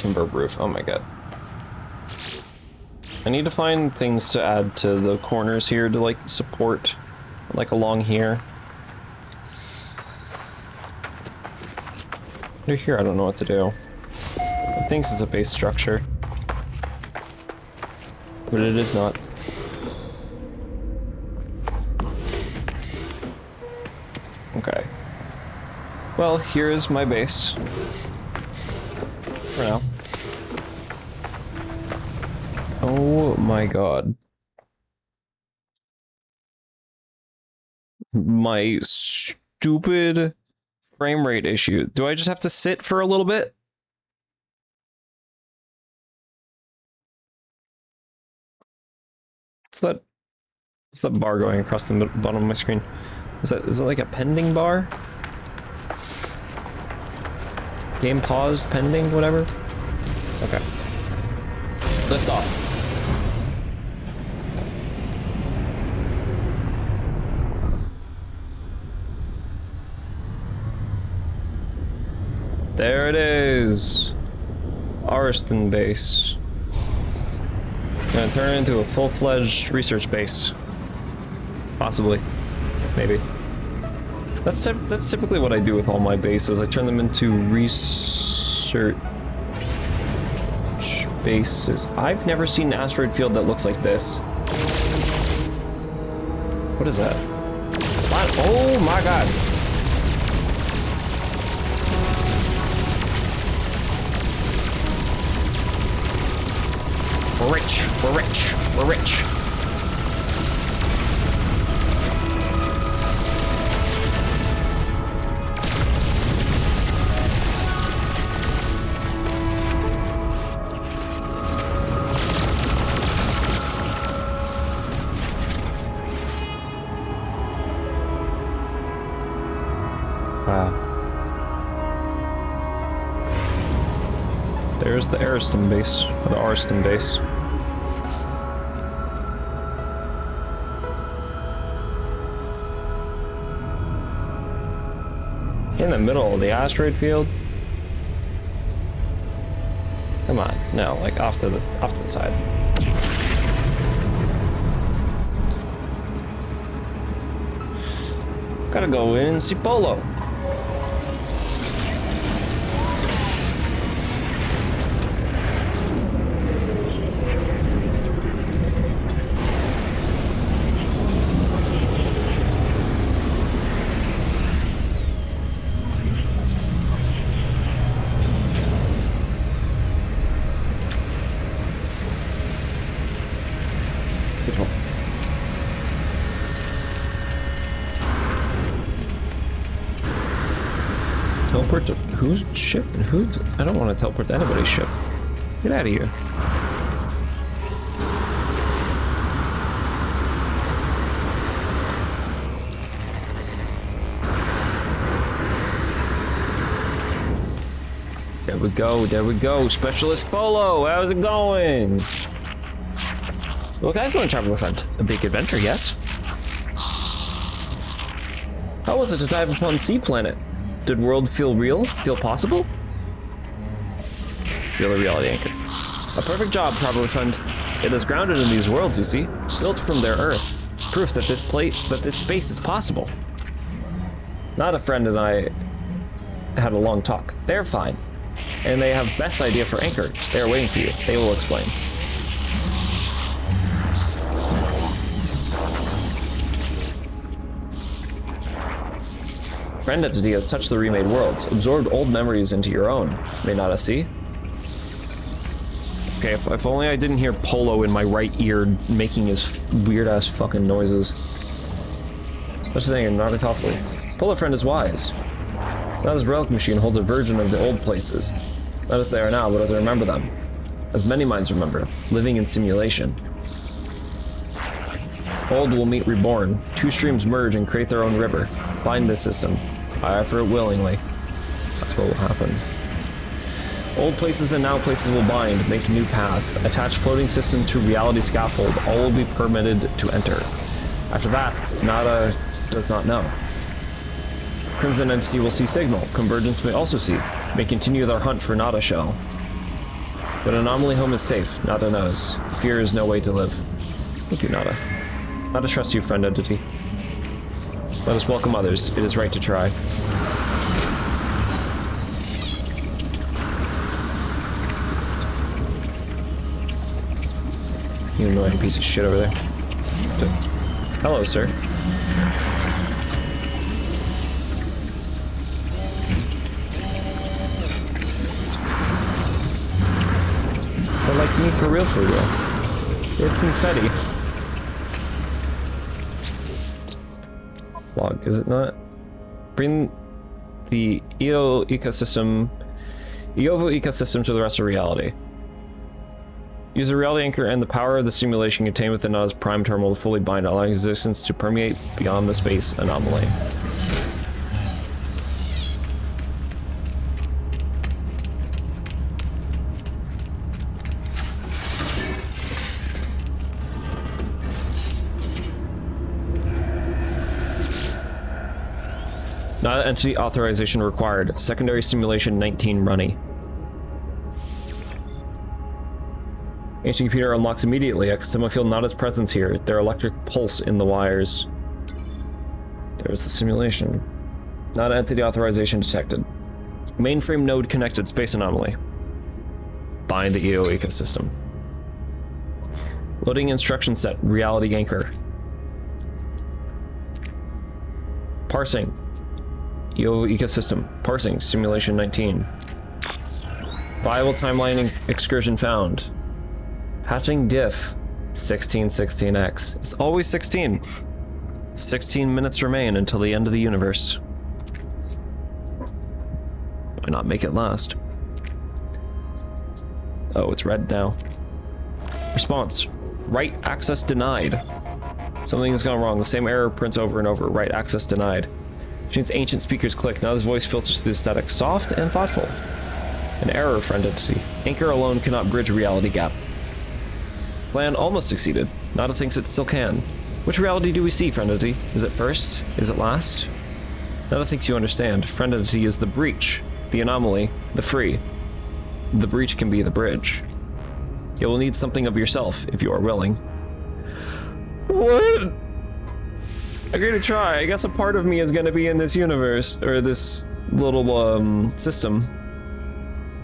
timber roof. Oh my god. I need to find things to add to the corners here to like support, like along here. Under here, I don't know what to do. It thinks it's a base structure, but it is not. Okay. Well, here is my base. For now. Oh my god. My stupid frame rate issue. Do I just have to sit for a little bit? What's that? What's that bar going across the bottom of my screen? Is it like a pending bar? Game paused, pending, whatever? Okay. Lift off. There it is. Arston base. Gonna turn it into a full-fledged research base. Possibly. Maybe. That's typically what I do with all my bases. I turn them into research bases. I've never seen an asteroid field that looks like this. What is that? What? Oh my god. We're rich. We're rich. We're rich. There's the Ariston base, or the Arston base. In the middle of the asteroid field? Come on, no, like off to the side. Gotta go in and see Polo. Teleport to whose ship and who's? I don't want to teleport to anybody's ship. Get out of here. There we go, there we go. Specialist Polo, how's it going? Look, excellent travel friend. A big adventure, yes? How was it to dive upon Sea Planet? Did world feel real? Feel possible? Feel the reality anchor. A perfect job, traveler friend. It is grounded in these worlds, you see, built from their Earth. Proof that this space is possible. Not a friend and I had a long talk. They're fine, and they have best idea for anchor. They are waiting for you. They will explain. Friend entity has touched the remade worlds, absorbed old memories into your own. May not see? Okay, if only I didn't hear Polo in my right ear making his weird-ass fucking noises. Such a thing, not thoughtfully. Polo friend is wise. Now this relic machine holds a version of the old places. Not as they are now, but as I remember them. As many minds remember, living in simulation. Old will meet reborn. Two streams merge and create their own river. Bind this system. I offer it willingly. That's what will happen. Old places and now places will bind, make new path, attach floating system to reality scaffold. All will be permitted to enter. After that, Nada does not know. Crimson entity will see signal. Convergence may also see. May continue their hunt for Nada shell. But Anomaly Home is safe, Nada knows. Fear is no way to live. Thank you, Nada. Nada trusts you, friend entity. Let us welcome others. It is right to try. You annoying piece of shit over there. Hello, sir. They're like me for real, for real. They're confetti. Log, is it not? Bring the Eovo ecosystem to the rest of reality. Use the reality anchor and the power of the simulation contained within Nada's prime terminal to fully bind, allowing existence to permeate beyond the space anomaly. Nada entity authorization required. Secondary simulation 19 runny. Ancient computer unlocks immediately. I can somehow feel Nada's presence here. Their electric pulse in the wires. There's the simulation. Nada entity authorization detected. Mainframe node connected. Space anomaly. Bind the EO ecosystem. Loading instruction set. Reality anchor. Parsing. EO ecosystem. Parsing. Simulation 19. Viable timeline excursion found. Patching diff 1616X. It's always 16. 16 minutes remain until the end of the universe. Why not make it last? Oh, it's red now. Response. Write access denied. Something has gone wrong. The same error prints over and over. Write access denied. Machine's ancient speakers click. Now his voice filters through the static. Soft and thoughtful. An error, friend entity. Anchor alone cannot bridge reality gap. Plan almost succeeded. Nada thinks it still can. Which reality do we see, friend entity? Is it first? Is it last? Nada thinks you understand. Friend entity is the breach, the anomaly, the free. The breach can be the bridge. You will need something of yourself if you are willing. What? I'm gonna try. I guess a part of me is gonna be in this universe, or this little system.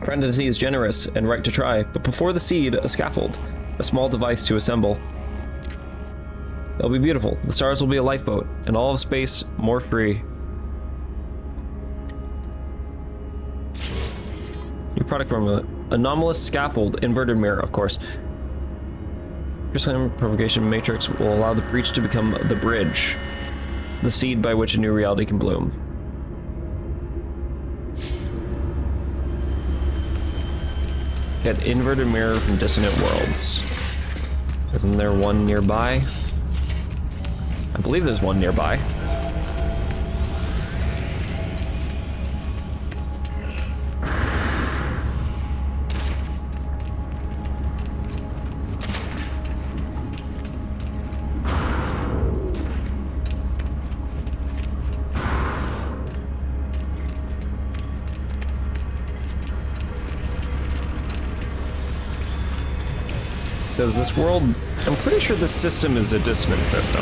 Friend entity is generous and right to try, but before the seed, a scaffold. A small device to assemble. It'll be beautiful. The stars will be a lifeboat, and all of space more free. New product formula. Anomalous scaffold, inverted mirror, of course. Crystalline propagation matrix will allow the breach to become the bridge. The seed by which a new reality can bloom. Get inverted mirror from dissonant worlds. Isn't there one nearby? I believe there's one nearby. Because this world, I'm pretty sure this system is a dissonant system.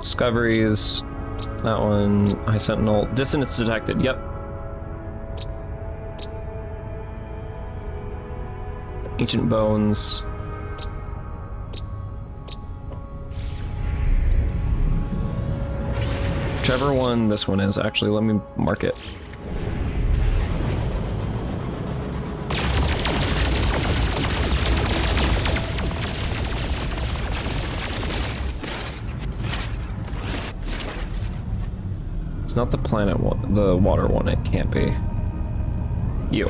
Discoveries, that one, High Sentinel, dissonance detected, yep. Ancient bones. Whichever one this one is, actually, let me mark it. It's not the planet one, the water one, it can't be. You.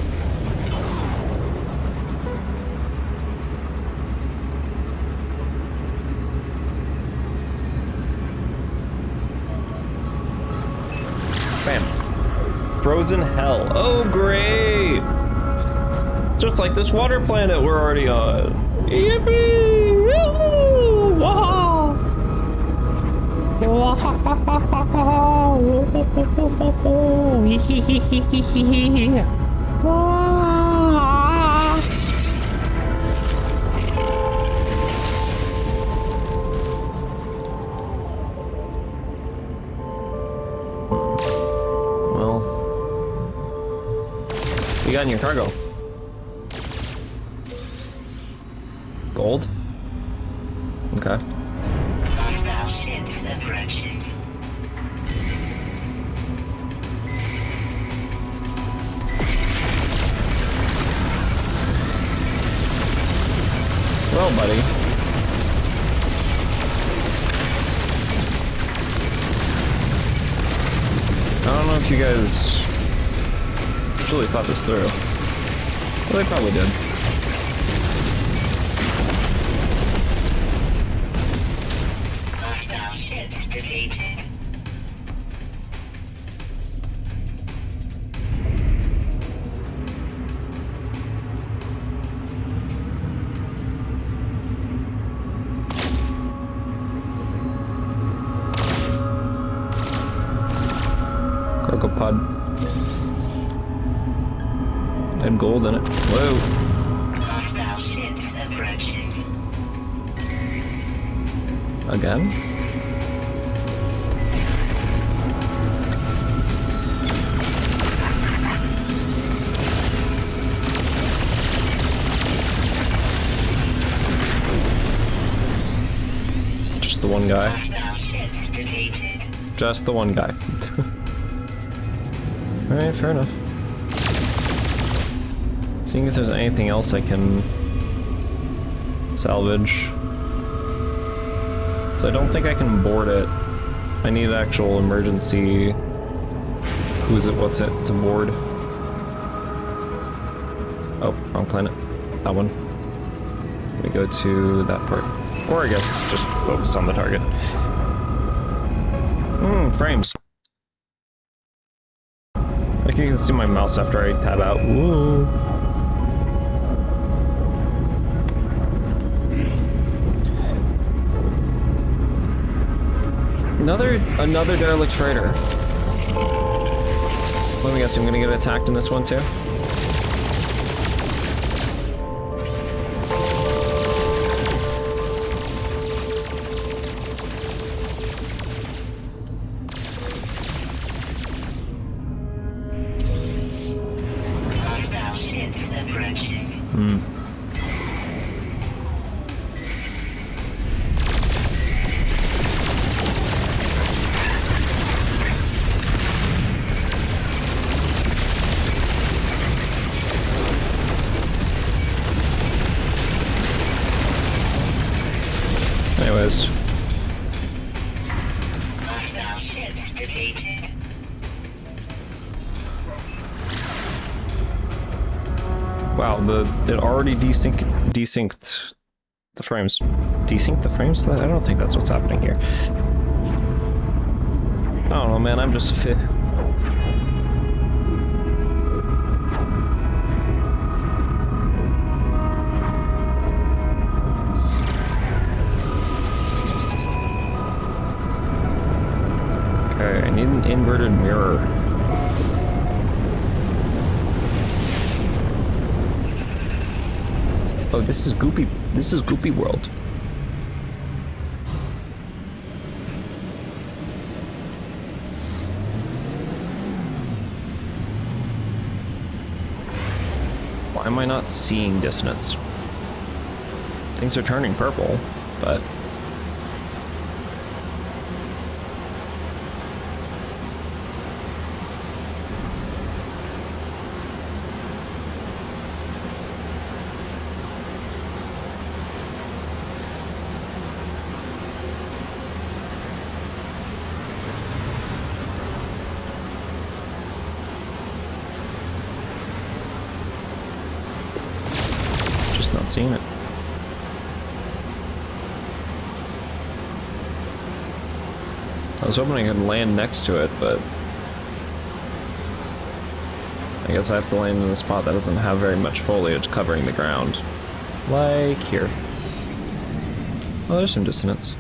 Bam. Frozen hell. Oh, great! Just like this water planet we're already on. Yippee! Yoo! Wah! Well, what you got in your cargo? Gold? Okay. Hostile ships approaching. Well, buddy. I don't know if you guys really thought this through. Well, they probably did. Hostile ships defeated. Cargo pod. Had gold in it. Whoa. Hostile ships approaching. Again? Just the one guy. Hostile ships defeated. Just the one guy. Alright, fair enough. Seeing if there's anything else I can salvage. So I don't think I can board it. I need actual emergency... Who's it, what's it, to board. Oh, wrong planet. That one. We go to that part. Or I guess just focus on the target. Frames. Like you can see my mouse after I tab out. Woo. Another derelict freighter. Let me guess, I'm gonna get attacked in this one too? Hostile ships approaching. Anyways. Hostile ships defeated. Wow, it already desynced the frames. Desynced the frames? I don't think that's what's happening here. I don't know, man, I'm just a fit. Okay, I need an inverted mirror. Oh, this is Goopy. This is Goopy World. Why am I not seeing dissonance? Things are turning purple, but... not seeing it. I was hoping I could land next to it, but I guess I have to land in a spot that doesn't have very much foliage covering the ground. Like here. Oh, there's some dissonance.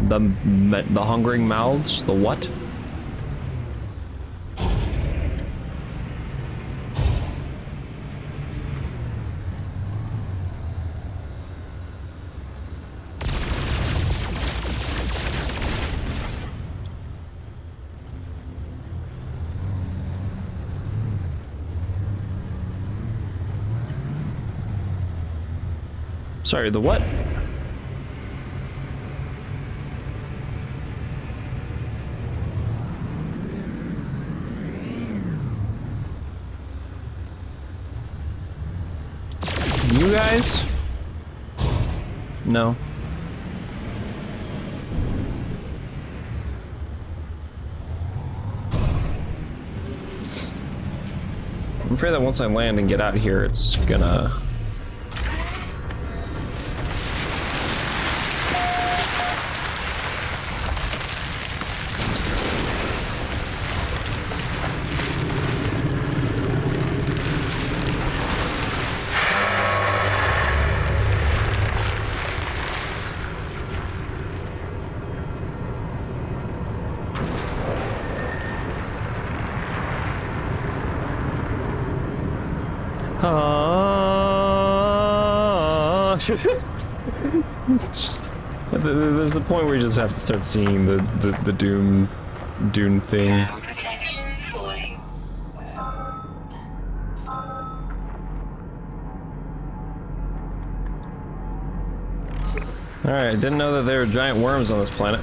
The hungering mouths, the what? Sorry, the what? You guys? No. I'm afraid that once I land and get out of here, it's gonna... There's a point where you just have to start seeing the Dune thing. Protection falling. Alright, didn't know that there were giant worms on this planet.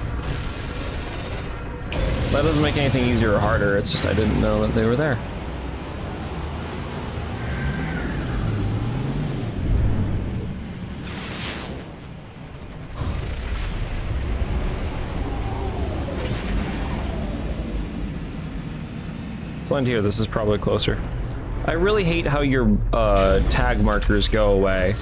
That doesn't make anything easier or harder, it's just I didn't know that they were there. Let's land here, this is probably closer. I really hate how your tag markers go away.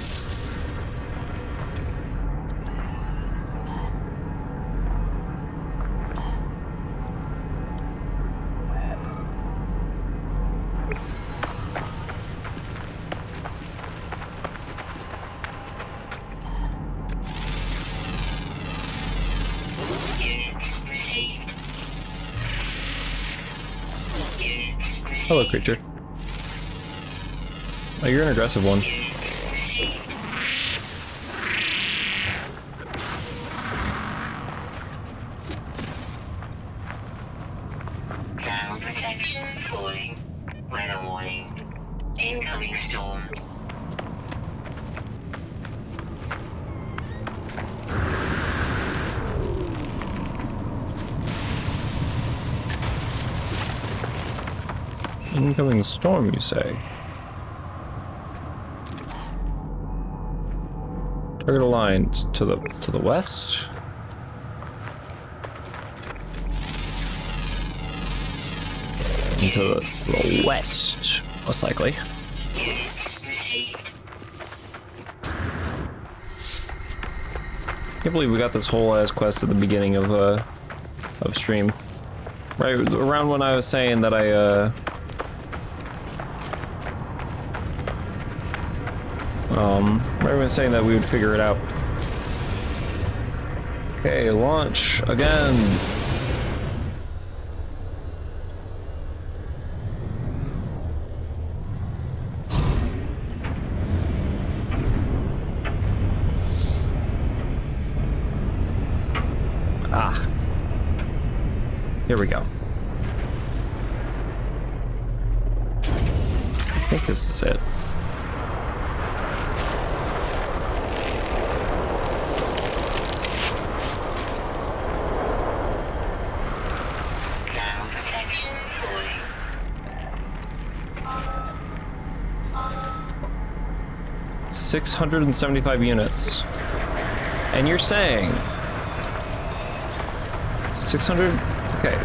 Hello, creature. Oh, you're an aggressive one. Ground protection falling. Weather warning. Incoming storm. Incoming storm, you say? Target aligned to the west. And to the west, most likely. Units received. Can't believe we got this whole ass quest at the beginning of stream. Right around when I was saying that I right when I was saying that we would figure it out. Okay, launch again. Ah. Here we go. I think this is it. Ground protection falling. 675 units. And you're saying 600, okay,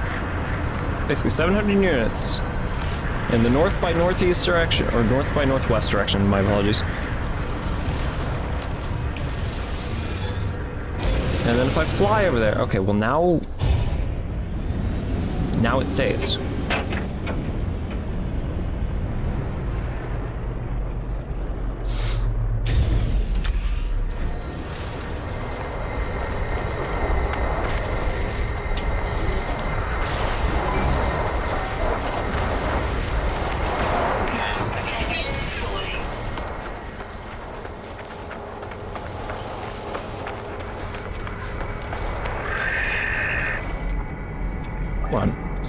basically 700 units in the north by northeast direction, or north by northwest direction, my apologies. And then if I fly over there, okay, well now it stays.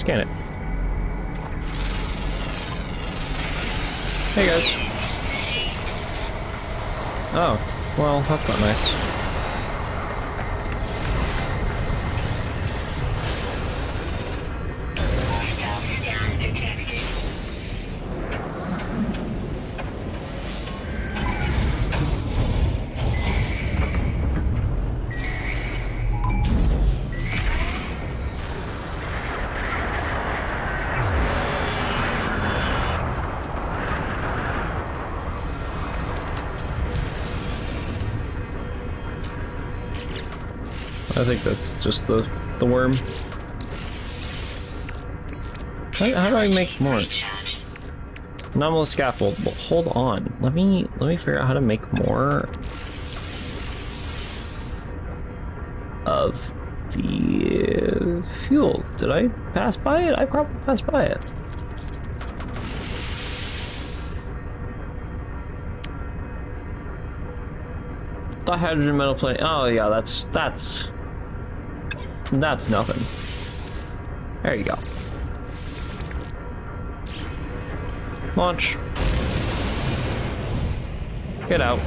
Scan it. Hey guys. Oh, well, that's not nice. Hostile scan detected. I think that's just the worm. How do I make more? Recharge. Anomalous scaffold. Well, hold on. Let me figure out how to make more of the fuel. Did I pass by it? I probably passed by it. The hydrogen metal plate. Oh yeah, that's nothing. There you go. Launch. Get out.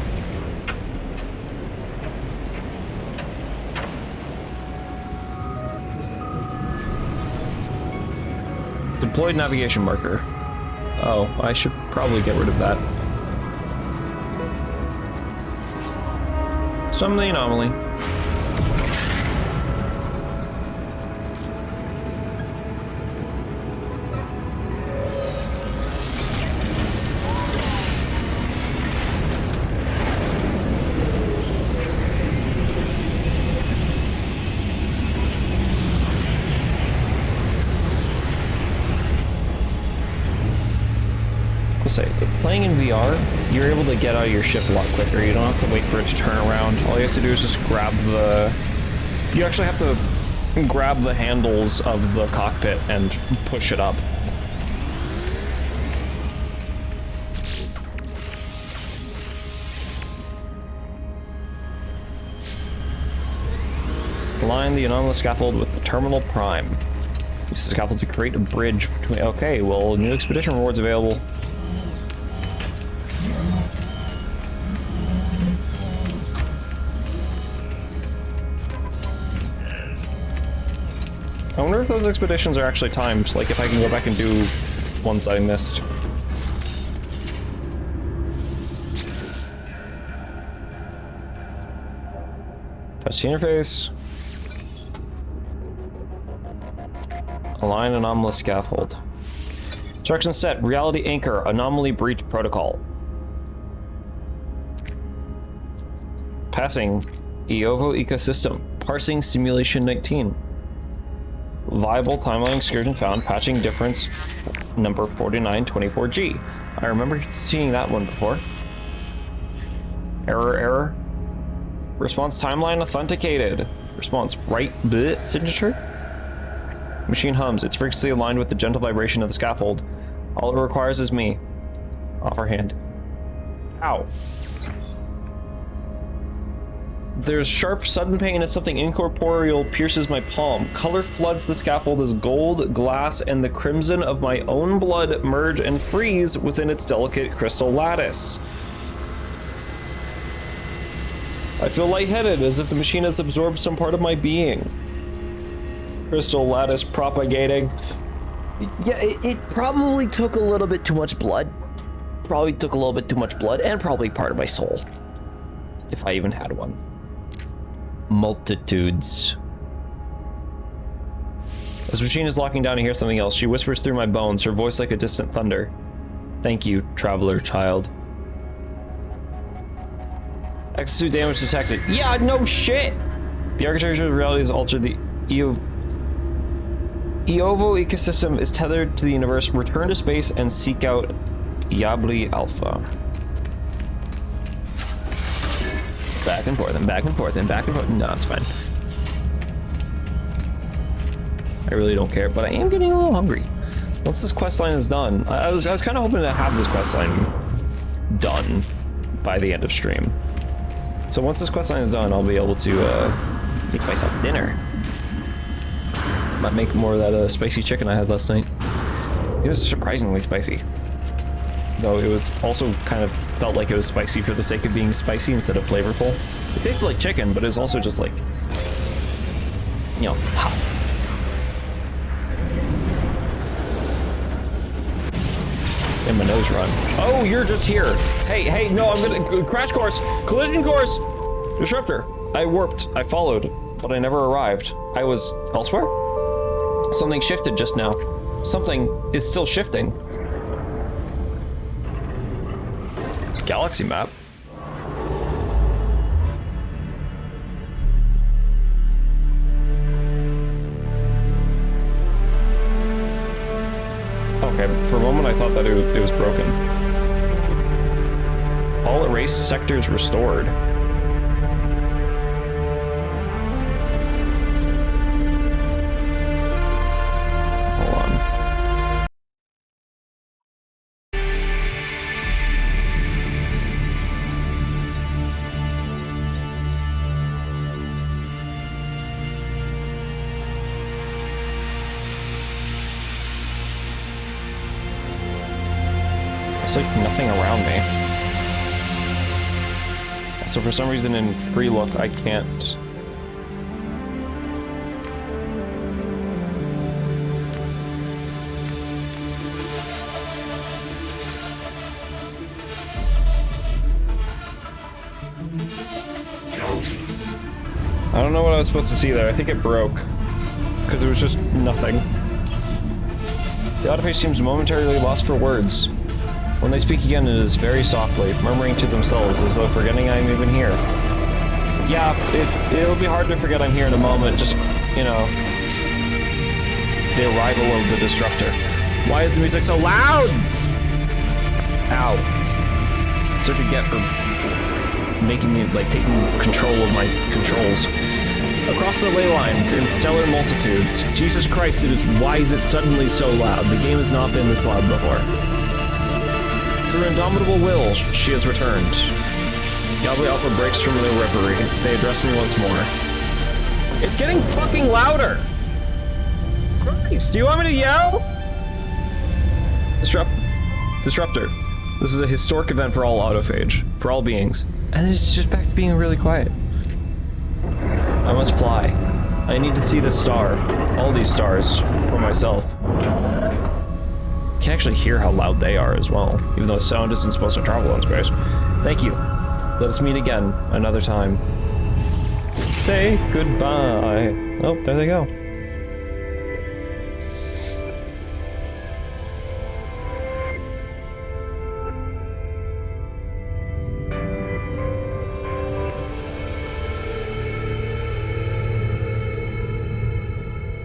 Deployed navigation marker. Oh, I should probably get rid of that. Some the anomaly. I'll say, playing in VR, you're able to get out of your ship a lot quicker. You don't have to wait for it to turn around. All you have to do is just grab the... You actually have to grab the handles of the cockpit and push it up. Align the anomalous scaffold with the terminal prime. Use the scaffold to create a bridge between... Okay, well, new expedition rewards available. I wonder if those expeditions are actually timed, like if I can go back and do ones I missed. Touch the interface. Align anomalous scaffold. Instructions set. Reality anchor. Anomaly breach protocol. Passing. Iovo ecosystem. Parsing simulation 19. Viable timeline excursion found. Patching difference number 4924G. I remember seeing that one before. Error. Response timeline authenticated. Response right bit signature. Machine hums. Its frequency aligned with the gentle vibration of the scaffold. All it requires is me. Offer hand. Ow. There's sharp, sudden pain as something incorporeal pierces my palm. Color floods the scaffold as gold, glass, and the crimson of my own blood merge and freeze within its delicate crystal lattice. I feel lightheaded, as if the machine has absorbed some part of my being. Crystal lattice propagating. Yeah, it probably took a little bit too much blood. Probably took a little bit too much blood, and probably part of my soul. If I even had one. Multitudes. As the machine is locking down, I hear something else. She whispers through my bones, her voice like a distant thunder. Thank you, traveler child. Exosuit damage detected. Yeah, no shit! The architecture of reality has altered. The Iovo ecosystem is tethered to the universe. Return to space and seek out Yabli Alpha. Back and forth and back and forth and back and forth. No, it's fine. I really don't care, but I am getting a little hungry. Once this questline is done, I was kind of hoping to have this questline done by the end of stream. So once this questline is done, I'll be able to make myself dinner. Might make more of that spicy chicken I had last night. It was surprisingly spicy. Though it was also kind of felt like it was spicy for the sake of being spicy instead of flavorful. It tasted like chicken, but it was also just like, you know, hot. And my nose run. Oh, you're just here. Hey, no, I'm gonna crash course, collision course, disruptor. I warped, I followed, but I never arrived. I was elsewhere? Something shifted just now. Something is still shifting. Galaxy map. Okay, for a moment I thought that it was broken. All erased sectors restored. Hold on. There's like nothing around me. So for some reason in free look I can't. I don't know what I was supposed to see there. I think it broke. Because it was just nothing. The Autophage seems momentarily lost for words. When they speak again, it is very softly, murmuring to themselves as though forgetting I am even here. Yeah, it'll be hard to forget I'm here in a moment, just, you know, the arrival of the disruptor. Why is the music so loud? Ow. That's what you get for making me, like, taking control of my controls. Across the ley lines, in stellar multitudes. Jesus Christ, why is it suddenly so loud? The game has not been this loud before. Through indomitable will, she has returned. Galway Alpha breaks from the reverie. They address me once more. It's getting fucking louder! Christ, do you want me to yell? Disruptor. This is a historic event for all Autophage, for all beings. And it's just back to being really quiet. I must fly. I need to see this star, all these stars, for myself. I can actually hear how loud they are as well, even though sound isn't supposed to travel in space. Thank you. Let us meet again, another time. Say goodbye. Oh, there they go.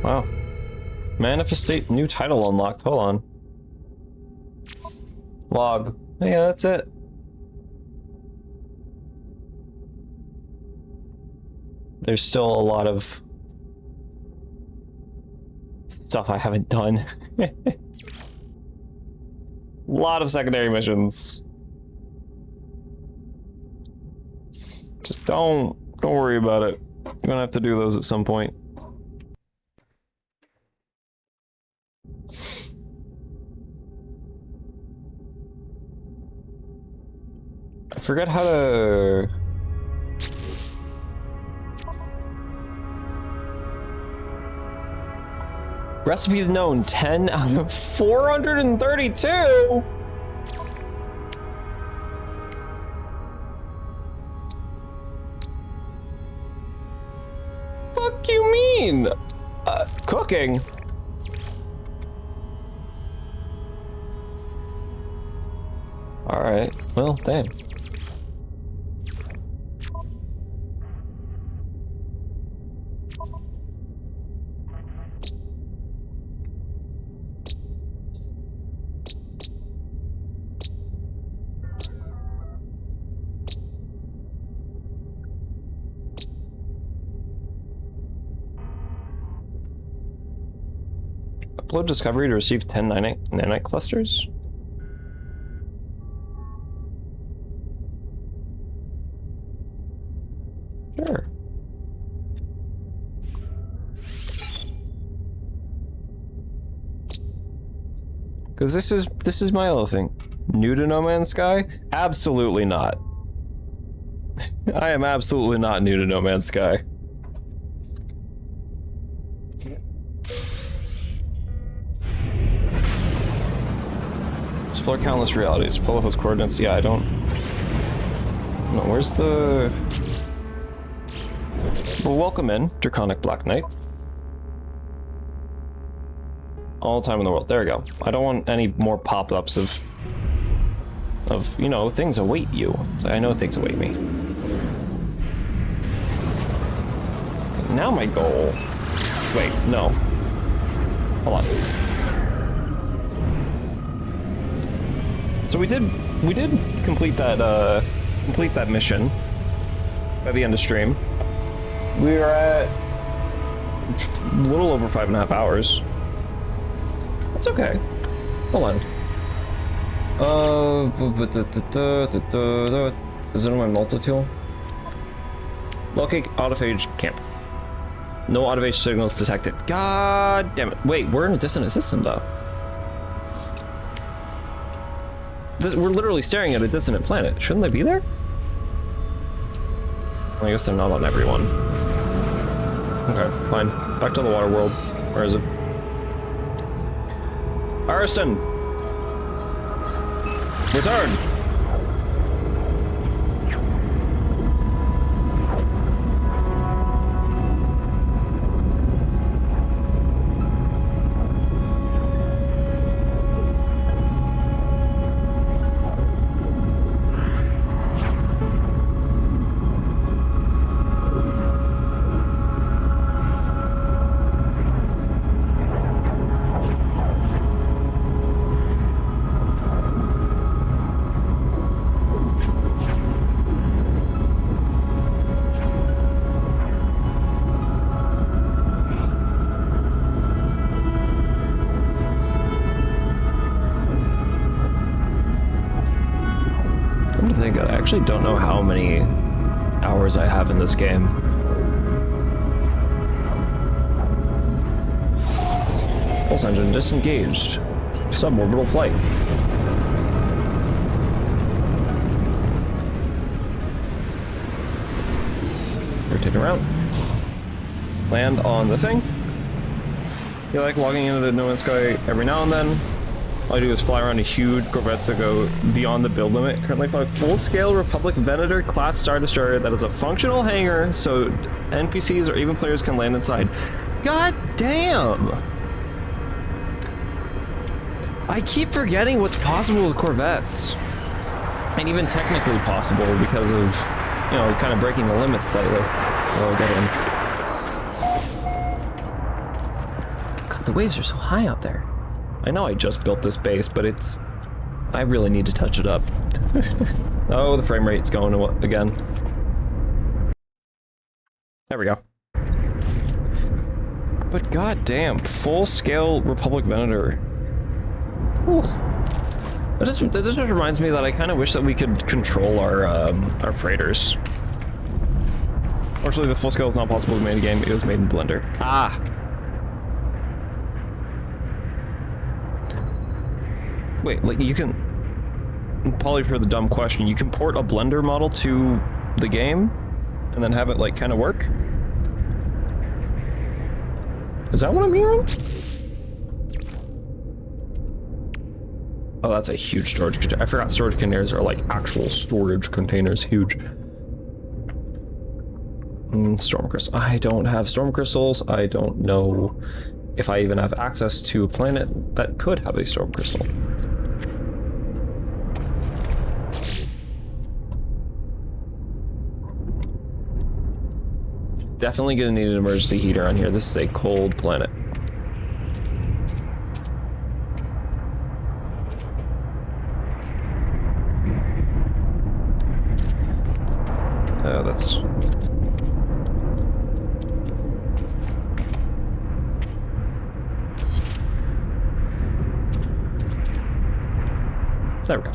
Wow. Manifestate new title unlocked. Hold on. Log. Yeah, that's it. There's still a lot of stuff I haven't done. A lot of secondary missions. Just don't worry about it. You're gonna have to do those at some point. I forget how to... Recipes known, 10 out of 432? Fuck you mean? Cooking? Alright, well, damn. Upload discovery to receive 10 nanite clusters? Sure. Because this is my other thing. New to No Man's Sky? Absolutely not. I am absolutely not new to No Man's Sky. Explore countless realities. Polo host coordinates. Yeah, I don't. No, where's the? Well, welcome in, Draconic Black Knight. All the time in the world. There we go. I don't want any more pop-ups of you know, things await you. So I know things await me. Now my goal. Wait, no. Hold on. So we did complete that mission by the end of stream. We are at a little over 5.5 hours. That's okay. Hold on. Is it on my multi-tool? Locate autophage camp. No autophage signals detected. God damn it. Wait, we're in a dissonant system though. We're literally staring at a dissonant planet. Shouldn't they be there? Well, I guess they're not on everyone. Okay, fine. Back to the water world. Where is it? Ariston! Return! I actually don't know how many hours I have in this game. Pulse engine disengaged. Suborbital flight. Rotate around. Land on the thing. You like logging into the No Man's Sky every now and then. All I do is fly around a huge corvettes that go beyond the build limit. Currently fly a full-scale Republic Venator class Star Destroyer that is a functional hangar, so NPCs or even players can land inside. God damn! I keep forgetting what's possible with corvettes. And even technically possible because of, you know, kind of breaking the limits slightly. We'll get in. God, the waves are so high out there. I know I just built this base, but I really need to touch it up. Oh, the frame rate's going again. There we go. But goddamn, full-scale Republic Venator. Whew. That just reminds me that I kind of wish that we could control our freighters. Fortunately, the full scale is not possible to make a game. It was made in Blender. Ah. Wait, like you can, probably for the dumb question, you can port a Blender model to the game and then have it like kind of work? Is that what I'm hearing? Oh, that's a huge storage container. I forgot storage containers are like actual storage containers, huge. Storm crystals. I don't have storm crystals. I don't know if I even have access to a planet that could have a storm crystal. Definitely gonna need an emergency heater on here. This is a cold planet. That's... There we go.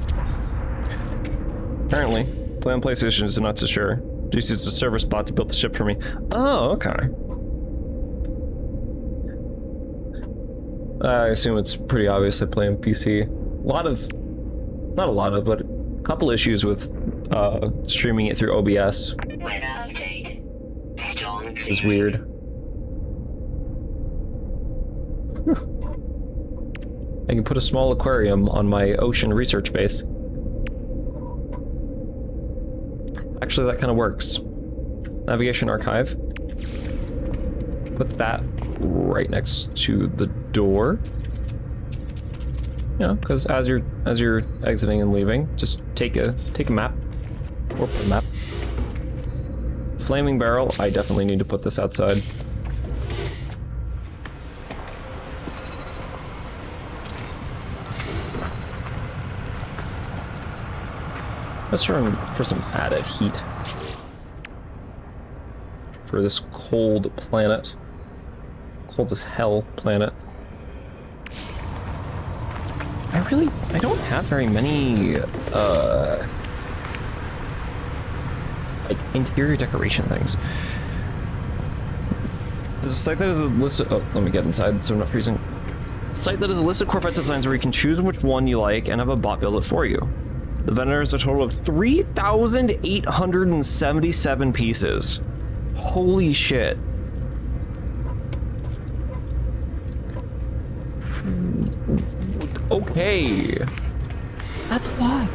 Apparently, play on PlayStation is not so sure. Just use the server spot to build the ship for me. Oh, okay. I assume it's pretty obvious I play on PC. Not a lot of, but a couple issues with streaming it through OBS. Weather update. Storm Is clearing. weird. I can put a small aquarium on my ocean research base. Actually, that kind of works. Navigation archive. Put that right next to the door. You know, because as you're exiting and leaving, just take a map. Or put a map. Flaming barrel. I definitely need to put this outside. Let's try for some added heat for this cold planet. Cold as hell planet. I don't have very many like interior decoration things. There's a site that is a list of, oh, let me get inside so I'm not freezing. A site that is a list of Corvette designs where you can choose which one you like and have a bot build it for you. The vendor has a total of 3,877 pieces. Holy shit. Okay. That's a lot.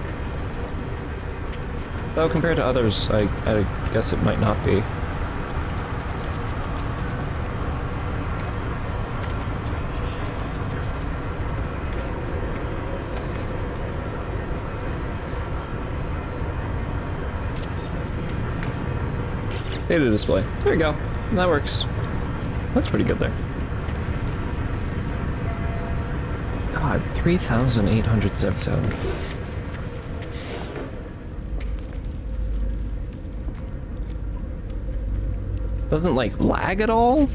Though compared to others, I guess it might not be. Data display. There you go. That works. Looks pretty good there. God, 3,877. Doesn't like lag at all?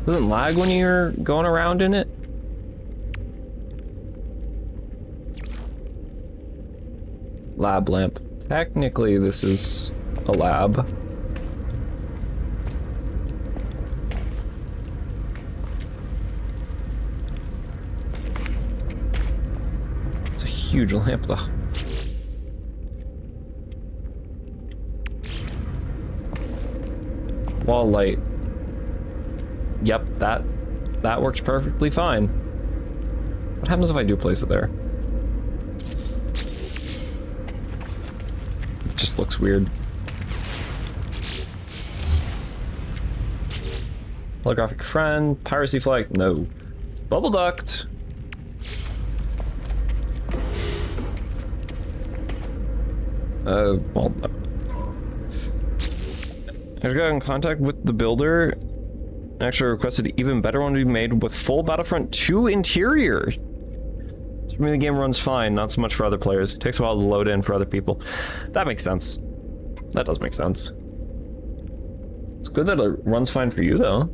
Doesn't lag when you're going around in it? Lab lamp. Technically, this is a lab. It's a huge lamp, though. Wall light. Yep, that works perfectly fine. What happens if I do place it there? It just looks weird. Holographic friend, piracy flag, no. Bubble duct. Well, I got in contact with the builder and actually requested an even better one to be made with full Battlefront 2 interior. For me, the game runs fine, not so much for other players. It takes a while to load in for other people. That makes sense. That does make sense. It's good that it runs fine for you, though.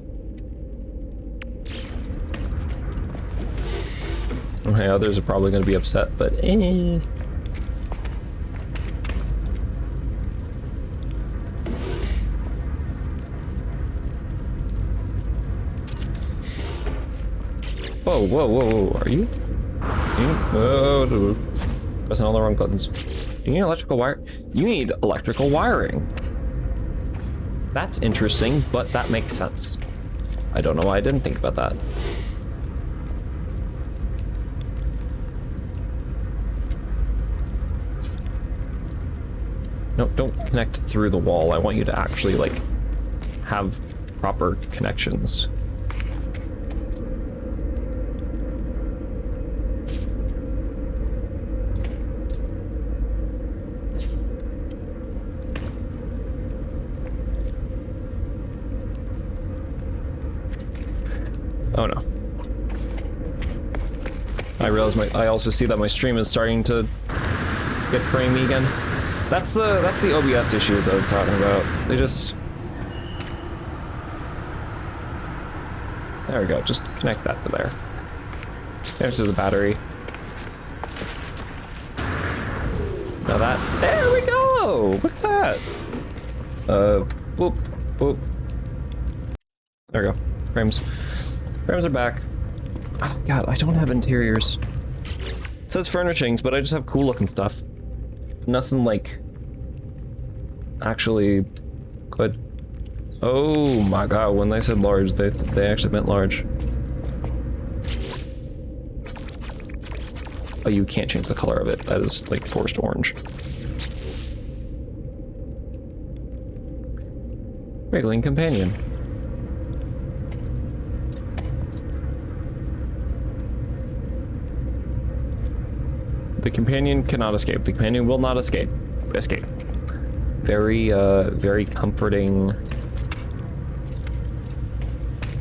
Okay, others are probably going to be upset, but eh. Whoa, whoa, whoa, whoa, are you? Oh, pressing all the wrong buttons. Do you need electrical wire? You need electrical wiring. That's interesting, but that makes sense. I don't know why I didn't think about that. No, don't connect through the wall. I want you to actually, like, have proper connections. Oh no. I realize I also see that my stream is starting to get framey again. That's the OBS issues I was talking about. They just... There we go, just connect that to there. Connect to the battery. Now that, there we go! Look at that! Boop, boop. There we go, frames. Frames are back. Oh god, I don't have interiors. It says furnishings, but I just have cool looking stuff. Nothing like actually good. Oh my god, when they said large, they actually meant large. Oh, you can't change the color of it. That is like forced orange. Wriggling companion. The companion cannot escape. The companion will not escape. Escape. Very, very comforting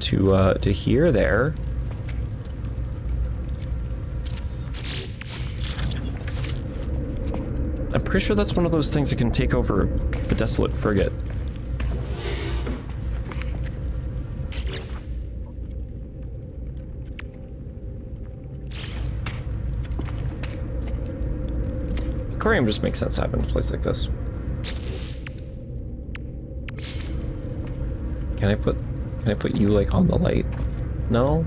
to hear there. I'm pretty sure that's one of those things that can take over a desolate frigate. Aquarium just makes sense to have in a place like this. Can I put you like on the light? No?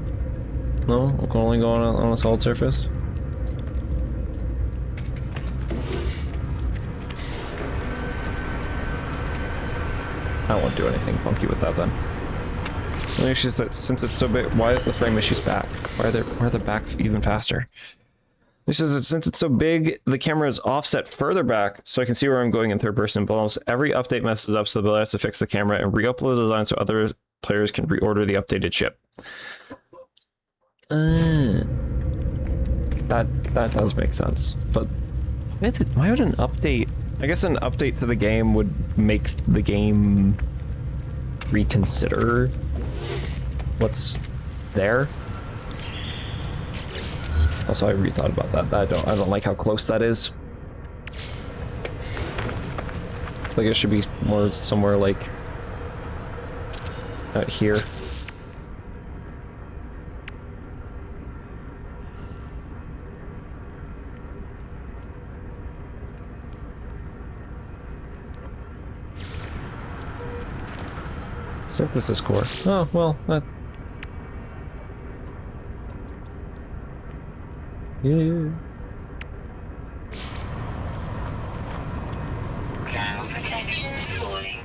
No? I can only go on a solid surface? I won't do anything funky with that then. The only issue is that since it's so big, why is the frame issues back? Why are the back even faster? This is that since it's so big, the camera is offset further back, so I can see where I'm going in third person, but almost every update messes up, so the builder has to fix the camera and re-upload the design so other players can reorder the updated chip. That does make sense, but why would an update? I guess an update to the game would make the game reconsider what's there. Also, I rethought about that. I don't like how close that is. Like it should be more somewhere like out here. Synthesis core. Oh, well, that... Yeah. Ground protection falling.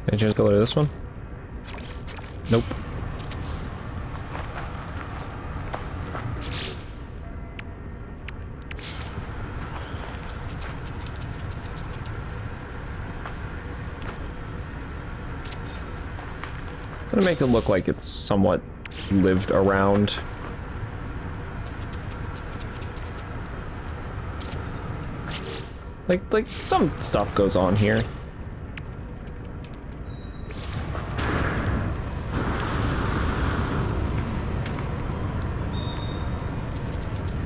Any chance color to this one? Nope. Gonna make it look like it's somewhat lived around. Like some stuff goes on here.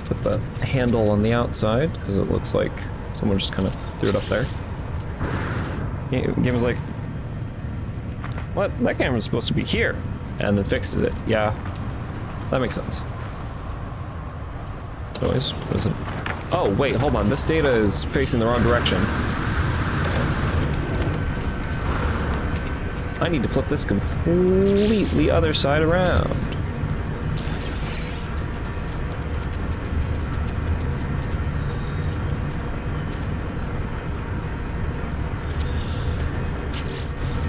Put the handle on the outside because it looks like someone just kind of threw it up there. Game was like, what? That camera's supposed to be here. And then fixes it. Yeah. That makes sense. Noise? What is it? Oh, wait, hold on. This data is facing the wrong direction. I need to flip this completely other side around.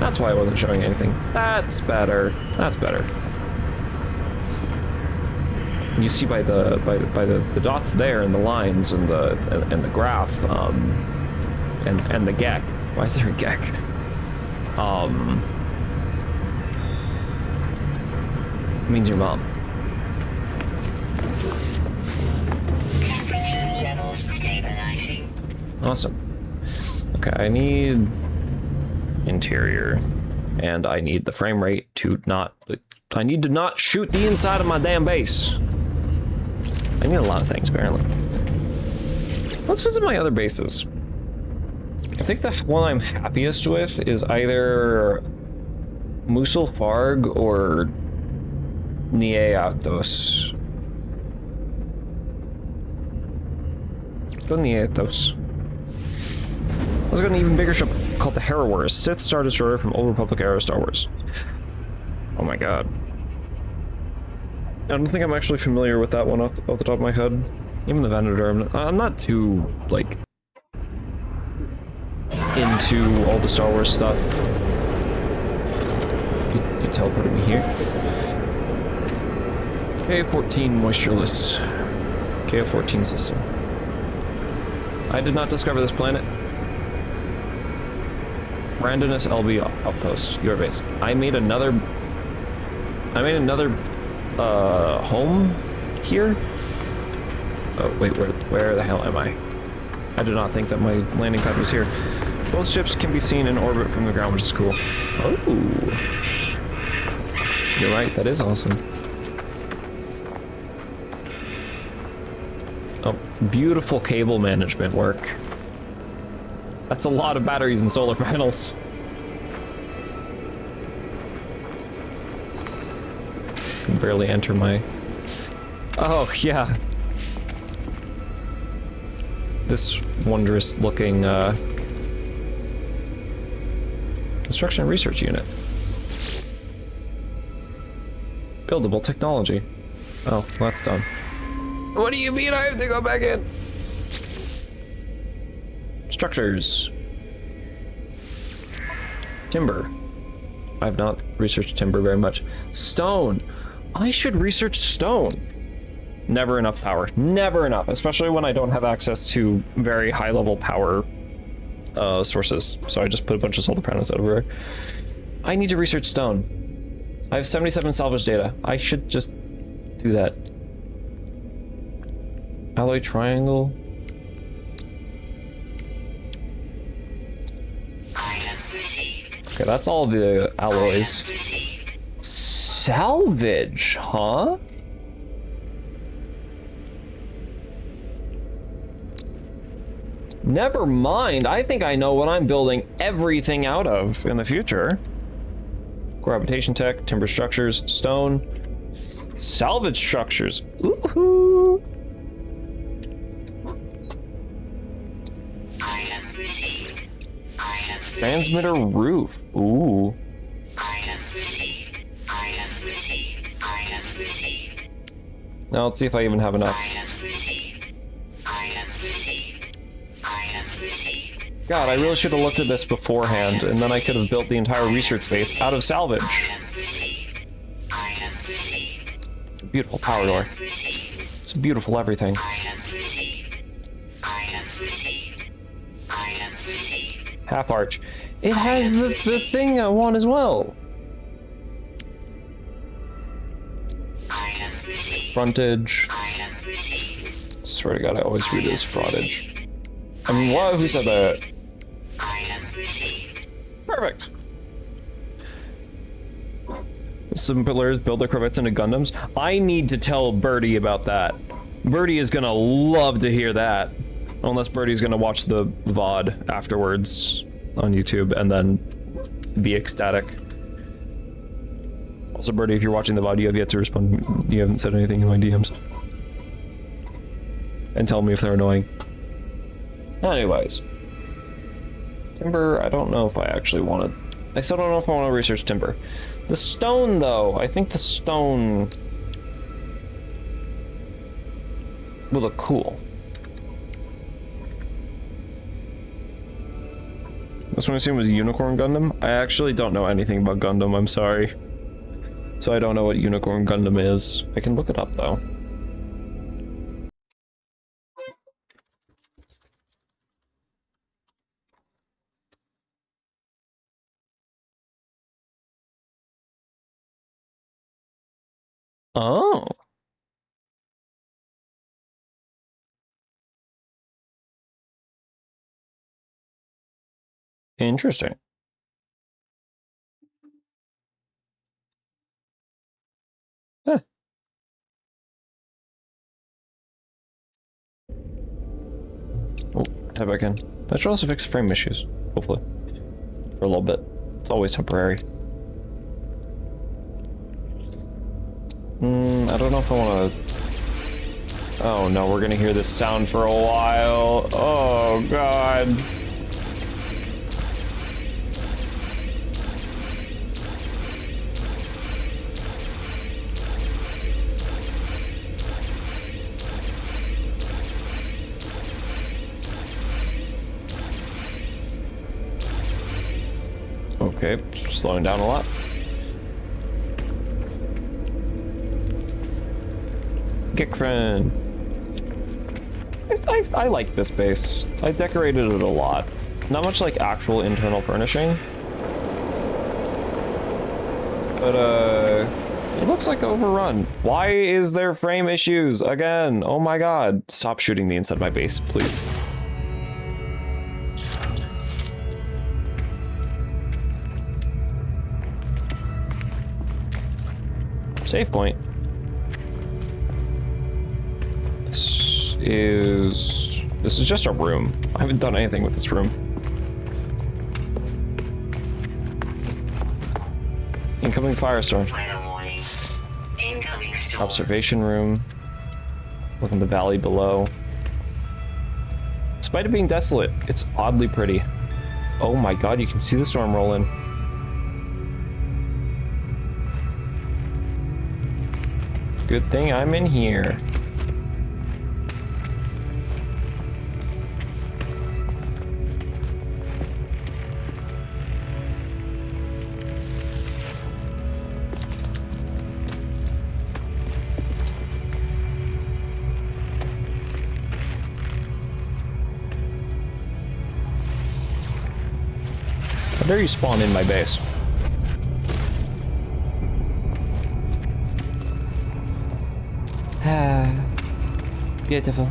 That's why I wasn't showing anything. That's better. That's better. And you see by the dots there and the lines and the graph and the gek. Why is there a gek? It means your mom. Temperature levels stabilizing. Awesome. Okay, I need interior, and I need the frame rate to not. I need to not shoot the inside of my damn base. I need a lot of things, apparently. Let's visit my other bases. I think the one I'm happiest with is either Musul Farg or Nieatos. go in the Athos. Let's go to an even bigger ship called the Harrowers. Sith Star Destroyer from Old Republic era Star Wars. Oh my god. I don't think I'm actually familiar with that one off the top of my head. Even the Venator, I'm not too, like, into all the Star Wars stuff. You teleported me here. KF-14 moistureless. KF-14 system. I did not discover this planet. Randomness LB outpost. Your base. I made another home here? Oh, wait, where the hell am I? I did not think that my landing pad was here. Both ships can be seen in orbit from the ground, which is cool. Oh. You're right, that is awesome. Oh, beautiful cable management work. That's a lot of batteries and solar panels. Can barely enter my... Oh, yeah. This wondrous looking, construction research unit. Buildable technology. Oh, well, that's done. What do you mean I have to go back in? Structures. Timber. I've not researched timber very much. Stone. I should research stone. Never enough power. Never enough, especially when I don't have access to very high level power sources. So I just put a bunch of solar panels everywhere. I need to research stone. I have 77 salvage data. I should just do that. Alloy triangle. Okay, that's all the alloys. Salvage, huh? Never mind. I think I know what I'm building everything out of in the future. Cohabitation tech, timber structures, stone, salvage structures. Ooh. Transmitter roof. Ooh. Now let's see if I even have enough. God, I really should have looked at this beforehand, and then I could have built the entire research base out of salvage. It's a beautiful power door. It's a beautiful everything. Half arch. It has the thing I want as well. Frontage. Swear to God, I always read it as fraudage. I mean, what? Who said that? Perfect. Some pillars build their corvettes into Gundams. I need to tell Birdie about that. Birdie is gonna love to hear that. Unless Birdie's gonna watch the VOD afterwards on YouTube and then be ecstatic. Also, Birdie, if you're watching the VOD, you have yet to respond. You haven't said anything in my DMs. And tell me if they're annoying. Anyways. Timber, I don't know if I actually want to... I still don't know if I want to research timber. The stone, though. I think the stone will look cool. This one I assume was a Unicorn Gundam. I actually don't know anything about Gundam, I'm sorry. So I don't know what Unicorn Gundam is. I can look it up, though. Oh. Interesting. Huh. Oh, type back in. That should also fix frame issues, hopefully. For a little bit. It's always temporary. I don't know if I want to Oh no, we're gonna hear this sound for a while. Oh god. Okay, slowing down a lot. Geek friend. I like this base. I decorated it a lot. Not much like actual internal furnishing. But it looks like overrun. Why is there frame issues again? Oh my god. Stop shooting the inside of my base, please. Save point. This is just a room. I haven't done anything with this room. Incoming firestorm. Weather warning. Incoming storm. Observation room. Look in the valley below. Despite it being desolate, it's oddly pretty. Oh my god, you can see the storm roll in. Good thing I'm in here. How dare you spawn in my base? Ah, beautiful.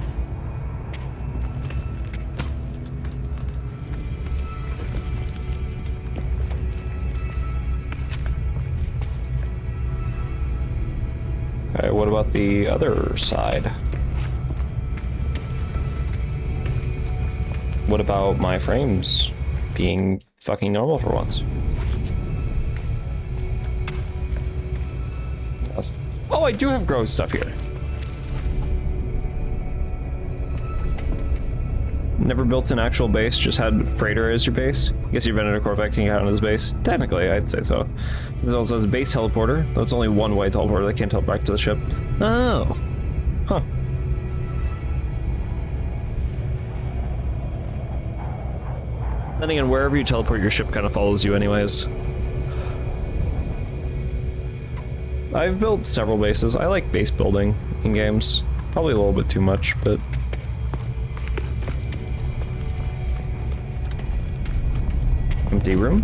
Okay, what about the other side? What about my frames being fucking normal for once? Oh, I do have grow stuff here. Never built an actual base, just had freighter as your base. I guess your Venator Corvette can count as base. Technically, I'd say so. It also has a base teleporter, though it's only one-way teleporter that can't teleport back to the ship. Oh. Huh. Then again, wherever you teleport, your ship kind of follows you anyways. I've built several bases. I like base building in games. Probably a little bit too much, but... Empty room.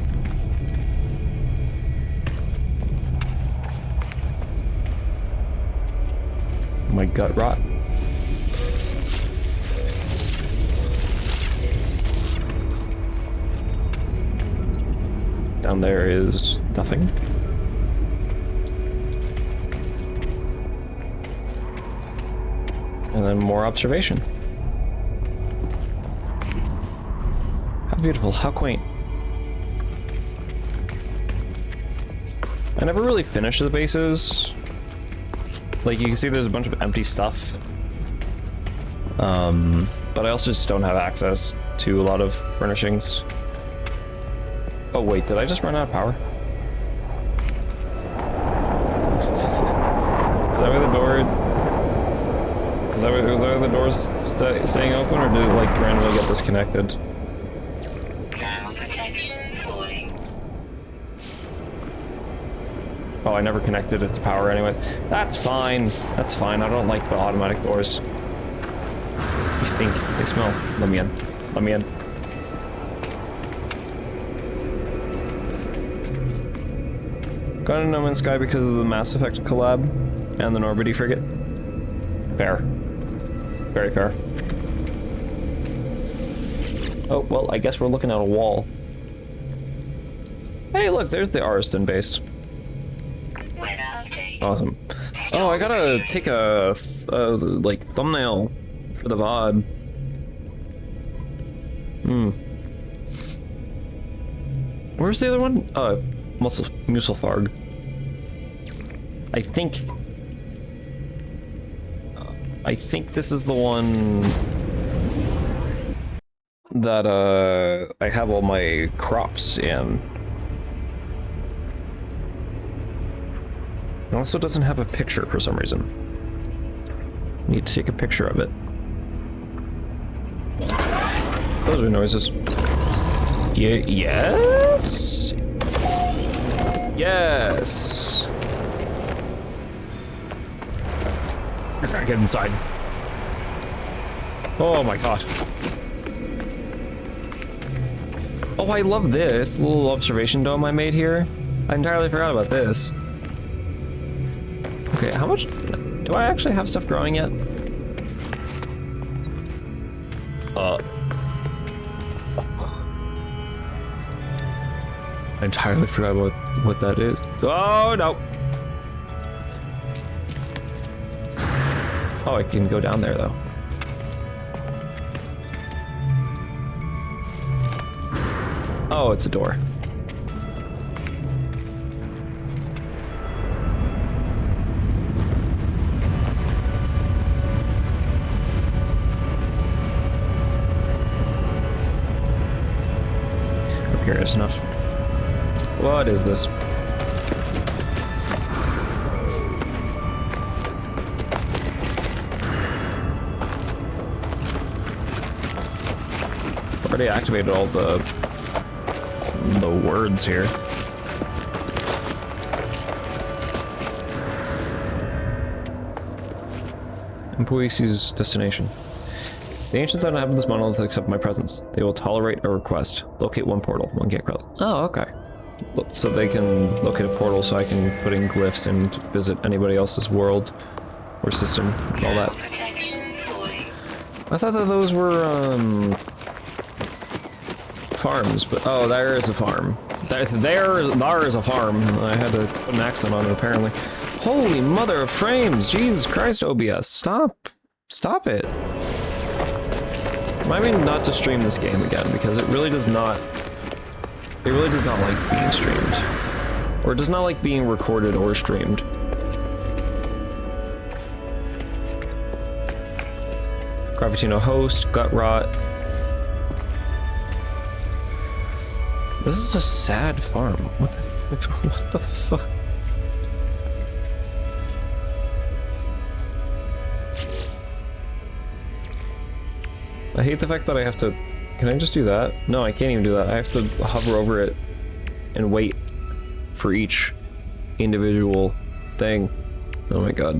My gut rot. Down there is nothing. And then more observation. How beautiful, how quaint. I never really finished the bases. Like, you can see there's a bunch of empty stuff. But I also just don't have access to a lot of furnishings. Oh wait, did I just run out of power? Is that where the door... Is that where the door's staying open, or did it like randomly get disconnected? Thermal protection falling. Oh, I never connected it to power anyways. That's fine. That's fine. I don't like the automatic doors. They stink. They smell. Let me in. Let me in. Got a No Man's Sky because of the Mass Effect collab and the Normandy frigate. Fair. Very fair. Oh, well, I guess we're looking at a wall. Hey, look, there's the Ariston base. Weather update. Awesome. Oh, I gotta take a like, thumbnail for the VOD. Where's the other one? Muselfarg. I think... I think this is the one that I have all my crops in. It also doesn't have a picture for some reason. Need to take a picture of it. Those are noises. Yes? Yes! I gotta get inside. Oh my god. Oh, I love this little observation dome I made here. I entirely forgot about this. Okay, how much... Do I actually have stuff growing yet? I entirely forgot about what that is. Oh, no! Oh, I can go down there, though. Oh, it's a door. I'm curious enough. What is this? Already activated all the words here. Employee sees destination. The ancients that inhabit this monolith accept my presence. They will tolerate a request. Locate one portal, one gate credit. Oh, okay. So they can locate a portal so I can put in glyphs and visit anybody else's world or system and all that. I thought that those were, farms, but oh, there is a farm. There is a farm. I had to put an accent on it, apparently. Holy mother of frames! Jesus Christ, OBS. Stop it. Remind me not to stream this game again, because it really does not like being streamed. Or it does not like being recorded or streamed. Gravitino host, gut rot. This is a sad farm. What the fuck? I hate the fact that I have to... Can I just do that? No, I can't even do that. I have to hover over it and wait for each individual thing. Oh my god.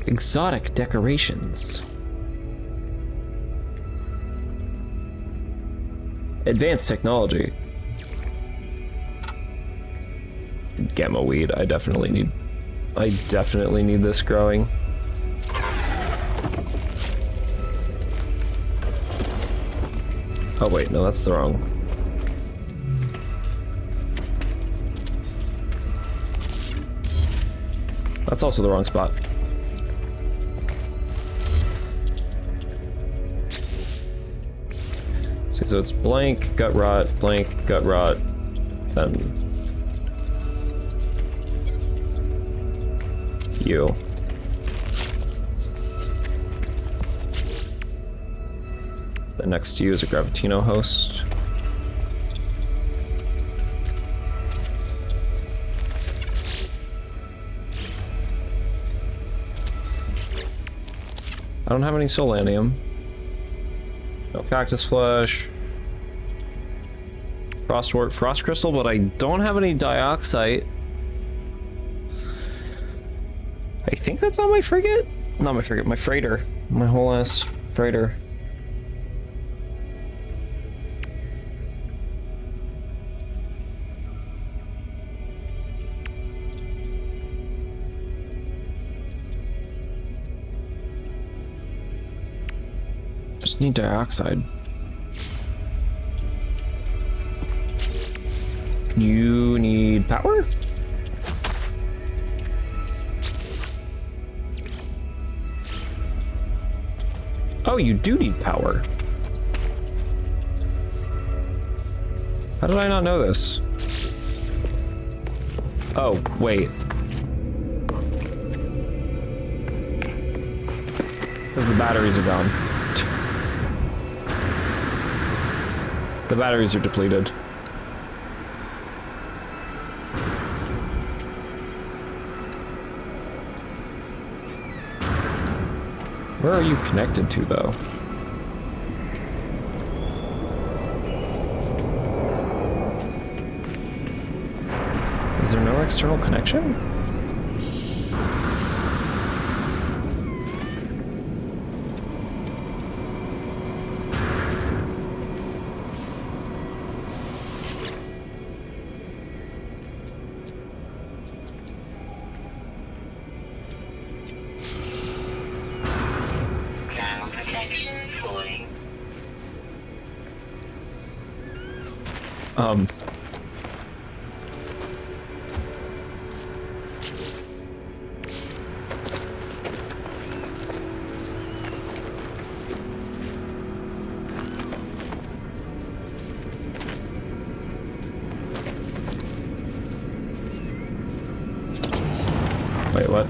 Exotic decorations. Advanced technology. Gamma weed, I definitely need this growing. Oh wait, no, that's the wrong. That's also the wrong spot. See, so it's blank, gut rot, then you. The next to you is a Gravitino host. I don't have any solanium. No cactus flesh. Frostwort, frost crystal, but I don't have any dioxite. I think that's on my frigate? Not my frigate, my freighter. My whole ass freighter. Just need dioxide. You need power? Oh, you do need power. How did I not know this? Oh, wait. Because the batteries are gone. The batteries are depleted. Where are you connected to, though? Is there no external connection? Thermal protection falling. Wait, what?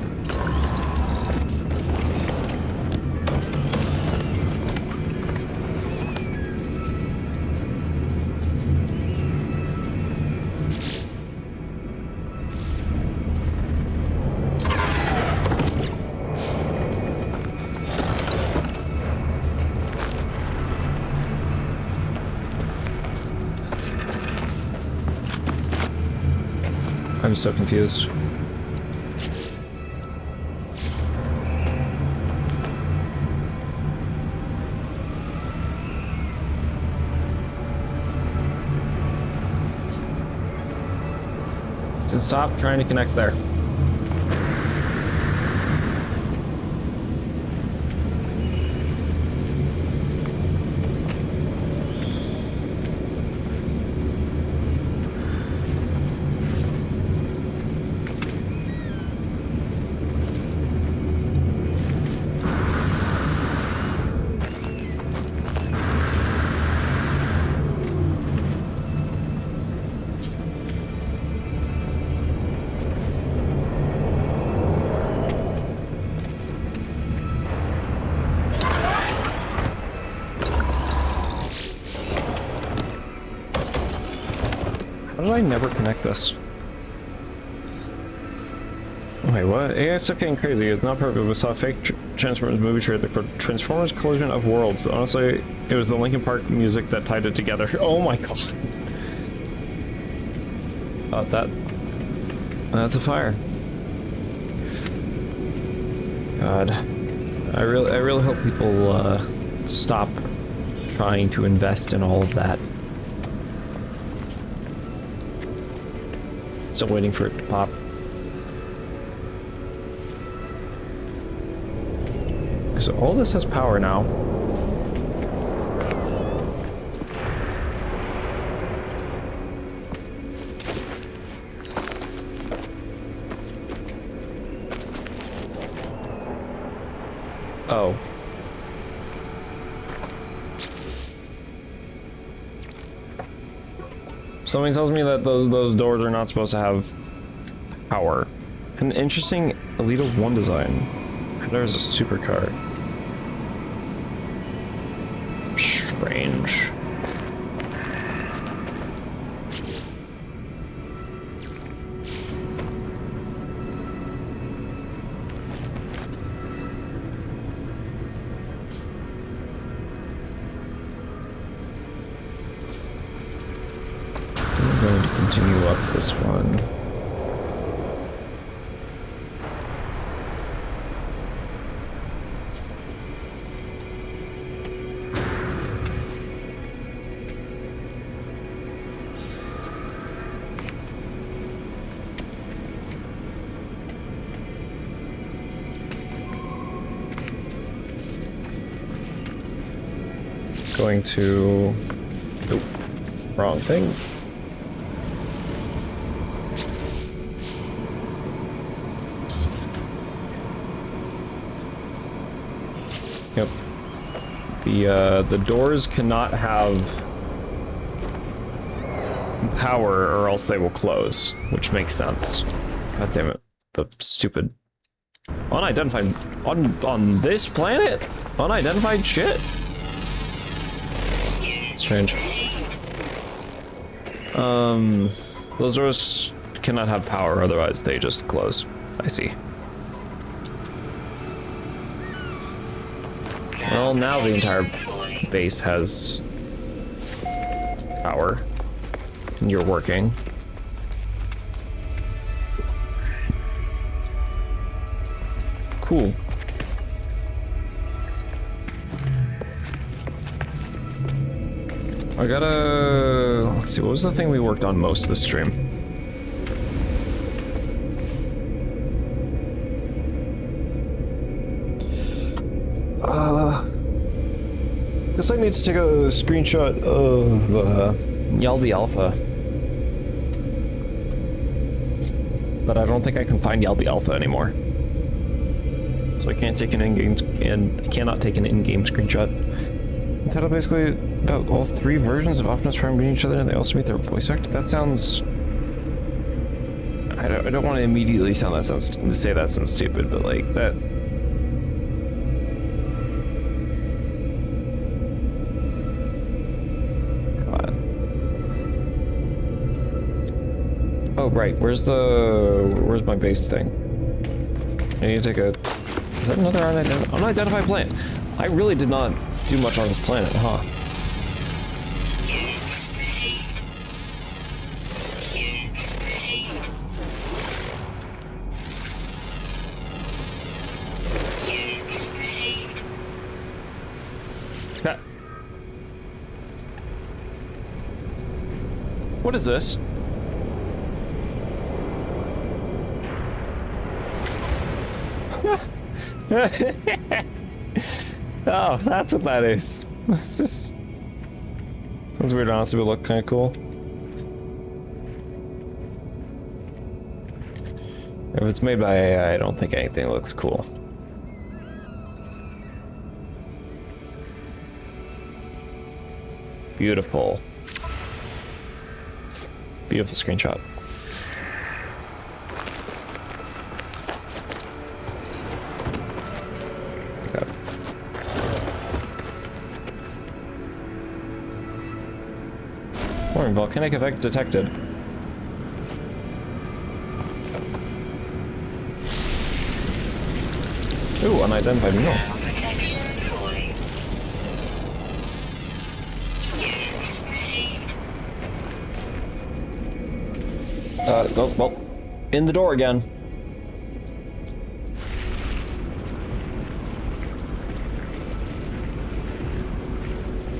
I'm so confused. Just stop trying to connect there. How did I never connect this? Wait, what? AI stuff getting crazy. It's not perfect. We saw a fake Transformers movie trailer. The Transformers Collision of Worlds. Honestly, it was the Linkin Park music that tied it together. Oh my god. That's a fire. God. I really hope people stop trying to invest in all of that. Still waiting for it to pop. So all this has power now. Oh. Something tells me that those doors are not supposed to have power. An interesting Elite 1 design. There's a supercar. Strange. I'm going to continue up this one. Going to... Nope. Wrong thing. Yep. The doors cannot have power or else they will close, which makes sense. God damn it. The stupid Unidentified on this planet? Unidentified shit? Strange. Those doors cannot have power, otherwise they just close. I see. Well, now the entire base has power, and you're working. Cool. I gotta... Let's see, what was the thing we worked on most this stream? Guess I need to take a screenshot of, Yalby Alpha. But I don't think I can find Yalby Alpha anymore. So I can't take an in-game, and I cannot take an in-game screenshot. Title basically about all three versions of Optimus Prime meeting each other, and they also meet their voice actor. That sounds... I don't want to immediately say that sounds stupid, but like that... God. Oh right, where's my base thing? I need to take a... Is that another unidentified planet? I really did not do much on this planet, huh? What is this? Oh, that's what that is. This is... Sounds weird, honestly, but look kind of cool. If it's made by AI, I don't think anything looks cool. Beautiful. Beautiful screenshot. Okay. Warning, volcanic effect detected. Ooh, unidentified mineral. Oh, well, in the door again.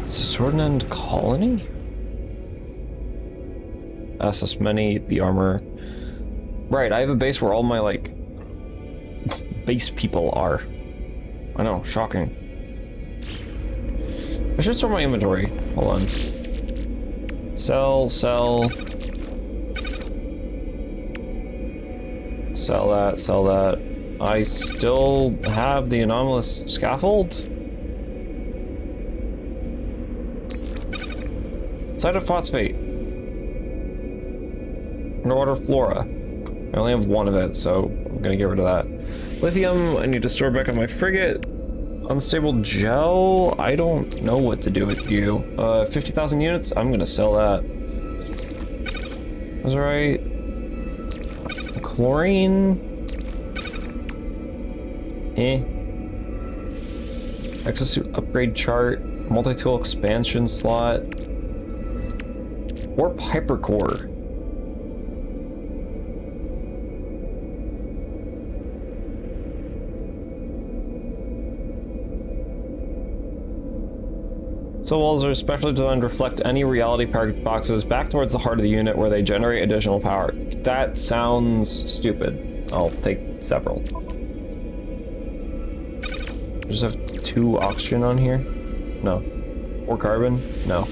It's a Sword and End colony? Access many, the armor. Right, I have a base where all my, like, base people are. I know, shocking. I should sort my inventory. Hold on. Sell. Sell that. I still have the anomalous scaffold. Site of phosphate. Underwater flora. I only have one of it, so I'm gonna get rid of that. Lithium, I need to store back on my frigate. Unstable gel, I don't know what to do with you. 50,000 units, I'm gonna sell that. That's right. Chlorine. Exosuit upgrade chart. Multi-tool expansion slot. Warp hypercore. Soul walls are especially designed to reflect any reality paradoxes back towards the heart of the unit where they generate additional power. That sounds stupid. I'll take several. I just have 2 oxygen on here? No. 4 carbon? No.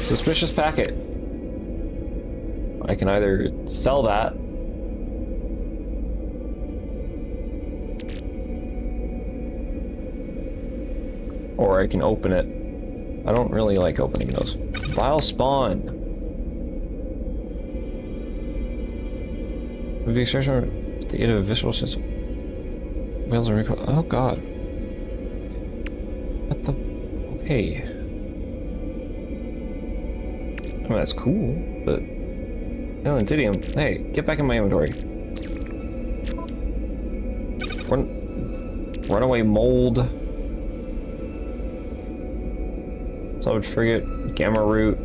Suspicious packet. I can either sell that Or I can open it. I don't really like opening those. Vile spawn. With the extraction with the aid of a visceral system. Whales are recoil. Oh god. What the? Okay. I mean, that's cool, but... No, Intidium. Hey, get back in my inventory. Runaway mold. Salvage frigate. Gamma root.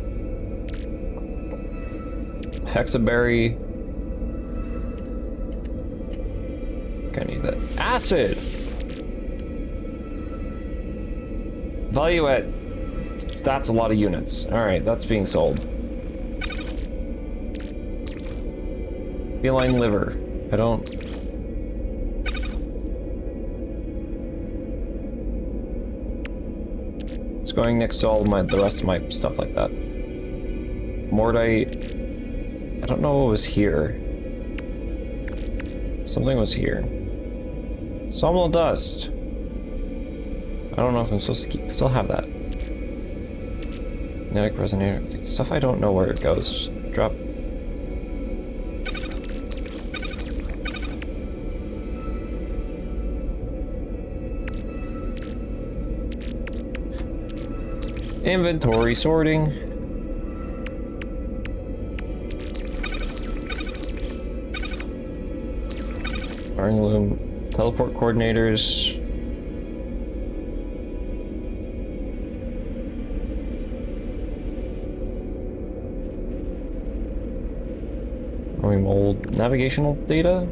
Hexaberry. I need that. Acid! Value at... That's a lot of units. Alright, that's being sold. Feline liver. I don't... It's going next to all the rest of my stuff like that. Mordite... I don't know what was here. Something was here. Somnol dust. I don't know if I'm supposed to still have that. Magnetic resonator. Okay, stuff I don't know where it goes. Just drop. Inventory sorting. Firing loom. Teleport coordinators. Mold navigational data.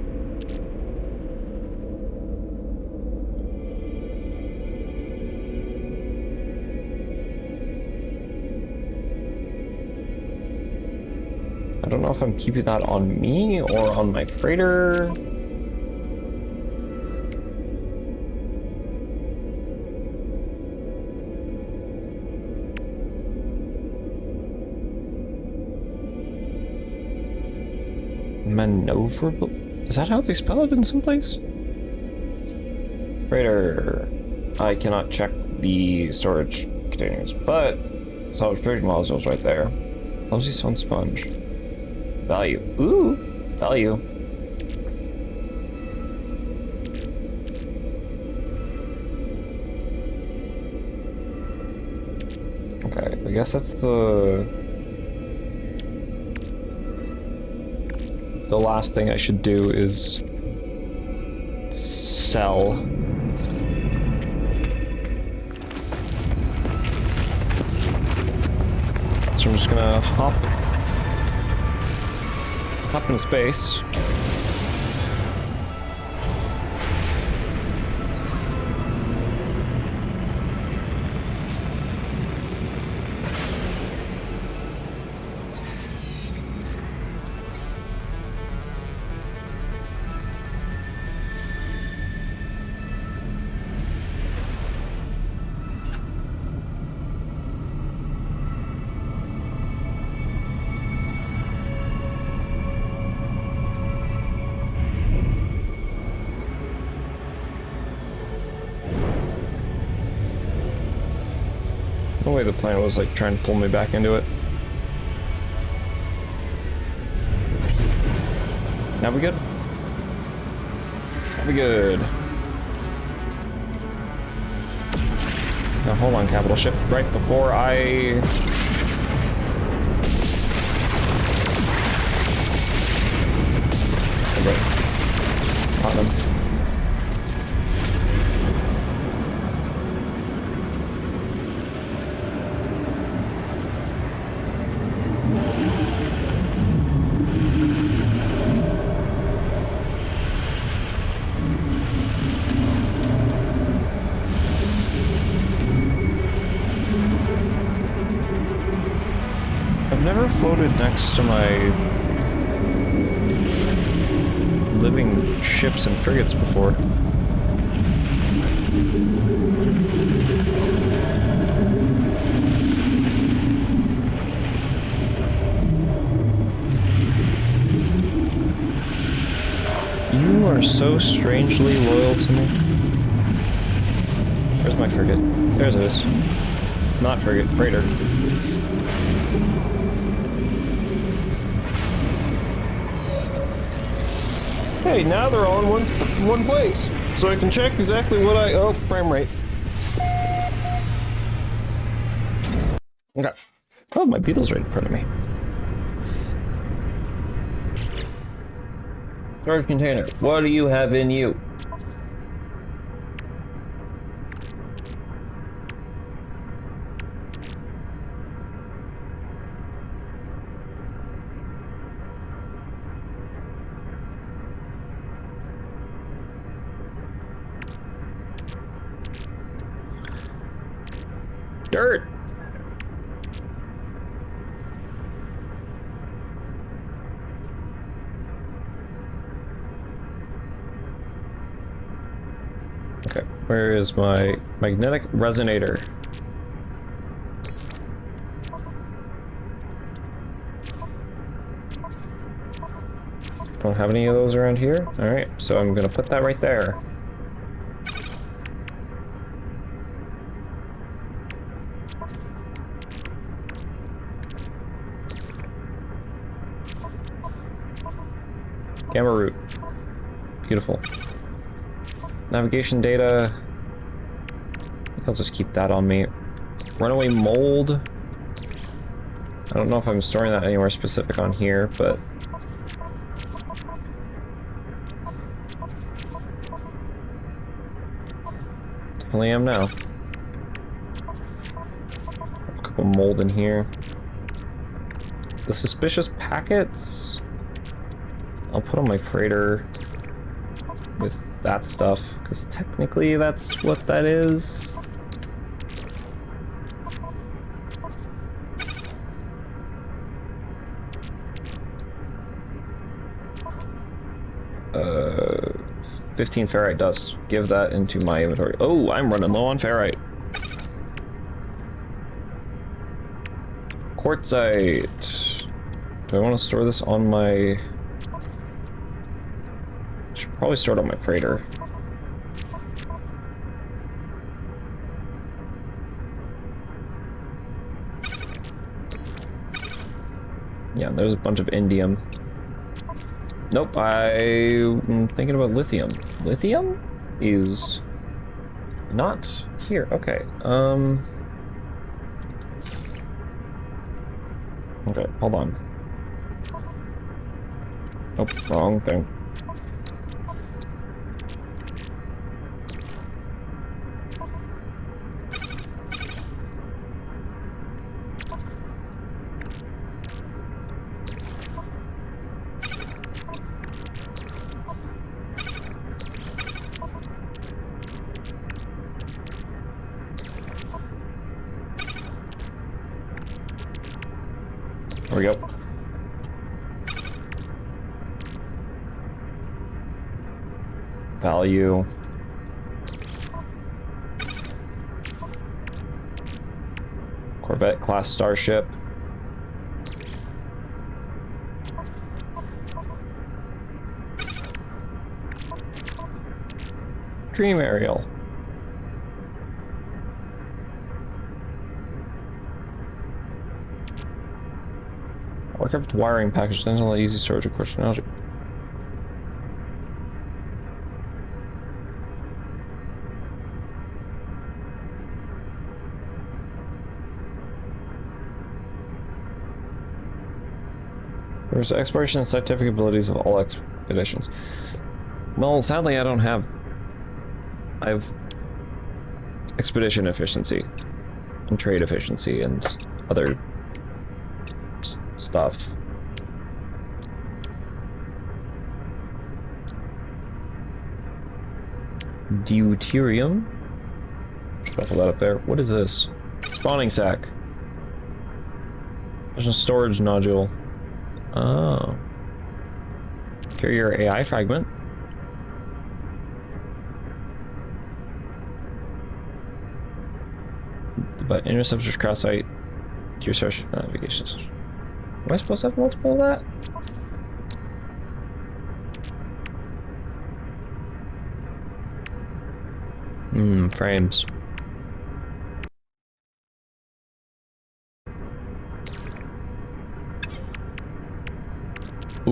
I don't know if I'm keeping that on me or on my freighter. Maneuverable? Is that how they spell it in some place? Freighter. I cannot check the storage containers, but salvage trading modules right there. Clumsy stone sponge. Value. Ooh! Value. Okay, I guess that's the last thing I should do is sell. So I'm just gonna hop in space. No way the plan was like trying to pull me back into it. Now we good? Now we good. Now hold on, capital ship, right before I... Okay. Caught him. Floated next to my living ships and frigates before. You are so strangely loyal to me. Where's my frigate? There's it is. Not frigate, freighter. Hey, now they're all in one place, so I can check exactly what I... Oh, frame rate. Okay. Oh, my beetle's right in front of me. Storage container. What do you have in you? Dirt! Okay, where is my magnetic resonator? Don't have any of those around here? Alright, so I'm gonna put that right there. Gamma root. Beautiful. Navigation data. I think I'll just keep that on me. Runaway mold. I don't know if I'm storing that anywhere specific on here, but... definitely am now. A couple mold in here. The suspicious packets... I'll put on my freighter with that stuff, because technically that's what that is. Uh, 15 ferrite dust. Give that into my inventory. Oh, I'm running low on ferrite. Quartzite. Do I want to store this on my... should probably store it on my freighter. Yeah, there's a bunch of indium. Nope, I'm thinking about lithium. Lithium is not here. Okay, okay, hold on. Nope, wrong thing. There we go. Value. Corvette class starship. Dream aerial. Archived wiring package, then all easy storage of course technology. There's exploration and scientific abilities of all expeditions. Well, sadly, I don't have. I have expedition efficiency and trade efficiency and other stuff. Deuterium. Shuffle that up there. What is this? Spawning sack. There's a storage nodule. Oh. Carrier AI fragment. But interceptors cross site. Your search navigation system. Am I supposed to have multiple of that? Frames.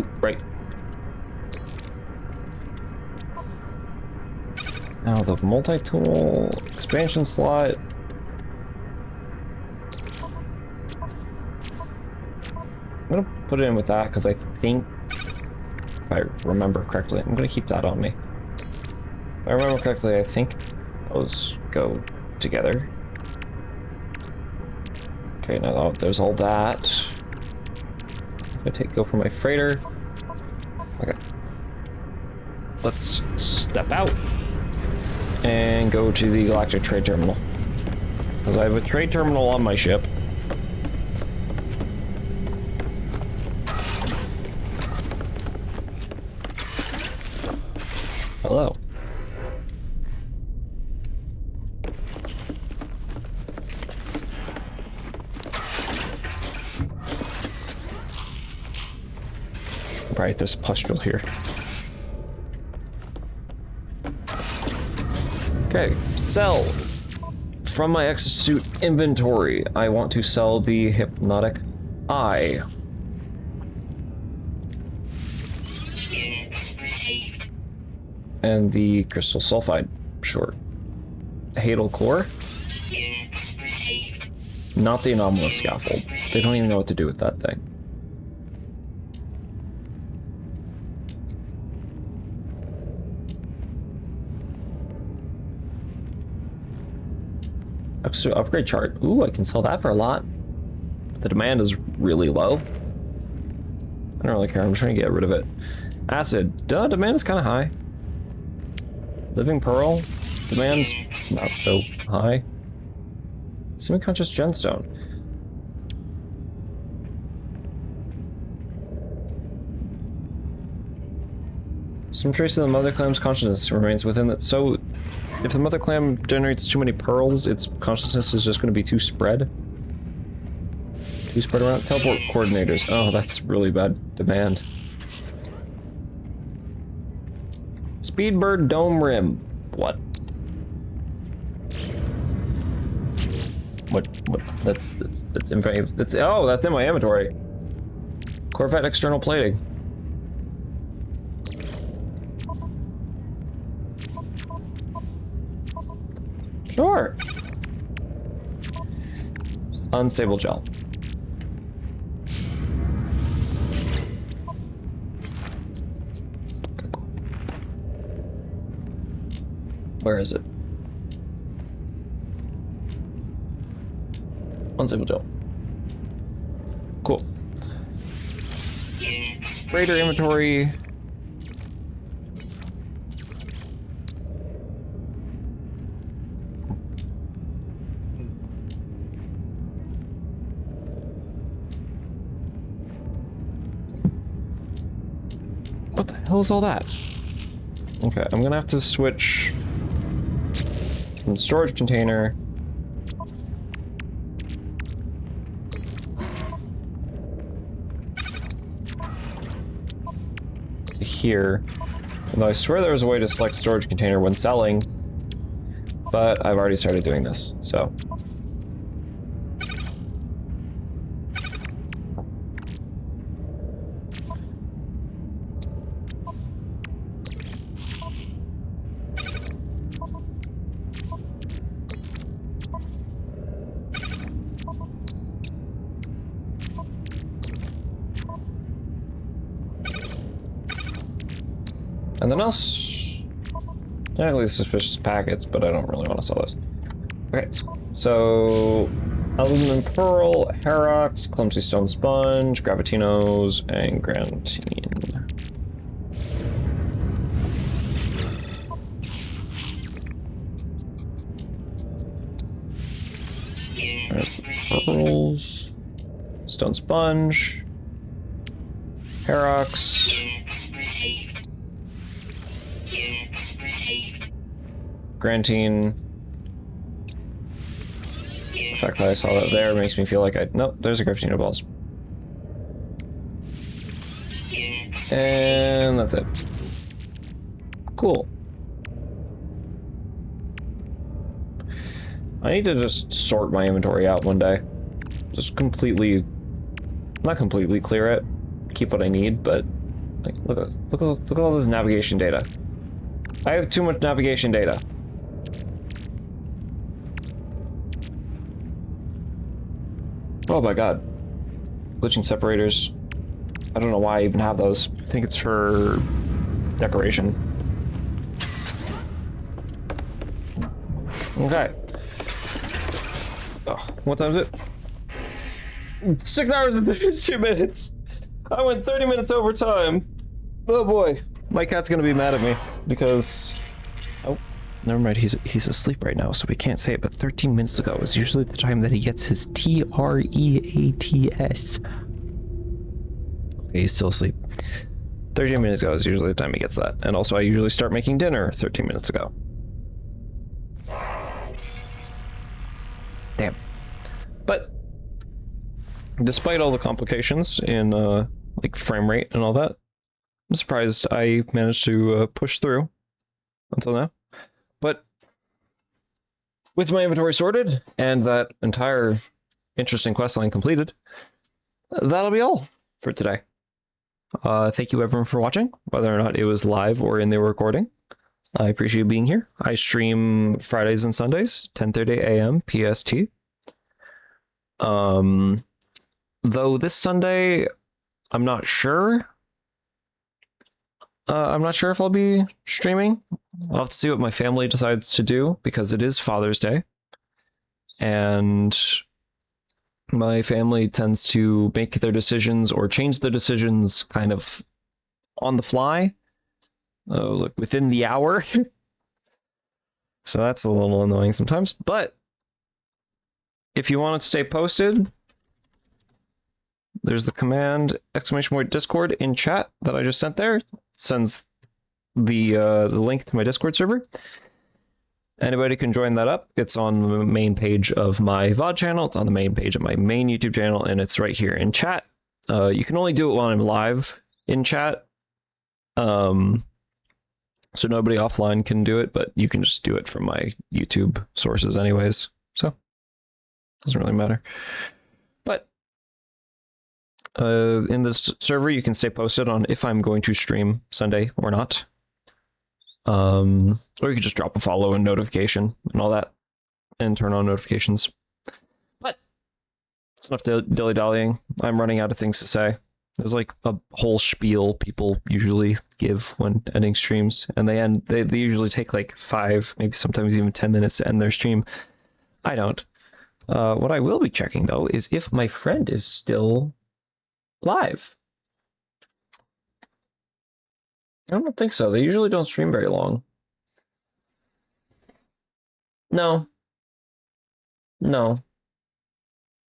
Ooh, right. Now the multi-tool expansion slot. I'm gonna put it in with that because I think, if I remember correctly, I'm gonna keep that on me. If I remember correctly, I think those go together. Okay, now there's all that. If I go for my freighter. Okay. Let's step out and go to the Galactic Trade Terminal. Because I have a trade terminal on my ship. Hello. Right, there's a pustule here. Okay, sell. From my exosuit inventory, I want to sell the hypnotic eye. Units received. And the crystal sulfide, sure. Hadal core, Units received. not the anomalous scaffold. They don't even know what to do with that thing. Extra upgrade chart. Ooh, I can sell that for a lot. The demand is really low. I don't really care. I'm trying to get rid of it. Acid. Duh, demand is kind of high. Living Pearl. Demand not so high. Semi-conscious gemstone. Some trace of the mother clam's consciousness remains within it. So, if the mother clam generates too many pearls, its consciousness is just going to be too spread. Too spread around. Teleport coordinators. Oh, that's really bad demand. Speedbird dome rim. What? What? That's in that's oh, that's in my inventory. Corvette external plating. Sure. Unstable gel. Where is it? Unstable gel. Cool. Raider inventory. What the hell is all that? Okay, I'm gonna have to switch from storage container to here. Although I swear there was a way to select storage container when selling, but I've already started doing this, so. And then else, technically suspicious packets, but I don't really want to sell those. Okay, so aluminum pearl, Herox, clumsy stone sponge, gravitinos, and grantine. There's the pearls, stone sponge, Herox. Grantine. The fact that I saw that there makes me feel like nope, there's a Gravitino balls. And that's it. Cool. I need to just sort my inventory out one day. Just completely, not completely clear it. Keep what I need, but Like, look at all this navigation data. I have too much navigation data. Oh my god. Glitching separators. I don't know why I even have those. I think it's for decoration. Okay. Oh, what time is it? 6 hours and 32 minutes. I went 30 minutes over time. Oh boy. My cat's gonna be mad at me because... Oh, never mind. He's asleep right now, so we can't say it, but 13 minutes ago is usually the time that he gets his TREATS. Okay, he's still asleep. 13 minutes ago is usually the time he gets that. And also I usually start making dinner 13 minutes ago. Damn. But despite all the complications in like frame rate and all that, I'm surprised I managed to push through until now. But with my inventory sorted and that entire interesting questline completed, that'll be all for today. Thank you everyone for watching, whether or not it was live or in the recording. I appreciate you being here. I stream Fridays and Sundays, 10:30 a.m. PST. Though this Sunday, I'm not sure. I'm not sure if I'll be streaming. I'll have to see what my family decides to do because it is Father's Day. And my family tends to make their decisions or change their decisions kind of on the fly. Like within the hour. So that's a little annoying sometimes. But if you want to stay posted, there's the command !Discord in chat that I just sent there. It sends the link to my Discord server. Anybody can join that up. It's on the main page of my VOD channel. It's on the main page of my main YouTube channel, and it's right here in chat. You can only do it while I'm live in chat. So nobody offline can do it, but you can just do it from my YouTube sources anyways. So doesn't really matter. But in this server, you can stay posted on if I'm going to stream Sunday or not. Or you could just drop a follow and notification and all that and turn on notifications. But it's enough dilly-dallying. I'm running out of things to say. There's like a whole spiel people usually give when ending streams, and they usually take like 5, maybe sometimes even 10 minutes to end their stream. I don't. What I will be checking though is if my friend is still live. I don't think so. They usually don't stream very long. No.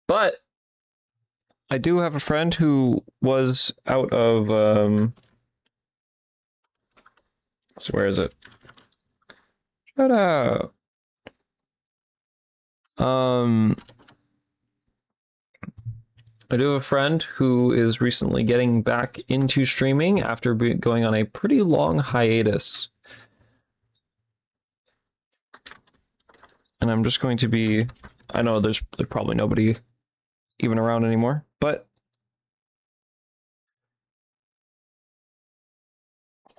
But I do have a friend who was out of so where is it? Shut up. I do have a friend who is recently getting back into streaming after going on a pretty long hiatus. And I'm just going to be... I know there's probably nobody even around anymore, but...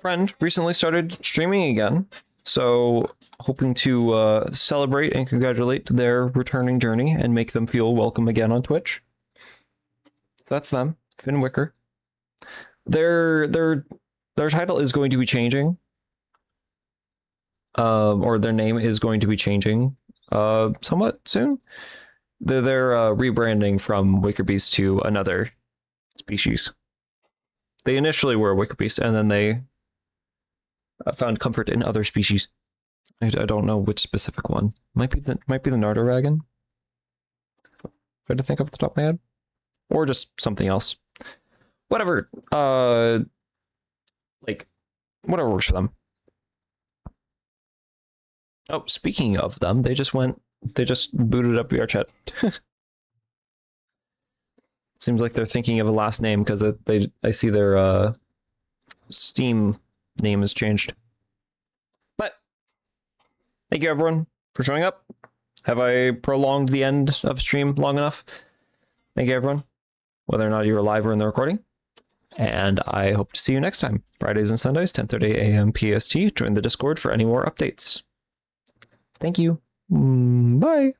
friend recently started streaming again, so hoping to celebrate and congratulate their returning journey and make them feel welcome again on Twitch. So that's them, Finn Wicker. Their title is going to be changing, or their name is going to be changing somewhat soon. They're rebranding from Wickerbeast to another species. They initially were Wickerbeast, and then they found comfort in other species. I don't know which specific one. Might be the Nardoragon. Try to think off the top of my head. Or just something else. Whatever. Like, whatever works for them. Oh, speaking of them, they just booted up VRChat. Seems like they're thinking of a last name because I see their Steam name has changed. But thank you everyone for showing up. Have I prolonged the end of stream long enough? Thank you everyone, whether or not you were live or in the recording. And I hope to see you next time. Fridays and Sundays, 10:30 a.m. PST. Join the Discord for any more updates. Thank you. Bye.